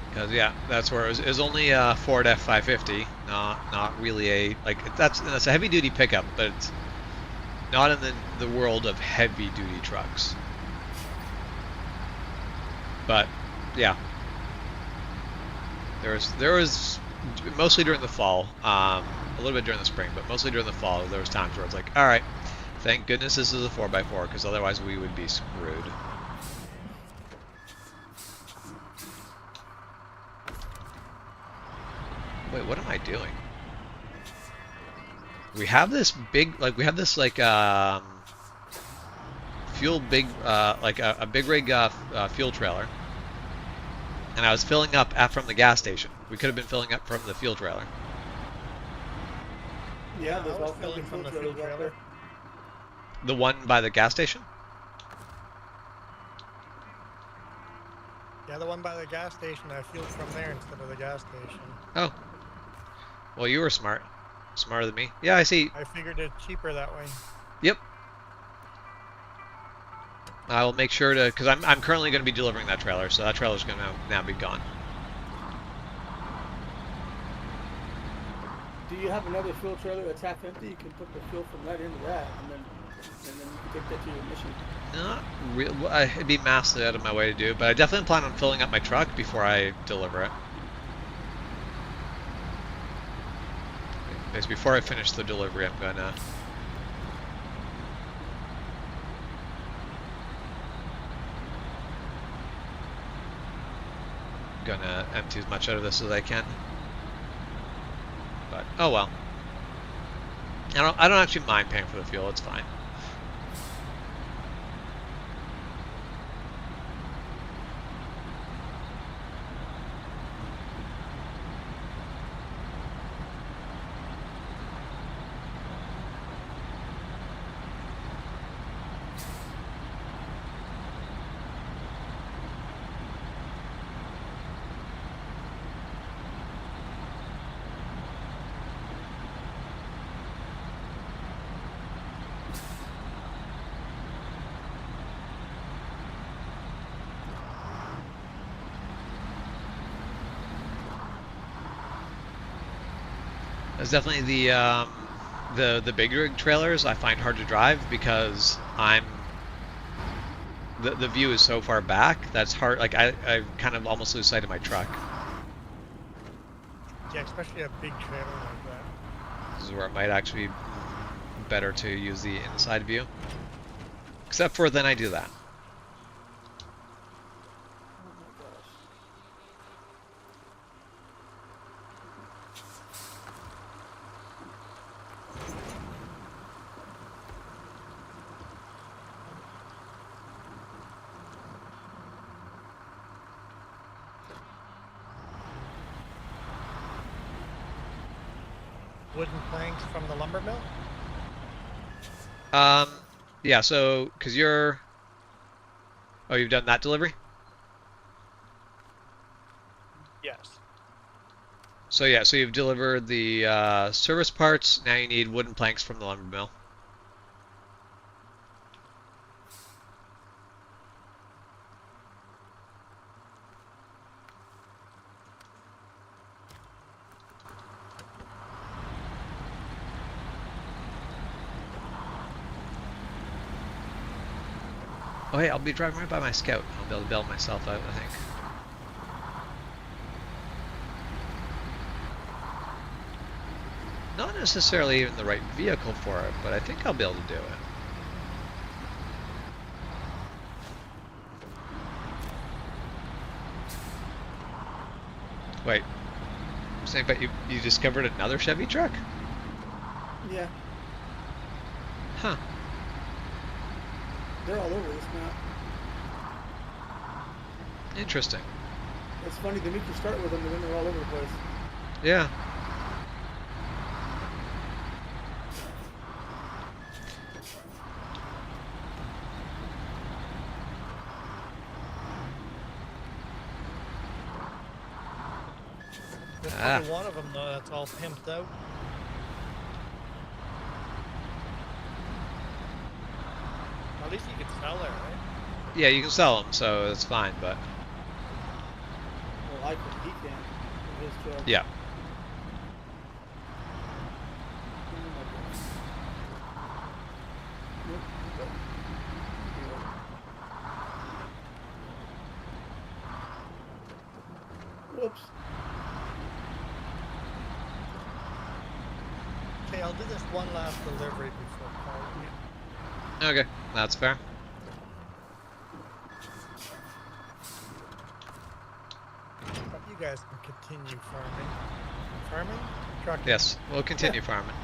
[SPEAKER 1] Because yeah, that's where it was only a Ford F550, not really a like that's a heavy duty pickup, but it's not in the world of heavy duty trucks. But yeah, there was mostly during the fall, a little bit during the spring, but mostly during the fall there was times where it's like, all right, thank goodness this is a 4x4 because otherwise we would be screwed. Wait, what am I doing? We have this big, fuel big, like a big rig fuel trailer, and I was filling up from the gas station. We could have been filling up from the fuel trailer.
[SPEAKER 4] Yeah,
[SPEAKER 2] I
[SPEAKER 4] there's
[SPEAKER 2] was
[SPEAKER 4] all kinds
[SPEAKER 2] filling
[SPEAKER 4] of
[SPEAKER 2] from the
[SPEAKER 4] fuel
[SPEAKER 2] fuel
[SPEAKER 4] trailers out
[SPEAKER 2] trailer.
[SPEAKER 4] there.
[SPEAKER 1] The one by the gas station?
[SPEAKER 2] Yeah, the one by the gas station, I fueled from there instead of the gas station.
[SPEAKER 1] Oh. Well, you were smart. Smarter than me. Yeah, I see.
[SPEAKER 2] I figured it's cheaper that way.
[SPEAKER 1] Yep. I will make sure to, because I'm currently going to be delivering that trailer, so that trailer's going to now be gone.
[SPEAKER 4] Do you have another fuel trailer that's half empty? You can put the fuel from that into that, and then you can take that to your mission.
[SPEAKER 1] Not real. It'd be massively out of my way to do, but I definitely plan on filling up my truck before I deliver it. Because before I finish the delivery, I'm gonna empty as much out of this as I can. But oh well. I don't actually mind paying for the fuel. It's fine. That's definitely the big rig trailers I find hard to drive because the view is so far back that's hard. Like I kind of almost lose sight of my truck.
[SPEAKER 2] Yeah, especially a big trailer like that.
[SPEAKER 1] This is where it might actually be better to use the inside view. Except for then I do that.
[SPEAKER 4] Oh my gosh.
[SPEAKER 2] Wooden planks from the lumber mill?
[SPEAKER 1] Um, Yeah, so, because you're... Oh, you've done that delivery?
[SPEAKER 2] Yes.
[SPEAKER 1] So yeah, so you've delivered the service parts, now you need wooden planks from the lumber mill. Oh hey, I'll be driving right by my scout. I'll be able to bail myself out, I think. Not necessarily even the right vehicle for it, but I think I'll be able to do it. Wait, I'm saying, but you discovered another Chevy truck?
[SPEAKER 4] Yeah,
[SPEAKER 1] Huh.
[SPEAKER 4] they're all over this map.
[SPEAKER 1] Interesting.
[SPEAKER 4] It's funny, they make you start with them, and then they're all over the place.
[SPEAKER 1] Yeah.
[SPEAKER 2] There's
[SPEAKER 1] Ah.
[SPEAKER 2] probably one of them though that's all pimped out. At least you can sell it, right?
[SPEAKER 1] Yeah, you can sell them, so it's fine, but...
[SPEAKER 4] Well, I can, he can. With his truck.
[SPEAKER 1] Yeah.
[SPEAKER 4] Oh my gosh. Nope, okay. Anyway. Whoops.
[SPEAKER 2] Okay, I'll do this one last delivery before calling you.
[SPEAKER 1] Okay, that's fair.
[SPEAKER 2] But you guys can continue farming. Farming? Trucking?
[SPEAKER 1] Yes, we'll continue farming.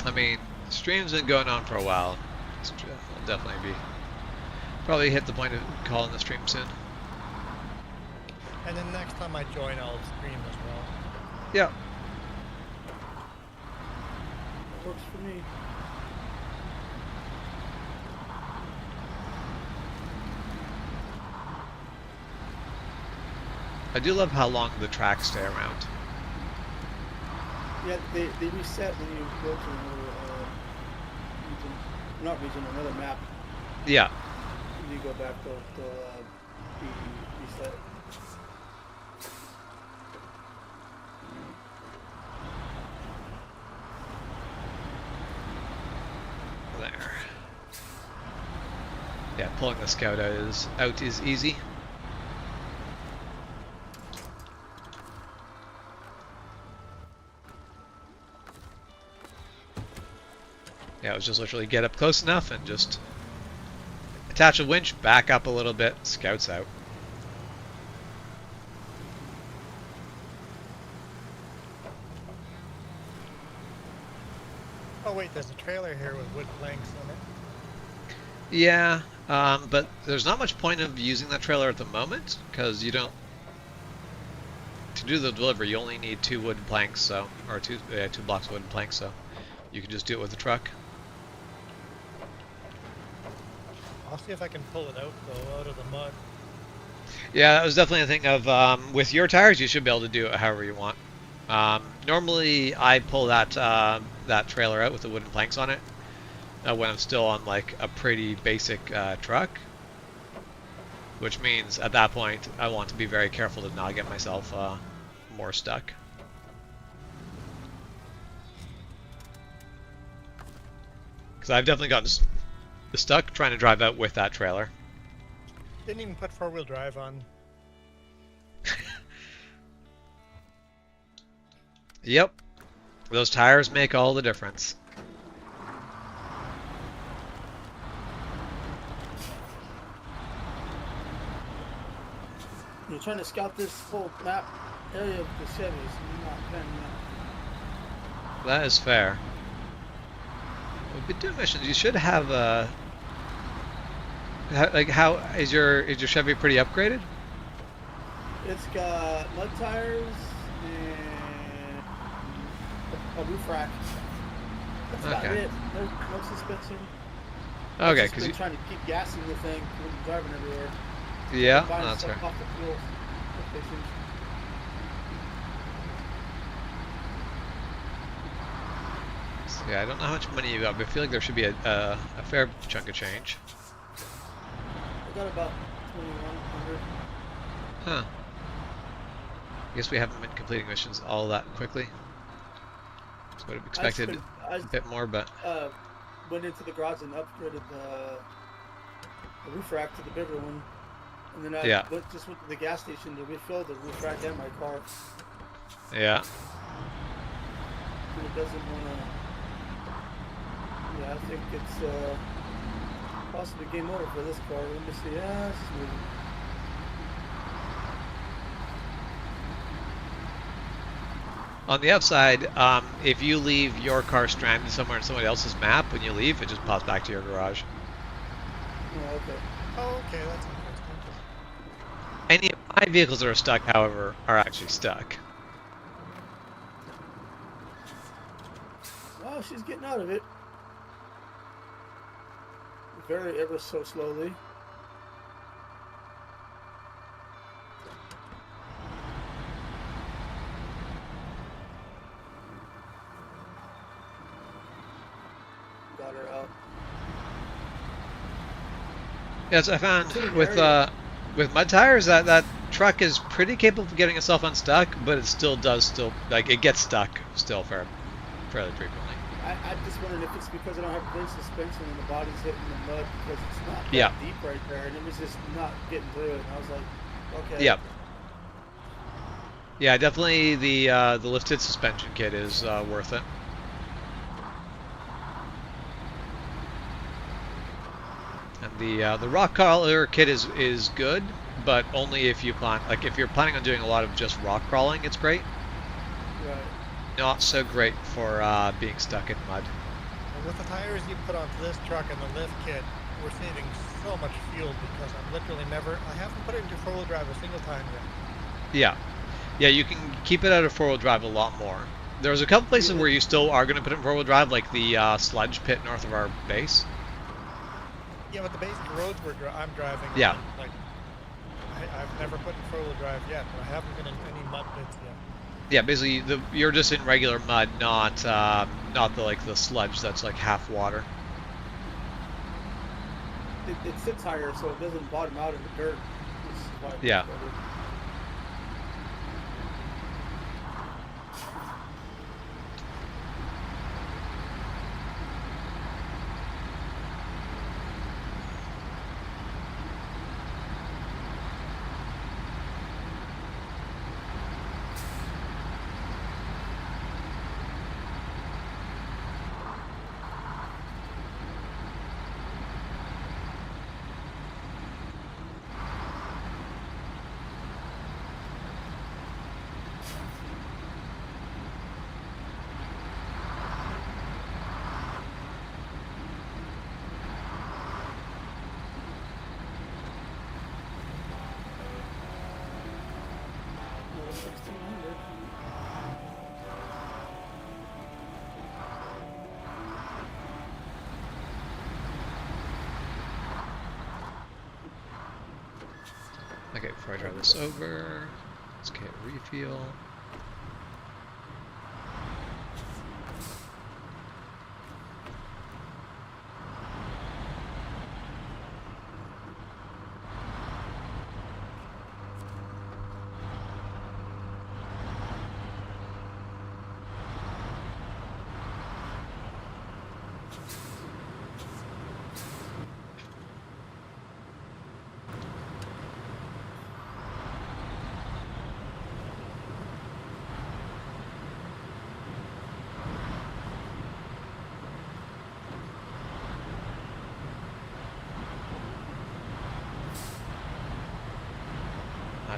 [SPEAKER 1] I mean, the stream's been going on for a while. I'll definitely be... Probably hit the point of calling the stream soon.
[SPEAKER 2] And then next time I join, I'll stream as well.
[SPEAKER 1] Yeah.
[SPEAKER 4] Works for me.
[SPEAKER 1] I do love how long the tracks stay around.
[SPEAKER 4] Yeah, they reset when you go to another region. Not region, another map.
[SPEAKER 1] Yeah.
[SPEAKER 4] When you go back, they'll be reset.
[SPEAKER 1] There. Yeah, pulling the scout out is easy. Yeah, it was just literally get up close enough and just attach a winch, back up a little bit, scouts out.
[SPEAKER 2] Oh wait, there's a trailer here with wood planks in it.
[SPEAKER 1] Yeah, but there's not much point of using that trailer at the moment, because you don't... To do the delivery, you only need 2 wooden planks, so... Or 2 blocks of wooden planks, so... You can just do it with the truck.
[SPEAKER 2] I'll see if I can pull it out though, out of the mud.
[SPEAKER 1] Yeah, that was definitely a thing of, with your tires, you should be able to do it however you want. Normally, I pull that that trailer out with the wooden planks on it when I'm still on like a pretty basic truck, which means at that point I want to be very careful to not get myself more stuck. Because I've definitely gotten stuck trying to drive out with that trailer.
[SPEAKER 2] Didn't even put 4-wheel drive on.
[SPEAKER 1] Yep, those tires make all the difference.
[SPEAKER 4] You're trying to scout this whole map area of the Chevys, and you're not planning that.
[SPEAKER 1] That is fair. We've been doing missions. You should have a... Like, how is your Chevy pretty upgraded?
[SPEAKER 4] It's got mud tires and a roof rack. That's about
[SPEAKER 1] Okay.
[SPEAKER 4] it. No suspension. I've
[SPEAKER 1] Okay,
[SPEAKER 4] just
[SPEAKER 1] because
[SPEAKER 4] been trying to keep gassing the thing when I'm driving everywhere.
[SPEAKER 1] yeah,
[SPEAKER 4] I'm buying
[SPEAKER 1] that's
[SPEAKER 4] stuff
[SPEAKER 1] fair.
[SPEAKER 4] off the fuel stations.
[SPEAKER 1] So, yeah, I don't know how much money you got, but I feel like there should be a fair chunk of change.
[SPEAKER 4] I got about 2,100.
[SPEAKER 1] Huh. I guess we haven't been completing missions all that quickly. So I would have
[SPEAKER 4] I just
[SPEAKER 1] expected
[SPEAKER 4] been, I
[SPEAKER 1] a bit more, but
[SPEAKER 4] uh, went into the garage and upgraded the roof rack to the bigger one, and then I
[SPEAKER 1] yeah,
[SPEAKER 4] just went to the gas station to refill the roof rack and my car.
[SPEAKER 1] yeah.
[SPEAKER 4] And it doesn't want to. Yeah, I think it's possibly game over for this car. Let me see. Yeah, this is moving.
[SPEAKER 1] On the upside, if you leave your car stranded somewhere on somebody else's map, when you leave, it just pops back to your garage.
[SPEAKER 4] Oh, okay.
[SPEAKER 2] Oh, okay, that's interesting.
[SPEAKER 1] Any of my vehicles that are stuck, however, are actually stuck.
[SPEAKER 4] Oh, she's getting out of it. Very ever so slowly. Got her out.
[SPEAKER 1] Yes, I found
[SPEAKER 4] It's in an
[SPEAKER 1] with
[SPEAKER 4] area.
[SPEAKER 1] mud tires that truck is pretty capable of getting itself unstuck, but it still like it gets stuck still fairly frequently.
[SPEAKER 4] I'm just wondering if it's because I don't have brake suspension and the body's hitting the mud because it's not that
[SPEAKER 1] Yeah.
[SPEAKER 4] deep right there, and it was just not getting through it. And I was like, okay.
[SPEAKER 1] Yep. Yeah, definitely the lifted suspension kit is worth it. And the rock crawler kit is good, but only if you if you're planning on doing a lot of just rock crawling, it's great.
[SPEAKER 4] Right.
[SPEAKER 1] Not so great for being stuck in mud.
[SPEAKER 2] And with the tires you put onto this truck and the lift kit, we're saving so much fuel because I haven't put it into four-wheel drive a single time yet.
[SPEAKER 1] Yeah. Yeah, you can keep it out of four-wheel drive a lot more. There's a couple places
[SPEAKER 4] Yeah.
[SPEAKER 1] where you still are going to put it in four-wheel drive, like the sludge pit north of our base.
[SPEAKER 2] Yeah, but the basic roads I'm driving
[SPEAKER 1] Yeah.
[SPEAKER 2] on, like, I've never put in four-wheel drive yet, but I haven't been in any mud pits yet.
[SPEAKER 1] Yeah, basically you're just in regular mud, not the sludge that's like half water.
[SPEAKER 4] It sits higher, so it doesn't bottom out in the dirt. Which is why
[SPEAKER 1] Yeah.
[SPEAKER 4] it's better. Another 1,600.
[SPEAKER 1] Okay, before I drive this over, let's get refuel.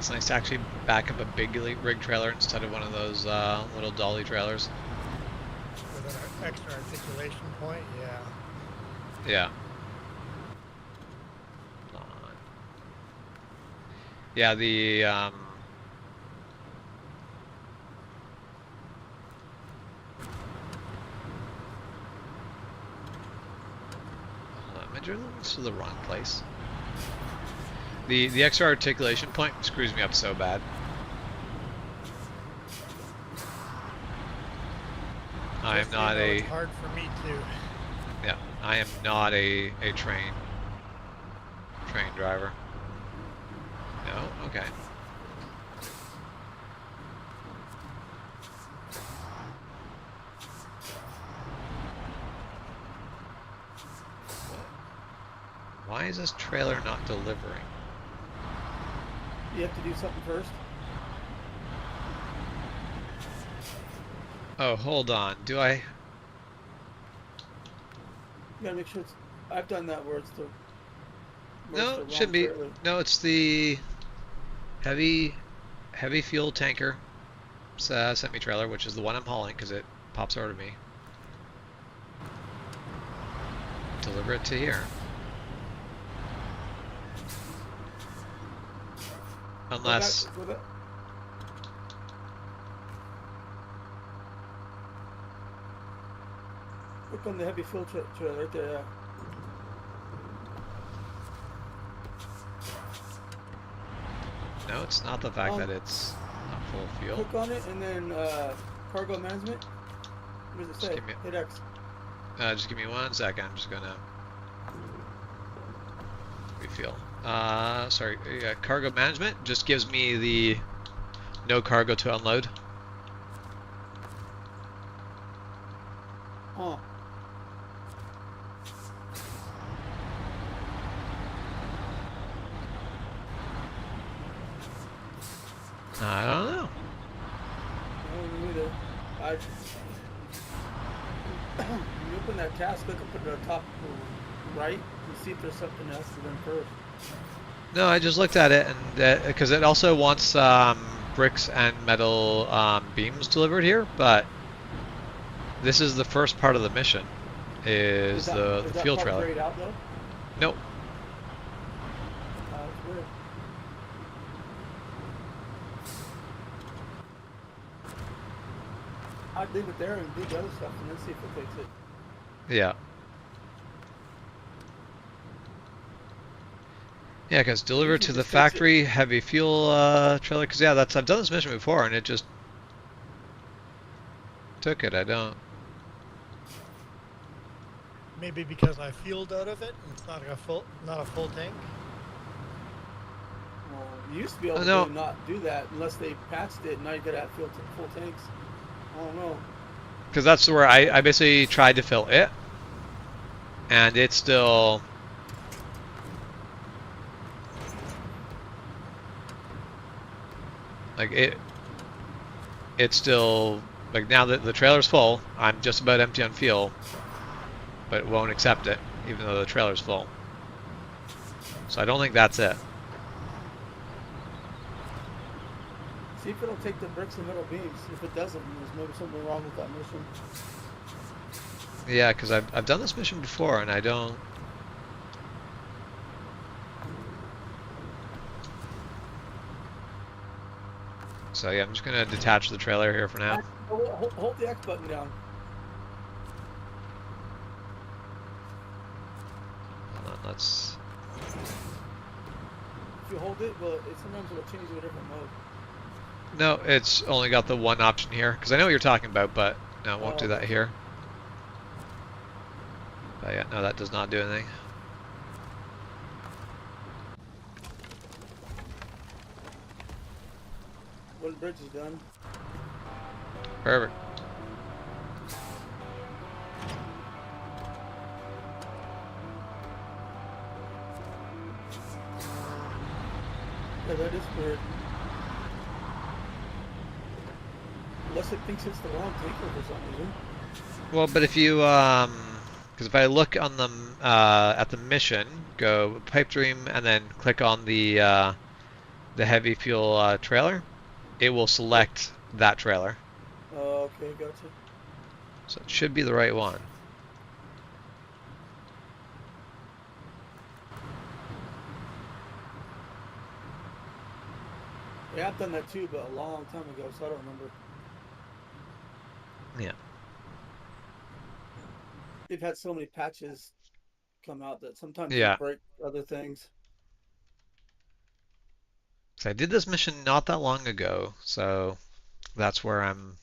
[SPEAKER 1] It's nice to actually back up a big rig trailer instead of one of those little dolly trailers.
[SPEAKER 2] With an extra articulation point, yeah.
[SPEAKER 1] Yeah. Yeah, to the wrong place. The extra articulation point screws me up so bad. I am
[SPEAKER 2] Just so
[SPEAKER 1] not
[SPEAKER 2] you know,
[SPEAKER 1] a
[SPEAKER 2] It's hard for me too.
[SPEAKER 1] yeah. I am not a train driver. No, okay. Why is this trailer not delivering?
[SPEAKER 4] You have to do something first.
[SPEAKER 1] Oh, hold on. Do I?
[SPEAKER 4] You gotta make sure it's. I've done that where it's the. Where it's
[SPEAKER 1] No,
[SPEAKER 4] the
[SPEAKER 1] it
[SPEAKER 4] wrong
[SPEAKER 1] shouldn't be.
[SPEAKER 4] trailer.
[SPEAKER 1] No, it's the heavy fuel tanker semi trailer, which is the one I'm hauling because it pops over to me. Deliver it to here. Unless.
[SPEAKER 4] Go back. Click on the heavy fuel trailer right there. Yeah.
[SPEAKER 1] No, it's not the fact that it's not full of fuel.
[SPEAKER 4] Click on it and then cargo management. What does it
[SPEAKER 1] Just
[SPEAKER 4] say?
[SPEAKER 1] give me-
[SPEAKER 4] Hit X.
[SPEAKER 1] Just give me 1 second. I'm just gonna refuel. Sorry. Cargo management just gives me the no cargo to unload.
[SPEAKER 4] Oh.
[SPEAKER 1] I don't know.
[SPEAKER 4] No, me neither. When you open that task, look up at the top right and see if there's something else to them first.
[SPEAKER 1] No, I just looked at it and because it also wants bricks and metal beams delivered here, but this is the first part of the mission. Is the fuel
[SPEAKER 4] part
[SPEAKER 1] trailer?
[SPEAKER 4] grayed out though?
[SPEAKER 1] Nope.
[SPEAKER 4] That's weird. I'd leave it there and do the other stuff and then see if it takes it.
[SPEAKER 1] Yeah. Yeah, because delivered to
[SPEAKER 4] Usually
[SPEAKER 1] the
[SPEAKER 4] just takes it.
[SPEAKER 1] factory heavy fuel trailer. Because yeah, I've done this mission before and it just took it. I don't.
[SPEAKER 2] Maybe because I fueled out of it and it's not a full tank.
[SPEAKER 4] Well, you used to be able
[SPEAKER 1] No.
[SPEAKER 4] to not do that unless they patched it. Now you gotta have full tanks. I don't know.
[SPEAKER 1] Because that's where I basically tried to fill it, and it's still. Like it's still like now that the trailer's full, I'm just about empty on fuel, but it won't accept it even though the trailer's full. So I don't think that's it.
[SPEAKER 4] See if it'll take the bricks and metal beams. If it doesn't, then there's maybe something wrong with that mission.
[SPEAKER 1] Yeah, because I've done this mission before and I don't. So yeah, I'm just gonna detach the trailer here for now.
[SPEAKER 4] Hold the X button down.
[SPEAKER 1] Hold on, let's.
[SPEAKER 4] If you hold it, sometimes it'll change to a different mode.
[SPEAKER 1] No, it's only got the one option here because I know what you're talking about, but no, it won't do that here. But yeah, no, that does not do anything.
[SPEAKER 4] One bridge is done.
[SPEAKER 1] Perfect.
[SPEAKER 4] Yeah, that is weird. Unless it thinks it's the wrong taker for some reason.
[SPEAKER 1] Well, but if you because if I look on the at the mission, go pipe dream and then click on the heavy fuel trailer, it will select that trailer.
[SPEAKER 4] Oh, okay, gotcha.
[SPEAKER 1] So it should be the right one.
[SPEAKER 4] Yeah, I've done that too, but a long time ago, so I don't remember.
[SPEAKER 1] Yeah.
[SPEAKER 4] They've had so many patches come out that sometimes they
[SPEAKER 1] Yeah.
[SPEAKER 4] break other things.
[SPEAKER 1] So I did this mission not that long ago, so that's where I'm.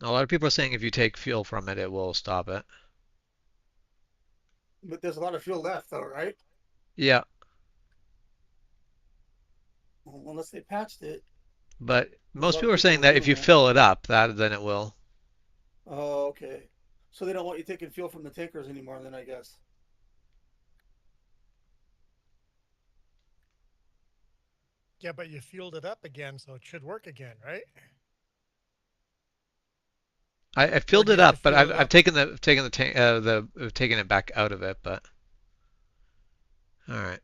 [SPEAKER 1] A lot of people are saying if you take fuel from it, it will stop it.
[SPEAKER 4] But there's a lot of fuel left, though, right?
[SPEAKER 1] Yeah,
[SPEAKER 4] Well, unless they patched it,
[SPEAKER 1] but
[SPEAKER 4] there's a
[SPEAKER 1] most
[SPEAKER 4] lot of
[SPEAKER 1] people are
[SPEAKER 4] people
[SPEAKER 1] saying that if
[SPEAKER 4] leaving
[SPEAKER 1] you
[SPEAKER 4] it.
[SPEAKER 1] fill it up, that then it will.
[SPEAKER 4] Oh, okay. So they don't want you taking fuel from the tankers anymore, then I guess.
[SPEAKER 2] Yeah, but you fueled it up again, so it should work again, right?
[SPEAKER 1] I
[SPEAKER 2] Or
[SPEAKER 1] filled
[SPEAKER 2] do you
[SPEAKER 1] it
[SPEAKER 2] have to
[SPEAKER 1] up, but
[SPEAKER 2] fuel it
[SPEAKER 1] I've
[SPEAKER 2] up?
[SPEAKER 1] taken it back out of it. But all right,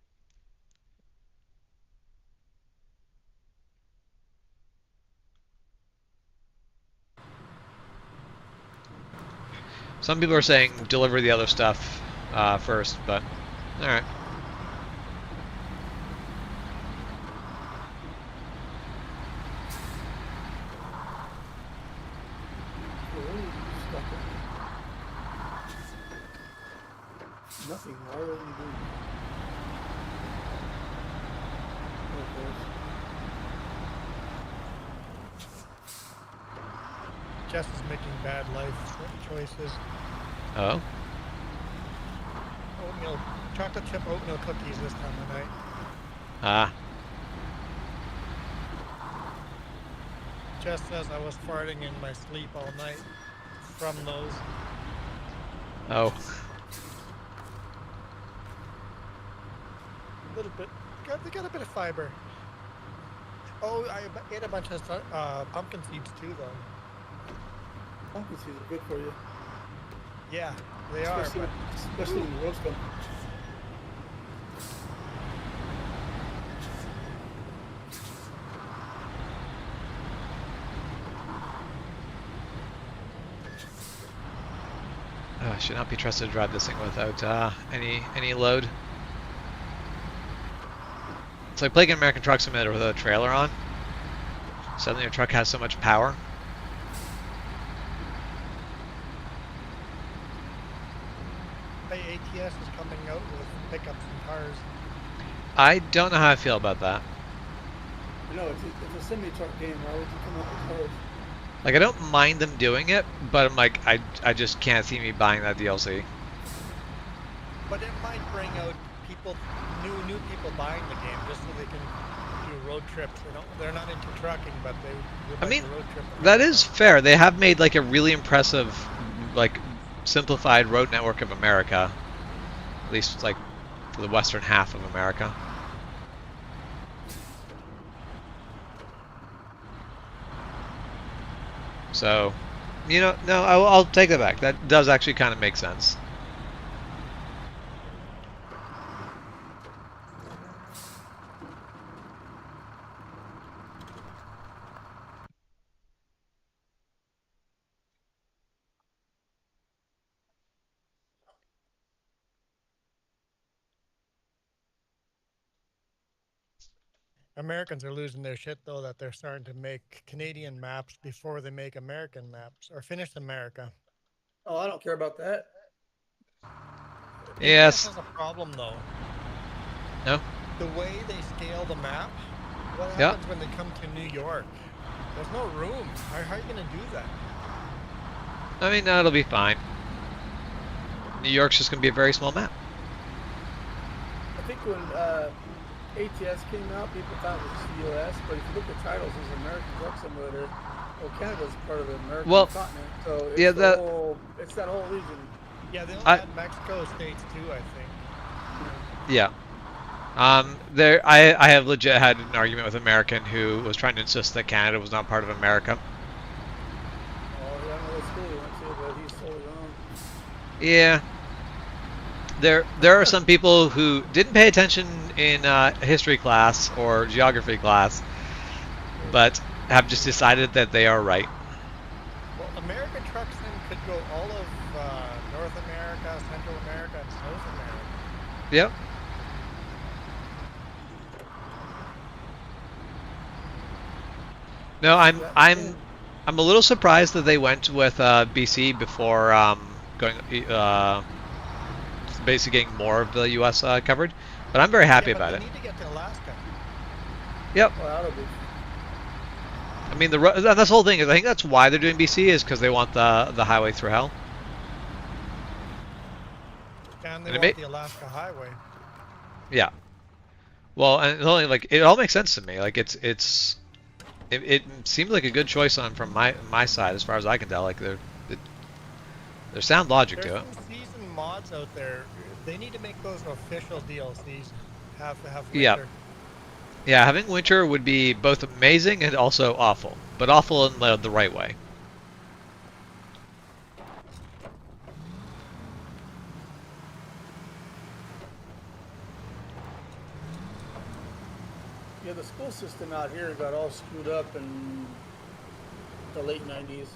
[SPEAKER 1] some people are saying deliver the other stuff first, but all right.
[SPEAKER 4] Ooh, stuck in. Nothing. Why are you doing that?
[SPEAKER 2] Jess is making bad life choices.
[SPEAKER 1] Oh,
[SPEAKER 2] Oatmeal, chocolate chip oatmeal cookies this time of night.
[SPEAKER 1] ah,
[SPEAKER 2] Jess says I was farting in my sleep all night from those.
[SPEAKER 1] oh.
[SPEAKER 2] A little bit. They got a bit of fiber. Oh, I ate a bunch of pumpkin seeds too, though.
[SPEAKER 4] Pumpkin seeds are good for you,
[SPEAKER 2] Yeah, they are.
[SPEAKER 4] especially
[SPEAKER 2] But
[SPEAKER 4] especially when you roast them.
[SPEAKER 1] Should not be trusted to drive this thing without any load. It's like playing an American Truck Simulator with a trailer on. Suddenly your truck has so much power.
[SPEAKER 2] hey, ATS is coming out with pickups and cars.
[SPEAKER 1] I don't know how I feel about that.
[SPEAKER 4] No, it's a semi-truck game. Why would you come out with cars?
[SPEAKER 1] Like, I don't mind them doing it, but I'm like, I just can't see me buying that DLC.
[SPEAKER 2] But it might bring out people, new people buying the game just so they can do road trips. They're not into trucking, but they would
[SPEAKER 1] I
[SPEAKER 2] like
[SPEAKER 1] mean,
[SPEAKER 2] a road trip.
[SPEAKER 1] that is fair. They have made like a really impressive, like, simplified road network of America. At least like for the western half of America. So, no, I'll take that back. That does actually kind of make sense.
[SPEAKER 2] Americans are losing their shit though that they're starting to make Canadian maps before they make American maps or finish America.
[SPEAKER 4] Oh, I don't care about that.
[SPEAKER 2] ATS
[SPEAKER 1] Yes.
[SPEAKER 2] has a problem though.
[SPEAKER 1] No?
[SPEAKER 2] The way they scale the map, what
[SPEAKER 1] Yeah.
[SPEAKER 2] happens when they come to New York? There's no room. How are you going to do that?
[SPEAKER 1] I mean, it'll be fine. New York's just going to be a very small map.
[SPEAKER 4] I think when ATS came out, people thought it was just the US, but if you look at titles, it's American Truck Simulator. Well, Canada's part of the American
[SPEAKER 1] Well,
[SPEAKER 4] continent, so it's
[SPEAKER 1] yeah,
[SPEAKER 4] it's that whole region.
[SPEAKER 2] Yeah, they only
[SPEAKER 1] I-
[SPEAKER 2] had Mexico states too, I think.
[SPEAKER 1] Yeah. I have legit had an argument with an American who was trying to insist that Canada was not part of America.
[SPEAKER 4] Oh, yeah, I know what school he went to, but he's totally wrong.
[SPEAKER 1] Yeah, there are some people who didn't pay attention in history class or geography class, but have just decided that they are right.
[SPEAKER 2] Well, American trucks then could go all of North America, Central America, and South America.
[SPEAKER 1] Yep. No, I'm a little surprised that they went with BC before going basically getting more of the U.S. Covered, but I'm very happy
[SPEAKER 2] Yeah, but
[SPEAKER 1] about
[SPEAKER 2] they
[SPEAKER 1] it.
[SPEAKER 2] need to get to Alaska.
[SPEAKER 1] Yep.
[SPEAKER 4] Well, that'll be.
[SPEAKER 1] I mean, that's the whole thing. Is I think that's why they're doing BC is because they want the highway through hell.
[SPEAKER 2] And they
[SPEAKER 1] And
[SPEAKER 2] want the Alaska Highway.
[SPEAKER 1] yeah. Well, and it's only like it all makes sense to me. Like it seems like a good choice on from my side as far as I can tell. Like there's sound logic
[SPEAKER 2] There's
[SPEAKER 1] to it.
[SPEAKER 2] some season mods out there. They need to make those official DLCs. Have
[SPEAKER 1] Yeah.
[SPEAKER 2] winter.
[SPEAKER 1] Yeah, having winter would be both amazing and also awful, but awful in the right way.
[SPEAKER 4] Yeah, the school system out here got all screwed up in the late 90s.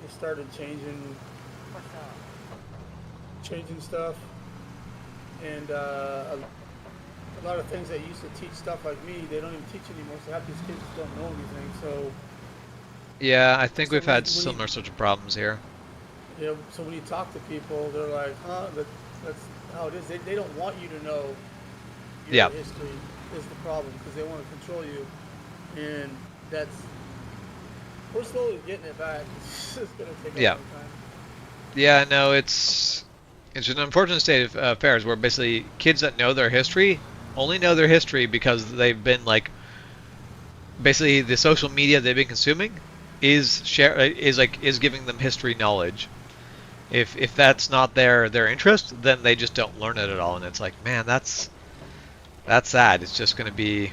[SPEAKER 4] They started changing stuff, and a lot of things that used to teach stuff like me, they don't even teach anymore. So half these kids just don't know anything. So
[SPEAKER 1] Yeah, I think
[SPEAKER 4] So
[SPEAKER 1] we've
[SPEAKER 4] when
[SPEAKER 1] had
[SPEAKER 4] you-
[SPEAKER 1] similar sorts of problems here.
[SPEAKER 4] so when you talk to people, they're like, "Huh? That's how it is." They don't want you to know your
[SPEAKER 1] Yeah.
[SPEAKER 4] history is the problem because they want to control you, and that's we're slowly getting it back. It's just gonna take a
[SPEAKER 1] Yeah.
[SPEAKER 4] long time.
[SPEAKER 1] Yeah, no, it's an unfortunate state of affairs where basically kids that know their history only know their history because they've been like basically the social media they've been consuming is giving them history knowledge. If that's not their interest, then they just don't learn it at all, and it's like, man, that's sad. It's just going to be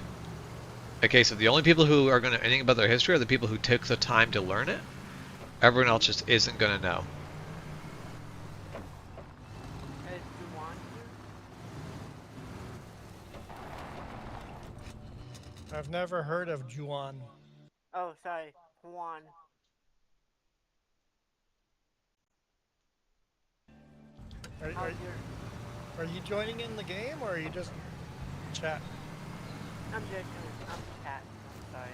[SPEAKER 1] a case of the only people who are going to know anything about their history are the people who took the time to learn it. Everyone else just isn't going to know.
[SPEAKER 6] Is Juwan here?
[SPEAKER 2] I've never heard of Juan.
[SPEAKER 6] Oh, sorry, Juan.
[SPEAKER 2] Are,
[SPEAKER 6] How's
[SPEAKER 2] are,
[SPEAKER 6] your?
[SPEAKER 2] are you joining in the game or are you just chat?
[SPEAKER 6] I'm cat. I'm sorry.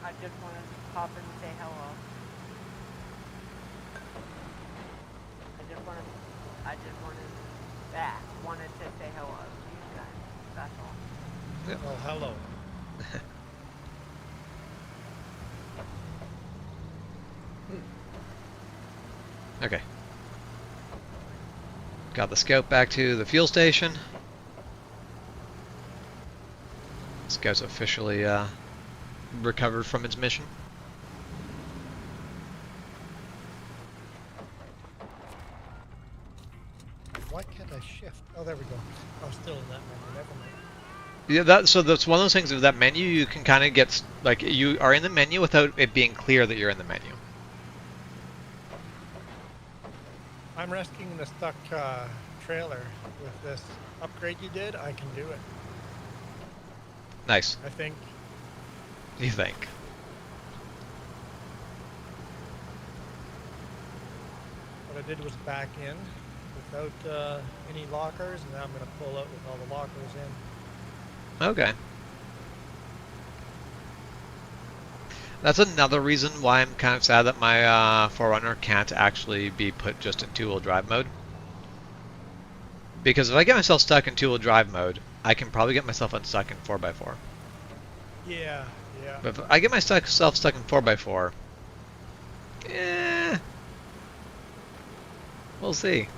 [SPEAKER 6] I just want to pop in and say hello. Wanted to say hello to you guys. That's all.
[SPEAKER 2] Well, hello.
[SPEAKER 1] Okay. Got the scout back to the fuel station. Scout's officially recovered from its mission.
[SPEAKER 2] Why can't I shift? Oh, there we go. I'm still in that menu. Never mind.
[SPEAKER 1] Yeah, so that's one of those things with that menu. You can kind of get like you are in the menu without it being clear that you're in the menu.
[SPEAKER 2] I'm rescuing the stuck trailer with this upgrade you did. I can do it.
[SPEAKER 1] Nice.
[SPEAKER 2] I think.
[SPEAKER 1] You think?
[SPEAKER 2] What I did was back in without any lockers, and now I'm going to pull out with all the lockers in.
[SPEAKER 1] Okay. That's another reason why I'm kind of sad that my 4Runner can't actually be put just in two-wheel drive mode. Because if I get myself stuck in two-wheel drive mode, I can probably get myself unstuck in 4x4.
[SPEAKER 2] Yeah, yeah.
[SPEAKER 1] But if I get myself stuck in 4x4, we'll see.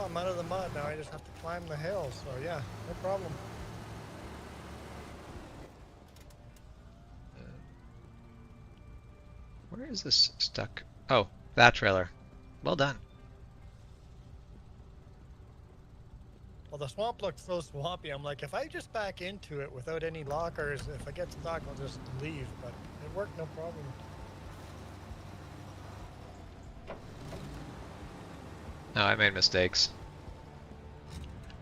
[SPEAKER 2] I'm out of the mud now. I just have to climb the hill. So yeah, no problem.
[SPEAKER 1] Where is this stuck? Oh, that trailer. Well done.
[SPEAKER 2] Well, the swamp looks so swampy. I'm like, if I just back into it without any lockers, if I get stuck, I'll just leave. But it worked no problem.
[SPEAKER 1] No, I made mistakes.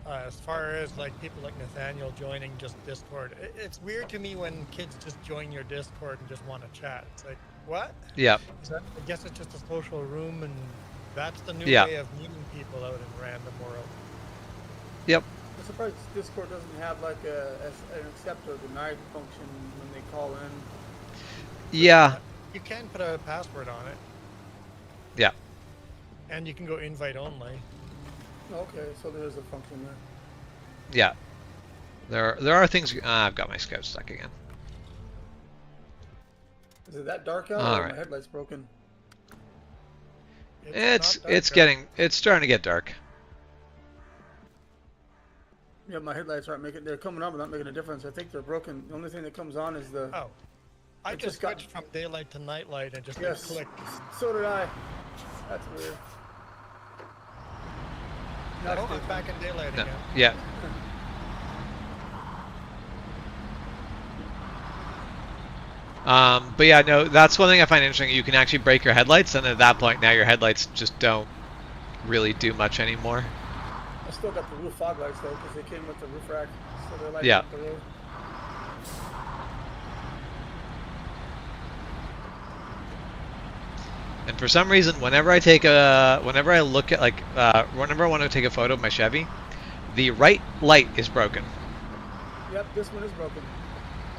[SPEAKER 2] As far as like people like Nathaniel joining just Discord, it's weird to me when kids just join your Discord and just want to chat. It's like, what?
[SPEAKER 1] Yep.
[SPEAKER 2] Is that, I guess it's just a social room, and that's the new
[SPEAKER 1] Yeah.
[SPEAKER 2] way of meeting people out in random world.
[SPEAKER 1] Yep.
[SPEAKER 4] I'm surprised Discord doesn't have like an accept or deny function when they call in.
[SPEAKER 1] Yeah.
[SPEAKER 2] You can put a password on it,
[SPEAKER 1] Yeah.
[SPEAKER 2] and you can go invite only.
[SPEAKER 4] Okay, so there is a function there.
[SPEAKER 1] Yeah. There are things. I've got my scout stuck again.
[SPEAKER 4] Is it that dark out,
[SPEAKER 1] All
[SPEAKER 4] or
[SPEAKER 1] right.
[SPEAKER 4] my headlight's broken?
[SPEAKER 1] It's
[SPEAKER 2] not dark out.
[SPEAKER 1] getting it's starting to get dark.
[SPEAKER 4] Yeah, my headlights aren't making. They're coming on, but not making a difference. I think they're broken. The only thing that comes on is the.
[SPEAKER 2] Oh, I
[SPEAKER 4] It
[SPEAKER 2] just
[SPEAKER 4] just got-
[SPEAKER 2] switched from daylight to nightlight and just
[SPEAKER 4] Yes.
[SPEAKER 2] click.
[SPEAKER 4] So did I. That's weird.
[SPEAKER 2] No,
[SPEAKER 4] That's
[SPEAKER 2] I'm back in daylight
[SPEAKER 1] No.
[SPEAKER 2] again.
[SPEAKER 1] Yeah. But yeah, no, that's one thing I find interesting. You can actually break your headlights, and at that point, now your headlights just don't really do much anymore.
[SPEAKER 4] I still got the roof fog lights though, because they came with the roof rack, so they're lighting
[SPEAKER 1] Yeah.
[SPEAKER 4] up the road.
[SPEAKER 1] And for some reason, whenever I look at whenever I want to take a photo of my Chevy, the right light is broken.
[SPEAKER 4] Yep, this one is broken.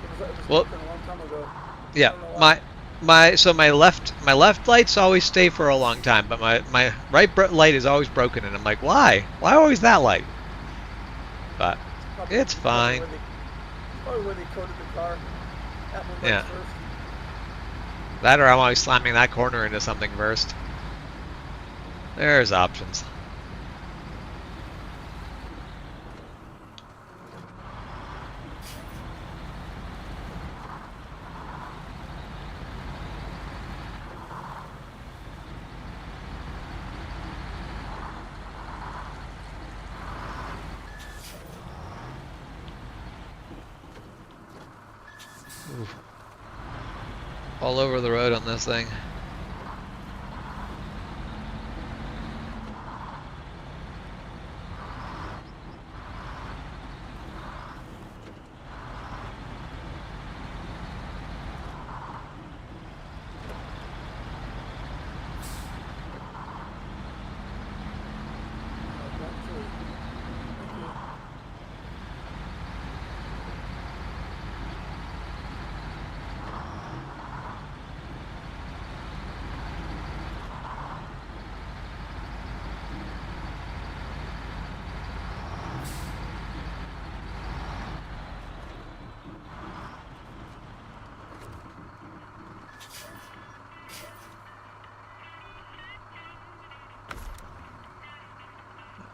[SPEAKER 4] It was
[SPEAKER 1] Well-
[SPEAKER 4] broken a long time ago.
[SPEAKER 1] Yeah,
[SPEAKER 4] I don't know why.
[SPEAKER 1] my left lights always stay for a long time, but my right light is always broken, and I'm like, why? Why always that light? But it's fine.
[SPEAKER 4] Probably where they coated the car. That one
[SPEAKER 1] Yeah.
[SPEAKER 4] breaks first.
[SPEAKER 1] That or I'm always slamming that corner into something first. There's options. Oof. All over the road on this thing.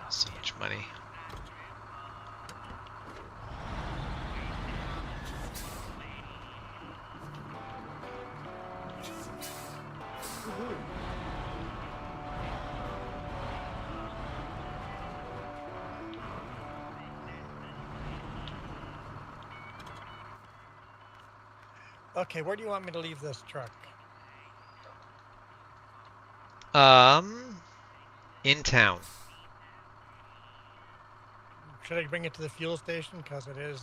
[SPEAKER 1] So much money.
[SPEAKER 2] Okay, where do you want me to leave this truck?
[SPEAKER 1] In town.
[SPEAKER 2] Should I bring it to the fuel station? Because it is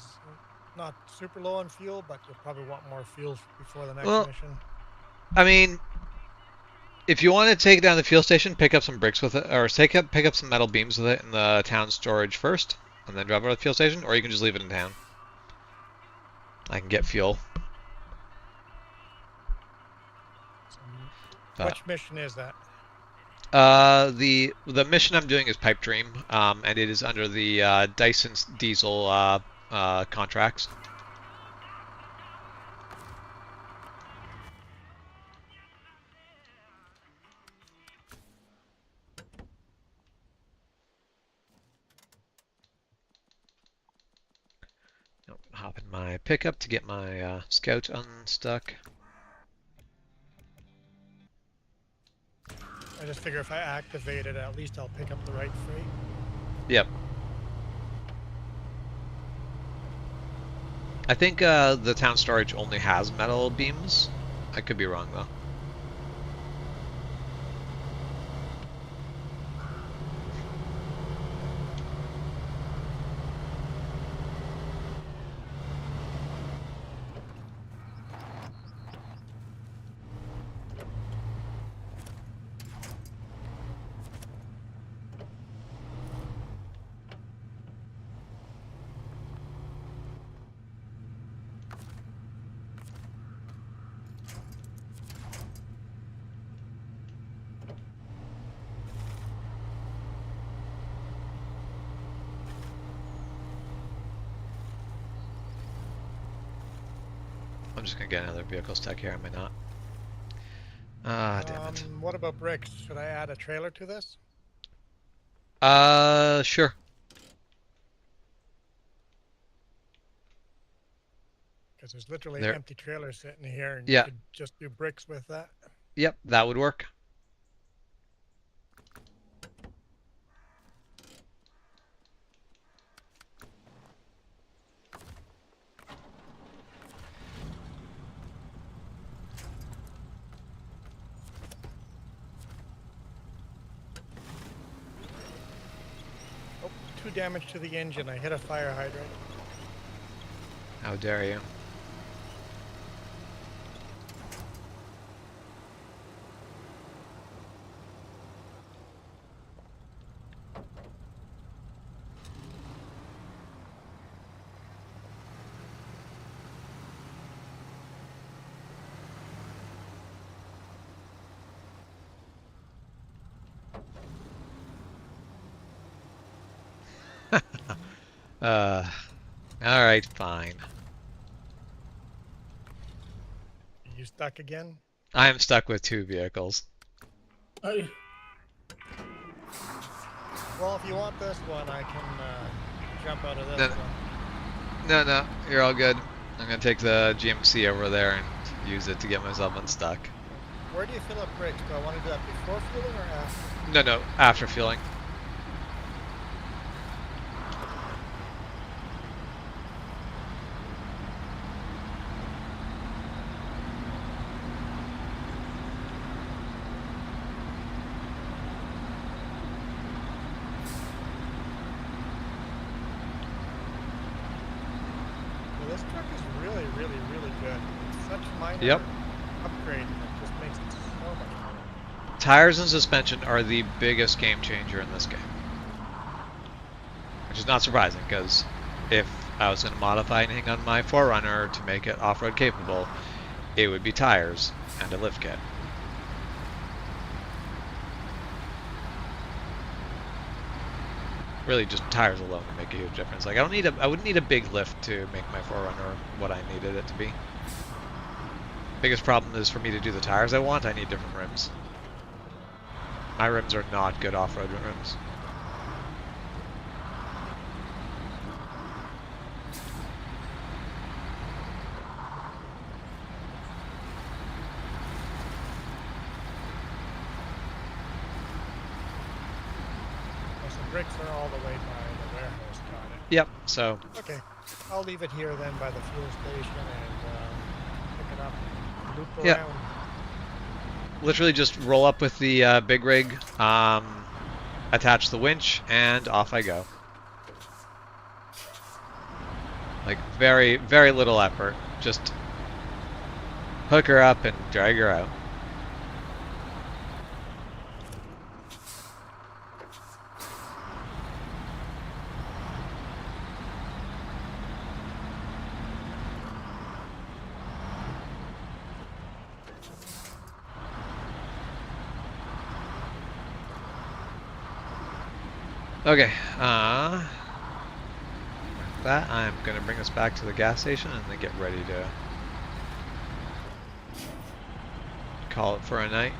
[SPEAKER 2] not super low on fuel, but you'll probably want more fuel before the next
[SPEAKER 1] Well,
[SPEAKER 2] mission.
[SPEAKER 1] I mean, if you want to take it down to the fuel station, pick up some bricks with it, or pick up some metal beams with it in the town storage first, and then drop it at the fuel station, or you can just leave it in town. I can get fuel. But,
[SPEAKER 2] Which mission is that?
[SPEAKER 1] the mission I'm doing is Pipe Dream, and it is under the Dyson's diesel contracts. Hop in my pickup to get my scout unstuck.
[SPEAKER 2] I just figure if I activate it, at least I'll pick up the right freight.
[SPEAKER 1] Yep. I think the town storage only has metal beams. I could be wrong though. I'm just gonna get another vehicle stuck here, I might not. Ah, damn it.
[SPEAKER 2] What about bricks? Should I add a trailer to this?
[SPEAKER 1] Sure.
[SPEAKER 2] Because there's literally
[SPEAKER 1] There.
[SPEAKER 2] an empty trailer sitting here, and
[SPEAKER 1] Yeah.
[SPEAKER 2] you could just do bricks with that.
[SPEAKER 1] Yep, that would work.
[SPEAKER 2] Oh, 2 damage to the engine. I hit a fire hydrant.
[SPEAKER 1] How dare you? Alright, fine.
[SPEAKER 2] You stuck again?
[SPEAKER 1] I'm stuck with 2 vehicles.
[SPEAKER 4] I,
[SPEAKER 2] Well, if you want this one, I can jump out of this
[SPEAKER 1] No.
[SPEAKER 2] one.
[SPEAKER 1] No, you're all good. I'm gonna take the GMC over there and use it to get myself unstuck.
[SPEAKER 2] Where do you fill up bricks? Do I want to do that before fueling or after?
[SPEAKER 1] No, after fueling.
[SPEAKER 2] Well, this truck is really, really, really good. It's such a minor
[SPEAKER 1] Yep.
[SPEAKER 2] upgrade. It just makes it so much better.
[SPEAKER 1] Tires and suspension are the biggest game changer in this game. Which is not surprising, because if I was going to modify anything on my 4Runner to make it off-road capable, it would be tires and a lift kit. Really, just tires alone would make a huge difference. Like, I wouldn't need a big lift to make my 4Runner what I needed it to be. Biggest problem is for me to do the tires I want, I need different rims. My rims are not good off-road rims.
[SPEAKER 2] Well, some bricks are all the way by the warehouse. Got it.
[SPEAKER 1] Yep, so
[SPEAKER 2] Okay, I'll leave it here then by the fuel station and pick it up, loop
[SPEAKER 1] Yeah.
[SPEAKER 2] around.
[SPEAKER 1] literally just roll up with the big rig, attach the winch, and off I go. Like, very, very little effort. Just hook her up and drag her out. Okay, that I'm gonna bring us back to the gas station and then get ready to call it for a night.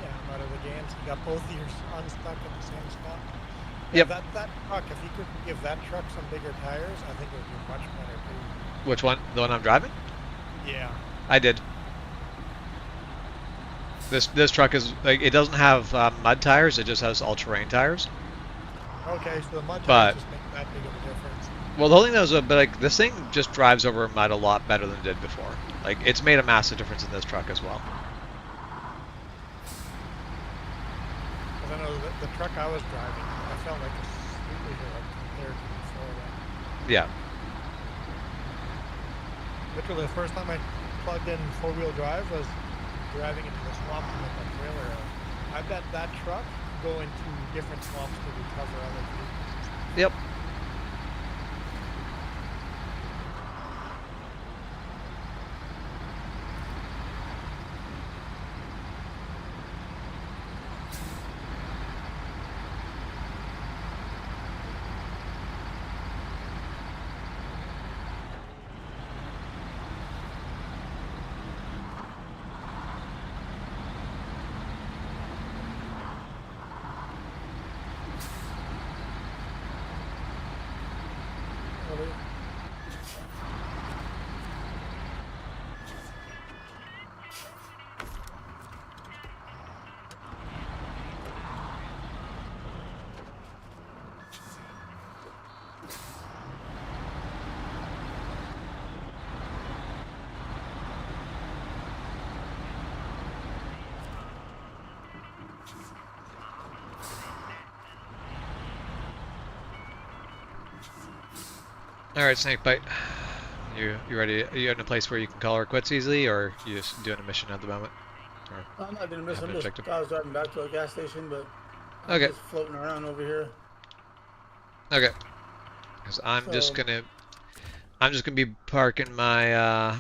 [SPEAKER 2] Yeah, I'm out of the games. You got both of yours unstuck at the same spot. Yeah,
[SPEAKER 1] Yep.
[SPEAKER 2] that truck, if you could give that truck some bigger tires, I think it would be much better too.
[SPEAKER 1] Which one? The one I'm driving?
[SPEAKER 2] Yeah.
[SPEAKER 1] I did. This truck is like it doesn't have mud tires. It just has all-terrain tires.
[SPEAKER 2] Okay, so the mud tires
[SPEAKER 1] But
[SPEAKER 2] just make that big of a difference.
[SPEAKER 1] well, the only thing is, but like this thing just drives over mud a lot better than it did before. Like it's made a massive difference in this truck as well.
[SPEAKER 2] Because I know the truck I was driving, I felt like a superhero compared to before that.
[SPEAKER 1] Yeah.
[SPEAKER 2] Literally, the first time I plugged in four-wheel drive was driving into the swamp to make that trailer out. I bet that truck could go into different swamps to recover other vehicles.
[SPEAKER 1] Yep.
[SPEAKER 4] Really?
[SPEAKER 1] All right, Snakebite. You ready? Are you in a place where you can call her quits easily, or you just doing a mission at the moment? Or
[SPEAKER 4] I'm not gonna miss.
[SPEAKER 1] have
[SPEAKER 4] I'm
[SPEAKER 1] an
[SPEAKER 4] just.
[SPEAKER 1] objective?
[SPEAKER 4] I was driving back to a gas station, but I'm
[SPEAKER 1] Okay.
[SPEAKER 4] just floating around over here.
[SPEAKER 1] Okay. Because I'm just
[SPEAKER 4] So-
[SPEAKER 1] gonna be parking my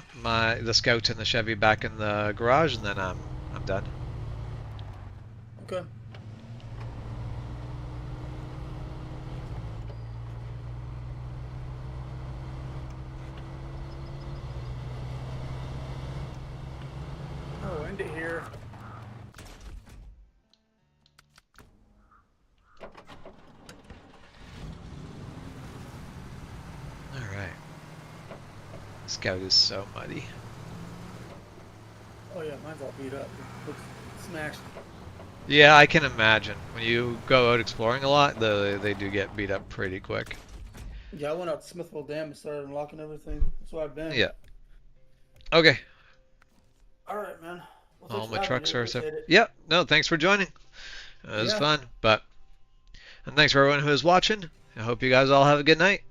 [SPEAKER 1] the Scout and the Chevy back in the garage, and then I'm done.
[SPEAKER 4] Okay. Oh, end it here.
[SPEAKER 1] All right. Scout is so muddy.
[SPEAKER 4] Oh yeah, mine's all beat up. Looks smashed.
[SPEAKER 1] Yeah, I can imagine. When you go out exploring a lot, they do get beat up pretty quick.
[SPEAKER 4] Yeah, I went out to Smithville Dam and started unlocking everything. That's where I've been.
[SPEAKER 1] Yeah. Okay.
[SPEAKER 4] All right, man. Well,
[SPEAKER 1] All
[SPEAKER 4] thanks
[SPEAKER 1] my
[SPEAKER 4] for having
[SPEAKER 1] trucks
[SPEAKER 4] me.
[SPEAKER 1] are so.
[SPEAKER 4] Appreciate it.
[SPEAKER 1] Yep. No, thanks for joining. It was
[SPEAKER 4] Yeah.
[SPEAKER 1] fun. And thanks for everyone who is watching. I hope you guys all have a good night.